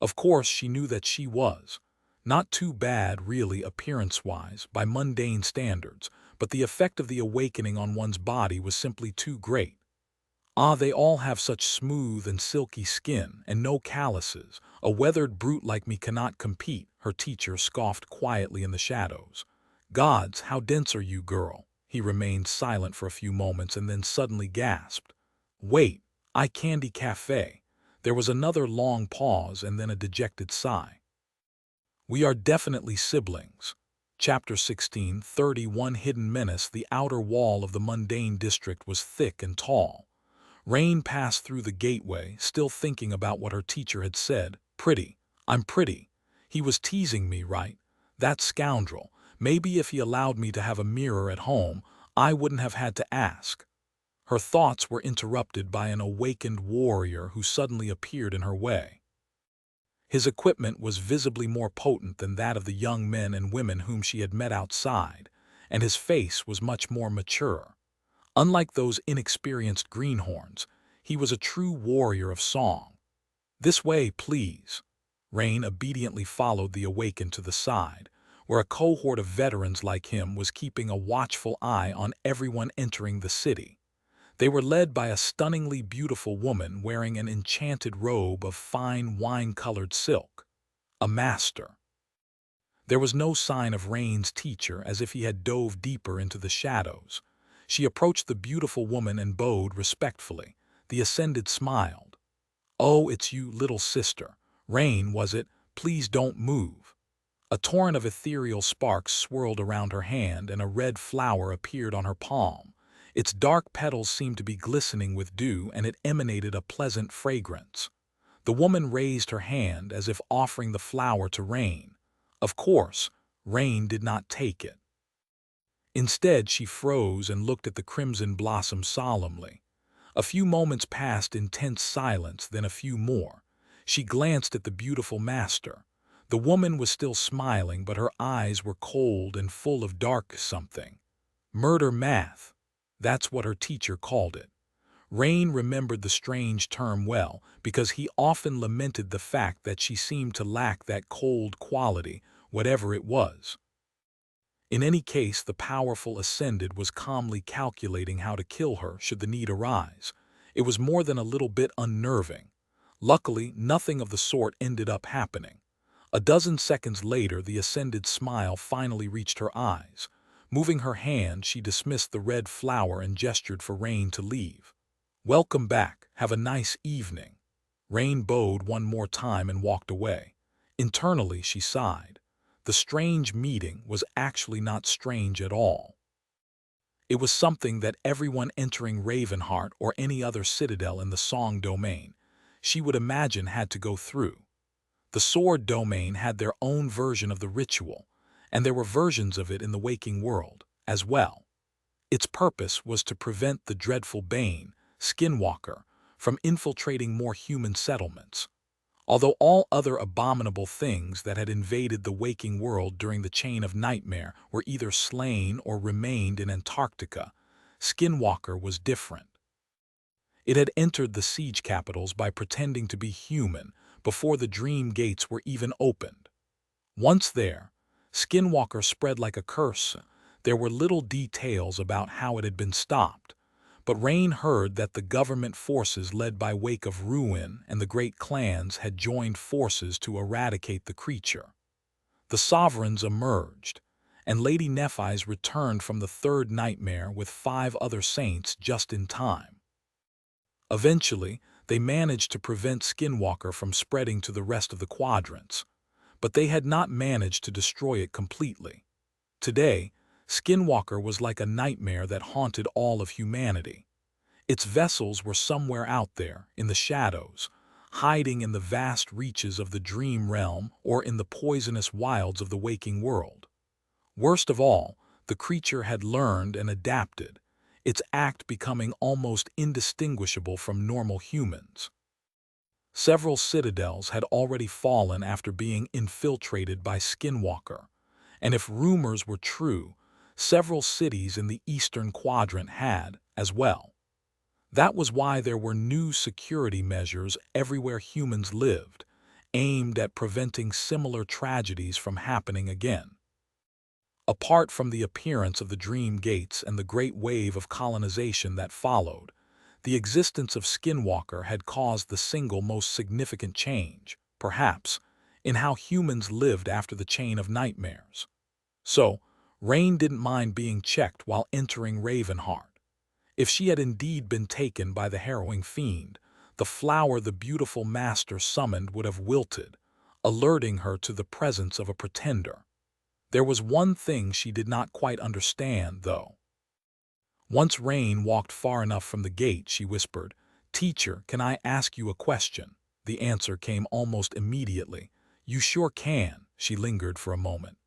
Of course, she knew that she was. Not too bad, really, appearance-wise, by mundane standards, but the effect of the awakening on one's body was simply too great. They all have such smooth and silky skin, and no calluses. A weathered brute like me cannot compete, her teacher scoffed quietly in the shadows. Gods, how dense are you, girl? He remained silent for a few moments and then suddenly gasped. Wait, I Candy Cafe. There was another long pause and then a dejected sigh. We are definitely siblings. Chapter 16, 31 Hidden Menace. The outer wall of the mundane district was thick and tall. Rain passed through the gateway, still thinking about what her teacher had said. Pretty. I'm pretty. He was teasing me, right? That scoundrel. Maybe if he allowed me to have a mirror at home, I wouldn't have had to ask. Her thoughts were interrupted by an awakened warrior who suddenly appeared in her way. His equipment was visibly more potent than that of the young men and women whom she had met outside, and his face was much more mature. Unlike those inexperienced greenhorns, he was a true warrior of song. This way, please. Rain obediently followed the awakened to the side, where a cohort of veterans like him was keeping a watchful eye on everyone entering the city. They were led by a stunningly beautiful woman wearing an enchanted robe of fine wine-colored silk. A master. There was no sign of Rain's teacher, as if he had dove deeper into the shadows. She approached the beautiful woman and bowed respectfully. The Ascended smiled. "Oh, it's you, little sister. Rain, was it? Please don't move." A torrent of ethereal sparks swirled around her hand, and a red flower appeared on her palm. Its dark petals seemed to be glistening with dew, and it emanated a pleasant fragrance. The woman raised her hand as if offering the flower to Rain. Of course, Rain did not take it. Instead, she froze and looked at the crimson blossom solemnly. A few moments passed in tense silence, then a few more. She glanced at the beautiful master. The woman was still smiling, but her eyes were cold and full of dark something. Murder math. That's what her teacher called it. Rain remembered the strange term well, because he often lamented the fact that she seemed to lack that cold quality, whatever it was. In any case, the powerful Ascended was calmly calculating how to kill her should the need arise. It was more than a little bit unnerving. Luckily, nothing of the sort ended up happening. A dozen seconds later, the Ascended smile finally reached her eyes. Moving her hand, she dismissed the red flower and gestured for Rain to leave. "Welcome back. Have a nice evening." Rain bowed one more time and walked away. Internally, she sighed. The strange meeting was actually not strange at all. It was something that everyone entering Ravenheart or any other citadel in the Song domain, she would imagine, had to go through. The Sword domain had their own version of the ritual, and there were versions of it in the waking world as well. Its purpose was to prevent the dreadful Bane, Skinwalker, from infiltrating more human settlements. Although all other abominable things that had invaded the waking world during the Chain of Nightmare were either slain or remained in Antarctica, Skinwalker was different. It had entered the siege capitals by pretending to be human before the dream gates were even opened. Once there, Skinwalker spread like a curse. There were little details about how it had been stopped, but Rain heard that the government forces led by Wake of Ruin and the great clans had joined forces to eradicate the creature. The sovereigns emerged, and Lady Nephis returned from the third nightmare with 5 other saints just in time. Eventually, they managed to prevent Skinwalker from spreading to the rest of the quadrants, but they had not managed to destroy it completely. Today, Skinwalker was like a nightmare that haunted all of humanity. Its vessels were somewhere out there, in the shadows, hiding in the vast reaches of the dream realm or in the poisonous wilds of the waking world. Worst of all, the creature had learned and adapted, its act becoming almost indistinguishable from normal humans. Several citadels had already fallen after being infiltrated by Skinwalker, and if rumors were true, several cities in the eastern quadrant had as well. That was why there were new security measures everywhere humans lived, aimed at preventing similar tragedies from happening again. Apart from the appearance of the Dream Gates and the great wave of colonization that followed, the existence of Skinwalker had caused the single most significant change, perhaps, in how humans lived after the Chain of Nightmares. So, Rain didn't mind being checked while entering Ravenheart. If she had indeed been taken by the harrowing fiend, the flower the beautiful master summoned would have wilted, alerting her to the presence of a pretender. There was one thing she did not quite understand, though. Once Rain walked far enough from the gate, she whispered, "Teacher, can I ask you a question?" The answer came almost immediately. "You sure can." She lingered for a moment.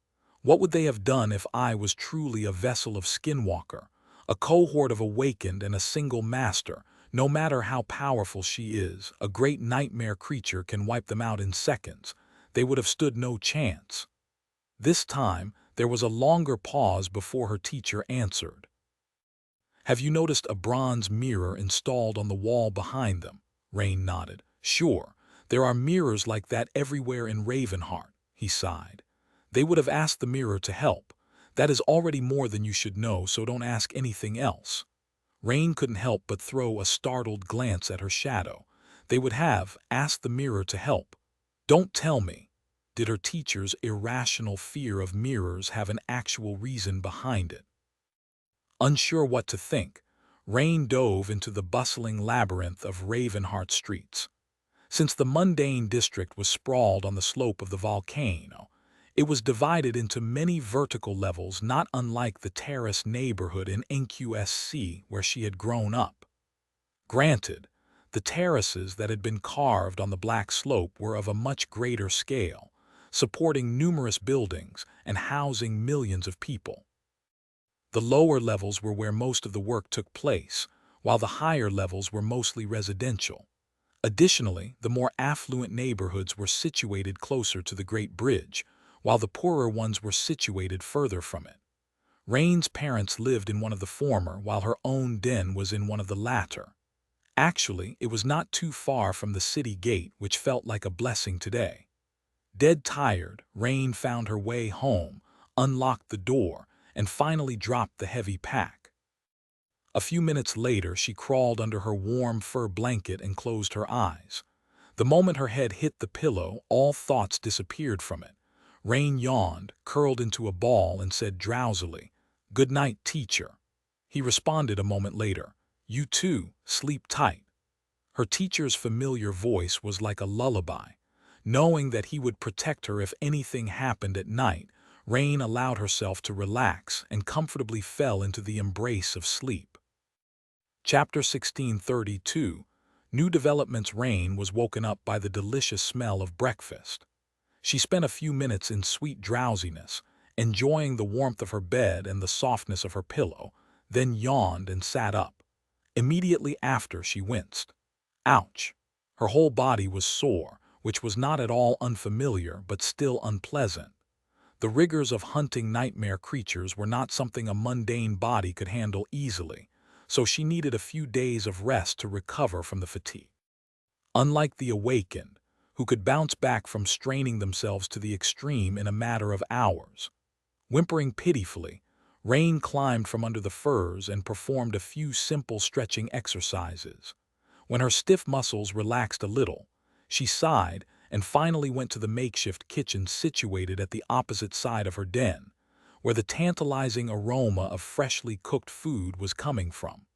What would they have done if I was truly a vessel of Skinwalker, a cohort of awakened and a single master? No matter how powerful she is, a great nightmare creature can wipe them out in seconds. They would have stood no chance. This time, there was a longer pause before her teacher answered. "Have you noticed a bronze mirror installed on the wall behind them?" Rain nodded. "Sure, there are mirrors like that everywhere in Ravenheart," he sighed. "They would have asked the mirror to help. That is already more than you should know, so don't ask anything else." Rain couldn't help but throw a startled glance at her shadow. They would have asked the mirror to help. Don't tell me. Did her teacher's irrational fear of mirrors have an actual reason behind it? Unsure what to think, Rain dove into the bustling labyrinth of Ravenheart streets. Since the mundane district was sprawled on the slope of the volcano, it was divided into many vertical levels not unlike the terrace neighborhood in NQSC where she had grown up. Granted, the terraces that had been carved on the black slope were of a much greater scale, supporting numerous buildings and housing millions of people. The lower levels were where most of the work took place, while the higher levels were mostly residential. Additionally, the more affluent neighborhoods were situated closer to the Great Bridge, while the poorer ones were situated further from it. Rain's parents lived in one of the former, while her own den was in one of the latter. Actually, it was not too far from the city gate, which felt like a blessing today. Dead tired, Rain found her way home, unlocked the door, and finally dropped the heavy pack. A few minutes later, she crawled under her warm fur blanket and closed her eyes. The moment her head hit the pillow, all thoughts disappeared from it. Rain yawned, curled into a ball, and said drowsily, "Good night, teacher." He responded a moment later, "You too, sleep tight." Her teacher's familiar voice was like a lullaby. Knowing that he would protect her if anything happened at night, Rain allowed herself to relax and comfortably fell into the embrace of sleep. Chapter 1632. New developments. Rain was woken up by the delicious smell of breakfast. She spent a few minutes in sweet drowsiness, enjoying the warmth of her bed and the softness of her pillow, then yawned and sat up. Immediately after, she winced. Ouch! Her whole body was sore, which was not at all unfamiliar but still unpleasant. The rigors of hunting nightmare creatures were not something a mundane body could handle easily, so she needed a few days of rest to recover from the fatigue. Unlike the awakened, who could bounce back from straining themselves to the extreme in a matter of hours. Whimpering pitifully, Rain climbed from under the furs and performed a few simple stretching exercises. When her stiff muscles relaxed a little, she sighed and finally went to the makeshift kitchen situated at the opposite side of her den, where the tantalizing aroma of freshly cooked food was coming from.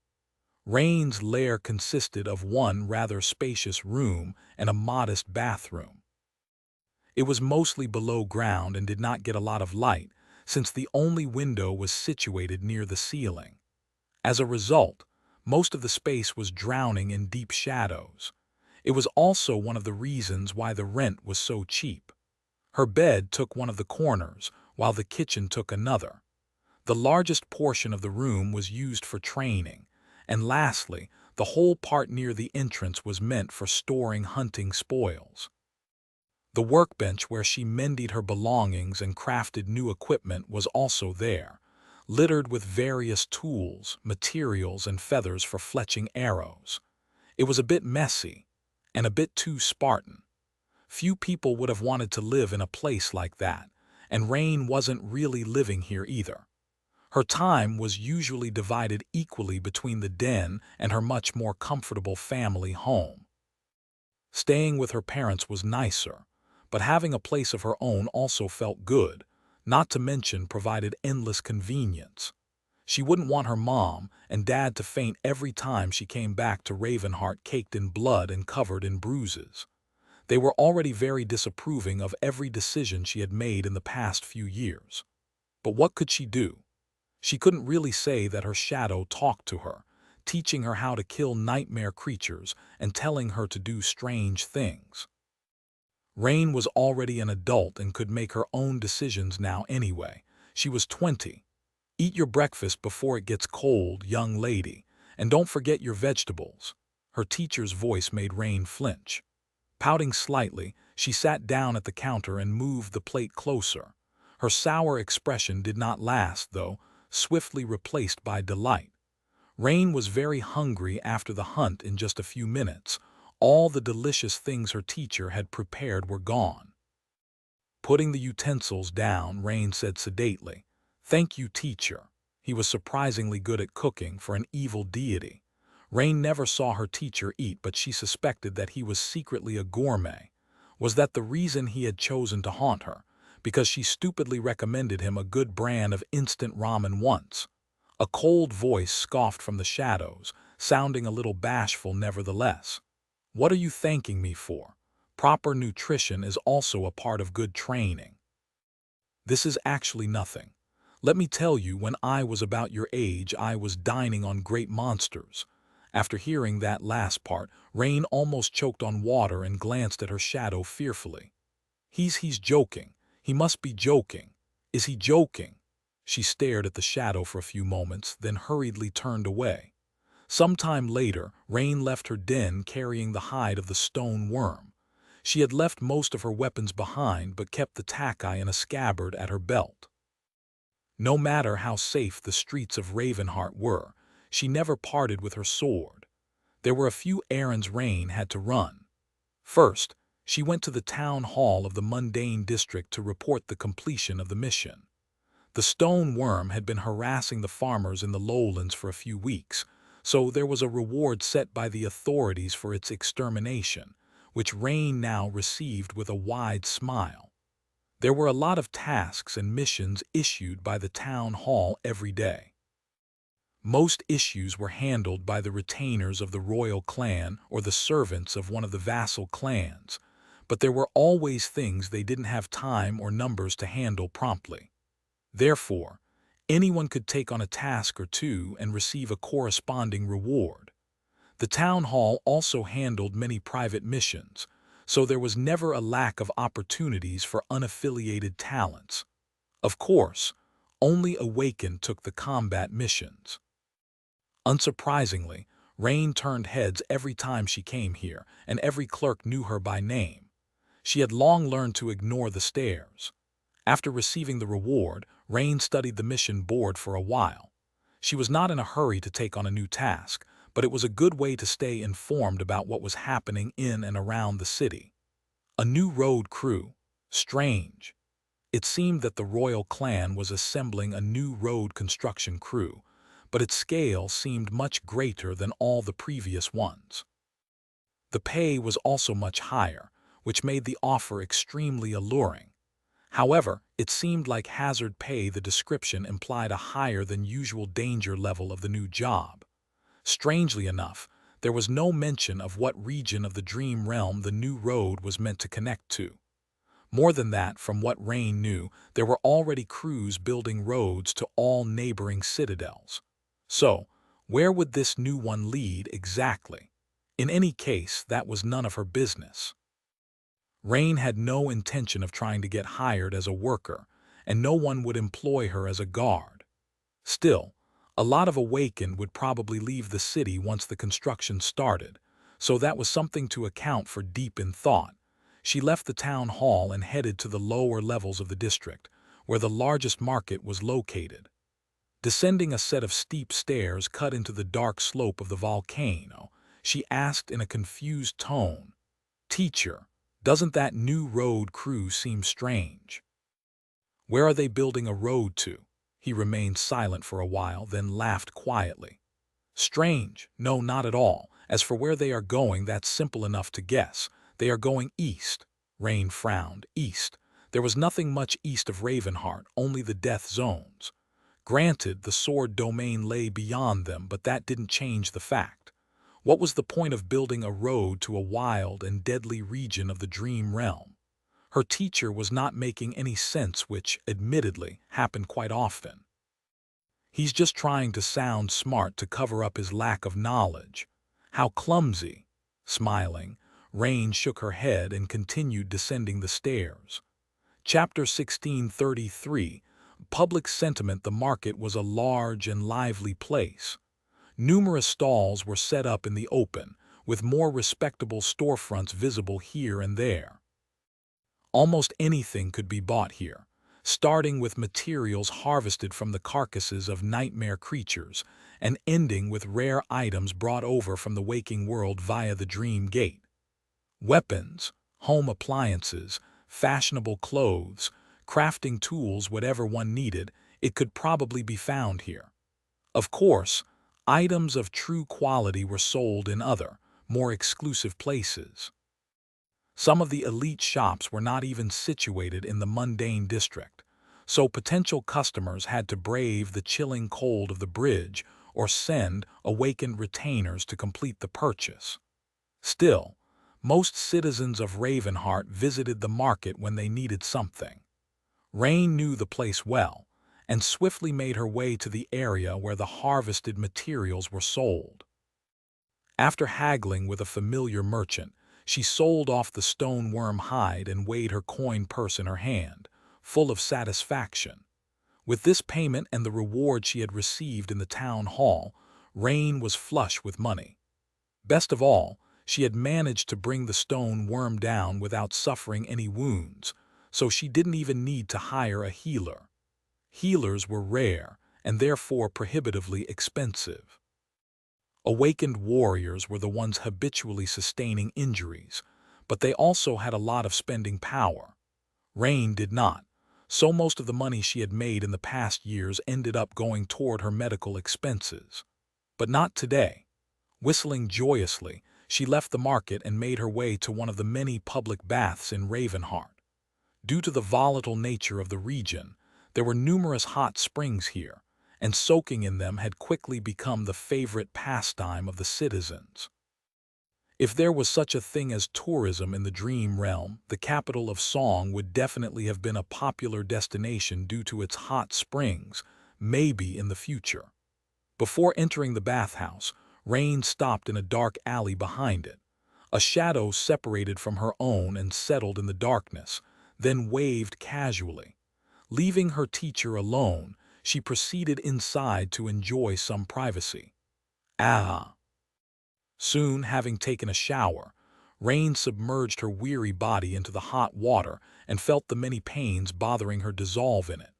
Rain's lair consisted of one rather spacious room and a modest bathroom. It was mostly below ground and did not get a lot of light, since the only window was situated near the ceiling. As a result, most of the space was drowning in deep shadows. It was also one of the reasons why the rent was so cheap. Her bed took one of the corners, while the kitchen took another. The largest portion of the room was used for training, and lastly, the whole part near the entrance was meant for storing hunting spoils. The workbench where she mended her belongings and crafted new equipment was also there, littered with various tools, materials, and feathers for fletching arrows. It was a bit messy, and a bit too Spartan. Few people would have wanted to live in a place like that, and Rain wasn't really living here either. Her time was usually divided equally between the den and her much more comfortable family home. Staying with her parents was nicer, but having a place of her own also felt good, not to mention provided endless convenience. She wouldn't want her mom and dad to faint every time she came back to Ravenheart caked in blood and covered in bruises. They were already very disapproving of every decision she had made in the past few years. But what could she do? She couldn't really say that her shadow talked to her, teaching her how to kill nightmare creatures and telling her to do strange things. Rain was already an adult and could make her own decisions now anyway. She was 20. Eat your breakfast before it gets cold, young lady, and don't forget your vegetables. Her teacher's voice made Rain flinch. Pouting slightly, she sat down at the counter and moved the plate closer. Her sour expression did not last, though, swiftly replaced by delight. Rain was very hungry after the hunt in just a few minutes. All the delicious things her teacher had prepared were gone. Putting the utensils down, Rain said sedately, "Thank you, teacher." He was surprisingly good at cooking for an evil deity. Rain never saw her teacher eat, but she suspected that he was secretly a gourmet. Was that the reason he had chosen to haunt her? Because she stupidly recommended him a good brand of instant ramen once. A cold voice scoffed from the shadows, sounding a little bashful nevertheless. "What are you thanking me for? Proper nutrition is also a part of good training." "This is actually nothing. Let me tell you, when I was about your age, I was dining on great monsters." After hearing that last part, Rain almost choked on water and glanced at her shadow fearfully. He's joking. He must be joking. Is he joking?" She stared at the shadow for a few moments, then hurriedly turned away. Some time later, Rain left her den carrying the hide of the stone worm. She had left most of her weapons behind, but kept the takai in a scabbard at her belt. No matter how safe the streets of Ravenheart were, she never parted with her sword. There were a few errands Rain had to run. First, she went to the town hall of the mundane district to report the completion of the mission. The stone worm had been harassing the farmers in the lowlands for a few weeks, so there was a reward set by the authorities for its extermination, which Rain now received with a wide smile. There were a lot of tasks and missions issued by the town hall every day. Most issues were handled by the retainers of the royal clan or the servants of one of the vassal clans, but there were always things they didn't have time or numbers to handle promptly. Therefore, anyone could take on a task or two and receive a corresponding reward. The town hall also handled many private missions, so there was never a lack of opportunities for unaffiliated talents. Of course, only Awakened took the combat missions. Unsurprisingly, Rain turned heads every time she came here, and every clerk knew her by name. She had long learned to ignore the stares. After receiving the reward, Rain studied the mission board for a while. She was not in a hurry to take on a new task, but it was a good way to stay informed about what was happening in and around the city. A new road crew. Strange. It seemed that the royal clan was assembling a new road construction crew, but its scale seemed much greater than all the previous ones. The pay was also much higher, which made the offer extremely alluring. However, it seemed like hazard pay. The description implied a higher than usual danger level of the new job. Strangely enough, there was no mention of what region of the dream realm the new road was meant to connect to. More than that, from what Rain knew, there were already crews building roads to all neighboring citadels. So, where would this new one lead exactly? In any case, that was none of her business. Rain had no intention of trying to get hired as a worker, and no one would employ her as a guard. Still, a lot of Awakened would probably leave the city once the construction started, so that was something to account for. Deep in thought, she left the town hall and headed to the lower levels of the district, where the largest market was located. Descending a set of steep stairs cut into the dark slope of the volcano, she asked in a confused tone, "Teacher, doesn't that new road crew seem strange? Where are they building a road to?" He remained silent for a while, then laughed quietly. "Strange? No, not at all. As for where they are going, that's simple enough to guess. They are going east." Rain frowned. East. There was nothing much east of Ravenheart, only the death zones. Granted, the sword domain lay beyond them, but that didn't change the fact. What was the point of building a road to a wild and deadly region of the dream realm? Her teacher was not making any sense, which, admittedly, happened quite often. He's just trying to sound smart to cover up his lack of knowledge. How clumsy. Smiling, Rain shook her head and continued descending the stairs. Chapter 1633. Public sentiment. The market was a large and lively place. Numerous stalls were set up in the open, with more respectable storefronts visible here and there. Almost anything could be bought here, starting with materials harvested from the carcasses of nightmare creatures and ending with rare items brought over from the waking world via the dream gate. Weapons, home appliances, fashionable clothes, crafting tools, whatever one needed, it could probably be found here. Of course, items of true quality were sold in other, more exclusive places. Some of the elite shops were not even situated in the mundane district, so potential customers had to brave the chilling cold of the bridge or send awakened retainers to complete the purchase. Still, most citizens of Ravenheart visited the market when they needed something. Rain knew the place well, and swiftly made her way to the area where the harvested materials were sold. After haggling with a familiar merchant, she sold off the stone worm hide and weighed her coin purse in her hand, full of satisfaction. With this payment and the reward she had received in the town hall, Rain was flush with money. Best of all, she had managed to bring the stone worm down without suffering any wounds, so she didn't even need to hire a healer. Healers were rare and therefore prohibitively expensive. Awakened warriors were the ones habitually sustaining injuries, but they also had a lot of spending power. Rain did not, so most of the money she had made in the past years ended up going toward her medical expenses. But not today. Whistling joyously, she left the market and made her way to one of the many public baths in Ravenheart. Due to the volatile nature of the region, there were numerous hot springs here, and soaking in them had quickly become the favorite pastime of the citizens. If there was such a thing as tourism in the dream realm, the capital of Song would definitely have been a popular destination due to its hot springs, maybe in the future. Before entering the bathhouse, Rain stopped in a dark alley behind it. A shadow separated from her own and settled in the darkness, then waved casually. Leaving her teacher alone, she proceeded inside to enjoy some privacy. Soon, having taken a shower, Rain submerged her weary body into the hot water and felt the many pains bothering her dissolve in it.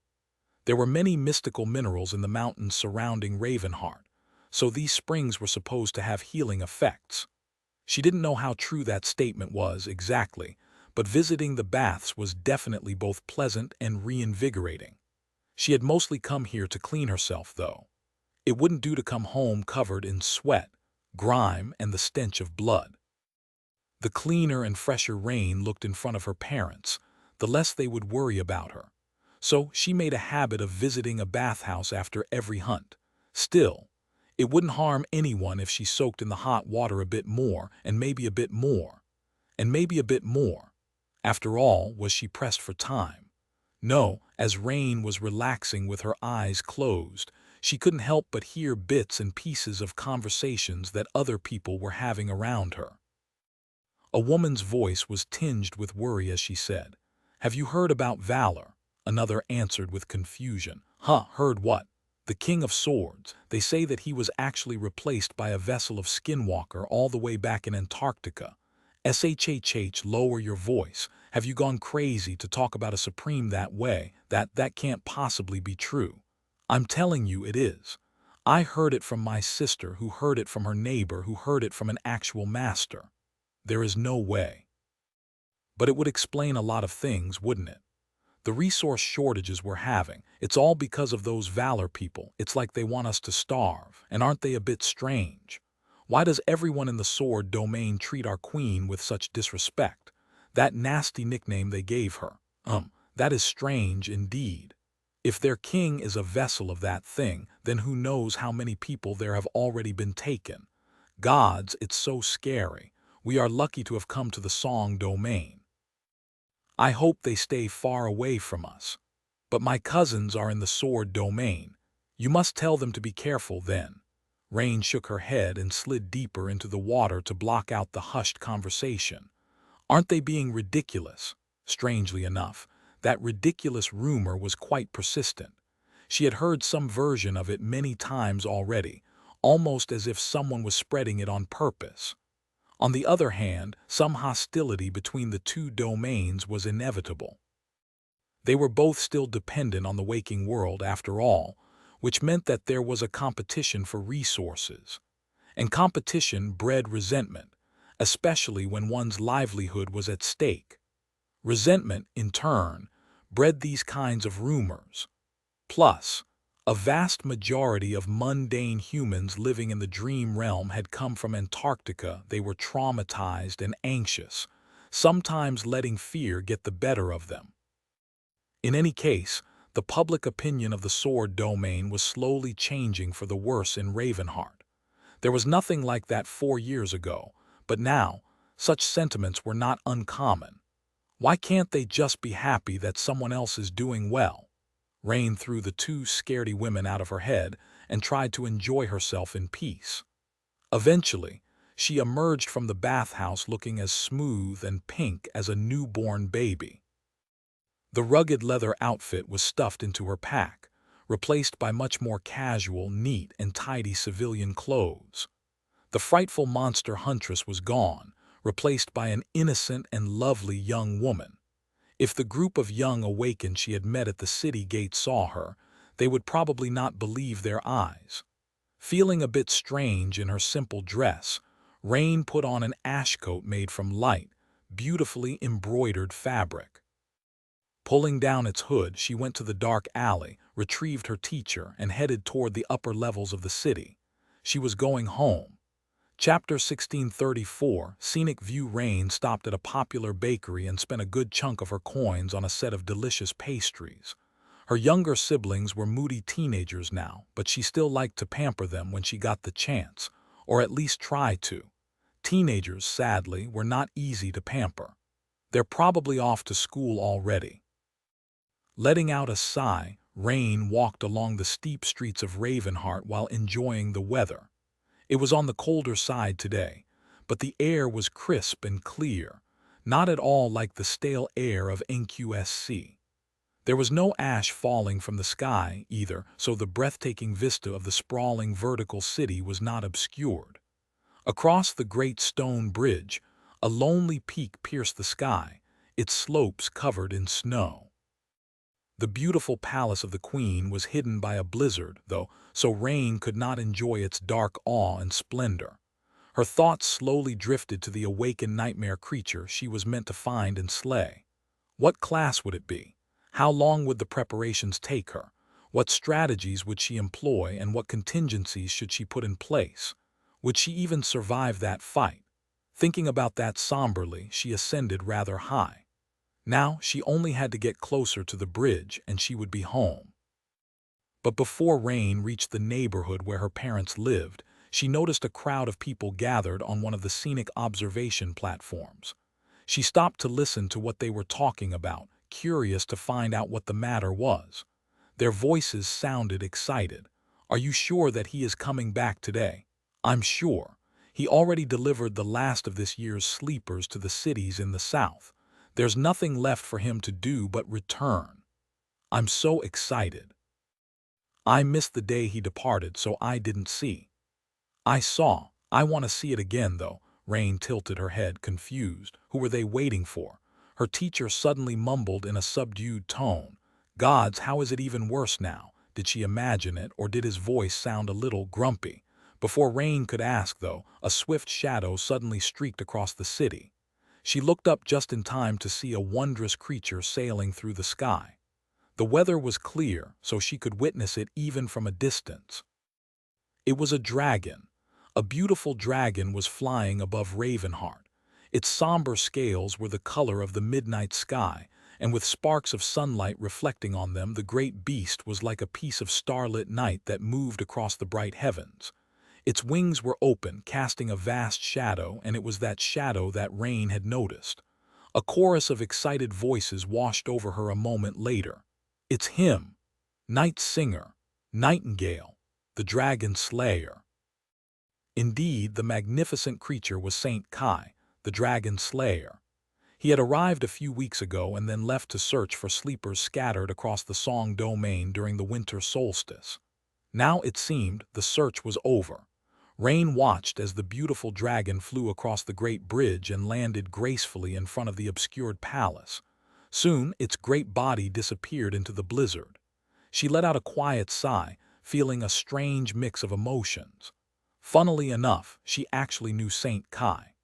There were many mystical minerals in the mountains surrounding Ravenheart, so these springs were supposed to have healing effects. She didn't know how true that statement was exactly, but visiting the baths was definitely both pleasant and reinvigorating. She had mostly come here to clean herself, though. It wouldn't do to come home covered in sweat, grime, and the stench of blood. The cleaner and fresher Rain looked in front of her parents, the less they would worry about her. So she made a habit of visiting a bathhouse after every hunt. Still, it wouldn't harm anyone if she soaked in the hot water a bit more, and maybe a bit more, and maybe a bit more. After all, was she pressed for time? No, as Rain was relaxing with her eyes closed, she couldn't help but hear bits and pieces of conversations that other people were having around her. A woman's voice was tinged with worry as she said, "Have you heard about Valor?" Another answered with confusion, "Huh, heard what?" "The King of Swords. They say that he was actually replaced by a vessel of Skinwalker all the way back in Antarctica." "Shhh, lower your voice. Have you gone crazy to talk about a supreme that way? That can't possibly be true." "I'm telling you it is. I heard it from my sister, who heard it from her neighbor, who heard it from an actual master. There is no way." But it would explain a lot of things, wouldn't it? The resource shortages we're having, it's all because of those Valor people. It's like they want us to starve, and aren't they a bit strange? Why does everyone in the Sword domain treat our queen with such disrespect? That nasty nickname they gave her. That is strange indeed. If their king is a vessel of that thing, then who knows how many people there have already been taken. Gods, it's so scary. We are lucky to have come to the Song domain. I hope they stay far away from us. But my cousins are in the sword domain. You must tell them to be careful then." Rain shook her head and slid deeper into the water to block out the hushed conversation. Aren't they being ridiculous? Strangely enough, that ridiculous rumor was quite persistent. She had heard some version of it many times already, almost as if someone was spreading it on purpose. On the other hand, some hostility between the two domains was inevitable. They were both still dependent on the waking world, after all, which meant that there was a competition for resources. And competition bred resentment, especially when one's livelihood was at stake. Resentment, in turn, bred these kinds of rumors. Plus, a vast majority of mundane humans living in the dream realm had come from Antarctica. They were traumatized and anxious, sometimes letting fear get the better of them. In any case, the public opinion of the sword domain was slowly changing for the worse in Ravenheart. There was nothing like that 4 years ago, but now, such sentiments were not uncommon. Why can't they just be happy that someone else is doing well? Rain threw the two scaredy women out of her head and tried to enjoy herself in peace. Eventually, she emerged from the bathhouse looking as smooth and pink as a newborn baby. The rugged leather outfit was stuffed into her pack, replaced by much more casual, neat, and tidy civilian clothes. The frightful monster huntress was gone, replaced by an innocent and lovely young woman. If the group of young awakened she had met at the city gate saw her, they would probably not believe their eyes. Feeling a bit strange in her simple dress, Rain put on an ash coat made from light, beautifully embroidered fabric. Pulling down its hood, she went to the dark alley, retrieved her teacher, and headed toward the upper levels of the city. She was going home. Chapter 1634, Scenic View. Rain stopped at a popular bakery and spent a good chunk of her coins on a set of delicious pastries. Her younger siblings were moody teenagers now, but she still liked to pamper them when she got the chance, or at least try to. Teenagers, sadly, were not easy to pamper. They're probably off to school already. Letting out a sigh, Rain walked along the steep streets of Ravenheart while enjoying the weather. It was on the colder side today, but the air was crisp and clear, not at all like the stale air of NQSC. There was no ash falling from the sky either, so the breathtaking vista of the sprawling vertical city was not obscured. Across the great stone bridge, a lonely peak pierced the sky, its slopes covered in snow. The beautiful palace of the queen was hidden by a blizzard, though, so Rain could not enjoy its dark awe and splendor. Her thoughts slowly drifted to the awakened nightmare creature she was meant to find and slay. What class would it be? How long would the preparations take her? What strategies would she employ, and what contingencies should she put in place? Would she even survive that fight? Thinking about that somberly, she ascended rather high. Now she only had to get closer to the bridge and she would be home. But before Rain reached the neighborhood where her parents lived, she noticed a crowd of people gathered on one of the scenic observation platforms. She stopped to listen to what they were talking about, curious to find out what the matter was. Their voices sounded excited. "Are you sure that he is coming back today?" "I'm sure. He already delivered the last of this year's sleepers to the cities in the south. There's nothing left for him to do but return." "I'm so excited." "I missed the day he departed, so I didn't see." "I saw. I want to see it again, though." Rain tilted her head, confused. Who were they waiting for? Her teacher suddenly mumbled in a subdued tone. "Gods, how is it even worse now?" Did she imagine it, or did his voice sound a little grumpy? Before Rain could ask, though, a swift shadow suddenly streaked across the city. She looked up just in time to see a wondrous creature sailing through the sky. The weather was clear, so she could witness it even from a distance. It was a dragon. A beautiful dragon was flying above Ravenheart. Its somber scales were the color of the midnight sky, and with sparks of sunlight reflecting on them, the great beast was like a piece of starlit night that moved across the bright heavens. Its wings were open, casting a vast shadow, and it was that shadow that Rain had noticed. A chorus of excited voices washed over her a moment later. It's him, Night Singer, Nightingale, the Dragon Slayer. Indeed, the magnificent creature was Saint Kai, the Dragon Slayer. He had arrived a few weeks ago and then left to search for sleepers scattered across the Song domain during the winter solstice. Now it seemed the search was over. Rain watched as the beautiful dragon flew across the great bridge and landed gracefully in front of the obscured palace. Soon, its great body disappeared into the blizzard. She let out a quiet sigh, feeling a strange mix of emotions. Funnily enough, she actually knew Saint Kai.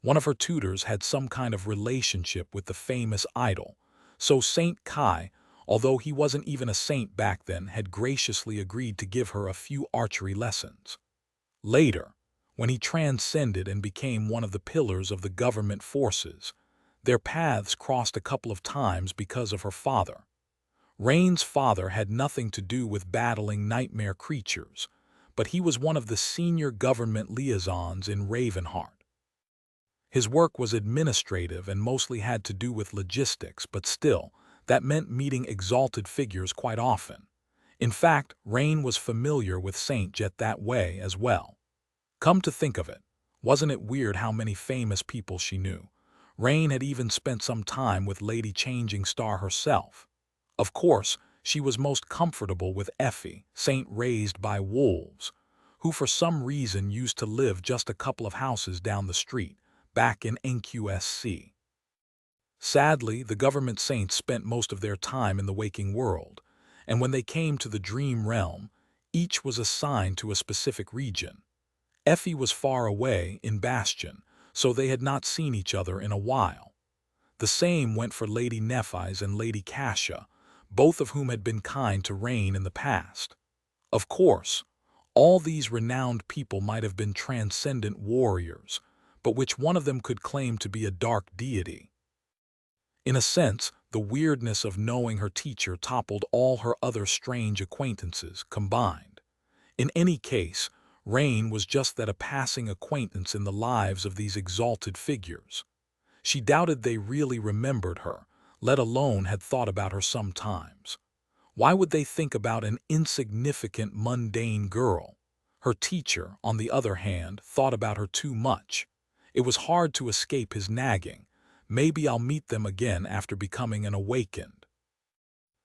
One of her tutors had some kind of relationship with the famous idol, so Saint Kai, although he wasn't even a saint back then, had graciously agreed to give her a few archery lessons. Later, when he transcended and became one of the pillars of the government forces, their paths crossed a couple of times because of her father. Rain's father had nothing to do with battling nightmare creatures, but he was one of the senior government liaisons in Ravenheart. His work was administrative and mostly had to do with logistics, but still, that meant meeting exalted figures quite often. In fact, Rain was familiar with Saint Jet that way as well. Come to think of it, wasn't it weird how many famous people she knew? Rain had even spent some time with Lady Changing Star herself. Of course, she was most comfortable with Effie, Saint raised by wolves, who for some reason used to live just a couple of houses down the street, back in NQSC. Sadly, the government saints spent most of their time in the waking world, and when they came to the dream realm, each was assigned to a specific region. Effie was far away in Bastion, so they had not seen each other in a while. The same went for Lady Nephi's and Lady Cassia, both of whom had been kind to Rain in the past. Of course, all these renowned people might have been transcendent warriors, but which one of them could claim to be a dark deity? In a sense, the weirdness of knowing her teacher toppled all her other strange acquaintances combined. In any case, Rain was just that, a passing acquaintance in the lives of these exalted figures. She doubted they really remembered her, let alone had thought about her sometimes. Why would they think about an insignificant, mundane girl? Her teacher, on the other hand, thought about her too much. It was hard to escape his nagging. Maybe I'll meet them again after becoming an awakened.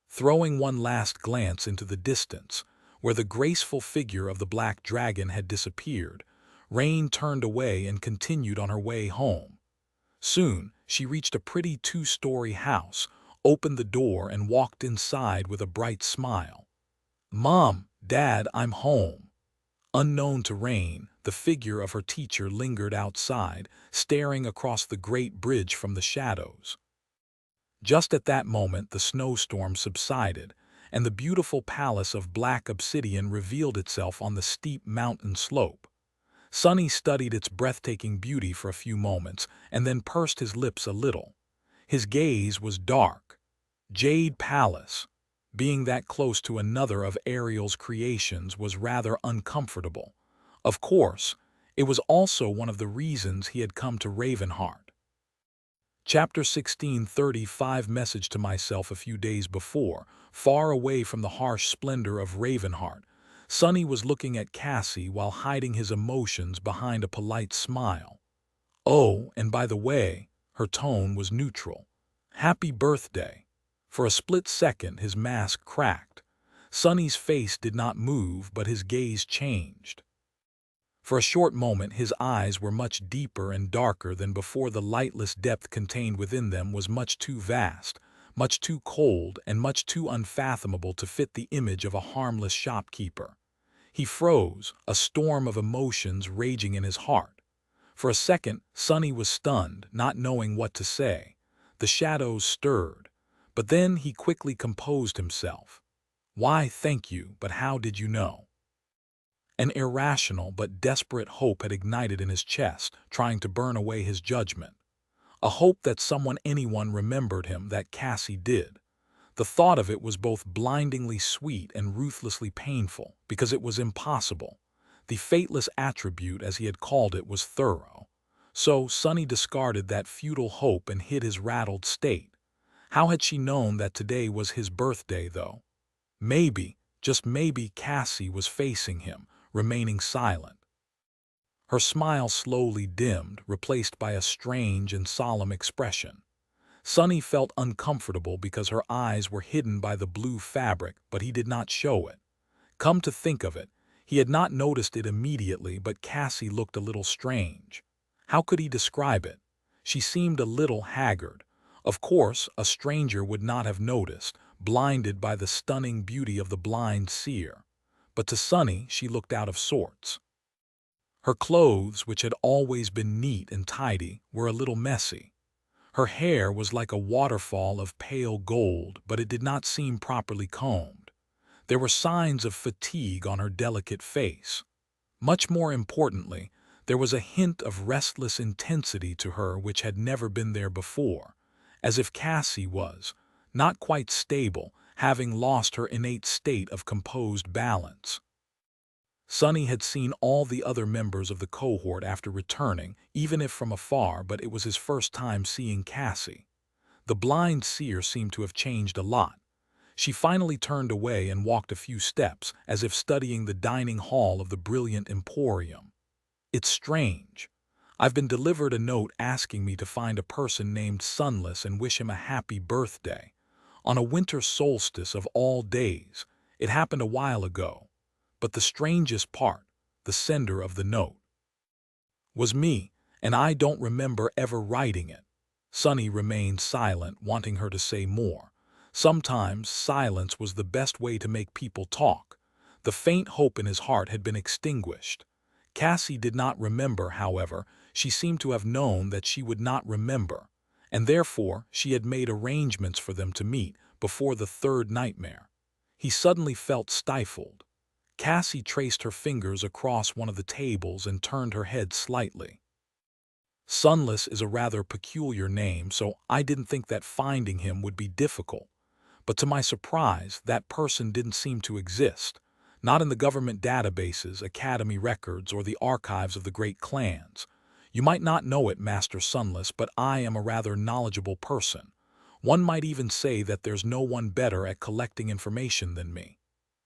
Throwing one last glance into the distance, where the graceful figure of the black dragon had disappeared, Rain turned away and continued on her way home. Soon, she reached a pretty two-story house, opened the door and walked inside with a bright smile. "Mom, Dad, I'm home." Unknown to Rain, the figure of her teacher lingered outside, staring across the great bridge from the shadows. Just at that moment, the snowstorm subsided, and the beautiful palace of black obsidian revealed itself on the steep mountain slope. Sunny studied its breathtaking beauty for a few moments and then pursed his lips a little. His gaze was dark. Jade Palace, being that close to another of Ariel's creations, was rather uncomfortable. Of course, it was also one of the reasons he had come to Ravenheart. Chapter 1635. Message to myself. A few days before, far away from the harsh splendor of Ravenheart, Sunny was looking at Cassie while hiding his emotions behind a polite smile. "Oh, and by the way," her tone was neutral. "Happy birthday." For a split second, his mask cracked. Sunny's face did not move, but his gaze changed. For a short moment, his eyes were much deeper and darker than before. The lightless depth contained within them was much too vast, much too cold, and much too unfathomable to fit the image of a harmless shopkeeper. He froze, a storm of emotions raging in his heart. For a second, Sunny was stunned, not knowing what to say. The shadows stirred, but then he quickly composed himself. "Why, thank you, but how did you know?" An irrational but desperate hope had ignited in his chest, trying to burn away his judgment. A hope that anyone remembered him, that Cassie did. The thought of it was both blindingly sweet and ruthlessly painful, because it was impossible. The fateless attribute, as he had called it, was thorough. So Sunny discarded that futile hope and hid his rattled state. How had she known that today was his birthday, though? Maybe, just maybe, Cassie was facing him, remaining silent. Her smile slowly dimmed, replaced by a strange and solemn expression. Sunny felt uncomfortable because her eyes were hidden by the blue fabric, but he did not show it. Come to think of it, he had not noticed it immediately, but Cassie looked a little strange. How could he describe it? She seemed a little haggard. Of course, a stranger would not have noticed, blinded by the stunning beauty of the blind seer. But to Sunny, she looked out of sorts. Her clothes, which had always been neat and tidy, were a little messy. Her hair was like a waterfall of pale gold, but it did not seem properly combed. There were signs of fatigue on her delicate face. Much more importantly, there was a hint of restless intensity to her which had never been there before, as if Cassie was, not quite stable, having lost her innate state of composed balance. Sunny had seen all the other members of the cohort after returning, even if from afar, but it was his first time seeing Cassie. The blind seer seemed to have changed a lot. She finally turned away and walked a few steps, as if studying the dining hall of the brilliant emporium. It's strange. I've been delivered a note asking me to find a person named Sunless and wish him a happy birthday. On a winter solstice of all days. It happened a while ago. But the strangest part, the sender of the note, was me, and I don't remember ever writing it. Sunny remained silent, wanting her to say more. Sometimes silence was the best way to make people talk. The faint hope in his heart had been extinguished. Cassie did not remember, however. She seemed to have known that she would not remember, and therefore she had made arrangements for them to meet before the third nightmare. He suddenly felt stifled. Cassie traced her fingers across one of the tables and turned her head slightly. Sunless is a rather peculiar name, so I didn't think that finding him would be difficult. But to my surprise, that person didn't seem to exist. Not in the government databases, academy records, or the archives of the great clans. You might not know it, Master Sunless, but I am a rather knowledgeable person. One might even say that there's no one better at collecting information than me.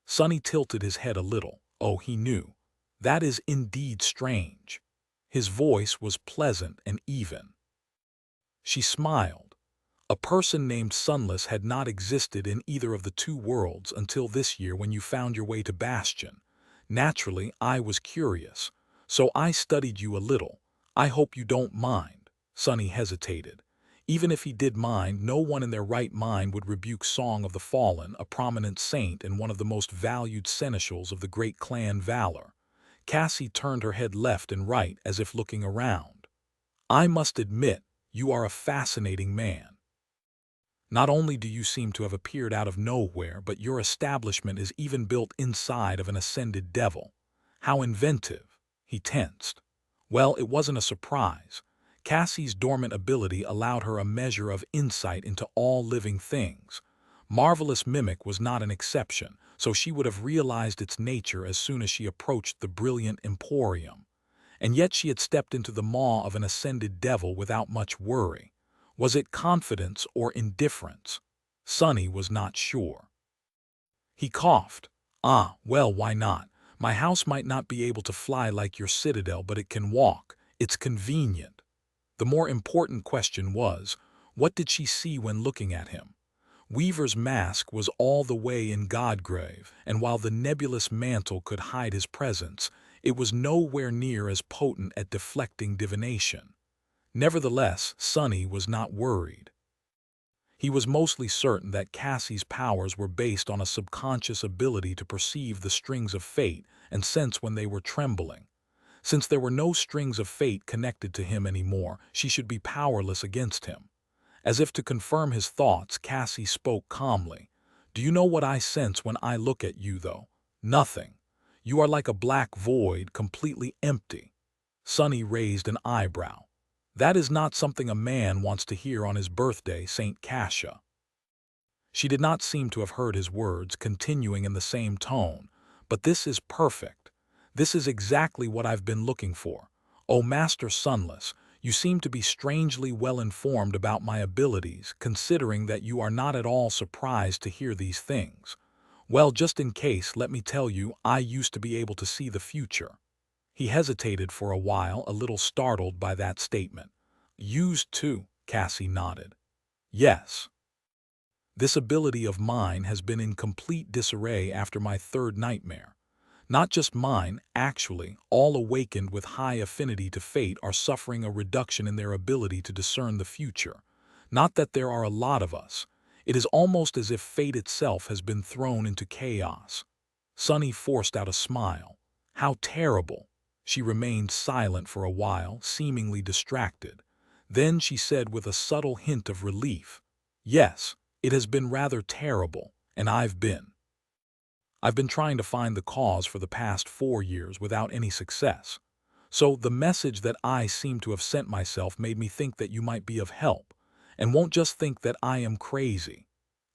Sunny tilted his head a little. Oh, he knew. That is indeed strange. His voice was pleasant and even. She smiled. A person named Sunless had not existed in either of the two worlds until this year when you found your way to Bastion. Naturally, I was curious, so I studied you a little. I hope you don't mind. Sunny hesitated. Even if he did mind, no one in their right mind would rebuke Song of the Fallen, a prominent saint and one of the most valued seneschals of the great clan Valor. Cassie turned her head left and right as if looking around. I must admit, you are a fascinating man. Not only do you seem to have appeared out of nowhere, but your establishment is even built inside of an ascended devil. How inventive. He tensed. Well, it wasn't a surprise. Cassie's dormant ability allowed her a measure of insight into all living things. Marvelous Mimic was not an exception, so she would have realized its nature as soon as she approached the brilliant emporium. And yet she had stepped into the maw of an ascended devil without much worry. Was it confidence or indifference? Sunny was not sure. He coughed. Ah, well, why not? My house might not be able to fly like your citadel, but it can walk. It's convenient. The more important question was, what did she see when looking at him? Weaver's mask was all the way in Godgrave, and while the nebulous mantle could hide his presence, it was nowhere near as potent at deflecting divination. Nevertheless, Sunny was not worried. He was mostly certain that Cassie's powers were based on a subconscious ability to perceive the strings of fate and sense when they were trembling. Since there were no strings of fate connected to him anymore, she should be powerless against him. As if to confirm his thoughts, Cassie spoke calmly. Do you know what I sense when I look at you, though? Nothing. You are like a black void, completely empty. Sunny raised an eyebrow. That is not something a man wants to hear on his birthday, Saint Cassia. She did not seem to have heard his words, continuing in the same tone. But this is perfect. This is exactly what I've been looking for. Oh, Master Sunless, You seem to be strangely well informed about my abilities, considering that you are not at all surprised to hear these things. Well, just in case, let me tell you, I used to be able to see the future." He hesitated for a while, a little startled by that statement. "Used to," Cassie nodded. "Yes. This ability of mine has been in complete disarray after my third nightmare. Not just mine, actually, all awakened with high affinity to fate are suffering a reduction in their ability to discern the future. Not that there are a lot of us. It is almost as if fate itself has been thrown into chaos." Sunny forced out a smile. "How terrible." She remained silent for a while, seemingly distracted. Then she said with a subtle hint of relief, "Yes, it has been rather terrible, and I've been trying to find the cause for the past 4 years without any success. So the message that I seem to have sent myself made me think that you might be of help, and won't just think that I am crazy."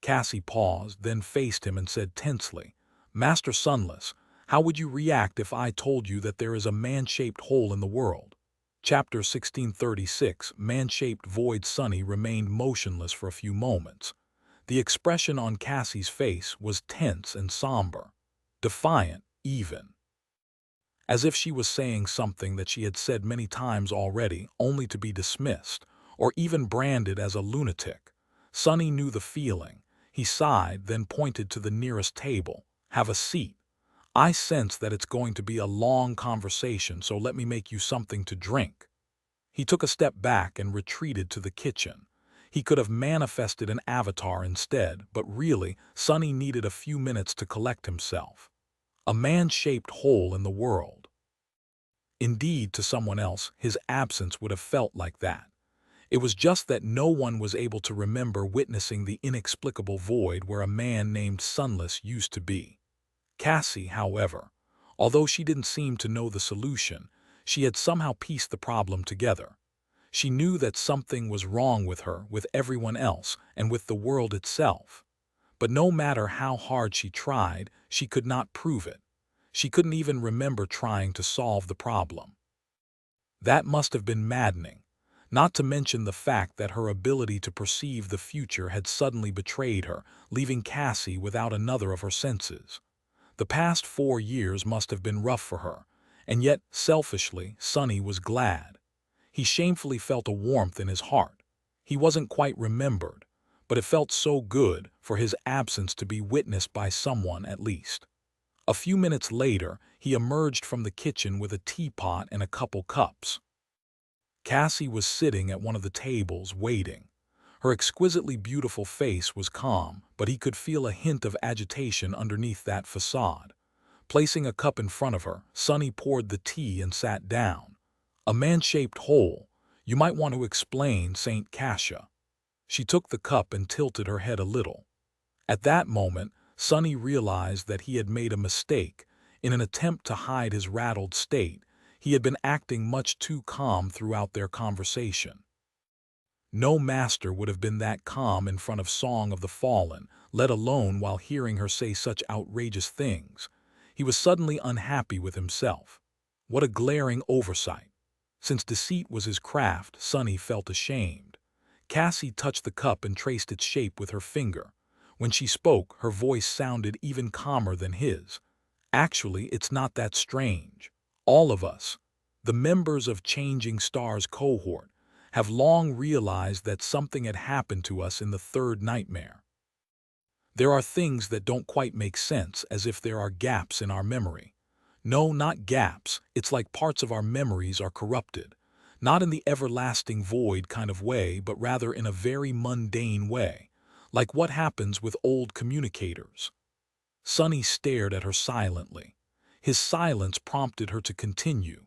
Cassie paused, then faced him and said tensely, "Master Sunless, how would you react if I told you that there is a man-shaped hole in the world?" Chapter 1636, Man-Shaped Void. Sunny remained motionless for a few moments. The expression on Cassie's face was tense and somber, defiant even, as if she was saying something that she had said many times already, only to be dismissed, or even branded as a lunatic. Sunny knew the feeling. He sighed, then pointed to the nearest table. "Have a seat. I sense that it's going to be a long conversation, so let me make you something to drink." He took a step back and retreated to the kitchen. He could have manifested an avatar instead, but really, Sunny needed a few minutes to collect himself. A man-shaped hole in the world. Indeed, to someone else, his absence would have felt like that. It was just that no one was able to remember witnessing the inexplicable void where a man named Sunless used to be. Cassie, however, although she didn't seem to know the solution, she had somehow pieced the problem together. She knew that something was wrong with her, with everyone else, and with the world itself. But no matter how hard she tried, she could not prove it. She couldn't even remember trying to solve the problem. That must have been maddening, not to mention the fact that her ability to perceive the future had suddenly betrayed her, leaving Cassie without another of her senses. The past 4 years must have been rough for her, and yet, selfishly, Sunny was glad. He shamefully felt a warmth in his heart. He wasn't quite remembered, but it felt so good for his absence to be witnessed by someone at least. A few minutes later, he emerged from the kitchen with a teapot and a couple cups. Cassie was sitting at one of the tables, waiting. Her exquisitely beautiful face was calm, but he could feel a hint of agitation underneath that facade. Placing a cup in front of her, Sunny poured the tea and sat down. "A man-shaped hole. You might want to explain, Saint Cassia." She took the cup and tilted her head a little. At that moment, Sunny realized that he had made a mistake. In an attempt to hide his rattled state, he had been acting much too calm throughout their conversation. No master would have been that calm in front of Song of the Fallen, let alone while hearing her say such outrageous things. He was suddenly unhappy with himself. What a glaring oversight. Since deceit was his craft, Sunny felt ashamed. Cassie touched the cup and traced its shape with her finger. When she spoke, her voice sounded even calmer than his. "Actually, it's not that strange. All of us, the members of Changing Stars cohort, have long realized that something had happened to us in the third nightmare. There are things that don't quite make sense, as if there are gaps in our memory. No, not gaps, it's like parts of our memories are corrupted. Not in the everlasting void kind of way, but rather in a very mundane way. Like what happens with old communicators." Sunny stared at her silently. His silence prompted her to continue.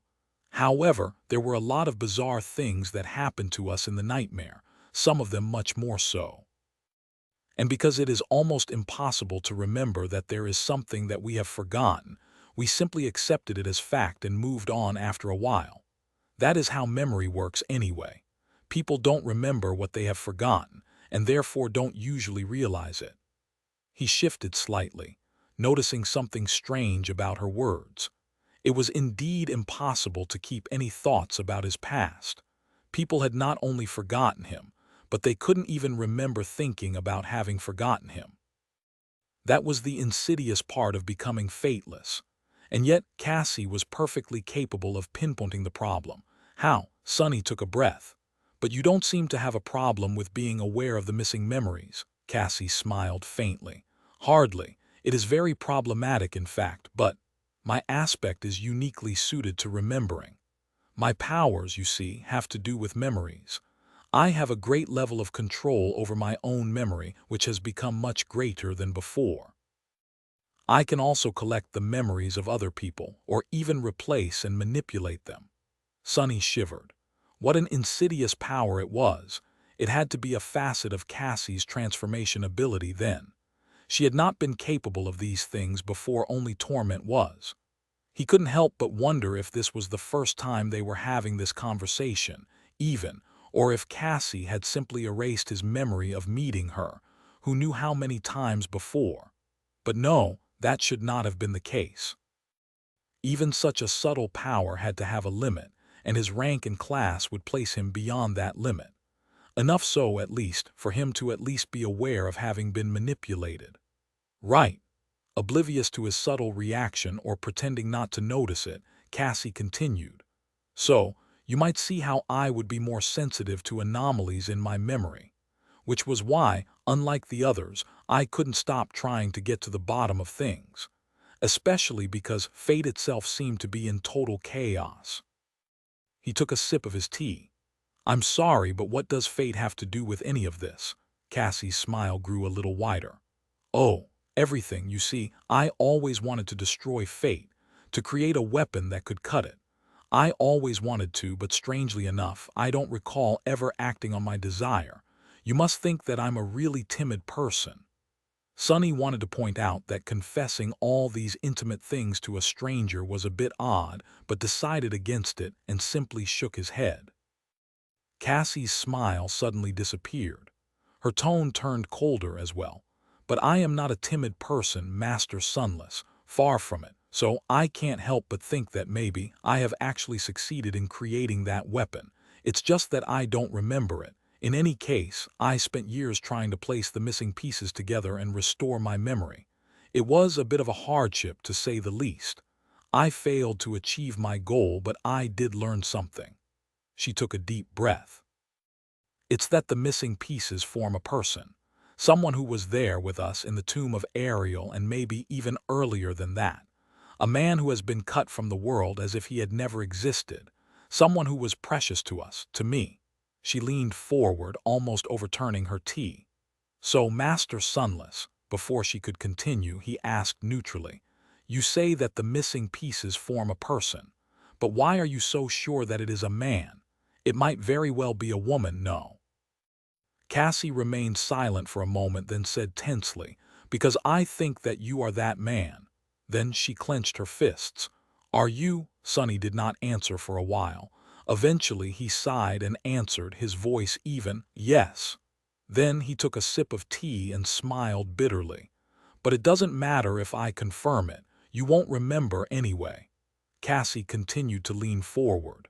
"However, there were a lot of bizarre things that happened to us in the nightmare, some of them much more so. And because it is almost impossible to remember that there is something that we have forgotten, we simply accepted it as fact and moved on after a while. That is how memory works anyway. People don't remember what they have forgotten, and therefore don't usually realize it." He shifted slightly, noticing something strange about her words. It was indeed impossible to keep any thoughts about his past. People had not only forgotten him, but they couldn't even remember thinking about having forgotten him. That was the insidious part of becoming fateless. And yet Cassie was perfectly capable of pinpointing the problem. How? Sunny took a breath. But you don't seem to have a problem with being aware of the missing memories. Cassie smiled faintly. Hardly. It is very problematic, in fact, but my aspect is uniquely suited to remembering. My powers, you see, have to do with memories. I have a great level of control over my own memory, which has become much greater than before. I can also collect the memories of other people, or even replace and manipulate them. Sunny shivered. What an insidious power it was. It had to be a facet of Cassie's transformation ability then. She had not been capable of these things before, only torment was. He couldn't help but wonder if this was the first time they were having this conversation, even, or if Cassie had simply erased his memory of meeting her, who knew how many times before. But no, that should not have been the case. Even such a subtle power had to have a limit, and his rank and class would place him beyond that limit. Enough so, at least, for him to at least be aware of having been manipulated. Right. Oblivious to his subtle reaction or pretending not to notice it, Cassie continued. So, you might see how I would be more sensitive to anomalies in my memory. Which was why, unlike the others, I couldn't stop trying to get to the bottom of things. Especially because fate itself seemed to be in total chaos. He took a sip of his tea. I'm sorry, but what does fate have to do with any of this? Cassie's smile grew a little wider. Oh, everything, you see. I always wanted to destroy fate, to create a weapon that could cut it. I always wanted to, but strangely enough, I don't recall ever acting on my desire. You must think that I'm a really timid person. Sunny wanted to point out that confessing all these intimate things to a stranger was a bit odd, but decided against it and simply shook his head. Cassie's smile suddenly disappeared. Her tone turned colder as well. But I am not a timid person, Master Sunless, far from it, so I can't help but think that maybe I have actually succeeded in creating that weapon. It's just that I don't remember it. In any case, I spent years trying to place the missing pieces together and restore my memory. It was a bit of a hardship, to say the least. I failed to achieve my goal, but I did learn something. She took a deep breath. It's that the missing pieces form a person. Someone who was there with us in the tomb of Ariel, and maybe even earlier than that. A man who has been cut from the world as if he had never existed. Someone who was precious to us, to me. She leaned forward, almost overturning her tea. So, Master Sunless, before she could continue, he asked neutrally, you say that the missing pieces form a person. But why are you so sure that it is a man? It might very well be a woman, no. Cassie remained silent for a moment, then said tensely, because I think that you are that man. Then she clenched her fists. Are you? Sunny did not answer for a while. Eventually he sighed and answered, his voice even, yes. Then he took a sip of tea and smiled bitterly. But it doesn't matter if I confirm it. You won't remember anyway. Cassie continued to lean forward.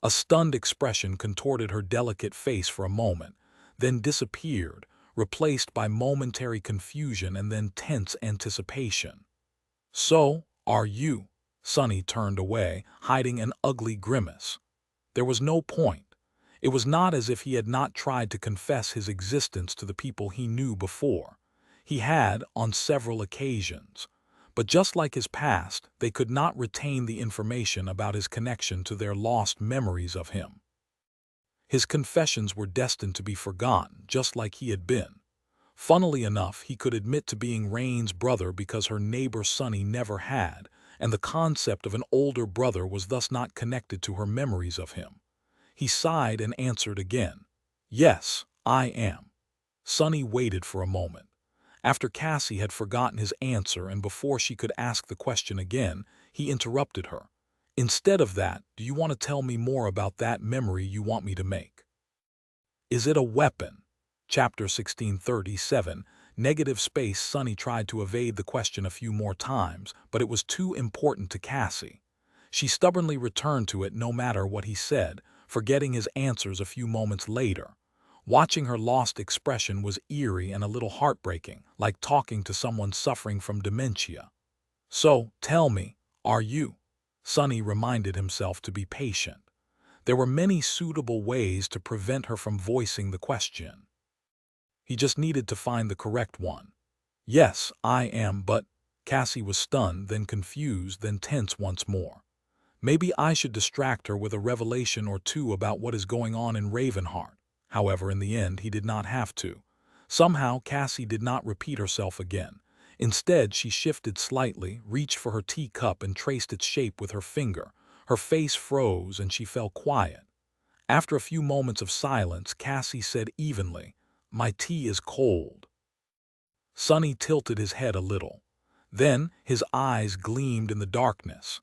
A stunned expression contorted her delicate face for a moment, then disappeared, replaced by momentary confusion and then tense anticipation. So, are you? Sunny turned away, hiding an ugly grimace. There was no point. It was not as if he had not tried to confess his existence to the people he knew before. He had, on several occasions. But just like his past, they could not retain the information about his connection to their lost memories of him. His confessions were destined to be forgotten, just like he had been. Funnily enough, he could admit to being Rain's brother because her neighbor Sunny never had, and the concept of an older brother was thus not connected to her memories of him. He sighed and answered again, yes, I am. Sunny waited for a moment. After Cassie had forgotten his answer and before she could ask the question again, he interrupted her. Instead of that, do you want to tell me more about that memory you want me to make? Is it a weapon? Chapter 1637, negative space. Sunny tried to evade the question a few more times, but it was too important to Cassie. She stubbornly returned to it no matter what he said, forgetting his answers a few moments later. Watching her lost expression was eerie and a little heartbreaking, like talking to someone suffering from dementia. "So, tell me, are you?" Sonny reminded himself to be patient. There were many suitable ways to prevent her from voicing the question. He just needed to find the correct one. "Yes, I am, but—" Cassie was stunned, then confused, then tense once more. Maybe I should distract her with a revelation or two about what is going on in Ravenheart. However, in the end, he did not have to. Somehow, Cassie did not repeat herself again. Instead, she shifted slightly, reached for her teacup and traced its shape with her finger. Her face froze and she fell quiet. After a few moments of silence, Cassie said evenly, "My tea is cold." Sonny tilted his head a little. Then his eyes gleamed in the darkness.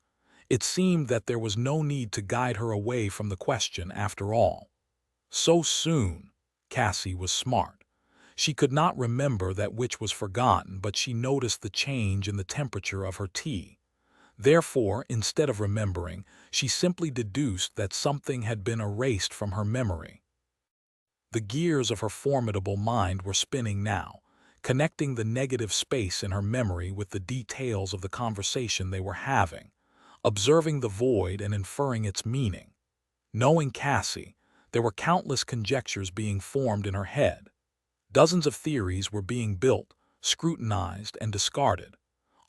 It seemed that there was no need to guide her away from the question after all. So soon. Cassie was smart. She could not remember that which was forgotten, but she noticed the change in the temperature of her tea. Therefore, instead of remembering, she simply deduced that something had been erased from her memory. The gears of her formidable mind were spinning now, connecting the negative space in her memory with the details of the conversation they were having, observing the void and inferring its meaning. Knowing Cassie, there were countless conjectures being formed in her head. Dozens of theories were being built, scrutinized, and discarded.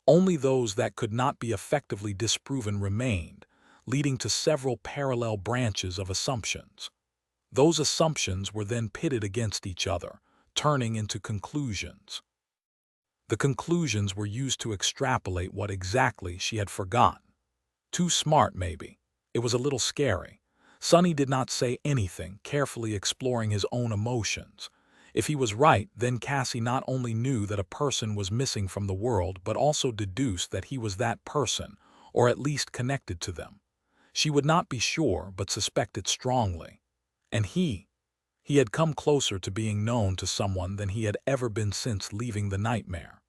Only those that could not be effectively disproven remained, leading to several parallel branches of assumptions. Those assumptions were then pitted against each other, turning into conclusions. The conclusions were used to extrapolate what exactly she had forgotten. Too smart, maybe. It was a little scary. Sonny did not say anything, carefully exploring his own emotions. If he was right, then Cassie not only knew that a person was missing from the world, but also deduced that he was that person, or at least connected to them. She would not be sure, but suspected strongly. And he had come closer to being known to someone than he had ever been since leaving the nightmare.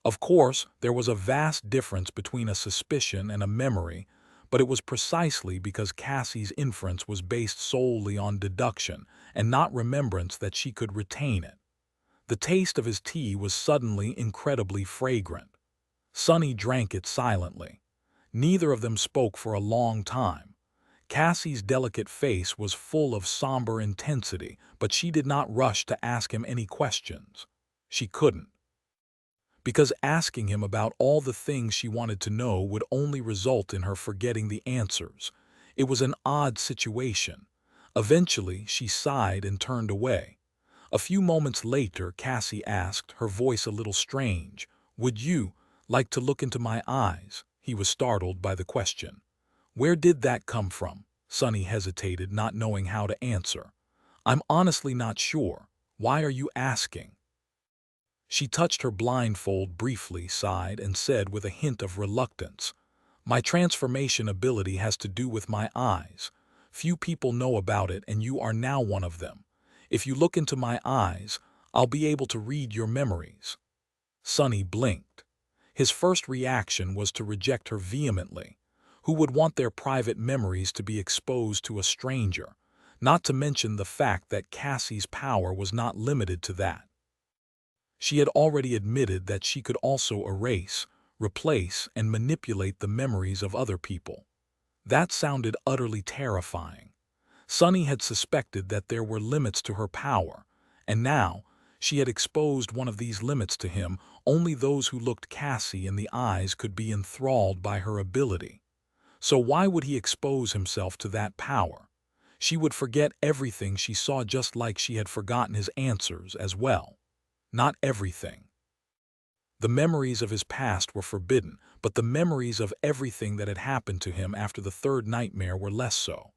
Of course, there was a vast difference between a suspicion and a memory, but it was precisely because Cassie's inference was based solely on deduction and not remembrance that she could retain it. The taste of his tea was suddenly incredibly fragrant. Sonny drank it silently. Neither of them spoke for a long time. Cassie's delicate face was full of somber intensity, but she did not rush to ask him any questions. She couldn't. Because asking him about all the things she wanted to know would only result in her forgetting the answers. It was an odd situation. Eventually, she sighed and turned away. A few moments later, Cassie asked, her voice a little strange, "Would you like to look into my eyes?" He was startled by the question. "Where did that come from?" Sonny hesitated, not knowing how to answer. "I'm honestly not sure. Why are you asking?" She touched her blindfold briefly, sighed, and said with a hint of reluctance, "My transformation ability has to do with my eyes. Few people know about it, and you are now one of them. If you look into my eyes, I'll be able to read your memories." Sonny blinked. His first reaction was to reject her vehemently. Who would want their private memories to be exposed to a stranger? Not to mention the fact that Cassie's power was not limited to that. She had already admitted that she could also erase, replace, and manipulate the memories of other people. That sounded utterly terrifying. Sonny had suspected that there were limits to her power, and now she had exposed one of these limits to him. Only those who looked Cassie in the eyes could be enthralled by her ability. So why would he expose himself to that power? She would forget everything she saw, just like she had forgotten his answers as well. Not everything. The memories of his past were forbidden, but the memories of everything that had happened to him after the third nightmare were less so.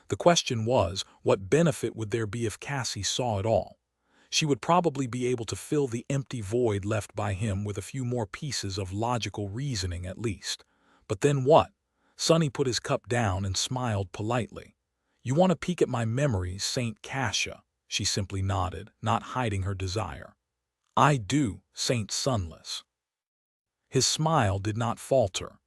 The question was, what benefit would there be if Cassie saw it all? She would probably be able to fill the empty void left by him with a few more pieces of logical reasoning at least. But then what? Sonny put his cup down and smiled politely. "You want to peek at my memories, Saint Cassia?" She simply nodded, not hiding her desire. "I do, Saint Sunless." His smile did not falter.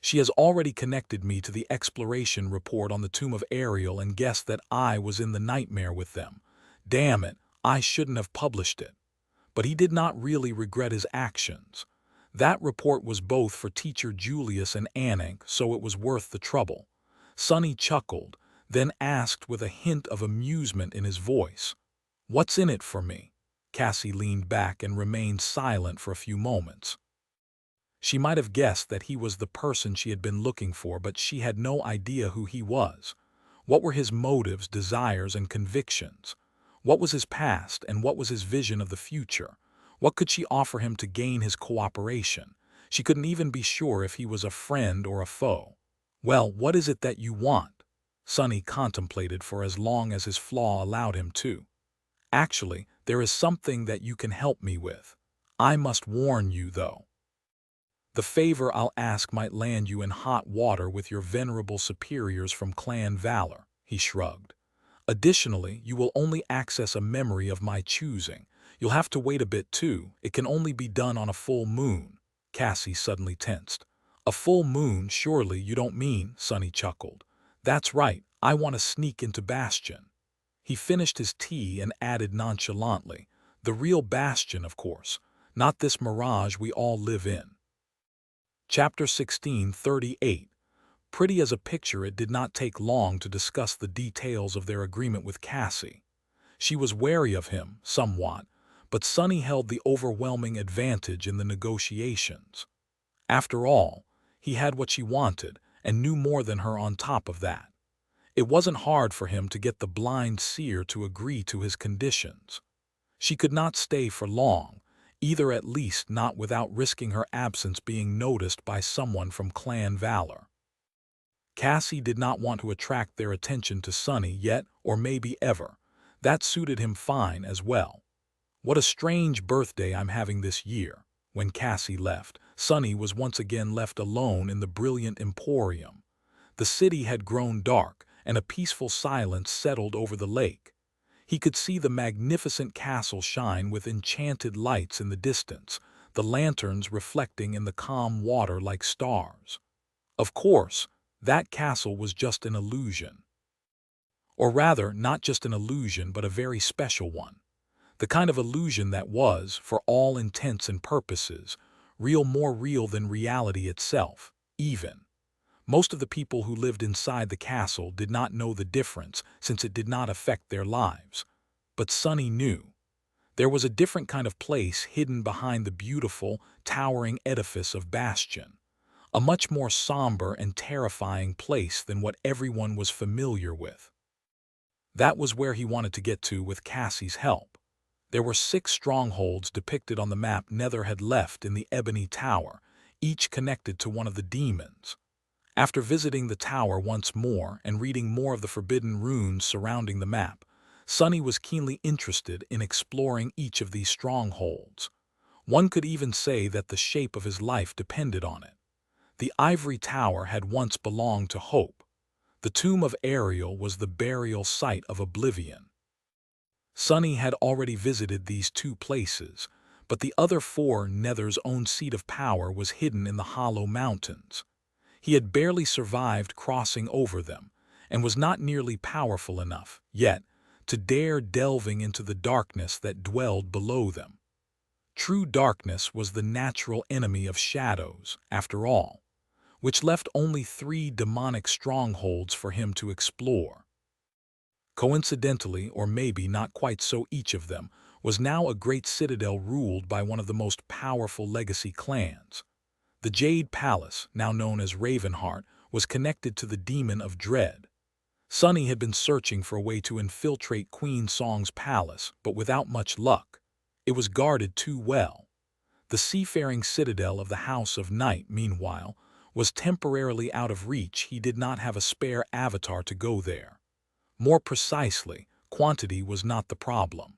She has already connected me to the exploration report on the tomb of Ariel and guessed that I was in the nightmare with them. Damn it, I shouldn't have published it. But he did not really regret his actions. That report was both for teacher Julius and Anink, so it was worth the trouble. Sonny chuckled, then asked with a hint of amusement in his voice, "What's in it for me?" Cassie leaned back and remained silent for a few moments. She might have guessed that he was the person she had been looking for, but she had no idea who he was. What were his motives, desires, and convictions? What was his past, and what was his vision of the future? What could she offer him to gain his cooperation? She couldn't even be sure if he was a friend or a foe. "Well, what is it that you want?" Sonny contemplated for as long as his flaw allowed him to. "Actually, there is something that you can help me with. I must warn you, though. The favor I'll ask might land you in hot water with your venerable superiors from Clan Valor," he shrugged. "Additionally, you will only access a memory of my choosing. You'll have to wait a bit too. It can only be done on a full moon." Cassie suddenly tensed. "A full moon, surely you don't mean," Sonny chuckled. "That's right, I want to sneak into Bastion." He finished his tea and added nonchalantly, "The real Bastion, of course, not this mirage we all live in." Chapter 16:38. Pretty as a picture, it did not take long to discuss the details of their agreement with Cassie. She was wary of him, somewhat, but Sonny held the overwhelming advantage in the negotiations. After all, he had what she wanted, and knew more than her on top of that. It wasn't hard for him to get the blind seer to agree to his conditions. She could not stay for long, either, at least not without risking her absence being noticed by someone from Clan Valor. Cassie did not want to attract their attention to Sonny yet, or maybe ever. That suited him fine as well. "What a strange birthday I'm having this year." When Cassie left, Sonny was once again left alone in the brilliant emporium. The city had grown dark, and a peaceful silence settled over the lake. He could see the magnificent castle shine with enchanted lights in the distance, the lanterns reflecting in the calm water like stars. Of course, that castle was just an illusion. Or rather, not just an illusion, but a very special one. The kind of illusion that was, for all intents and purposes, real, more real than reality itself, even. Most of the people who lived inside the castle did not know the difference, since it did not affect their lives. But Sonny knew. There was a different kind of place hidden behind the beautiful, towering edifice of Bastion. A much more somber and terrifying place than what everyone was familiar with. That was where he wanted to get to with Cassie's help. There were 6 strongholds depicted on the map Nether had left in the Ebony Tower, each connected to one of the demons. After visiting the tower once more and reading more of the forbidden runes surrounding the map, Sonny was keenly interested in exploring each of these strongholds. One could even say that the shape of his life depended on it. The Ivory Tower had once belonged to Hope. The tomb of Ariel was the burial site of Oblivion. Sonny had already visited these 2 places, but the other 4, Nether's own seat of power, was hidden in the Hollow Mountains. He had barely survived crossing over them, and was not nearly powerful enough, yet, to dare delving into the darkness that dwelled below them. True darkness was the natural enemy of shadows, after all, which left only 3 demonic strongholds for him to explore. Coincidentally, or maybe not quite so, each of them was now a great citadel ruled by one of the most powerful legacy clans. The Jade Palace, now known as Ravenheart, was connected to the Demon of Dread. Sonny had been searching for a way to infiltrate Queen Song's palace, but without much luck. It was guarded too well. The seafaring citadel of the House of Night, meanwhile, was temporarily out of reach. He did not have a spare avatar to go there. More precisely, quantity was not the problem.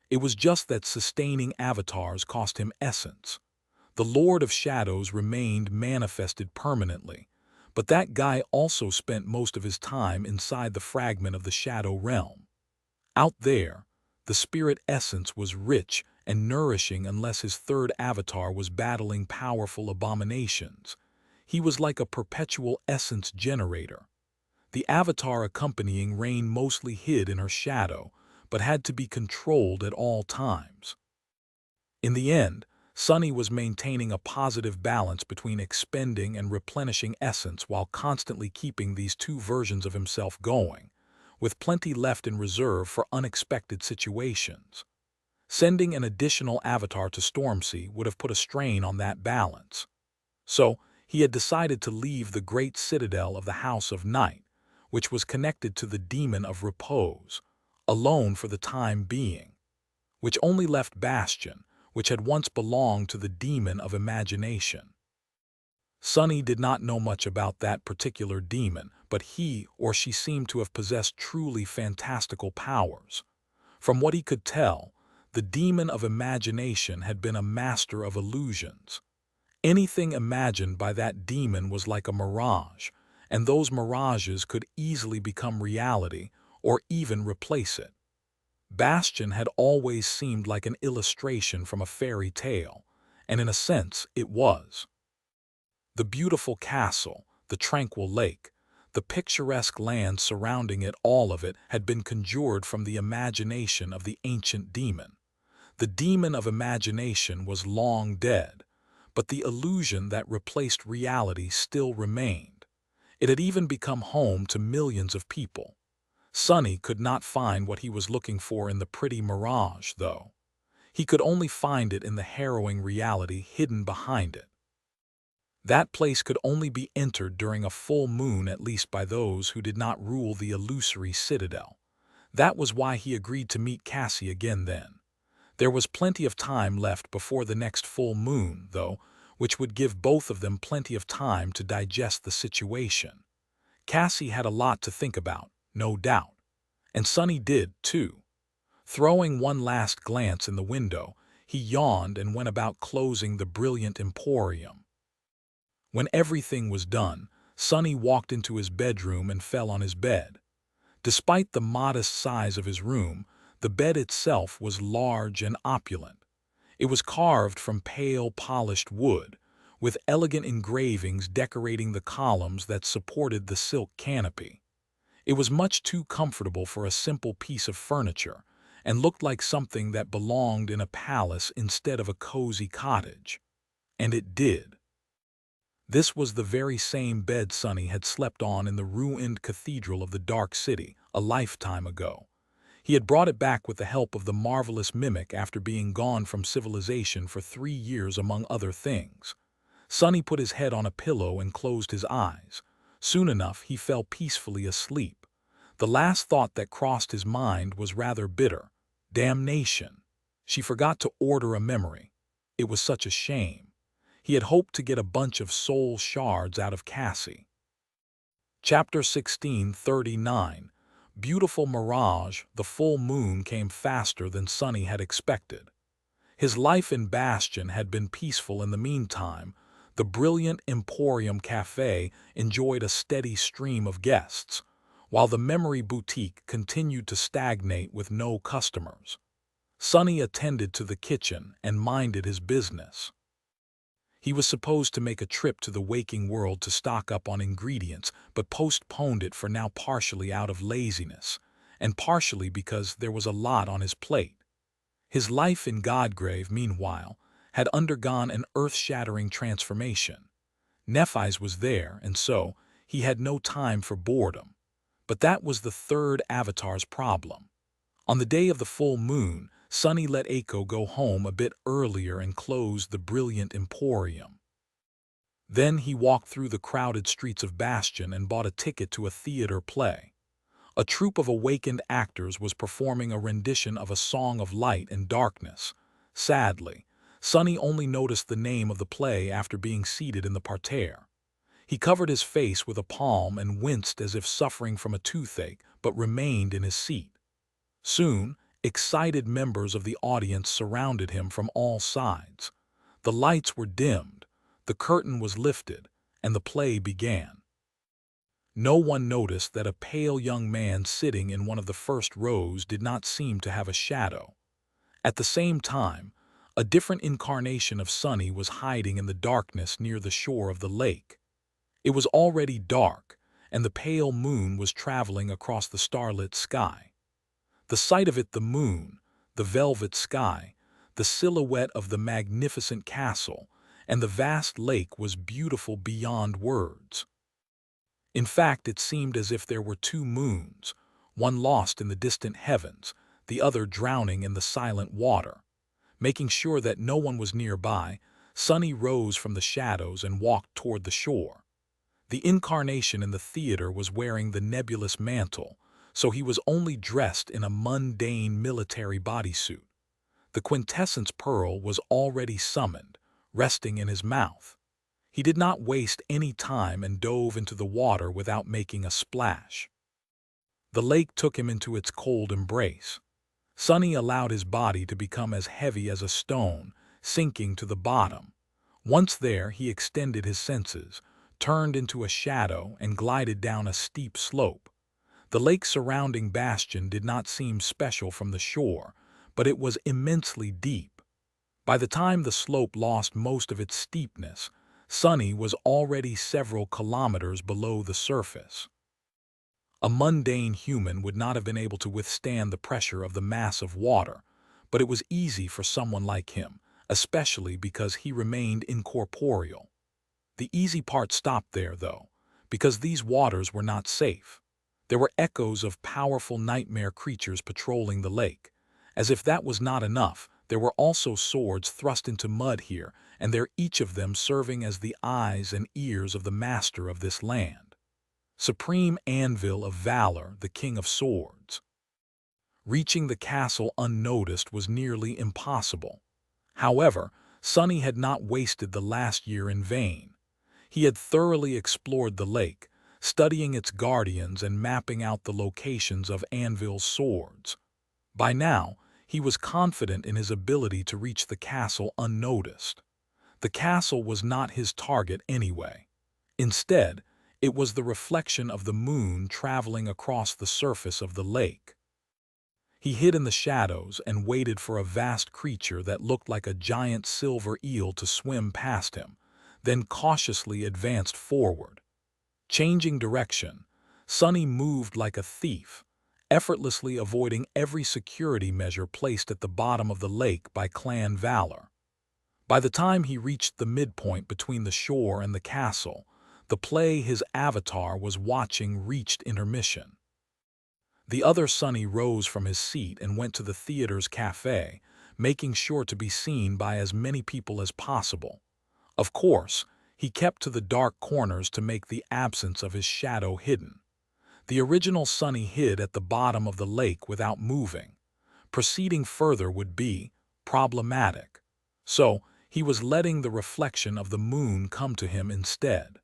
It was just that sustaining avatars cost him essence. The Lord of Shadows remained manifested permanently, but that guy also spent most of his time inside the fragment of the Shadow Realm. Out there, the spirit essence was rich and nourishing unless his 3rd avatar was battling powerful abominations. He was like a perpetual essence generator. The avatar accompanying Rain mostly hid in her shadow, but had to be controlled at all times. In the end, Sunny was maintaining a positive balance between expending and replenishing essence while constantly keeping these two versions of himself going, with plenty left in reserve for unexpected situations. Sending an additional avatar to Stormsea would have put a strain on that balance. So, he had decided to leave the great citadel of the House of Night, which was connected to the demon of repose, alone for the time being, which only left Bastion, which had once belonged to the demon of imagination. Sunny did not know much about that particular demon, but he or she seemed to have possessed truly fantastical powers. From what he could tell, the demon of imagination had been a master of illusions. Anything imagined by that demon was like a mirage, and those mirages could easily become reality or even replace it. Bastion had always seemed like an illustration from a fairy tale, and in a sense it was. The beautiful castle, the tranquil lake, the picturesque land surrounding it, all of it had been conjured from the imagination of the ancient demon. The demon of imagination was long dead, but the illusion that replaced reality still remained. It had even become home to millions of people. Sunny could not find what he was looking for in the pretty mirage, though. He could only find it in the harrowing reality hidden behind it. That place could only be entered during a full moon, at least by those who did not rule the illusory citadel. That was why he agreed to meet Cassie again then. There was plenty of time left before the next full moon, though, which would give both of them plenty of time to digest the situation. Cassie had a lot to think about, no doubt. And Sunny did, too. Throwing one last glance in the window, he yawned and went about closing the brilliant emporium. When everything was done, Sunny walked into his bedroom and fell on his bed. Despite the modest size of his room, the bed itself was large and opulent. It was carved from pale, polished wood, with elegant engravings decorating the columns that supported the silk canopy. It was much too comfortable for a simple piece of furniture, and looked like something that belonged in a palace instead of a cozy cottage. And it did. This was the very same bed Sunny had slept on in the ruined cathedral of the Dark City a lifetime ago. He had brought it back with the help of the marvelous mimic after being gone from civilization for 3 years, among other things. Sunny put his head on a pillow and closed his eyes. Soon enough, he fell peacefully asleep. The last thought that crossed his mind was rather bitter. Damnation! She forgot to order a memory. It was such a shame. He had hoped to get a bunch of soul shards out of Cassie. Chapter 1639. Beautiful mirage. The full moon came faster than Sunny had expected. His life in Bastion had been peaceful in the meantime. The brilliant Emporium Cafe enjoyed a steady stream of guests, while the Memory Boutique continued to stagnate with no customers. Sunny attended to the kitchen and minded his business. He was supposed to make a trip to the waking world to stock up on ingredients, but postponed it for now, partially out of laziness, and partially because there was a lot on his plate. His life in Godgrave, meanwhile, had undergone an earth-shattering transformation. Nephi's was there, and so he had no time for boredom. But that was the third avatar's problem. On the day of the full moon, Sunny let Aiko go home a bit earlier and closed the brilliant emporium. Then he walked through the crowded streets of Bastion and bought a ticket to a theater play. A troupe of awakened actors was performing a rendition of A Song of Light and Darkness. Sadly, Sunny only noticed the name of the play after being seated in the parterre. He covered his face with a palm and winced as if suffering from a toothache, but remained in his seat. Soon, excited members of the audience surrounded him from all sides. The lights were dimmed, the curtain was lifted, and the play began. No one noticed that a pale young man sitting in one of the first rows did not seem to have a shadow. At the same time, a different incarnation of Sunny was hiding in the darkness near the shore of the lake. It was already dark, and the pale moon was traveling across the starlit sky. The sight of it, the moon, the velvet sky, the silhouette of the magnificent castle, and the vast lake was beautiful beyond words. In fact, it seemed as if there were two moons, one lost in the distant heavens, the other drowning in the silent water. Making sure that no one was nearby, Sunny rose from the shadows and walked toward the shore. The incarnation in the theater was wearing the nebulous mantle, so he was only dressed in a mundane military bodysuit. The quintessence pearl was already summoned, resting in his mouth. He did not waste any time and dove into the water without making a splash. The lake took him into its cold embrace. Sunny allowed his body to become as heavy as a stone, sinking to the bottom. Once there, he extended his senses, turned into a shadow, and glided down a steep slope. The lake's surrounding bastion did not seem special from the shore, but it was immensely deep. By the time the slope lost most of its steepness, Sunny was already several kilometers below the surface. A mundane human would not have been able to withstand the pressure of the mass of water, but it was easy for someone like him, especially because he remained incorporeal. The easy part stopped there, though, because these waters were not safe. There were echoes of powerful nightmare creatures patrolling the lake. As if that was not enough, there were also swords thrust into mud here, and there each of them serving as the eyes and ears of the master of this land. Supreme anvil of valor, the king of swords. Reaching the castle unnoticed was nearly impossible. However, Sunny had not wasted the last year in vain. He had thoroughly explored the lake, studying its guardians and mapping out the locations of Anvil's swords. By now, he was confident in his ability to reach the castle unnoticed. The castle was not his target anyway. Instead, it was the reflection of the moon traveling across the surface of the lake. He hid in the shadows and waited for a vast creature that looked like a giant silver eel to swim past him, then cautiously advanced forward. Changing direction, Sunny moved like a thief, effortlessly avoiding every security measure placed at the bottom of the lake by clan valor. By the time he reached the midpoint between the shore and the castle, the play his avatar was watching reached intermission. The other Sunny rose from his seat and went to the theater's cafe, making sure to be seen by as many people as possible. Of course, he kept to the dark corners to make the absence of his shadow hidden. The original Sunny hid at the bottom of the lake without moving. Proceeding further would be problematic. So, he was letting the reflection of the moon come to him instead.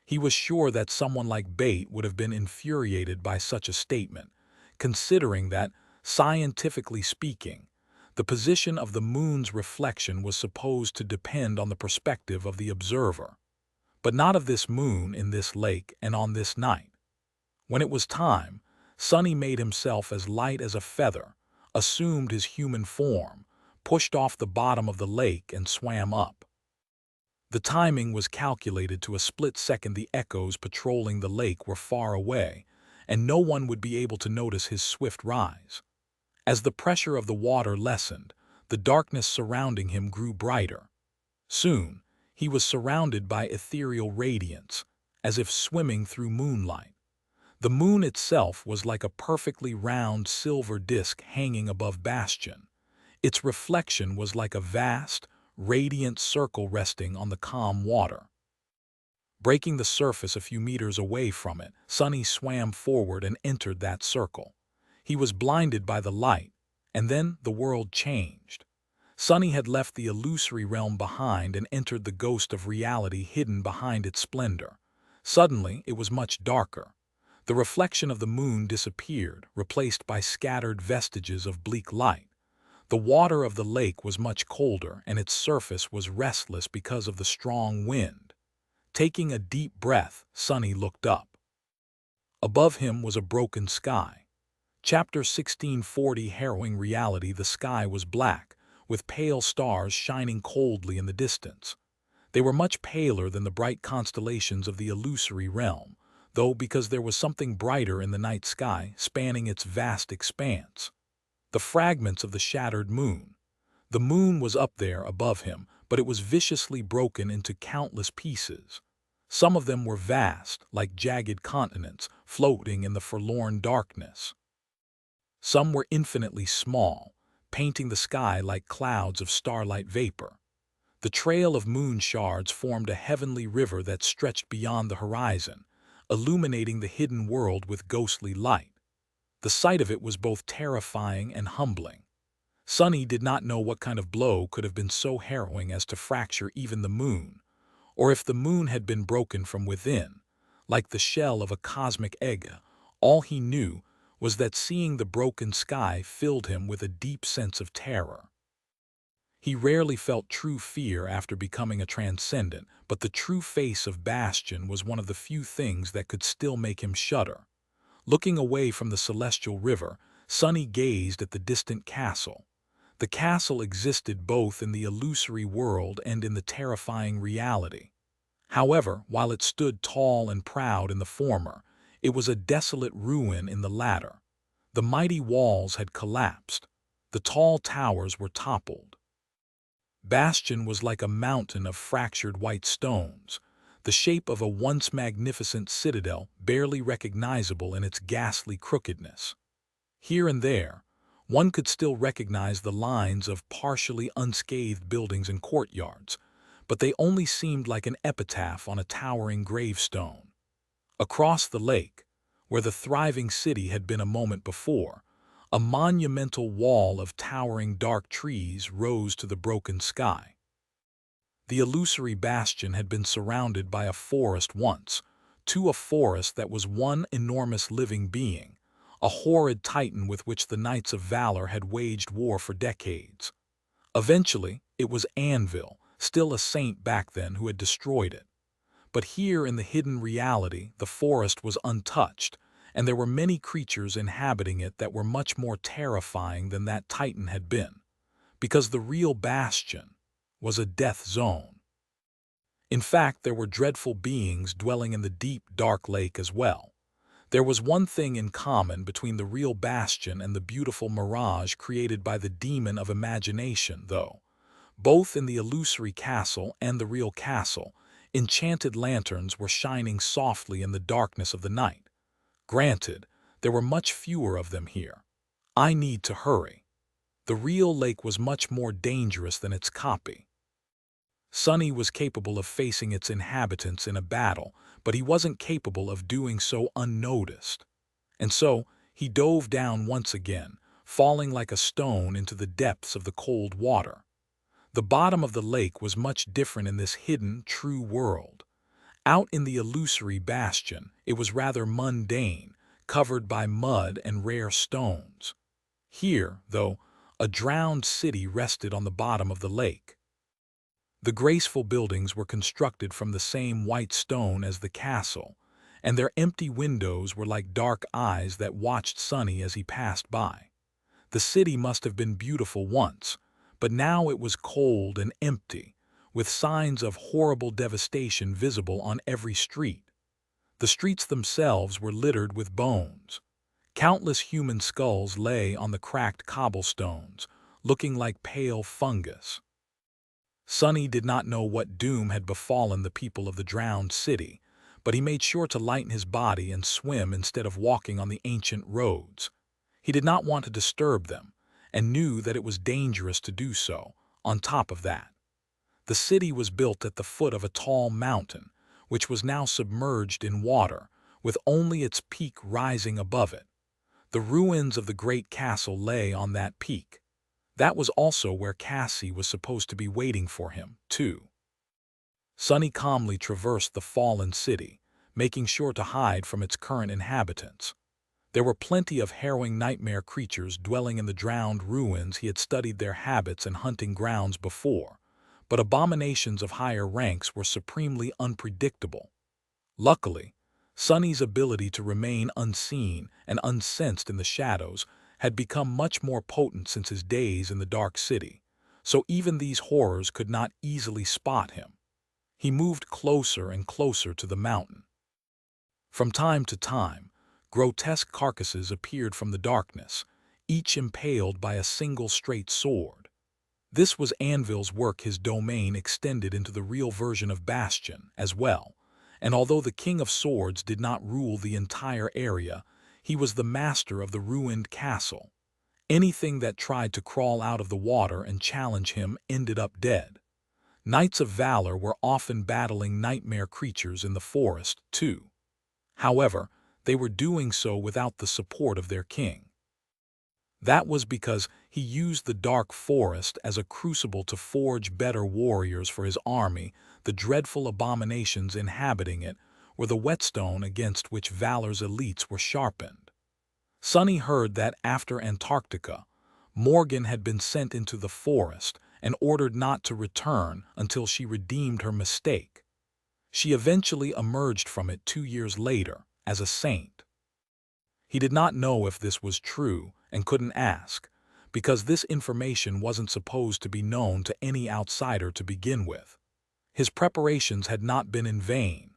He was sure that someone like Bate would have been infuriated by such a statement, considering that, scientifically speaking, the position of the moon's reflection was supposed to depend on the perspective of the observer, but not of this moon in this lake and on this night. When it was time, Sunny made himself as light as a feather, assumed his human form, pushed off the bottom of the lake and swam up. The timing was calculated to a split second. The echoes patrolling the lake were far away, and no one would be able to notice his swift rise. As the pressure of the water lessened, the darkness surrounding him grew brighter. Soon, he was surrounded by ethereal radiance, as if swimming through moonlight. The moon itself was like a perfectly round silver disk hanging above Bastion. Its reflection was like a vast, radiant circle resting on the calm water. Breaking the surface a few meters away from it, Sunny swam forward and entered that circle. He was blinded by the light, and then the world changed. Sunny had left the illusory realm behind and entered the ghost of reality hidden behind its splendor. Suddenly, it was much darker. The reflection of the moon disappeared, replaced by scattered vestiges of bleak light. The water of the lake was much colder, and its surface was restless because of the strong wind. Taking a deep breath, Sunny looked up. Above him was a broken sky. Chapter 1640 Harrowing reality. The sky was black, with pale stars shining coldly in the distance. They were much paler than the bright constellations of the illusory realm, though because there was something brighter in the night sky spanning its vast expanse. The fragments of the shattered moon. The moon was up there above him, but it was viciously broken into countless pieces. Some of them were vast, like jagged continents, floating in the forlorn darkness. Some were infinitely small, painting the sky like clouds of starlight vapor. The trail of moon shards formed a heavenly river that stretched beyond the horizon, illuminating the hidden world with ghostly light. The sight of it was both terrifying and humbling. Sunny did not know what kind of blow could have been so harrowing as to fracture even the moon, or if the moon had been broken from within, like the shell of a cosmic egg. All he knew was that seeing the broken sky filled him with a deep sense of terror. He rarely felt true fear after becoming a transcendent, but the true face of Bastion was one of the few things that could still make him shudder. Looking away from the celestial river, Sunny gazed at the distant castle. The castle existed both in the illusory world and in the terrifying reality. However, while it stood tall and proud in the former, it was a desolate ruin in the latter. The mighty walls had collapsed. The tall towers were toppled. Bastion was like a mountain of fractured white stones, the shape of a once magnificent citadel barely recognizable in its ghastly crookedness. Here and there, one could still recognize the lines of partially unscathed buildings and courtyards, but they only seemed like an epitaph on a towering gravestone. Across the lake, where the thriving city had been a moment before, a monumental wall of towering dark trees rose to the broken sky. The illusory bastion had been surrounded by a forest once, a forest that was one enormous living being, a horrid titan with which the Knights of Valor had waged war for decades. Eventually, it was Anvil, still a saint back then, who had destroyed it. But here in the hidden reality, the forest was untouched, and there were many creatures inhabiting it that were much more terrifying than that titan had been, because the real bastion was a death zone. In fact, there were dreadful beings dwelling in the deep, dark lake as well. There was one thing in common between the real bastion and the beautiful mirage created by the demon of imagination, though. Both in the illusory castle and the real castle, enchanted lanterns were shining softly in the darkness of the night. Granted, there were much fewer of them here. I need to hurry. The real lake was much more dangerous than its copy. Sunny was capable of facing its inhabitants in a battle, but he wasn't capable of doing so unnoticed. And so, he dove down once again, falling like a stone into the depths of the cold water. The bottom of the lake was much different in this hidden, true world. Out in the illusory bastion, it was rather mundane, covered by mud and rare stones. Here, though, a drowned city rested on the bottom of the lake. The graceful buildings were constructed from the same white stone as the castle, and their empty windows were like dark eyes that watched Sunny as he passed by. The city must have been beautiful once, but now it was cold and empty, with signs of horrible devastation visible on every street. The streets themselves were littered with bones. Countless human skulls lay on the cracked cobblestones, looking like pale fungus. Sunny did not know what doom had befallen the people of the drowned city, but he made sure to lighten his body and swim instead of walking on the ancient roads. He did not want to disturb them, and knew that it was dangerous to do so. On top of that, the city was built at the foot of a tall mountain, which was now submerged in water, with only its peak rising above it. The ruins of the great castle lay on that peak. That was also where Cassie was supposed to be waiting for him, too. Sunny calmly traversed the fallen city, making sure to hide from its current inhabitants. There were plenty of harrowing nightmare creatures dwelling in the drowned ruins. He had studied their habits and hunting grounds before, but abominations of higher ranks were supremely unpredictable. Luckily, Sunny's ability to remain unseen and unsensed in the shadows had become much more potent since his days in the Dark City, so even these horrors could not easily spot him. He moved closer and closer to the mountain. From time to time, grotesque carcasses appeared from the darkness, each impaled by a single straight sword. This was Anvil's work. His domain extended into the real version of Bastion as well, and although the King of Swords did not rule the entire area, he was the master of the ruined castle. Anything that tried to crawl out of the water and challenge him ended up dead. Knights of valor were often battling nightmare creatures in the forest, too. However, they were doing so without the support of their king. That was because he used the dark forest as a crucible to forge better warriors for his army. The dreadful abominations inhabiting it were the whetstone against which valor's elites were sharpened. Sonny heard that after Antarctica, Morgan had been sent into the forest and ordered not to return until she redeemed her mistake. She eventually emerged from it 2 years later as a saint. He did not know if this was true and couldn't ask, because this information wasn't supposed to be known to any outsider to begin with. His preparations had not been in vain.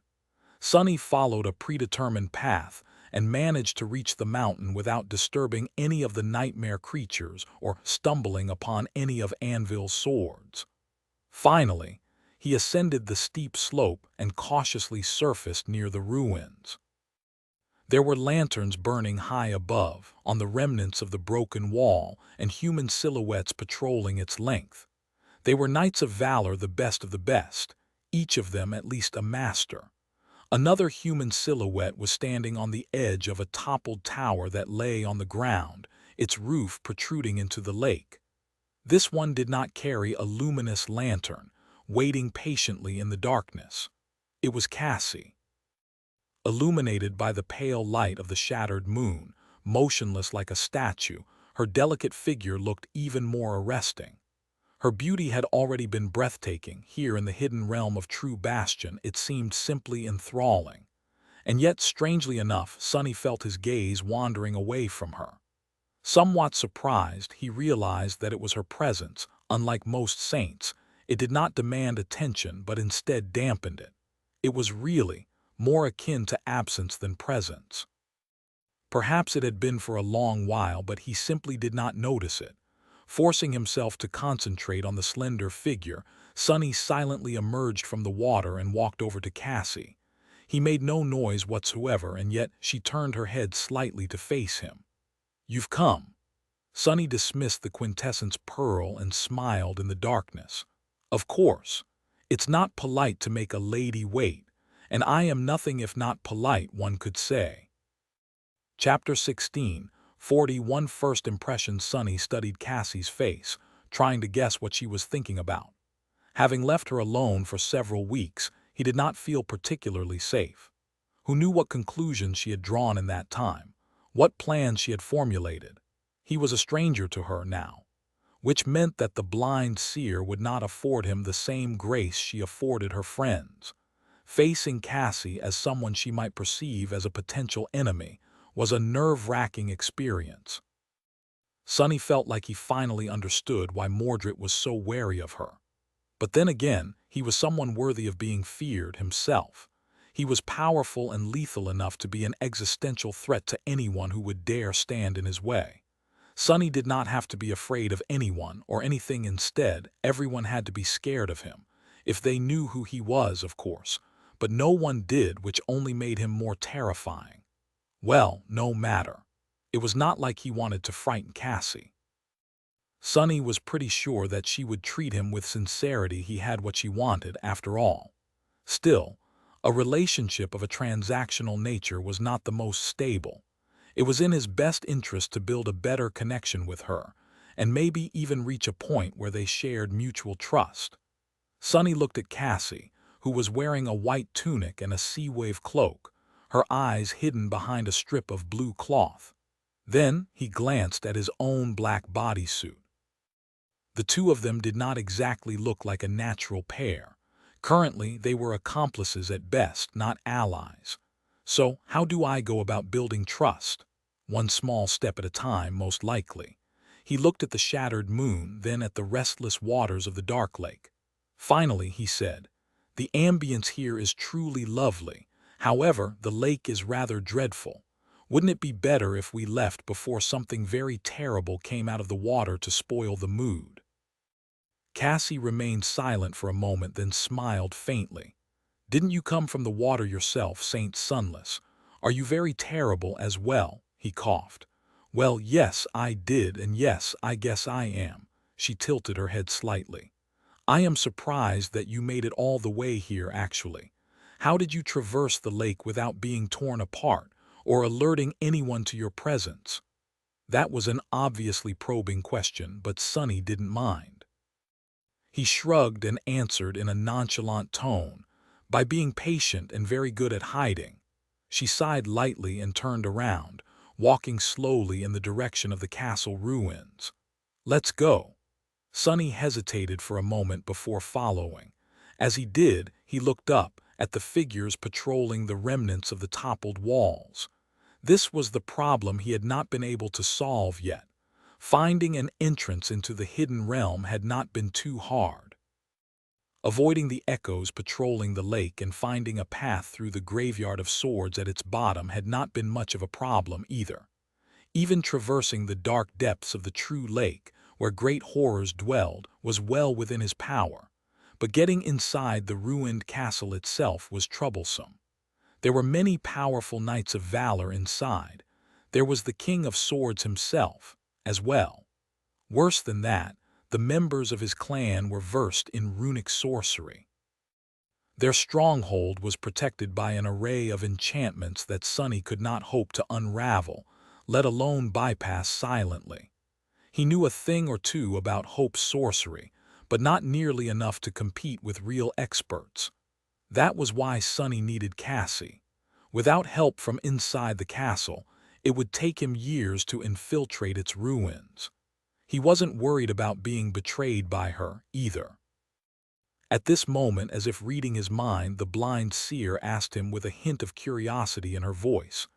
Sonny followed a predetermined path and managed to reach the mountain without disturbing any of the nightmare creatures or stumbling upon any of Anvil's swords. Finally, he ascended the steep slope and cautiously surfaced near the ruins. There were lanterns burning high above, on the remnants of the broken wall, and human silhouettes patrolling its length. They were knights of valor, the best of the best, each of them at least a master. Another human silhouette was standing on the edge of a toppled tower that lay on the ground, its roof protruding into the lake. This one did not carry a luminous lantern, waiting patiently in the darkness. It was Cassie. Illuminated by the pale light of the shattered moon, motionless like a statue, her delicate figure looked even more arresting. Her beauty had already been breathtaking. Here in the hidden realm of true Bastion, it seemed simply enthralling. And yet, strangely enough, Sonny felt his gaze wandering away from her. Somewhat surprised, he realized that it was her presence. Unlike most saints, it did not demand attention but instead dampened it. It was really more akin to absence than presence. Perhaps it had been for a long while, but he simply did not notice it. Forcing himself to concentrate on the slender figure, Sonny silently emerged from the water and walked over to Cassie. He made no noise whatsoever, and yet she turned her head slightly to face him. "You've come." Sonny dismissed the quintessence pearl and smiled in the darkness. "Of course. It's not polite to make a lady wait, and I am nothing if not polite, one could say." Chapter 16, 41 First Impressions. Sonny studied Cassie's face, trying to guess what she was thinking about. Having left her alone for several weeks, he did not feel particularly safe. Who knew what conclusions she had drawn in that time? What plans she had formulated? He was a stranger to her now, which meant that the blind seer would not afford him the same grace she afforded her friends. Facing Cassie as someone she might perceive as a potential enemy was a nerve-wracking experience. Sonny felt like he finally understood why Mordred was so wary of her. But then again, he was someone worthy of being feared himself. He was powerful and lethal enough to be an existential threat to anyone who would dare stand in his way. Sonny did not have to be afraid of anyone or anything. Instead, everyone had to be scared of him. If they knew who he was, of course. But no one did, which only made him more terrifying. Well, no matter. It was not like he wanted to frighten Cassie. Sonny was pretty sure that she would treat him with sincerity. He had what she wanted, after all. Still, a relationship of a transactional nature was not the most stable. It was in his best interest to build a better connection with her, and maybe even reach a point where they shared mutual trust. Sonny looked at Cassie, who was wearing a white tunic and a sea-wave cloak, her eyes hidden behind a strip of blue cloth. Then he glanced at his own black bodysuit. The two of them did not exactly look like a natural pair. Currently, they were accomplices at best, not allies. So, how do I go about building trust? One small step at a time, most likely. He looked at the shattered moon, then at the restless waters of the dark lake. Finally, he said, The ambience here is truly lovely. However, the lake is rather dreadful. Wouldn't it be better if we left before something very terrible came out of the water to spoil the mood?" Cassie remained silent for a moment, then smiled faintly. "Didn't you come from the water yourself, Saint Sunless? Are you very terrible as well?" He coughed. "Well, yes, I did, and yes, I guess I am." She tilted her head slightly. "I am surprised that you made it all the way here, actually. How did you traverse the lake without being torn apart, or alerting anyone to your presence?" That was an obviously probing question, but Sunny didn't mind. He shrugged and answered in a nonchalant tone, "By being patient and very good at hiding." She sighed lightly and turned around, walking slowly in the direction of the castle ruins. "Let's go." Sunny hesitated for a moment before following. As he did, he looked up at the figures patrolling the remnants of the toppled walls. This was the problem he had not been able to solve yet. Finding an entrance into the hidden realm had not been too hard. Avoiding the echoes patrolling the lake and finding a path through the graveyard of swords at its bottom had not been much of a problem either. Even traversing the dark depths of the true lake, where great horrors dwelled, was well within his power. But getting inside the ruined castle itself was troublesome. There were many powerful knights of valor inside. There was the King of Swords himself, as well. Worse than that, the members of his clan were versed in runic sorcery. Their stronghold was protected by an array of enchantments that Sunny could not hope to unravel, let alone bypass silently. He knew a thing or two about Hope's sorcery, but not nearly enough to compete with real experts. That was why Sunny needed Cassie. Without help from inside the castle, it would take him years to infiltrate its ruins. He wasn't worried about being betrayed by her, either. At this moment, as if reading his mind, the blind seer asked him with a hint of curiosity in her voice,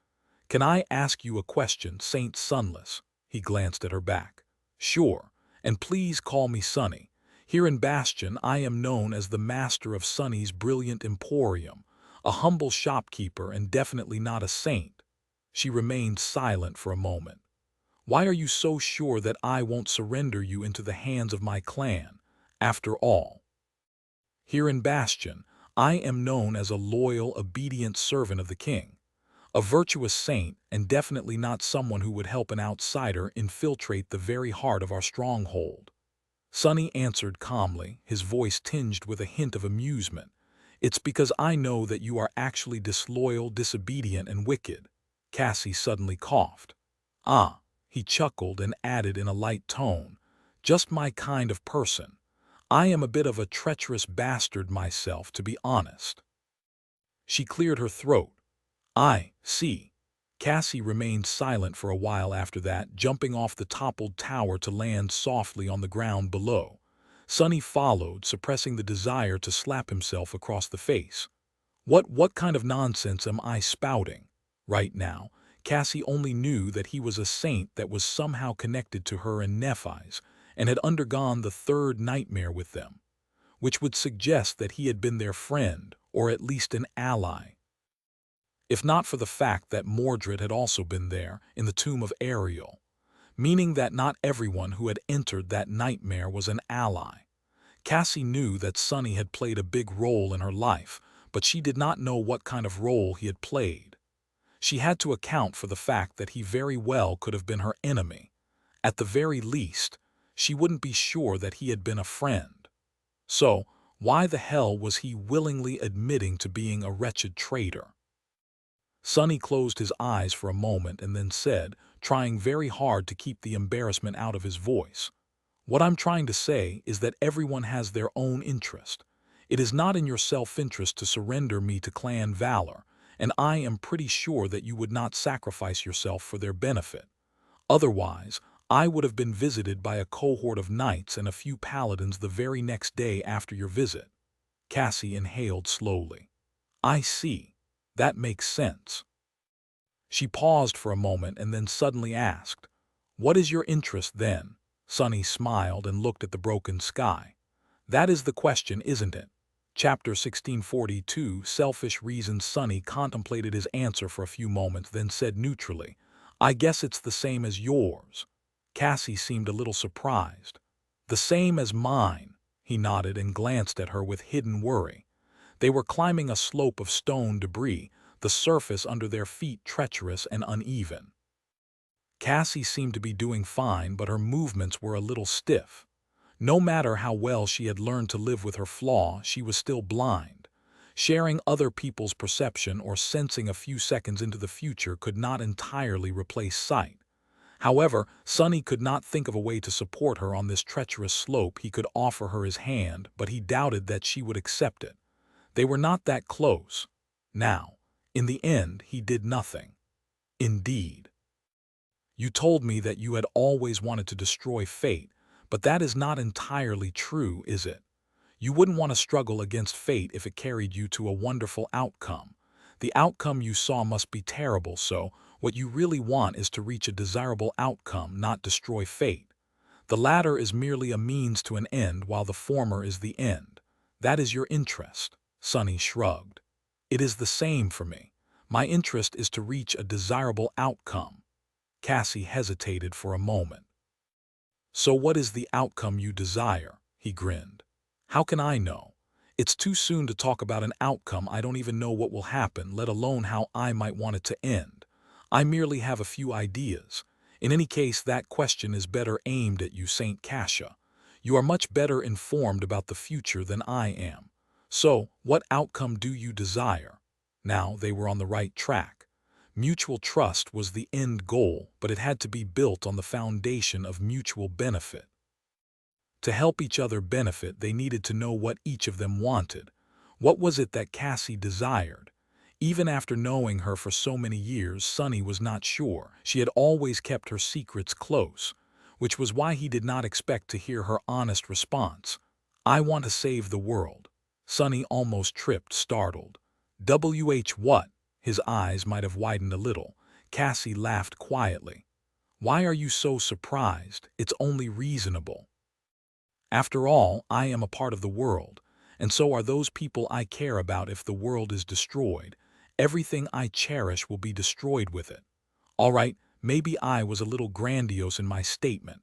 "Can I ask you a question, Saint Sunless?" He glanced at her back. "Sure, and please call me Sunny. Here in Bastion I am known as the master of Sunny's brilliant emporium, a humble shopkeeper and definitely not a saint." She remained silent for a moment. "Why are you so sure that I won't surrender you into the hands of my clan? After all, here in Bastion, I am known as a loyal, obedient servant of the king, a virtuous saint, and definitely not someone who would help an outsider infiltrate the very heart of our stronghold." Sunny answered calmly, his voice tinged with a hint of amusement. "It's because I know that you are actually disloyal, disobedient, and wicked." Cassie suddenly coughed. "Ah." He chuckled and added in a light tone, "Just my kind of person. I am a bit of a treacherous bastard myself, to be honest." She cleared her throat. "I see." Cassie remained silent for a while after that, jumping off the toppled tower to land softly on the ground below. Sunny followed, suppressing the desire to slap himself across the face. What kind of nonsense am I spouting? Right now, Cassie only knew that he was a saint that was somehow connected to her and Nephi's, and had undergone the third nightmare with them, which would suggest that he had been their friend, or at least an ally. If not for the fact that Mordred had also been there, in the tomb of Ariel, meaning that not everyone who had entered that nightmare was an ally. Cassie knew that Sunny had played a big role in her life, but she did not know what kind of role he had played. She had to account for the fact that he very well could have been her enemy. At the very least, she wouldn't be sure that he had been a friend. So, why the hell was he willingly admitting to being a wretched traitor? Sunny closed his eyes for a moment and then said, trying very hard to keep the embarrassment out of his voice, "What I'm trying to say is that everyone has their own interest. It is not in your self-interest to surrender me to clan valor, and I am pretty sure that you would not sacrifice yourself for their benefit. Otherwise, I would have been visited by a cohort of knights and a few paladins the very next day after your visit." Cassie inhaled slowly. "I see. That makes sense." She paused for a moment and then suddenly asked, "What is your interest then?" Sunny smiled and looked at the broken sky. "That is the question, isn't it? Chapter 1642, Selfish Reasons. Sonny contemplated his answer for a few moments, then said neutrally, "I guess it's the same as yours." Cassie seemed a little surprised. "The same as mine," he nodded and glanced at her with hidden worry. They were climbing a slope of stone debris, the surface under their feet treacherous and uneven. Cassie seemed to be doing fine, but her movements were a little stiff. No matter how well she had learned to live with her flaw, she was still blind. Sharing other people's perception or sensing a few seconds into the future could not entirely replace sight. However, Sonny could not think of a way to support her on this treacherous slope. He could offer her his hand, but he doubted that she would accept it. They were not that close. Now, in the end, he did nothing. "Indeed. You told me that you had always wanted to destroy fate, but that is not entirely true, is it? You wouldn't want to struggle against fate if it carried you to a wonderful outcome. The outcome you saw must be terrible, so what you really want is to reach a desirable outcome, not destroy fate. The latter is merely a means to an end, while the former is the end. That is your interest." Sonny shrugged. "It is the same for me. My interest is to reach a desirable outcome." Cassie hesitated for a moment. "So what is the outcome you desire?" he grinned. "How can I know? It's too soon to talk about an outcome. I don't even know what will happen, let alone how I might want it to end. I merely have a few ideas. In any case, that question is better aimed at you, Saint Cassia. You are much better informed about the future than I am. So, what outcome do you desire?" Now they were on the right track. Mutual trust was the end goal, but it had to be built on the foundation of mutual benefit. To help each other benefit, they needed to know what each of them wanted. What was it that Cassie desired? Even after knowing her for so many years, Sonny was not sure. She had always kept her secrets close, which was why he did not expect to hear her honest response. "I want to save the world." Sonny almost tripped, startled. What? His eyes might have widened a little. Cassie laughed quietly. "Why are you so surprised? It's only reasonable. After all, I am a part of the world, and so are those people I care about. If the world is destroyed, everything I cherish will be destroyed with it. All right, maybe I was a little grandiose in my statement.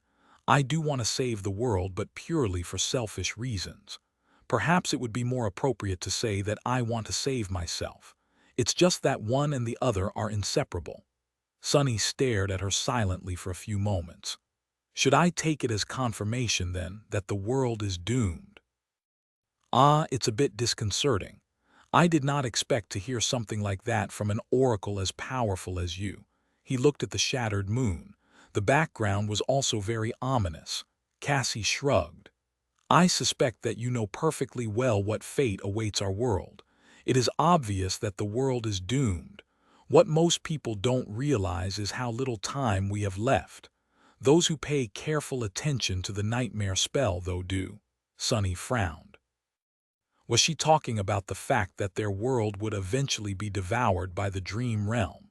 I do want to save the world, but purely for selfish reasons. Perhaps it would be more appropriate to say that I want to save myself. It's just that one and the other are inseparable." Sonny stared at her silently for a few moments. "Should I take it as confirmation, then, that the world is doomed?" "Ah, it's a bit disconcerting. I did not expect to hear something like that from an oracle as powerful as you." He looked at the shattered moon. The background was also very ominous. Cassie shrugged. "I suspect that you know perfectly well what fate awaits our world. It is obvious that the world is doomed. What most people don't realize is how little time we have left. Those who pay careful attention to the nightmare spell, though, do." Sonny frowned. Was she talking about the fact that their world would eventually be devoured by the dream realm?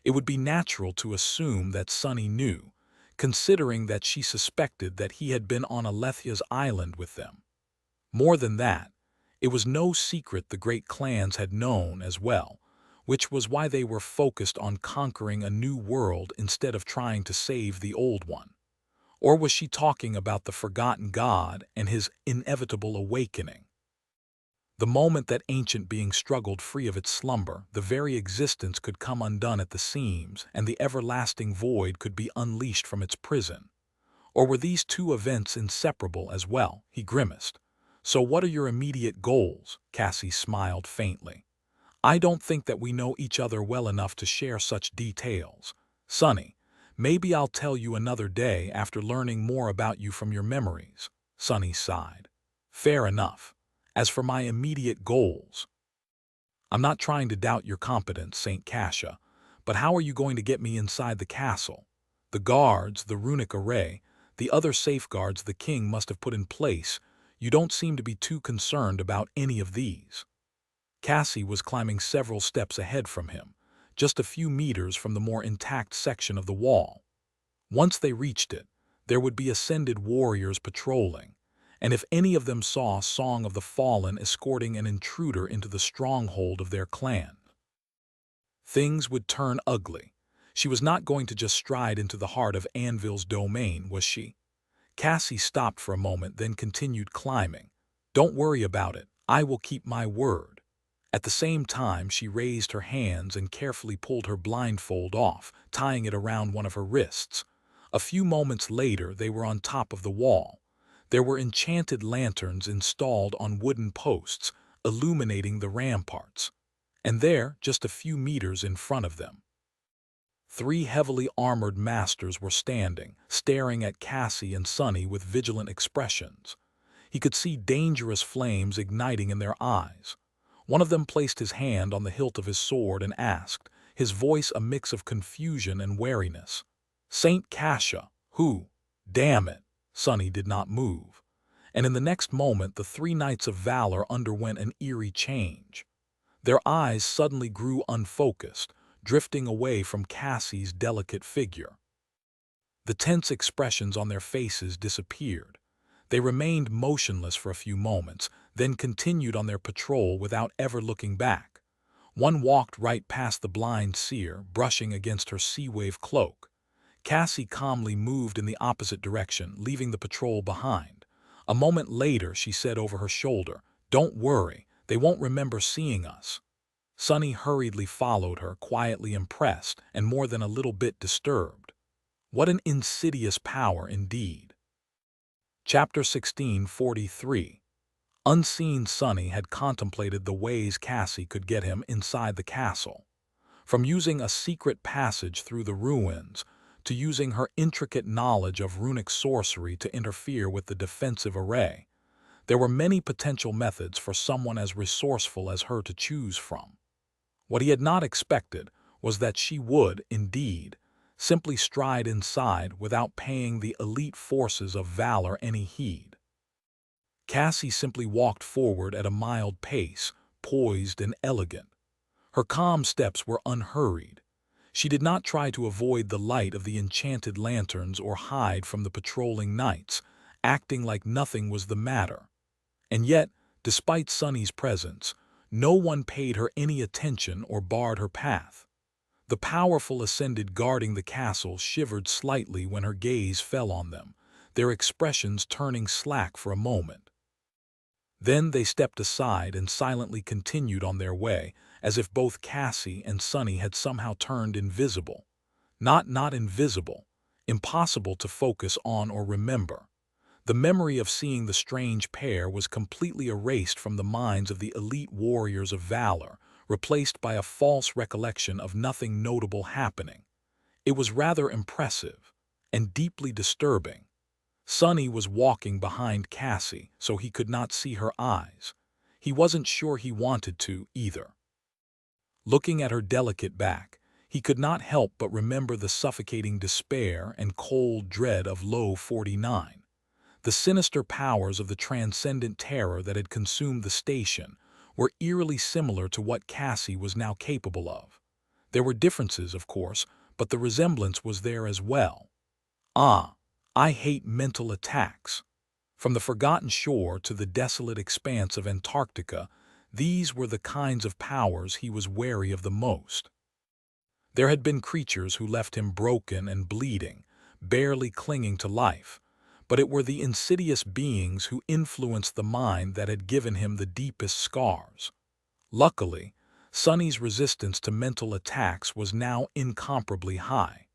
It would be natural to assume that Sonny knew, considering that she suspected that he had been on Alethia's island with them. More than that, it was no secret the great clans had known as well, which was why they were focused on conquering a new world instead of trying to save the old one. Or was she talking about the forgotten god and his inevitable awakening? The moment that ancient being struggled free of its slumber, the very existence could come undone at the seams, and the everlasting void could be unleashed from its prison. Or were these two events inseparable as well? He grimaced. "So what are your immediate goals?" Cassie smiled faintly. "I don't think that we know each other well enough to share such details. Sonny, maybe I'll tell you another day after learning more about you from your memories." Sonny sighed. "Fair enough. As for my immediate goals, I'm not trying to doubt your competence, Saint Cassia, but how are you going to get me inside the castle? The guards, the runic array, the other safeguards the king must have put in place, you don't seem to be too concerned about any of these." Cassie was climbing several steps ahead from him, just a few meters from the more intact section of the wall. Once they reached it, there would be ascended warriors patrolling, and if any of them saw Song of the Fallen escorting an intruder into the stronghold of their clan, things would turn ugly. She was not going to just stride into the heart of Anvil's domain, was she? Cassie stopped for a moment, then continued climbing. Don't worry about it. I will keep my word. At the same time, she raised her hands and carefully pulled her blindfold off, tying it around one of her wrists. A few moments later, they were on top of the wall. There were enchanted lanterns installed on wooden posts, illuminating the ramparts. And there, just a few meters in front of them, three heavily armored masters were standing, staring at Cassie and Sunny with vigilant expressions. He could see dangerous flames igniting in their eyes. One of them placed his hand on the hilt of his sword and asked, his voice a mix of confusion and wariness, "Saint Cassia, who? Damn it!" Sunny did not move. And in the next moment, the three knights of valor underwent an eerie change. Their eyes suddenly grew unfocused, drifting away from Cassie's delicate figure. The tense expressions on their faces disappeared. They remained motionless for a few moments, then continued on their patrol without ever looking back. One walked right past the blind seer, brushing against her sea-wave cloak. Cassie calmly moved in the opposite direction, leaving the patrol behind. A moment later, she said over her shoulder, "Don't worry, they won't remember seeing us." Sunny hurriedly followed her, quietly impressed and more than a little bit disturbed. What an insidious power indeed. Chapter 16:43. Unseen, Sunny had contemplated the ways Cassie could get him inside the castle. From using a secret passage through the ruins, to using her intricate knowledge of runic sorcery to interfere with the defensive array, there were many potential methods for someone as resourceful as her to choose from. What he had not expected was that she would, indeed, simply stride inside without paying the elite forces of valor any heed. Cassie simply walked forward at a mild pace, poised and elegant. Her calm steps were unhurried. She did not try to avoid the light of the enchanted lanterns or hide from the patrolling knights, acting like nothing was the matter. And yet, despite Sunny's presence, no one paid her any attention or barred her path. The powerful ascended guarding the castle shivered slightly when her gaze fell on them, their expressions turning slack for a moment. Then they stepped aside and silently continued on their way, as if both Cassie and Sunny had somehow turned invisible. Not invisible, impossible to focus on or remember. The memory of seeing the strange pair was completely erased from the minds of the elite warriors of valor, replaced by a false recollection of nothing notable happening. It was rather impressive and deeply disturbing. Sunny was walking behind Cassie, so he could not see her eyes. He wasn't sure he wanted to, either. Looking at her delicate back, he could not help but remember the suffocating despair and cold dread of Low 49. The sinister powers of the transcendent terror that had consumed the station were eerily similar to what Cassie was now capable of. There were differences, of course, but the resemblance was there as well. Ah, I hate mental attacks. From the forgotten shore to the desolate expanse of Antarctica, these were the kinds of powers he was wary of the most. There had been creatures who left him broken and bleeding, barely clinging to life, but it were the insidious beings who influenced the mind that had given him the deepest scars. Luckily, Sunny's resistance to mental attacks was now incomparably high.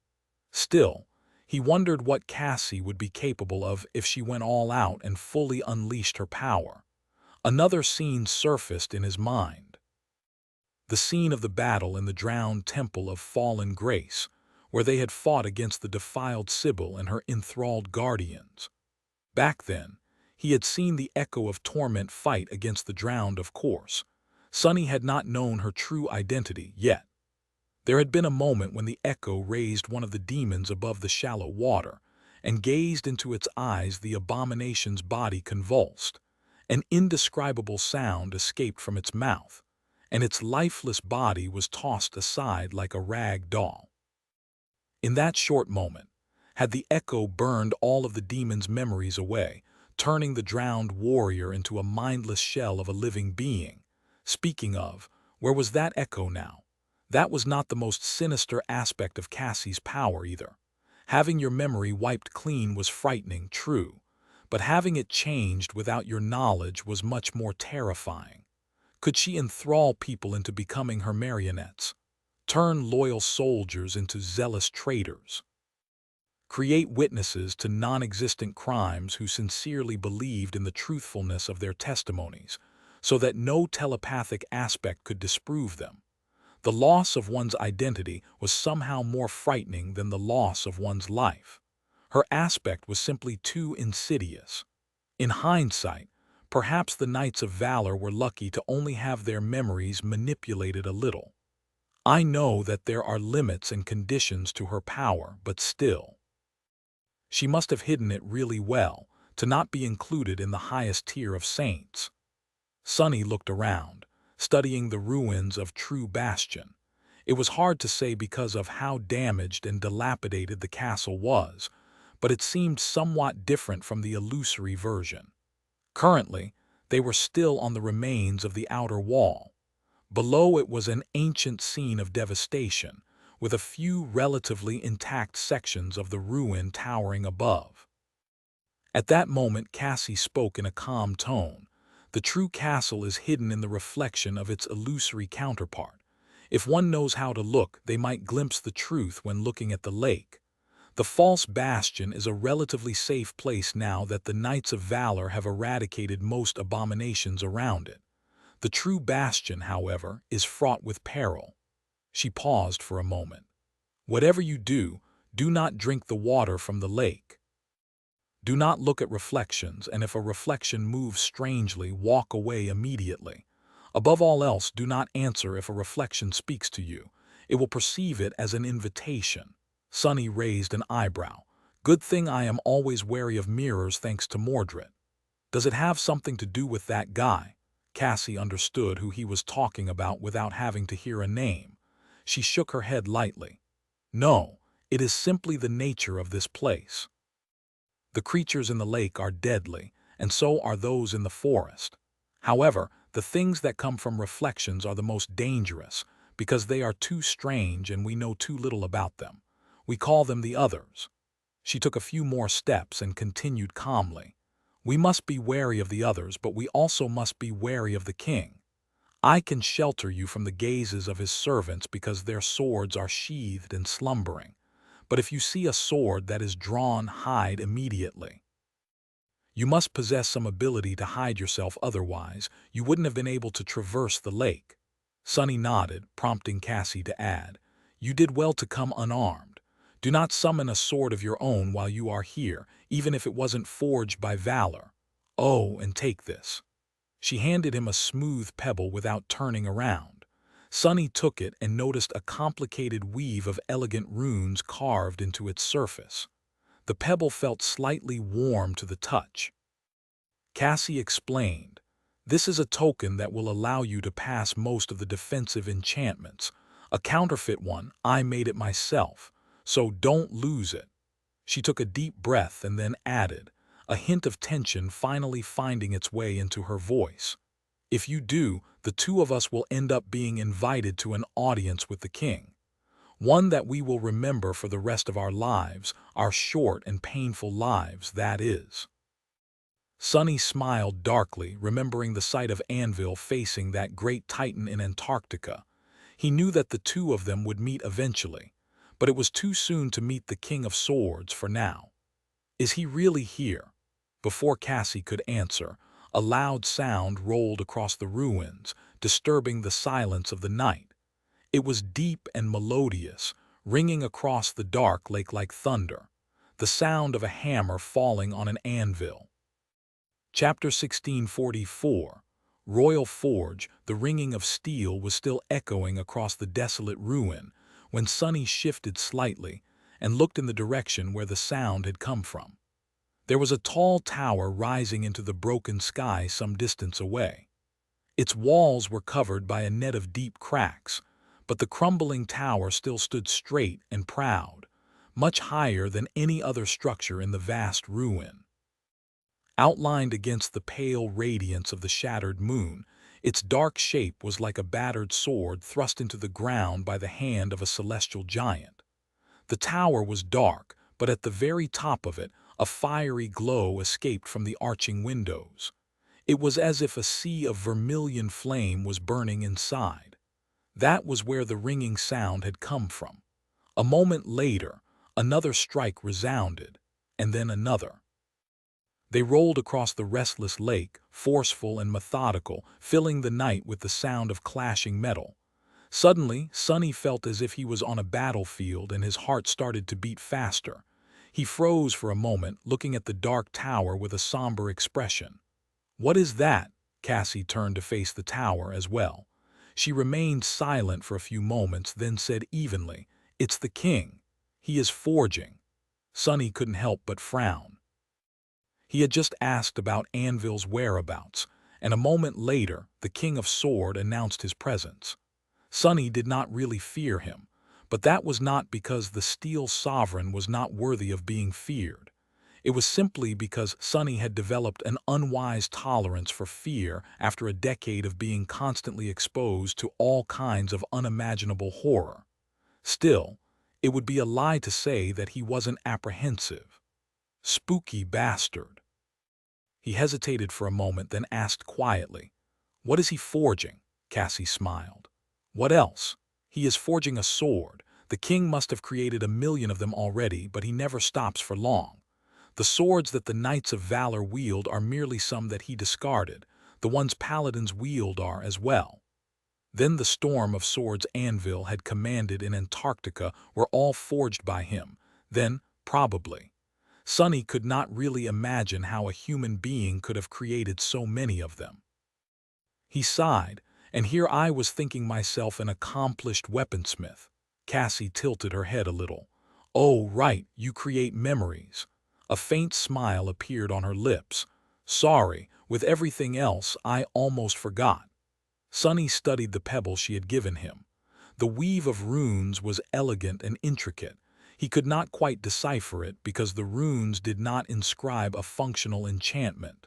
Still, he wondered what Cassie would be capable of if she went all out and fully unleashed her power. Another scene surfaced in his mind. The scene of the battle in the drowned temple of Fallen Grace, where they had fought against the defiled Sibyl and her enthralled guardians. Back then, he had seen the echo of torment fight against the drowned, of course. Sunny had not known her true identity yet. There had been a moment when the echo raised one of the demons above the shallow water, and gazed into its eyes. The abomination's body convulsed. An indescribable sound escaped from its mouth, and its lifeless body was tossed aside like a rag doll. In that short moment, had the echo burned all of the demon's memories away, turning the drowned warrior into a mindless shell of a living being. Speaking of, where was that echo now? That was not the most sinister aspect of Cassie's power either. Having your memory wiped clean was frightening, true, but having it changed without your knowledge was much more terrifying. Could she enthrall people into becoming her marionettes? Turn loyal soldiers into zealous traitors? Create witnesses to non-existent crimes who sincerely believed in the truthfulness of their testimonies, so that no telepathic aspect could disprove them? The loss of one's identity was somehow more frightening than the loss of one's life. Her aspect was simply too insidious. In hindsight, perhaps the Knights of Valor were lucky to only have their memories manipulated a little. I know that there are limits and conditions to her power, but still. She must have hidden it really well, to not be included in the highest tier of saints. Sunny looked around, studying the ruins of True Bastion. It was hard to say because of how damaged and dilapidated the castle was, but it seemed somewhat different from the illusory version. Currently, they were still on the remains of the outer wall. Below it was an ancient scene of devastation, with a few relatively intact sections of the ruin towering above. At that moment, Cassie spoke in a calm tone. The true castle is hidden in the reflection of its illusory counterpart. If one knows how to look, they might glimpse the truth when looking at the lake. The false bastion is a relatively safe place now that the Knights of Valor have eradicated most abominations around it. The true bastion, however, is fraught with peril. She paused for a moment. Whatever you do, do not drink the water from the lake. Do not look at reflections, and if a reflection moves strangely, walk away immediately. Above all else, do not answer if a reflection speaks to you. It will perceive it as an invitation. Sunny raised an eyebrow. Good thing I am always wary of mirrors thanks to Mordred. Does it have something to do with that guy? Cassie understood who he was talking about without having to hear a name. She shook her head lightly. No, it is simply the nature of this place. The creatures in the lake are deadly, and so are those in the forest. However, the things that come from reflections are the most dangerous, because they are too strange and we know too little about them. We call them the others. She took a few more steps and continued calmly. We must be wary of the others, but we also must be wary of the king. I can shelter you from the gazes of his servants because their swords are sheathed and slumbering. But if you see a sword that is drawn, hide immediately. You must possess some ability to hide yourself, otherwise you wouldn't have been able to traverse the lake. Sunny nodded, prompting Cassie to add, You did well to come unarmed. Do not summon a sword of your own while you are here, even if it wasn't forged by valor. Oh, and take this. She handed him a smooth pebble without turning around. Sunny took it and noticed a complicated weave of elegant runes carved into its surface. The pebble felt slightly warm to the touch. Cassie explained, This is a token that will allow you to pass most of the defensive enchantments. A counterfeit one, I made it myself, so don't lose it. She took a deep breath and then added, a hint of tension finally finding its way into her voice. If you do, the two of us will end up being invited to an audience with the king. One that we will remember for the rest of our lives, our short and painful lives, that is. Sunny smiled darkly, remembering the sight of Anvil facing that great titan in Antarctica. He knew that the two of them would meet eventually, but it was too soon to meet the King of Swords for now. Is he really here? Before Cassie could answer, a loud sound rolled across the ruins, disturbing the silence of the night. It was deep and melodious, ringing across the dark lake like thunder, the sound of a hammer falling on an anvil. Chapter 1644. Royal Forge. The ringing of steel was still echoing across the desolate ruin when Sunny shifted slightly and looked in the direction where the sound had come from. There was a tall tower rising into the broken sky some distance away. Its walls were covered by a net of deep cracks, but the crumbling tower still stood straight and proud, much higher than any other structure in the vast ruin. Outlined against the pale radiance of the shattered moon, its dark shape was like a battered sword thrust into the ground by the hand of a celestial giant. The tower was dark, but at the very top of it, a fiery glow escaped from the arching windows. It was as if a sea of vermilion flame was burning inside. That was where the ringing sound had come from. A moment later, another strike resounded, and then another. They rolled across the restless lake, forceful and methodical, filling the night with the sound of clashing metal. Suddenly, Sonny felt as if he was on a battlefield and his heart started to beat faster. He froze for a moment, looking at the dark tower with a somber expression. "What is that?" Cassie turned to face the tower as well. She remained silent for a few moments, then said evenly, "It's the king. He is forging." Sonny couldn't help but frown. He had just asked about Anvil's whereabouts, and a moment later, the King of Sword announced his presence. Sonny did not really fear him, but that was not because the Steel Sovereign was not worthy of being feared. It was simply because Sonny had developed an unwise tolerance for fear after a decade of being constantly exposed to all kinds of unimaginable horror. Still, it would be a lie to say that he wasn't apprehensive. Spooky bastard. He hesitated for a moment, then asked quietly, "What is he forging?" Cassie smiled. "What else? He is forging a sword. The king must have created 1,000,000 of them already, but he never stops for long. The swords that the Knights of Valor wield are merely some that he discarded. The ones paladins wield are as well." Then the storm of swords Anvil had commanded in Antarctica were all forged by him. Then, probably. Sonny could not really imagine how a human being could have created so many of them. He sighed, and here I was thinking myself an accomplished weaponsmith. Cassie tilted her head a little. "Oh, right, you create memories." A faint smile appeared on her lips. "Sorry, with everything else, I almost forgot." Sonny studied the pebble she had given him. The weave of runes was elegant and intricate. He could not quite decipher it because the runes did not inscribe a functional enchantment.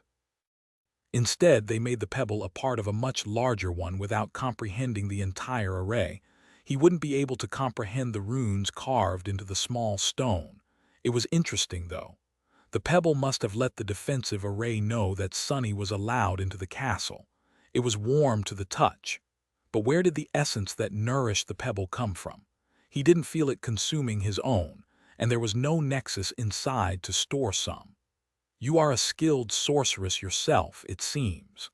Instead, they made the pebble a part of a much larger one without comprehending the entire array. He wouldn't be able to comprehend the runes carved into the small stone. It was interesting, though. The pebble must have let the defensive array know that Sonny was allowed into the castle. It was warm to the touch. But where did the essence that nourished the pebble come from? He didn't feel it consuming his own, and there was no nexus inside to store some. "You are a skilled sorceress yourself, it seems."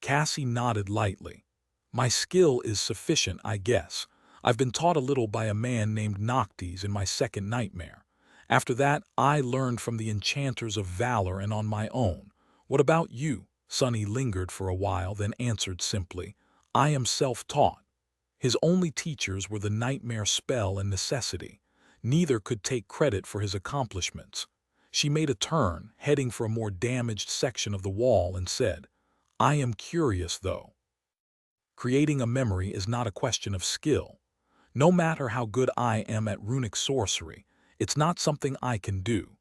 Cassie nodded lightly. "My skill is sufficient, I guess. I've been taught a little by a man named Noctes in my second nightmare. After that, I learned from the enchanters of valor and on my own. What about you?" Sonny lingered for a while, then answered simply, "I am self-taught." His only teachers were the nightmare spell and necessity. Neither could take credit for his accomplishments. She made a turn, heading for a more damaged section of the wall, and said, "I am curious, though. Creating a memory is not a question of skill. No matter how good I am at runic sorcery, it's not something I can do.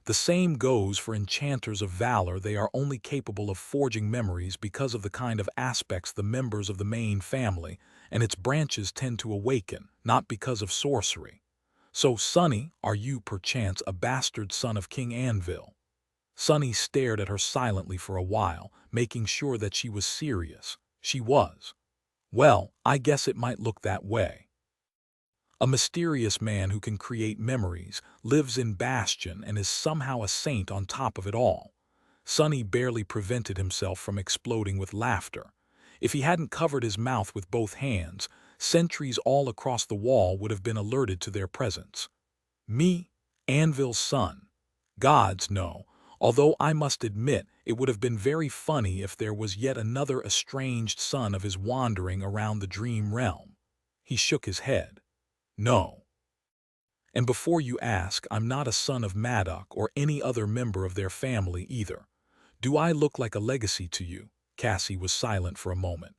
The same goes for enchanters of valor. They are only capable of forging memories because of the kind of aspects the members of the main family and its branches tend to awaken, not because of sorcery. So, Sonny, are you, perchance, a bastard son of King Anvil?" Sonny stared at her silently for a while, making sure that she was serious. She was. "Well, I guess it might look that way. A mysterious man who can create memories, lives in Bastion, and is somehow a saint on top of it all." Sonny barely prevented himself from exploding with laughter. If he hadn't covered his mouth with both hands, sentries all across the wall would have been alerted to their presence. "Me? Anvil's son? Gods, no. Although I must admit it would have been very funny if there was yet another estranged son of his wandering around the dream realm." He shook his head. "No. And before you ask, I'm not a son of Madoc or any other member of their family either. Do I look like a legacy to you?" Cassie was silent for a moment.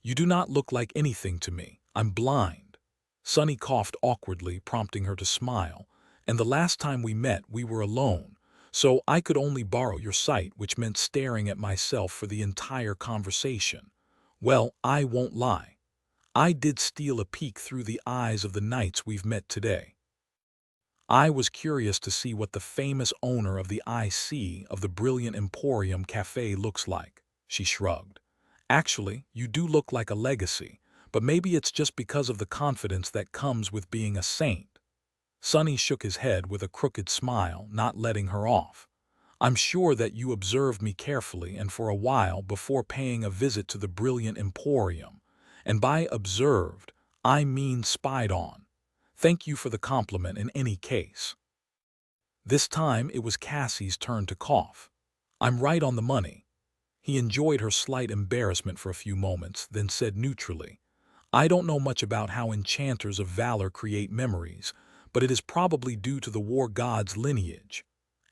"You do not look like anything to me. I'm blind." Sonny coughed awkwardly, prompting her to smile. "And the last time we met, we were alone, So I could only borrow your sight, which meant staring at myself for the entire conversation. Well, I won't lie. I did steal a peek through the eyes of the knights we've met today. I was curious to see what the famous owner of the IC of the Brilliant Emporium Cafe looks like. She shrugged. Actually, you do look like a legacy, but maybe it's just because of the confidence that comes with being a saint. Sonny shook his head with a crooked smile, not letting her off. I'm sure that you observed me carefully and for a while before paying a visit to the Brilliant Emporium. And by observed, I mean spied on. Thank you for the compliment in any case. This time it was Cassie's turn to cough. I'm right on the money. He enjoyed her slight embarrassment for a few moments, then said neutrally, I don't know much about how enchanters of valor create memories, but it is probably due to the war god's lineage.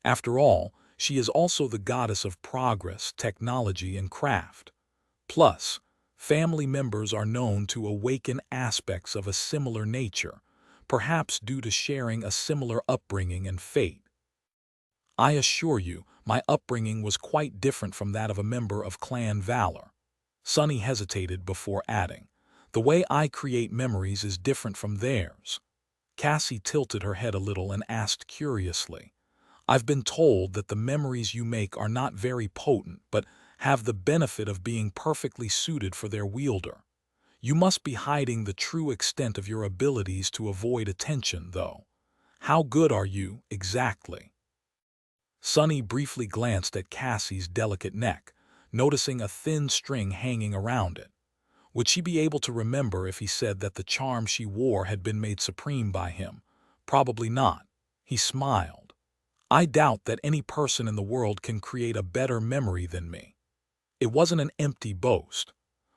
After all, she is also the goddess of progress, technology, and craft. Plus, family members are known to awaken aspects of a similar nature, perhaps due to sharing a similar upbringing and fate. I assure you, my upbringing was quite different from that of a member of Clan Valor. Sonny hesitated before adding, the way I create memories is different from theirs. Cassie tilted her head a little and asked curiously, I've been told that the memories you make are not very potent, but have the benefit of being perfectly suited for their wielder. You must be hiding the true extent of your abilities to avoid attention, though. How good are you, exactly? Sonny briefly glanced at Cassie's delicate neck, noticing a thin string hanging around it. Would she be able to remember if he said that the charm she wore had been made supreme by him? Probably not. He smiled. I doubt that any person in the world can create a better memory than me. It wasn't an empty boast.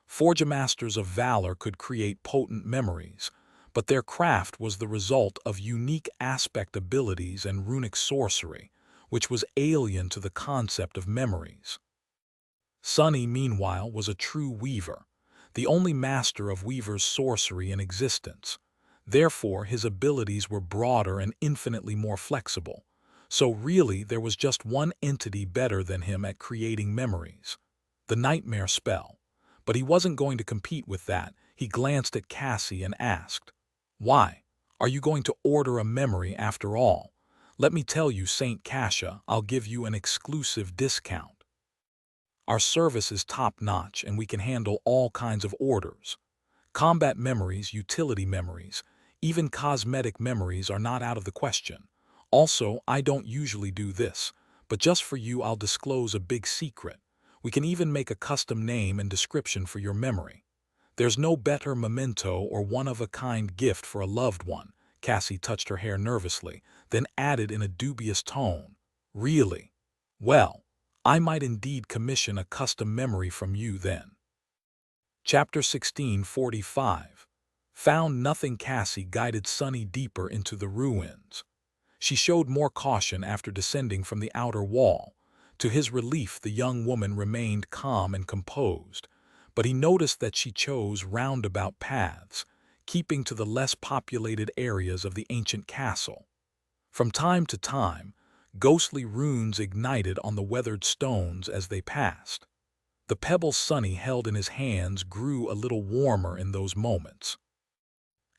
Forge masters of valor could create potent memories, but their craft was the result of unique aspect abilities and runic sorcery, which was alien to the concept of memories. Sonny, meanwhile, was a true weaver, the only master of weaver's sorcery in existence. Therefore, his abilities were broader and infinitely more flexible. So really, there was just one entity better than him at creating memories. The nightmare spell. But he wasn't going to compete with that. He glanced at Cassie and asked, Why? Are you going to order a memory after all? Let me tell you, Saint Cassia, I'll give you an exclusive discount. Our service is top-notch and we can handle all kinds of orders. Combat memories, utility memories, even cosmetic memories are not out of the question. Also, I don't usually do this, but just for you I'll disclose a big secret. We can even make a custom name and description for your memory. There's no better memento or one-of-a-kind gift for a loved one. Cassie touched her hair nervously, then added in a dubious tone, Really? Well, I might indeed commission a custom memory from you then. Chapter 1645. Found nothing. Cassie guided Sonny deeper into the ruins. She showed more caution after descending from the outer wall. To his relief, the young woman remained calm and composed, but he noticed that she chose roundabout paths, keeping to the less populated areas of the ancient castle. From time to time, ghostly runes ignited on the weathered stones as they passed. The pebbles Sonny held in his hands grew a little warmer in those moments.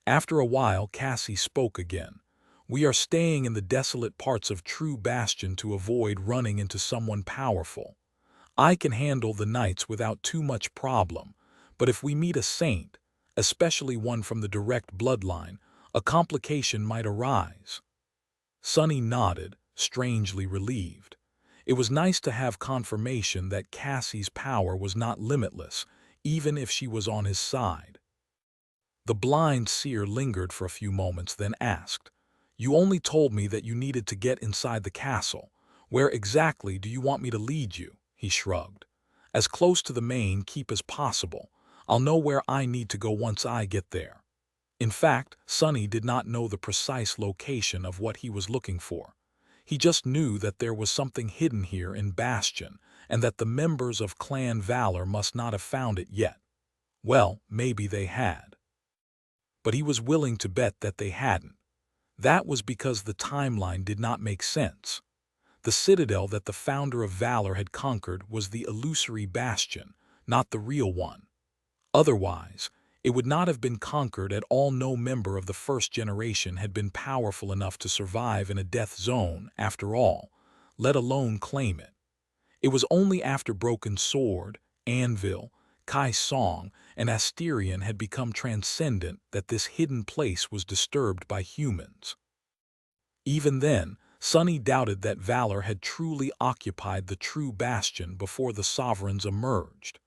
After a while, Cassie spoke again. We are staying in the desolate parts of True Bastion to avoid running into someone powerful. I can handle the nights without too much problem, but if we meet a saint, especially one from the direct bloodline, a complication might arise. Sonny nodded, strangely relieved. It was nice to have confirmation that Cassie's power was not limitless, even if she was on his side. The blind seer lingered for a few moments, then asked, You only told me that you needed to get inside the castle. Where exactly do you want me to lead you? He shrugged. As close to the main keep as possible. I'll know where I need to go once I get there. In fact, Sonny did not know the precise location of what he was looking for. He just knew that there was something hidden here in Bastion, and that the members of Clan Valor must not have found it yet. Well, maybe they had. But he was willing to bet that they hadn't. That was because the timeline did not make sense. The citadel that the founder of valor had conquered was the illusory bastion, not the real one. Otherwise, it would not have been conquered at all. No member of the first generation had been powerful enough to survive in a death zone, after all, let alone claim it. It was only after Broken Sword, Anvil, Kai Song, and Asterion had become transcendent that this hidden place was disturbed by humans. Even then, Sunny doubted that valor had truly occupied the true bastion before the sovereigns emerged,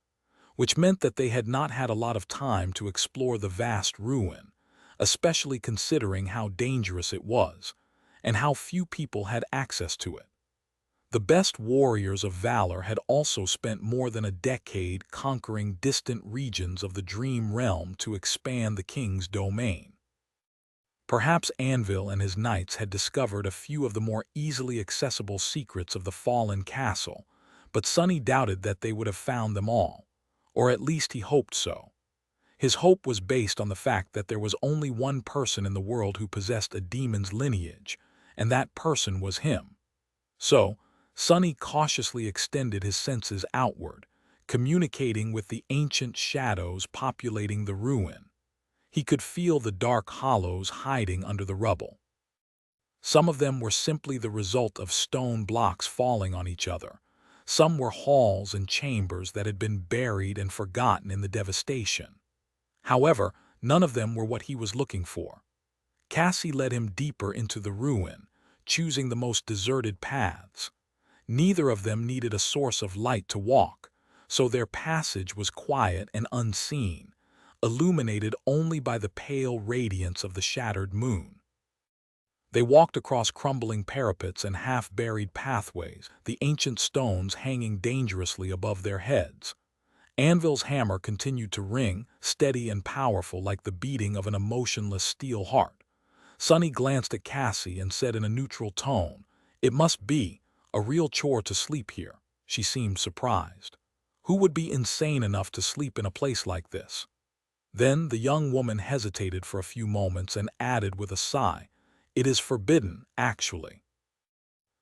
which meant that they had not had a lot of time to explore the vast ruin, especially considering how dangerous it was, and how few people had access to it. The best warriors of valor had also spent more than a decade conquering distant regions of the Dream Realm to expand the king's domain. Perhaps Anvil and his knights had discovered a few of the more easily accessible secrets of the fallen castle, but Sunny doubted that they would have found them all, or at least he hoped so. His hope was based on the fact that there was only one person in the world who possessed a demon's lineage, and that person was him. So, Sunny cautiously extended his senses outward, communicating with the ancient shadows populating the ruin. He could feel the dark hollows hiding under the rubble. Some of them were simply the result of stone blocks falling on each other. Some were halls and chambers that had been buried and forgotten in the devastation. However, none of them were what he was looking for. Cassie led him deeper into the ruin, choosing the most deserted paths. Neither of them needed a source of light to walk, so their passage was quiet and unseen, illuminated only by the pale radiance of the shattered moon. They walked across crumbling parapets and half-buried pathways, the ancient stones hanging dangerously above their heads. Anvil's hammer continued to ring, steady and powerful like the beating of an emotionless steel heart. Sunny glanced at Cassie and said in a neutral tone, "It must be a real chore to sleep here." She seemed surprised. Who would be insane enough to sleep in a place like this? Then the young woman hesitated for a few moments and added with a sigh, "It is forbidden, actually.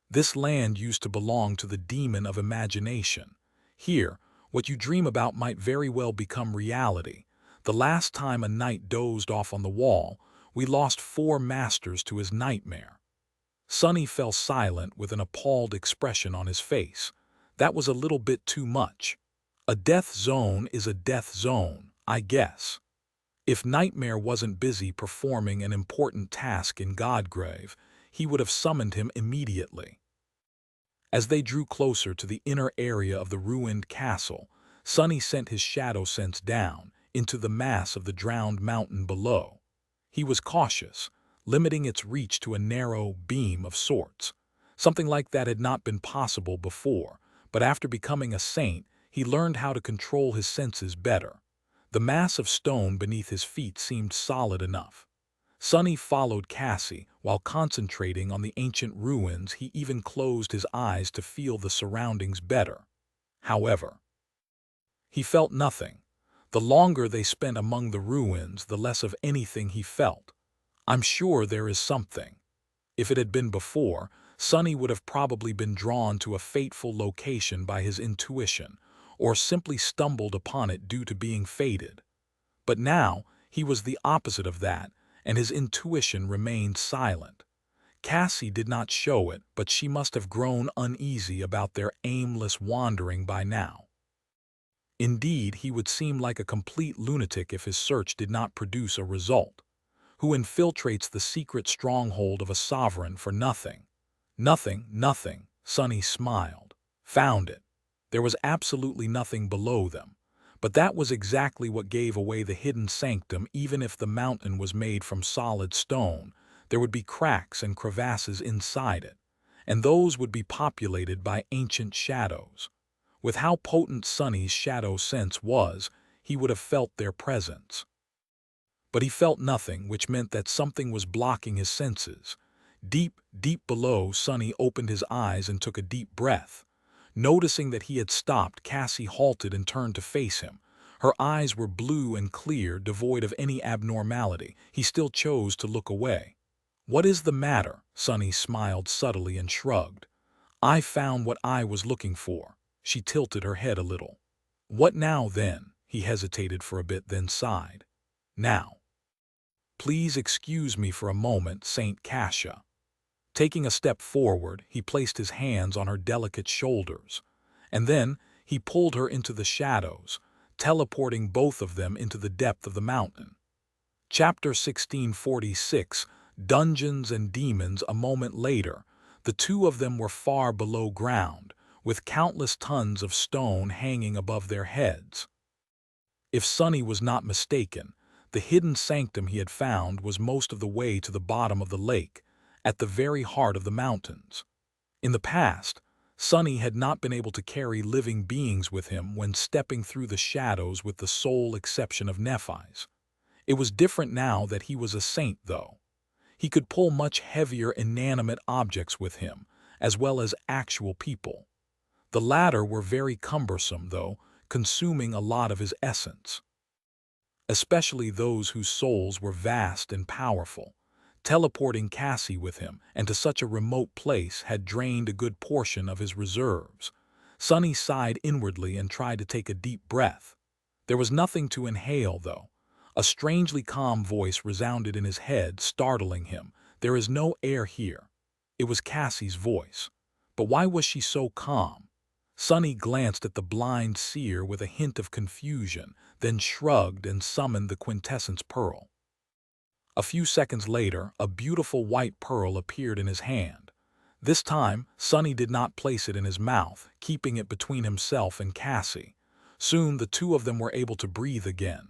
This land used to belong to the demon of imagination. Here, what you dream about might very well become reality. The last time a knight dozed off on the wall, we lost 4 masters to his nightmare." Sunny fell silent with an appalled expression on his face. That was a little bit too much. A death zone is a death zone, I guess. If Nightmare wasn't busy performing an important task in Godgrave, he would have summoned him immediately. As they drew closer to the inner area of the ruined castle, Sunny sent his shadow sense down into the mass of the drowned mountain below. He was cautious, limiting its reach to a narrow beam of sorts. Something like that had not been possible before, but after becoming a saint, he learned how to control his senses better. The mass of stone beneath his feet seemed solid enough. Sunny followed Cassie while concentrating on the ancient ruins. He even closed his eyes to feel the surroundings better. However, he felt nothing. The longer they spent among the ruins, the less of anything he felt. "I'm sure there is something." If it had been before, Sunny would have probably been drawn to a fateful location by his intuition, or simply stumbled upon it due to being fated. But now, he was the opposite of that, and his intuition remained silent. Cassie did not show it, but she must have grown uneasy about their aimless wandering by now. Indeed, he would seem like a complete lunatic if his search did not produce a result. Who infiltrates the secret stronghold of a sovereign for nothing? Nothing, Sunny smiled. Found it. There was absolutely nothing below them. But that was exactly what gave away the hidden sanctum. Even if the mountain was made from solid stone, there would be cracks and crevasses inside it, and those would be populated by ancient shadows. With how potent Sunny's shadow sense was, he would have felt their presence. But he felt nothing, which meant that something was blocking his senses. Deep below, Sunny opened his eyes and took a deep breath. Noticing that he had stopped, Cassie halted and turned to face him. Her eyes were blue and clear, devoid of any abnormality. He still chose to look away. "What is the matter?" Sunny smiled subtly and shrugged. I found what I was looking for. She tilted her head a little. What now then? He hesitated for a bit, then sighed. Now. Please excuse me for a moment, Saint Cassia. Taking a step forward, he placed his hands on her delicate shoulders, and then he pulled her into the shadows, teleporting both of them into the depth of the mountain. Chapter 1646, Dungeons and Demons. A moment later, the two of them were far below ground, with countless tons of stone hanging above their heads. If Sonny was not mistaken, the hidden sanctum he had found was most of the way to the bottom of the lake, at the very heart of the mountains. In the past, Sonny had not been able to carry living beings with him when stepping through the shadows, with the sole exception of Nephi's. It was different now that he was a saint, though. He could pull much heavier inanimate objects with him, as well as actual people. The latter were very cumbersome, though, consuming a lot of his essence. Especially those whose souls were vast and powerful. Teleporting Cassie with him, and to such a remote place, had drained a good portion of his reserves. Sonny sighed inwardly and tried to take a deep breath. There was nothing to inhale, though. A strangely calm voice resounded in his head, startling him. There is no air here. It was Cassie's voice. But why was she so calm? Sonny glanced at the blind seer with a hint of confusion, then shrugged and summoned the quintessence pearl. A few seconds later, a beautiful white pearl appeared in his hand. This time, Sonny did not place it in his mouth, keeping it between himself and Cassie. Soon the two of them were able to breathe again.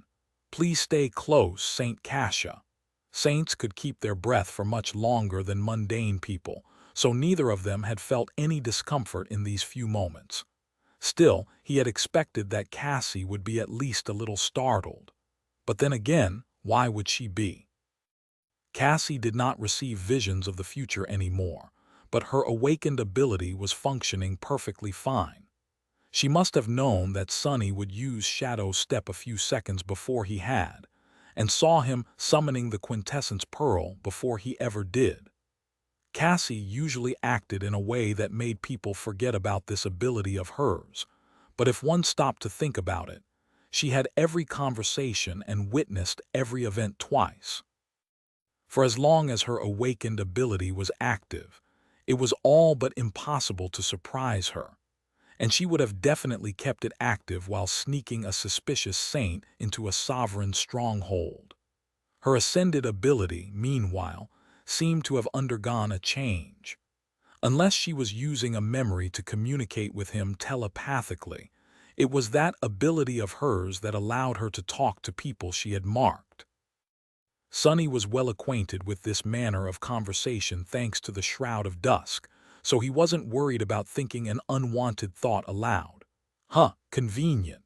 Please stay close, Saint Cassia. Saints could keep their breath for much longer than mundane people, so neither of them had felt any discomfort in these few moments. Still, he had expected that Cassie would be at least a little startled. But then again, why would she be? Cassie did not receive visions of the future anymore, but her awakened ability was functioning perfectly fine. She must have known that Sonny would use Shadow Step a few seconds before he had, and saw him summoning the quintessence pearl before he ever did. Cassie usually acted in a way that made people forget about this ability of hers, but if one stopped to think about it, she had every conversation and witnessed every event twice. For as long as her awakened ability was active, it was all but impossible to surprise her, and she would have definitely kept it active while sneaking a suspicious saint into a sovereign stronghold. Her ascended ability, meanwhile, seemed to have undergone a change. Unless she was using a memory to communicate with him telepathically, it was that ability of hers that allowed her to talk to people she had marked. Sonny was well acquainted with this manner of conversation thanks to the Shroud of Dusk, so he wasn't worried about thinking an unwanted thought aloud. Convenient.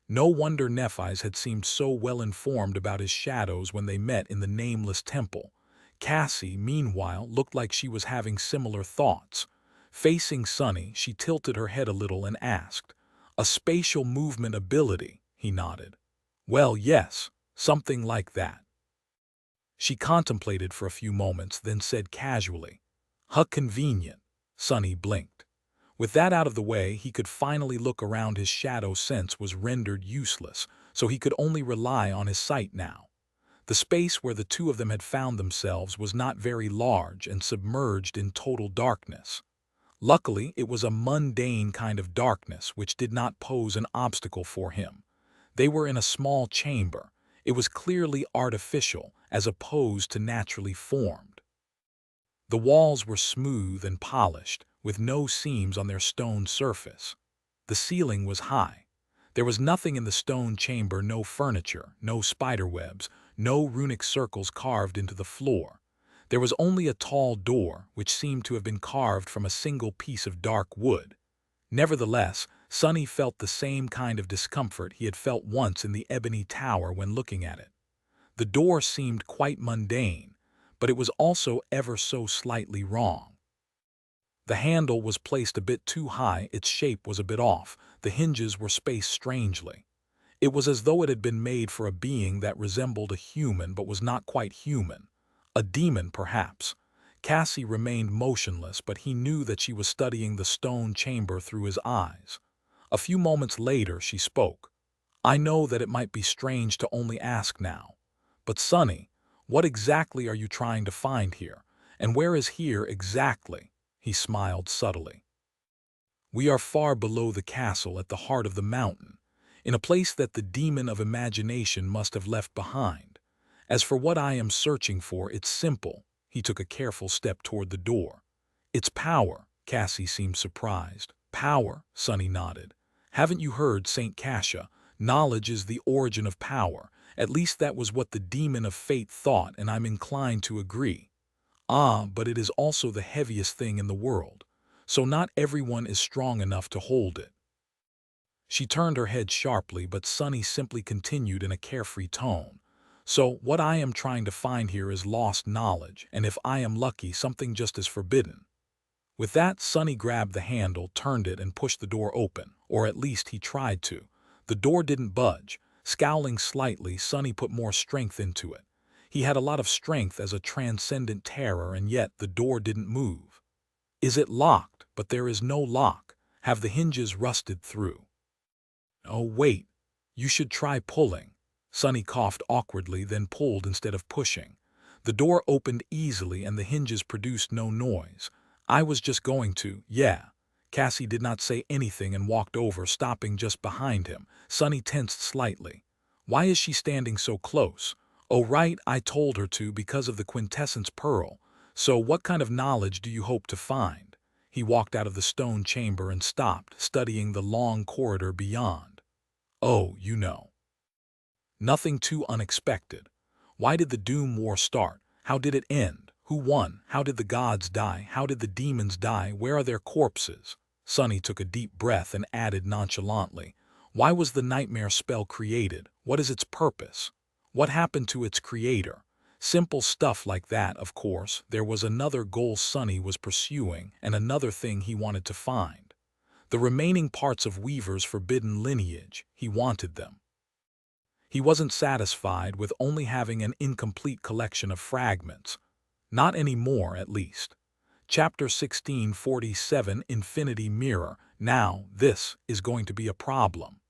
No wonder Nephi's had seemed so well informed about his shadows when they met in the nameless temple. Cassie, meanwhile, looked like she was having similar thoughts. Facing Sonny, she tilted her head a little and asked, "A spatial movement ability?" He nodded. "Well, yes, something like that." She contemplated for a few moments, then said casually, Convenient." Sonny blinked. With that out of the way, he could finally look around. His shadow sense was rendered useless, so he could only rely on his sight now. The space where the two of them had found themselves was not very large and submerged in total darkness. Luckily, it was a mundane kind of darkness which did not pose an obstacle for him. They were in a small chamber. It was clearly artificial as opposed to naturally formed. The walls were smooth and polished, with no seams on their stone surface. The ceiling was high. There was nothing in the stone chamber, no furniture, no spiderwebs, no runic circles carved into the floor. There was only a tall door, which seemed to have been carved from a single piece of dark wood. Nevertheless, Sonny felt the same kind of discomfort he had felt once in the ebony tower when looking at it. The door seemed quite mundane, but it was also ever so slightly wrong. The handle was placed a bit too high, its shape was a bit off, the hinges were spaced strangely. It was as though it had been made for a being that resembled a human but was not quite human. A demon, perhaps. Cassie remained motionless, but he knew that she was studying the stone chamber through his eyes. A few moments later, she spoke. I know that it might be strange to only ask now, but Sonny, what exactly are you trying to find here? And where is here exactly? He smiled subtly. We are far below the castle at the heart of the mountain, in a place that the demon of imagination must have left behind. As for what I am searching for, it's simple. He took a careful step toward the door. It's power. Cassie seemed surprised. Power, Sonny nodded. Haven't you heard St. Cassia? Knowledge is the origin of power. At least that was what the demon of fate thought, and I'm inclined to agree. Ah, but it is also the heaviest thing in the world. So not everyone is strong enough to hold it. She turned her head sharply, but Sonny simply continued in a carefree tone. So what I am trying to find here is lost knowledge, and if I am lucky, something just as forbidden. With that, Sonny grabbed the handle, turned it, and pushed the door open, or at least he tried to. The door didn't budge. Scowling slightly, Sonny put more strength into it. He had a lot of strength as a transcendent terror, and yet the door didn't move. Is it locked? But there is no lock. Have the hinges rusted through? Oh, wait. You should try pulling. Sonny coughed awkwardly, then pulled instead of pushing. The door opened easily and the hinges produced no noise. I was just going to, yeah. Cassie did not say anything and walked over, stopping just behind him. Sonny tensed slightly. Why is she standing so close? Oh, right, I told her to because of the quintessence pearl. So what kind of knowledge do you hope to find? He walked out of the stone chamber and stopped, studying the long corridor beyond. Oh, you know. Nothing too unexpected. Why did the Doom War start? How did it end? Who won? How did the gods die? How did the demons die? Where are their corpses? Sonny took a deep breath and added nonchalantly, why was the nightmare spell created? What is its purpose? What happened to its creator? Simple stuff like that, of course. There was another goal Sonny was pursuing and another thing he wanted to find. The remaining parts of Weaver's forbidden lineage. He wanted them. He wasn't satisfied with only having an incomplete collection of fragments. Not anymore, at least. Chapter 1647, Infinity Mirror. Now, this is going to be a problem.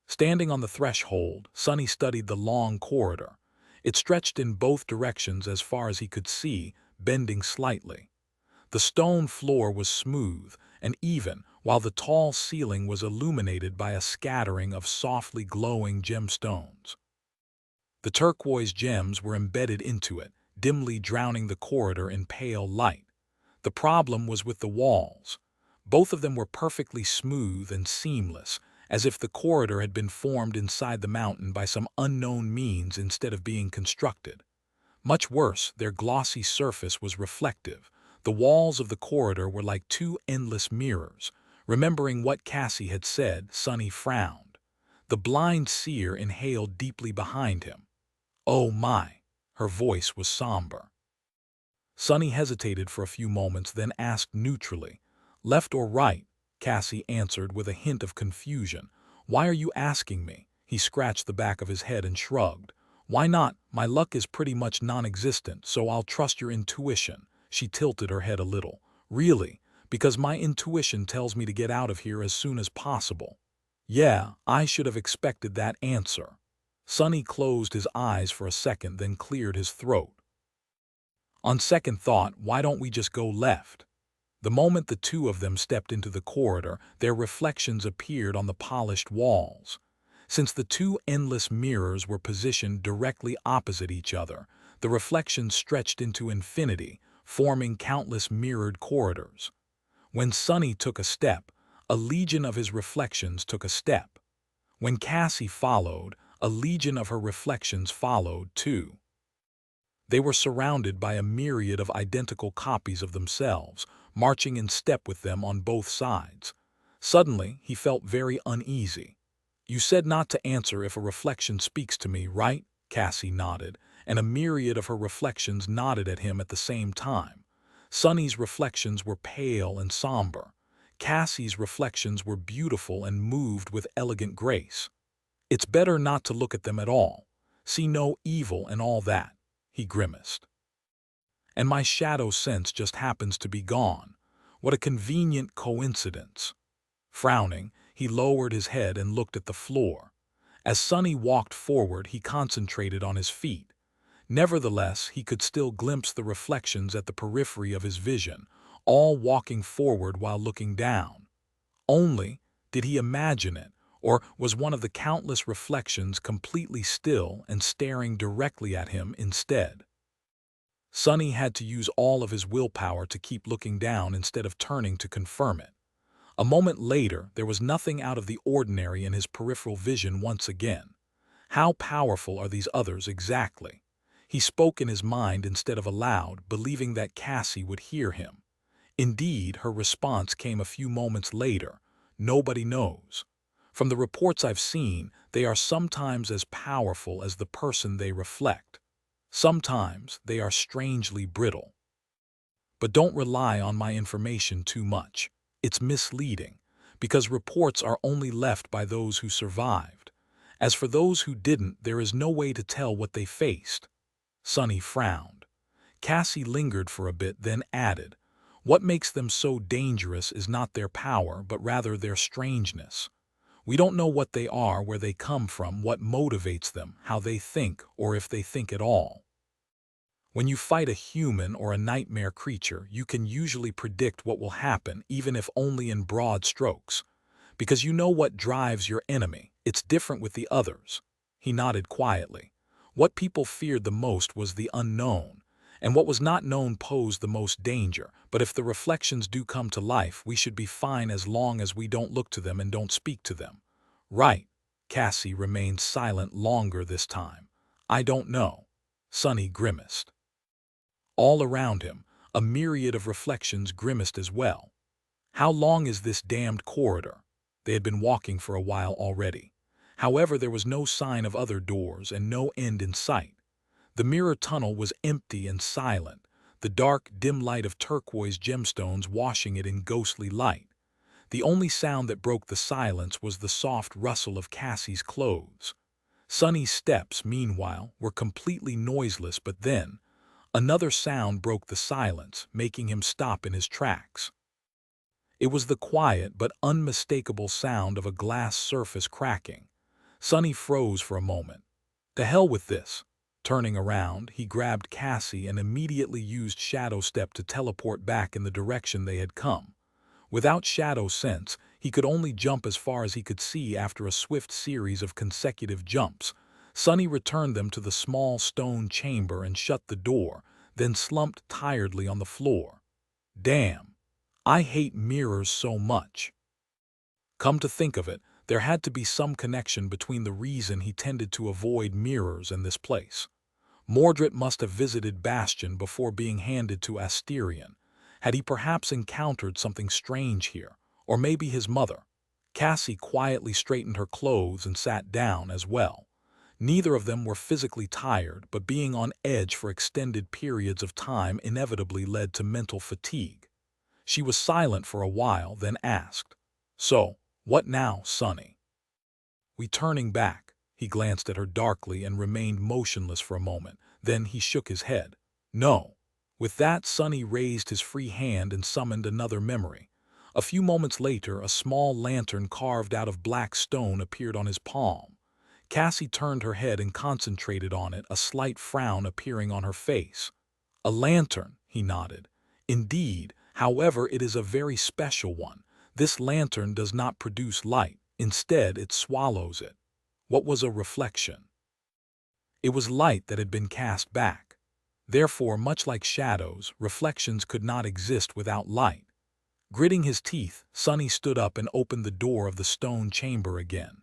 Standing on the threshold, Sonny studied the long corridor. It stretched in both directions as far as he could see, bending slightly. The stone floor was smooth and even, while the tall ceiling was illuminated by a scattering of softly glowing gemstones. The turquoise gems were embedded into it, dimly drowning the corridor in pale light. The problem was with the walls. Both of them were perfectly smooth and seamless, as if the corridor had been formed inside the mountain by some unknown means instead of being constructed. Much worse, their glossy surface was reflective. The walls of the corridor were like two endless mirrors. Remembering what Cassie had said, Sonny frowned. The blind seer inhaled deeply behind him. Oh my! Her voice was somber. Sonny hesitated for a few moments, then asked neutrally, left or right? Cassie answered with a hint of confusion. Why are you asking me? He scratched the back of his head and shrugged. Why not? My luck is pretty much non-existent, so I'll trust your intuition. She tilted her head a little. Really? Because my intuition tells me to get out of here as soon as possible. Yeah, I should have expected that answer. Sonny closed his eyes for a second, then cleared his throat. On second thought, why don't we just go left? The moment the two of them stepped into the corridor, their reflections appeared on the polished walls. Since the two endless mirrors were positioned directly opposite each other, the reflections stretched into infinity, forming countless mirrored corridors. When Sonny took a step, a legion of his reflections took a step. When Cassie followed, a legion of her reflections followed too. They were surrounded by a myriad of identical copies of themselves, marching in step with them on both sides. Suddenly, he felt very uneasy. You said not to answer if a reflection speaks to me, right? Cassie nodded, and a myriad of her reflections nodded at him at the same time. Sonny's reflections were pale and somber. Cassie's reflections were beautiful and moved with elegant grace. It's better not to look at them at all. See no evil and all that. He grimaced. and my shadow sense just happens to be gone. What a convenient coincidence. Frowning, he lowered his head and looked at the floor. As Sonny walked forward, he concentrated on his feet. Nevertheless, he could still glimpse the reflections at the periphery of his vision, all walking forward while looking down. Only, did he imagine it, or was one of the countless reflections completely still and staring directly at him instead? Sonny had to use all of his willpower to keep looking down instead of turning to confirm it. A moment later, there was nothing out of the ordinary in his peripheral vision once again. How powerful are these others exactly? He spoke in his mind instead of aloud, believing that Cassie would hear him. Indeed, her response came a few moments later. Nobody knows. From the reports I've seen, they are sometimes as powerful as the person they reflect. Sometimes they are strangely brittle. But don't rely on my information too much. It's misleading, because reports are only left by those who survived. As for those who didn't, there is no way to tell what they faced. Sonny frowned. Cassie lingered for a bit, then added, "What makes them so dangerous is not their power, but rather their strangeness. We don't know what they are, where they come from, what motivates them, how they think, or if they think at all. When you fight a human or a nightmare creature, you can usually predict what will happen, even if only in broad strokes, because you know what drives your enemy. It's different with the others." He nodded quietly. What people feared the most was the unknown, and what was not known posed the most danger. But if the reflections do come to life, we should be fine as long as we don't look to them and don't speak to them. Right. Cassie remained silent longer this time. "I don't know." Sonny grimaced. All around him, a myriad of reflections grimaced as well. How long is this damned corridor? They had been walking for a while already. However, there was no sign of other doors and no end in sight. The mirror tunnel was empty and silent, the dark, dim light of turquoise gemstones washing it in ghostly light. The only sound that broke the silence was the soft rustle of Cassie's clothes. Sonny's steps, meanwhile, were completely noiseless, but then another sound broke the silence, making him stop in his tracks. It was the quiet but unmistakable sound of a glass surface cracking. Sonny froze for a moment. "To hell with this." Turning around, he grabbed Cassie and immediately used Shadow Step to teleport back in the direction they had come. Without Shadow Sense, he could only jump as far as he could see after a swift series of consecutive jumps. Sonny returned them to the small stone chamber and shut the door, then slumped tiredly on the floor. Damn. I hate mirrors so much. Come to think of it, there had to be some connection between the reason he tended to avoid mirrors and this place. Mordred must have visited Bastion before being handed to Asterion. Had he perhaps encountered something strange here? Or maybe his mother? Cassie quietly straightened her clothes and sat down as well. Neither of them were physically tired, but being on edge for extended periods of time inevitably led to mental fatigue. She was silent for a while, then asked, "So, what now, Sonny?" "We turning back." He glanced at her darkly and remained motionless for a moment. Then he shook his head. "No." With that, Sonny raised his free hand and summoned another memory. A few moments later, a small lantern carved out of black stone appeared on his palm. Cassie turned her head and concentrated on it, a slight frown appearing on her face. "A lantern," he nodded. "Indeed, however, it is a very special one. This lantern does not produce light. Instead, it swallows it." What was a reflection? It was light that had been cast back. Therefore, much like shadows, reflections could not exist without light. Gritting his teeth, Sonny stood up and opened the door of the stone chamber again.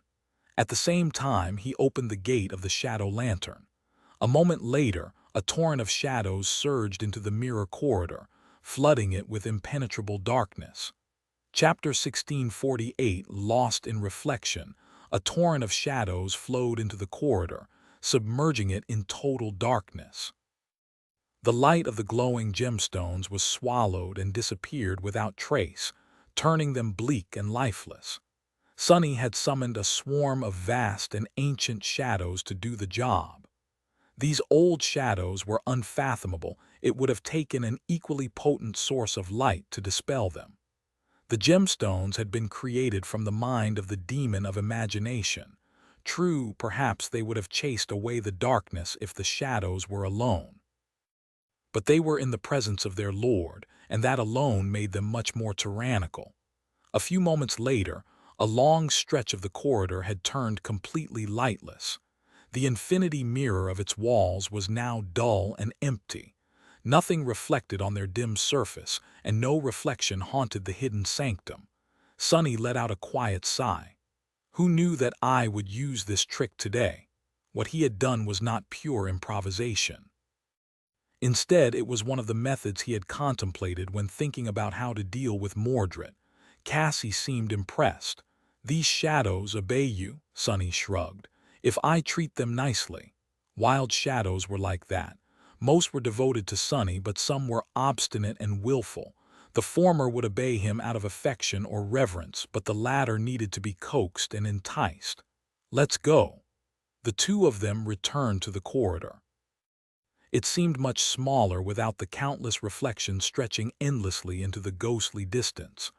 At the same time, he opened the gate of the shadow lantern. A moment later, a torrent of shadows surged into the mirror corridor, flooding it with impenetrable darkness. Chapter 1648, Lost in Reflection. A torrent of shadows flowed into the corridor, submerging it in total darkness. The light of the glowing gemstones was swallowed and disappeared without trace, turning them bleak and lifeless. Sonny had summoned a swarm of vast and ancient shadows to do the job. These old shadows were unfathomable. It would have taken an equally potent source of light to dispel them. The gemstones had been created from the mind of the demon of imagination. True, perhaps they would have chased away the darkness if the shadows were alone. But they were in the presence of their lord, and that alone made them much more tyrannical. A few moments later, a long stretch of the corridor had turned completely lightless. The infinity mirror of its walls was now dull and empty. Nothing reflected on their dim surface, and no reflection haunted the hidden sanctum. Sonny let out a quiet sigh. Who knew that I would use this trick today? What he had done was not pure improvisation. Instead, it was one of the methods he had contemplated when thinking about how to deal with Mordred. Cassie seemed impressed. "These shadows obey you," Sonny shrugged. "If I treat them nicely." Wild shadows were like that. Most were devoted to Sonny, but some were obstinate and willful. The former would obey him out of affection or reverence, but the latter needed to be coaxed and enticed. "Let's go." The two of them returned to the corridor. It seemed much smaller without the countless reflections stretching endlessly into the ghostly distance.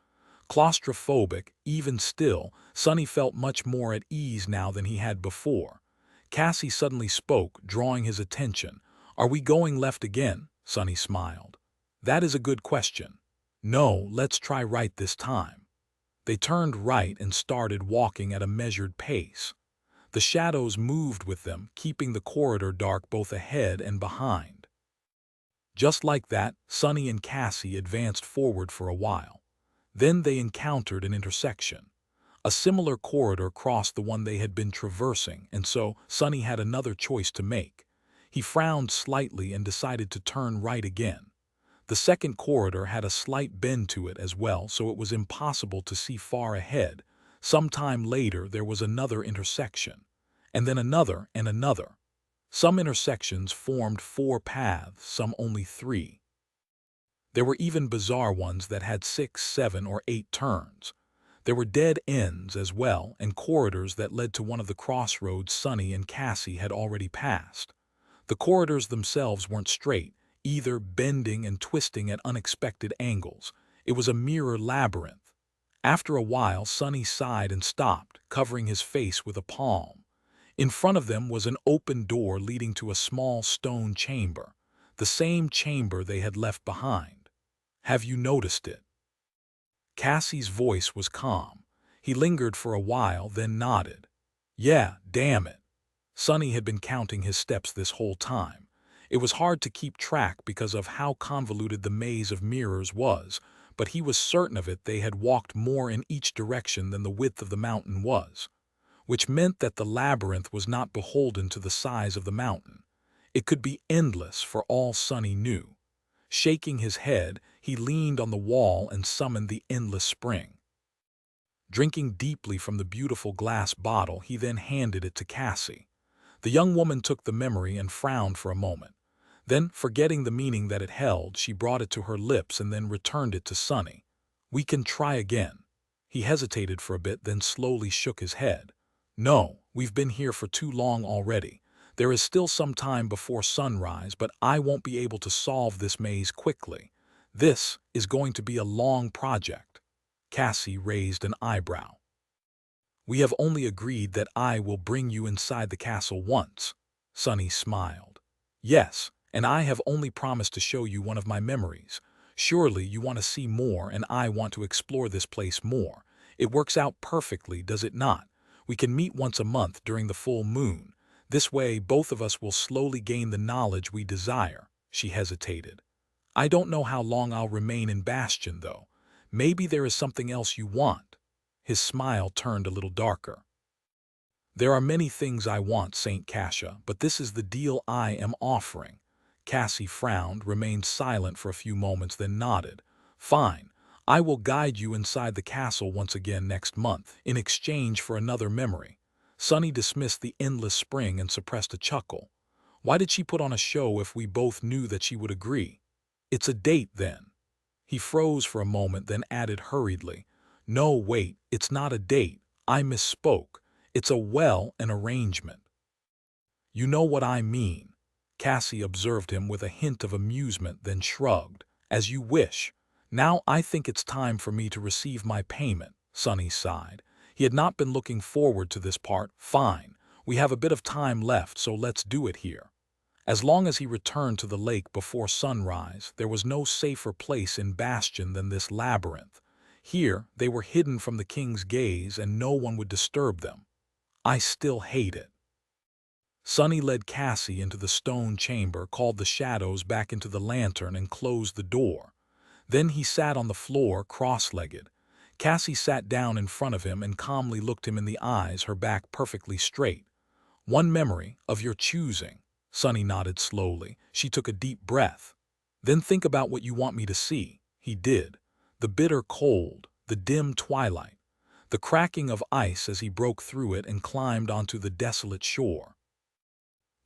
Claustrophobic, even still, Sonny felt much more at ease now than he had before. Cassie suddenly spoke, drawing his attention. "Are we going left again?" Sonny smiled. "That is a good question." "No, let's try right this time." They turned right and started walking at a measured pace. The shadows moved with them, keeping the corridor dark both ahead and behind. Just like that, Sonny and Cassie advanced forward for a while. Then they encountered an intersection. A similar corridor crossed the one they had been traversing, and so Sonny had another choice to make. He frowned slightly and decided to turn right again. The second corridor had a slight bend to it as well, so it was impossible to see far ahead. Some time later there was another intersection, and then another and another. Some intersections formed 4 paths, some only 3. There were even bizarre ones that had 6, 7, or 8 turns. There were dead ends as well, and corridors that led to one of the crossroads Sonny and Cassie had already passed. The corridors themselves weren't straight, either bending and twisting at unexpected angles. It was a mirror labyrinth. After a while, Sonny sighed and stopped, covering his face with a palm. In front of them was an open door leading to a small stone chamber, the same chamber they had left behind. "Have you noticed it?" Cassie's voice was calm. He lingered for a while, then nodded. "Yeah, damn it." Sonny had been counting his steps this whole time. It was hard to keep track because of how convoluted the maze of mirrors was, but he was certain of it. They had walked more in each direction than the width of the mountain was, which meant that the labyrinth was not beholden to the size of the mountain. It could be endless for all Sonny knew. Shaking his head, he leaned on the wall and summoned the endless spring. Drinking deeply from the beautiful glass bottle, he then handed it to Cassie. The young woman took the memory and frowned for a moment. Then, forgetting the meaning that it held, she brought it to her lips and then returned it to Sonny. "We can try again." He hesitated for a bit, then slowly shook his head. "No, we've been here for too long already. There is still some time before sunrise, but I won't be able to solve this maze quickly. This is going to be a long project." Cassie raised an eyebrow. "We have only agreed that I will bring you inside the castle once." Sonny smiled. "Yes, and I have only promised to show you one of my memories. Surely you want to see more, and I want to explore this place more. It works out perfectly, does it not? We can meet once a month during the full moon. This way, both of us will slowly gain the knowledge we desire." She hesitated. "I don't know how long I'll remain in Bastion, though. Maybe there is something else you want." His smile turned a little darker. "There are many things I want, Saint Cassia, but this is the deal I am offering." Cassie frowned, remained silent for a few moments, then nodded. "Fine. I will guide you inside the castle once again next month, in exchange for another memory." Sonny dismissed the endless spring and suppressed a chuckle. Why did she put on a show if we both knew that she would agree? "It's a date, then." He froze for a moment, then added hurriedly, "No, wait, it's not a date. I misspoke. It's an arrangement." "You know what I mean." Cassie observed him with a hint of amusement, then shrugged. As you wish. Now I think it's time for me to receive my payment, Sonny sighed. He had not been looking forward to this part. Fine. We have a bit of time left, so let's do it here. As long as he returned to the lake before sunrise, there was no safer place in Bastion than this labyrinth. Here, they were hidden from the king's gaze and no one would disturb them. I still hate it. Sonny led Cassie into the stone chamber, called the shadows back into the lantern, and closed the door. Then he sat on the floor, cross-legged. Cassie sat down in front of him and calmly looked him in the eyes, her back perfectly straight. One memory of your choosing. Sonny nodded slowly. She took a deep breath. Then think about what you want me to see. He did. The bitter cold, the dim twilight, the cracking of ice as he broke through it and climbed onto the desolate shore.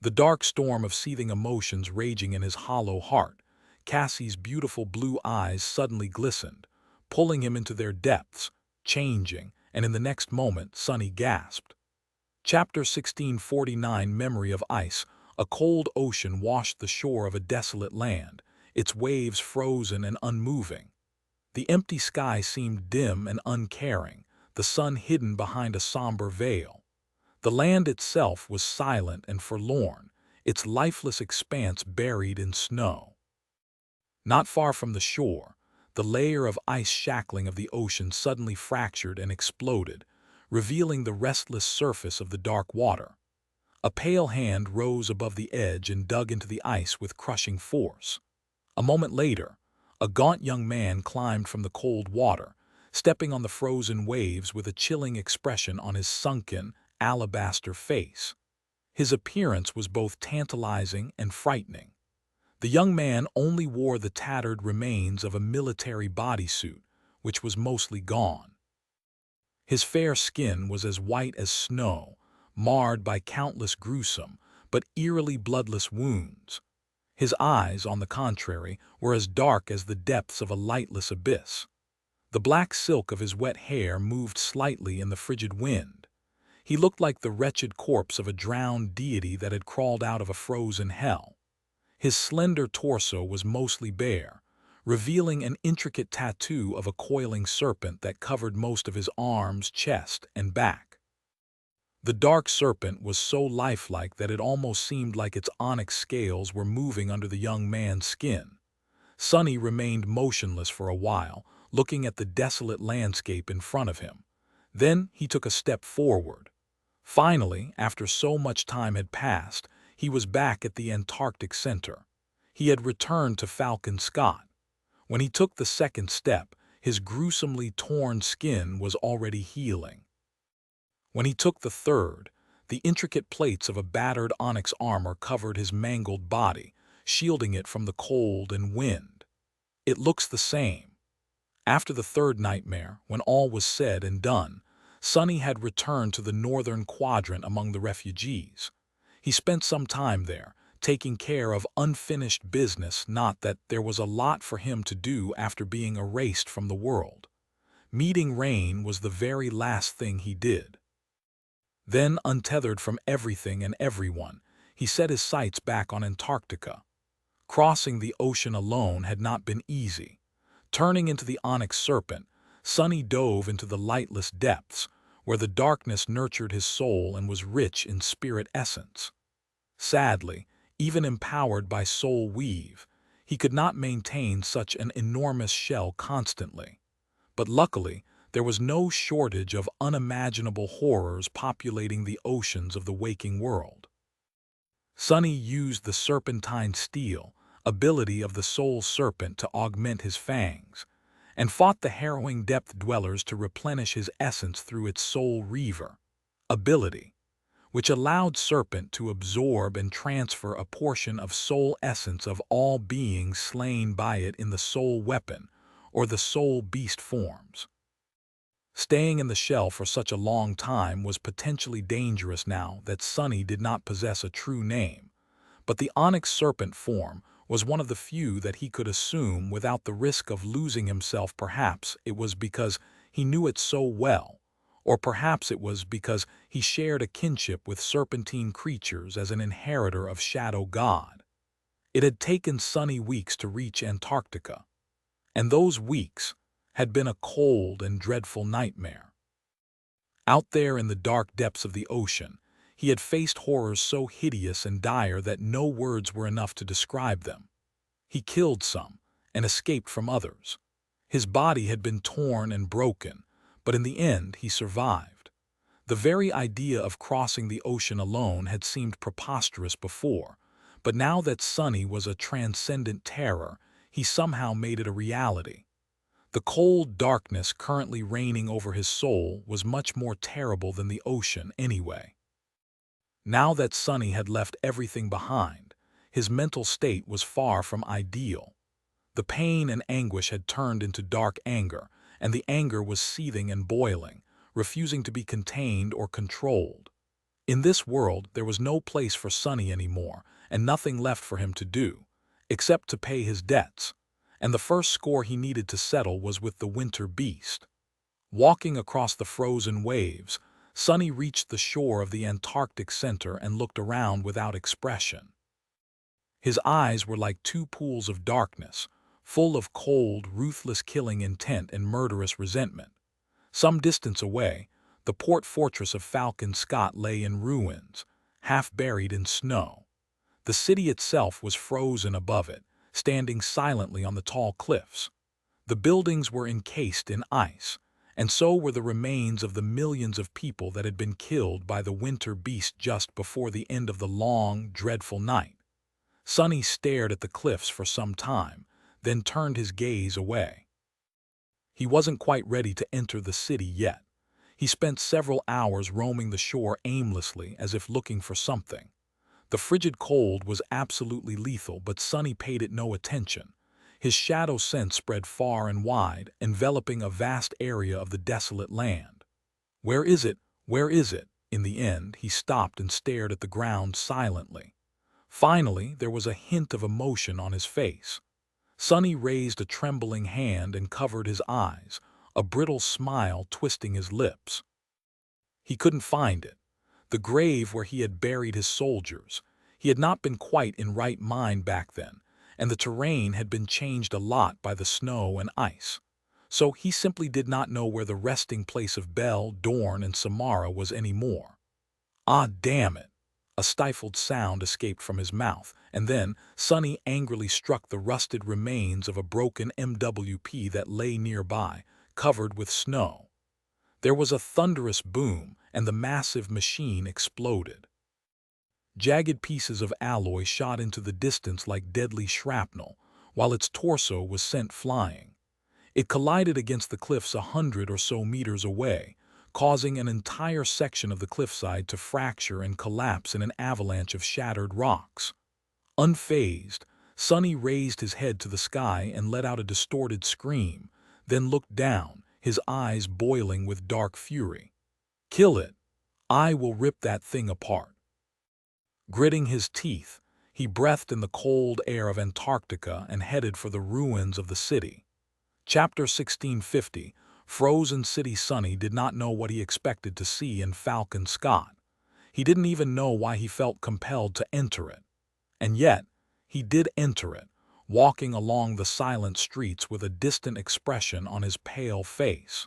The dark storm of seething emotions raging in his hollow heart. Cassie's beautiful blue eyes suddenly glistened, pulling him into their depths, changing, and in the next moment Sonny gasped. Chapter 1649. Memory of Ice. A cold ocean washed the shore of a desolate land, its waves frozen and unmoving. The empty sky seemed dim and uncaring, the sun hidden behind a somber veil. The land itself was silent and forlorn, its lifeless expanse buried in snow. Not far from the shore, the layer of ice shackling of the ocean suddenly fractured and exploded, revealing the restless surface of the dark water. A pale hand rose above the edge and dug into the ice with crushing force. A moment later, a gaunt young man climbed from the cold water, stepping on the frozen waves with a chilling expression on his sunken, alabaster face. His appearance was both tantalizing and frightening. The young man only wore the tattered remains of a military bodysuit, which was mostly gone. His fair skin was as white as snow, marred by countless gruesome but eerily bloodless wounds. His eyes, on the contrary, were as dark as the depths of a lightless abyss. The black silk of his wet hair moved slightly in the frigid wind. He looked like the wretched corpse of a drowned deity that had crawled out of a frozen hell. His slender torso was mostly bare, revealing an intricate tattoo of a coiling serpent that covered most of his arms, chest, and back. The dark serpent was so lifelike that it almost seemed like its onyx scales were moving under the young man's skin. Sonny remained motionless for a while, looking at the desolate landscape in front of him. Then he took a step forward. Finally, after so much time had passed, he was back at the Antarctic Center. He had returned to Falcon Scott. When he took the second step, his gruesomely torn skin was already healing. When he took the third, the intricate plates of a battered onyx armor covered his mangled body, shielding it from the cold and wind. It looks the same. After the third nightmare, when all was said and done, Sonny had returned to the northern quadrant among the refugees. He spent some time there, taking care of unfinished business, not that there was a lot for him to do after being erased from the world. Meeting Rain was the very last thing he did. Then, untethered from everything and everyone, he set his sights back on Antarctica. Crossing the ocean alone had not been easy. Turning into the onyx serpent, Sonny dove into the lightless depths, where the darkness nurtured his soul and was rich in spirit essence. Sadly, even empowered by soul weave, he could not maintain such an enormous shell constantly. But luckily, there was no shortage of unimaginable horrors populating the oceans of the waking world. Sonny used the serpentine steel, ability of the soul serpent, to augment his fangs, and fought the harrowing depth dwellers to replenish his essence through its soul reaver ability, which allowed serpent to absorb and transfer a portion of soul essence of all beings slain by it in the soul weapon or the soul beast forms. Staying in the shell for such a long time was potentially dangerous now that Sonny did not possess a true name, but the onyx serpent form was one of the few that he could assume without the risk of losing himself. Perhaps it was because he knew it so well, or perhaps it was because he shared a kinship with serpentine creatures as an inheritor of Shadow God. It had taken Sunny weeks to reach Antarctica, and those weeks had been a cold and dreadful nightmare. Out there in the dark depths of the ocean, he had faced horrors so hideous and dire that no words were enough to describe them. He killed some and escaped from others. His body had been torn and broken, but in the end he survived. The very idea of crossing the ocean alone had seemed preposterous before, but now that Sunny was a transcendent terror, he somehow made it a reality. The cold darkness currently reigning over his soul was much more terrible than the ocean anyway. Now that Sunny had left everything behind, his mental state was far from ideal. The pain and anguish had turned into dark anger, and the anger was seething and boiling, refusing to be contained or controlled. In this world, there was no place for Sunny anymore, and nothing left for him to do, except to pay his debts, and the first score he needed to settle was with the winter beast. Walking across the frozen waves, Sunny reached the shore of the Antarctic center and looked around without expression. His eyes were like two pools of darkness, full of cold, ruthless killing intent and murderous resentment. Some distance away, the port fortress of Falcon Scott lay in ruins, half buried in snow. The city itself was frozen above it, standing silently on the tall cliffs. The buildings were encased in ice, and so were the remains of the millions of people that had been killed by the winter beast just before the end of the long, dreadful night. Sunny stared at the cliffs for some time, then turned his gaze away. He wasn't quite ready to enter the city yet. He spent several hours roaming the shore aimlessly as if looking for something. The frigid cold was absolutely lethal, but Sunny paid it no attention. His shadow scent spread far and wide, enveloping a vast area of the desolate land. Where is it? Where is it? In the end, he stopped and stared at the ground silently. Finally, there was a hint of emotion on his face. Sunny raised a trembling hand and covered his eyes, a brittle smile twisting his lips. He couldn't find it. The grave where he had buried his soldiers. He had not been quite in right mind back then, and the terrain had been changed a lot by the snow and ice. So he simply did not know where the resting place of Belle, Dorn, and Samara was anymore. Ah, damn it! A stifled sound escaped from his mouth, and then Sunny angrily struck the rusted remains of a broken MWP that lay nearby, covered with snow. There was a thunderous boom, and the massive machine exploded. Jagged pieces of alloy shot into the distance like deadly shrapnel, while its torso was sent flying. It collided against the cliffs 100 or so meters away, causing an entire section of the cliffside to fracture and collapse in an avalanche of shattered rocks. Unfazed, Sunny raised his head to the sky and let out a distorted scream, then looked down, his eyes boiling with dark fury. "Kill it! I will rip that thing apart." Gritting his teeth, he breathed in the cold air of Antarctica and headed for the ruins of the city. Chapter 1650. Frozen City. Sunny did not know what he expected to see in Falcon Scott. He didn't even know why he felt compelled to enter it. And yet, he did enter it, walking along the silent streets with a distant expression on his pale face.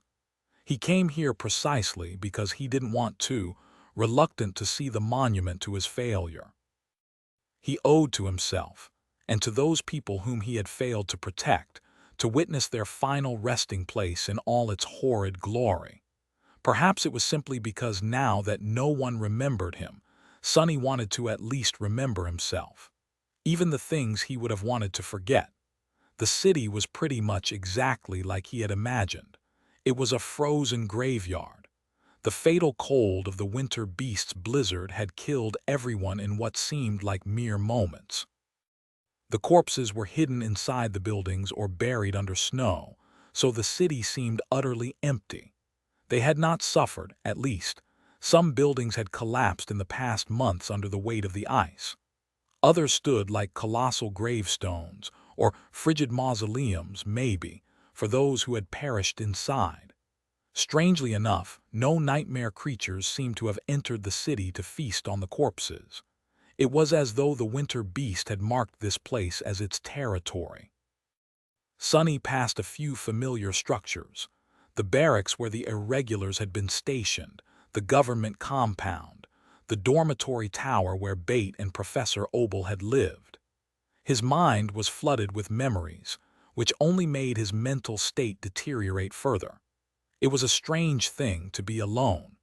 He came here precisely because he didn't want to, reluctant to see the monument to his failure. He owed to himself, and to those people whom he had failed to protect, to witness their final resting place in all its horrid glory. Perhaps it was simply because now that no one remembered him, Sunny wanted to at least remember himself. Even the things he would have wanted to forget. The city was pretty much exactly like he had imagined. It was a frozen graveyard. The fatal cold of the winter beast's blizzard had killed everyone in what seemed like mere moments. The corpses were hidden inside the buildings or buried under snow, so the city seemed utterly empty. They had not suffered, at least. Some buildings had collapsed in the past months under the weight of the ice. Others stood like colossal gravestones, or frigid mausoleums, maybe, for those who had perished inside. Strangely enough, no nightmare creatures seemed to have entered the city to feast on the corpses. It was as though the winter beast had marked this place as its territory. Sonny passed a few familiar structures: the barracks where the irregulars had been stationed, the government compound, the dormitory tower where Bate and Professor Obel had lived. His mind was flooded with memories, which only made his mental state deteriorate further. It was a strange thing to be alone.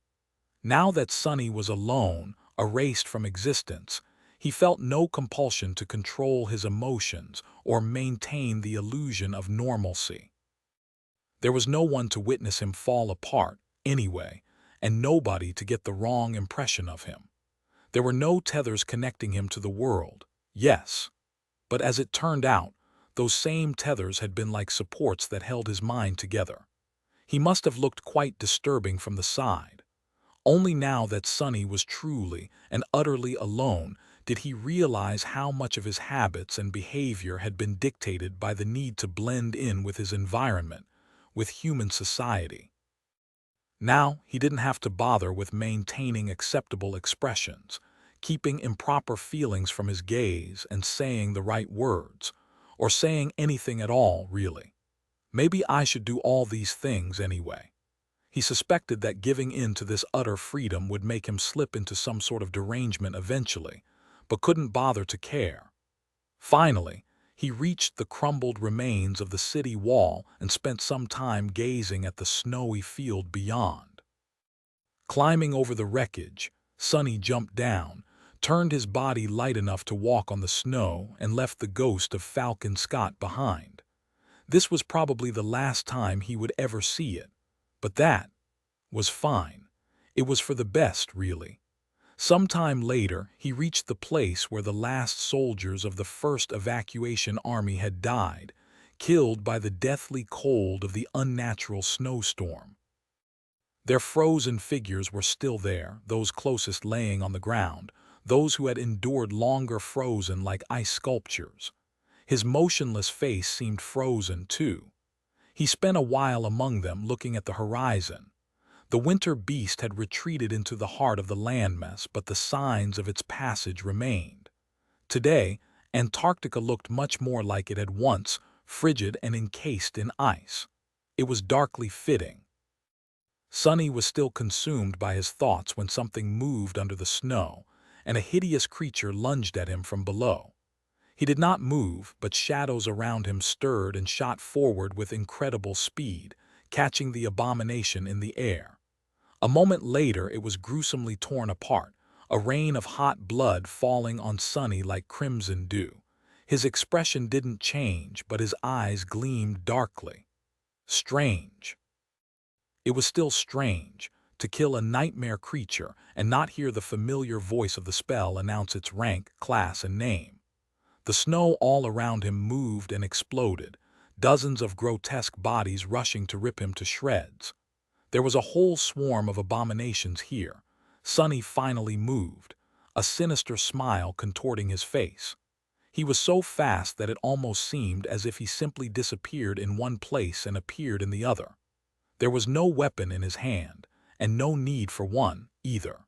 Now that Sonny was alone, erased from existence, he felt no compulsion to control his emotions or maintain the illusion of normalcy. There was no one to witness him fall apart, anyway, and nobody to get the wrong impression of him. There were no tethers connecting him to the world, yes, but as it turned out, those same tethers had been like supports that held his mind together. He must have looked quite disturbing from the side. Only now that Sonny was truly and utterly alone did he realize how much of his habits and behavior had been dictated by the need to blend in with his environment, with human society. Now he didn't have to bother with maintaining acceptable expressions, keeping improper feelings from his gaze and saying the right words, or saying anything at all, really. Maybe I should do all these things anyway. He suspected that giving in to this utter freedom would make him slip into some sort of derangement eventually, but couldn't bother to care. Finally, he reached the crumbled remains of the city wall and spent some time gazing at the snowy field beyond. Climbing over the wreckage, Sonny jumped down, turned his body light enough to walk on the snow, and left the ghost of Falcon Scott behind. This was probably the last time he would ever see it, but that was fine. It was for the best, really. Sometime later, he reached the place where the last soldiers of the first evacuation army had died, killed by the deathly cold of the unnatural snowstorm. Their frozen figures were still there, those closest laying on the ground, those who had endured longer frozen like ice sculptures. His motionless face seemed frozen, too. He spent a while among them, looking at the horizon. The winter beast had retreated into the heart of the landmass, but the signs of its passage remained. Today, Antarctica looked much more like it had once, frigid and encased in ice. It was darkly fitting. Sonny was still consumed by his thoughts when something moved under the snow, and a hideous creature lunged at him from below. He did not move, but shadows around him stirred and shot forward with incredible speed, catching the abomination in the air. A moment later it was gruesomely torn apart, a rain of hot blood falling on Sonny like crimson dew. His expression didn't change, but his eyes gleamed darkly. Strange. It was still strange to kill a nightmare creature and not hear the familiar voice of the spell announce its rank, class, and name. The snow all around him moved and exploded, dozens of grotesque bodies rushing to rip him to shreds. There was a whole swarm of abominations here. Sonny finally moved, a sinister smile contorting his face. He was so fast that it almost seemed as if he simply disappeared in one place and appeared in the other. There was no weapon in his hand, and no need for one, either.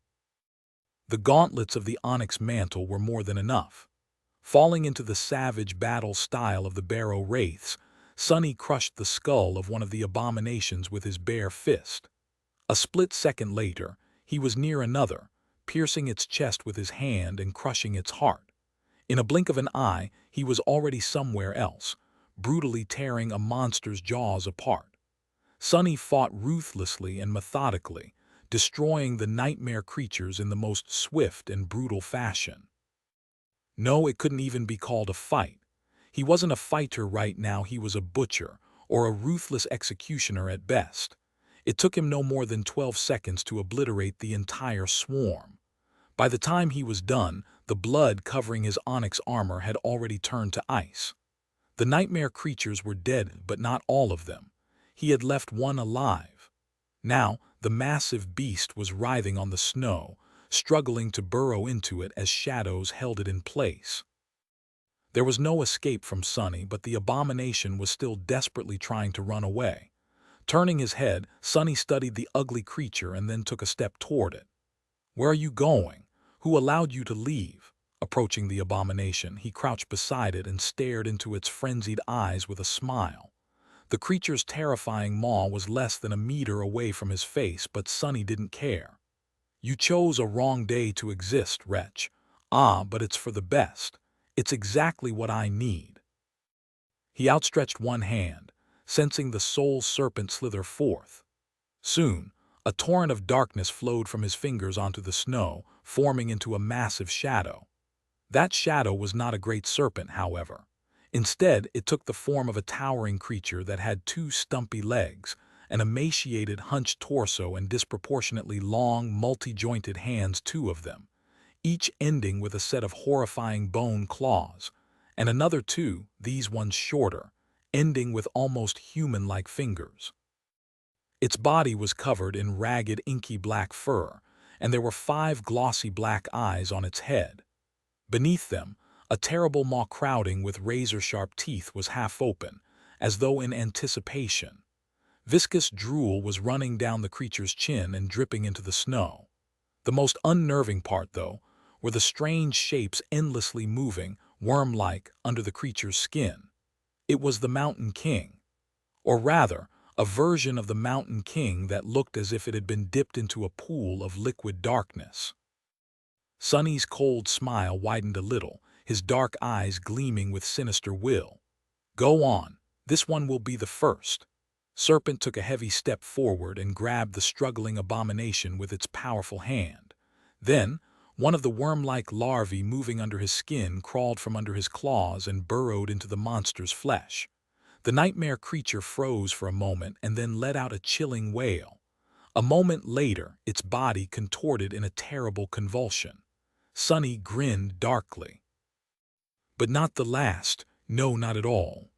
The gauntlets of the onyx mantle were more than enough. Falling into the savage battle style of the Barrow Wraiths, Sonny crushed the skull of one of the abominations with his bare fist. A split second later, he was near another, piercing its chest with his hand and crushing its heart. In a blink of an eye, he was already somewhere else, brutally tearing a monster's jaws apart. Sonny fought ruthlessly and methodically, destroying the nightmare creatures in the most swift and brutal fashion. No, it couldn't even be called a fight. He wasn't a fighter right now, he was a butcher, or a ruthless executioner at best. It took him no more than 12 seconds to obliterate the entire swarm. By the time he was done, the blood covering his onyx armor had already turned to ice. The nightmare creatures were dead, but not all of them. He had left one alive. Now, the massive beast was writhing on the snow, struggling to burrow into it as shadows held it in place. There was no escape from Sonny, but the abomination was still desperately trying to run away. Turning his head, Sonny studied the ugly creature and then took a step toward it. "Where are you going? Who allowed you to leave?" Approaching the abomination, he crouched beside it and stared into its frenzied eyes with a smile. The creature's terrifying maw was less than a meter away from his face, but Sonny didn't care. "You chose a wrong day to exist, wretch. Ah, but it's for the best. It's exactly what I need." He outstretched one hand, sensing the soul serpent slither forth. Soon, a torrent of darkness flowed from his fingers onto the snow, forming into a massive shadow. That shadow was not a great serpent, however. Instead, it took the form of a towering creature that had two stumpy legs, an emaciated, hunched torso, and disproportionately long, multi-jointed hands, two of them, each ending with a set of horrifying bone claws, and another two, these ones shorter, ending with almost human-like fingers. Its body was covered in ragged, inky black fur, and there were 5 glossy black eyes on its head. Beneath them, a terrible maw crowding with razor-sharp teeth was half open, as though in anticipation. Viscous drool was running down the creature's chin and dripping into the snow. The most unnerving part, though, were the strange shapes endlessly moving, worm-like, under the creature's skin. It was the Mountain King. Or rather, a version of the Mountain King that looked as if it had been dipped into a pool of liquid darkness. Sonny's cold smile widened a little, his dark eyes gleaming with sinister will. "Go on, this one will be the first." Serpent took a heavy step forward and grabbed the struggling abomination with its powerful hand. Then, one of the worm-like larvae moving under his skin crawled from under his claws and burrowed into the monster's flesh. The nightmare creature froze for a moment and then let out a chilling wail. A moment later, its body contorted in a terrible convulsion. Sonny grinned darkly. "But not the last. No, not at all.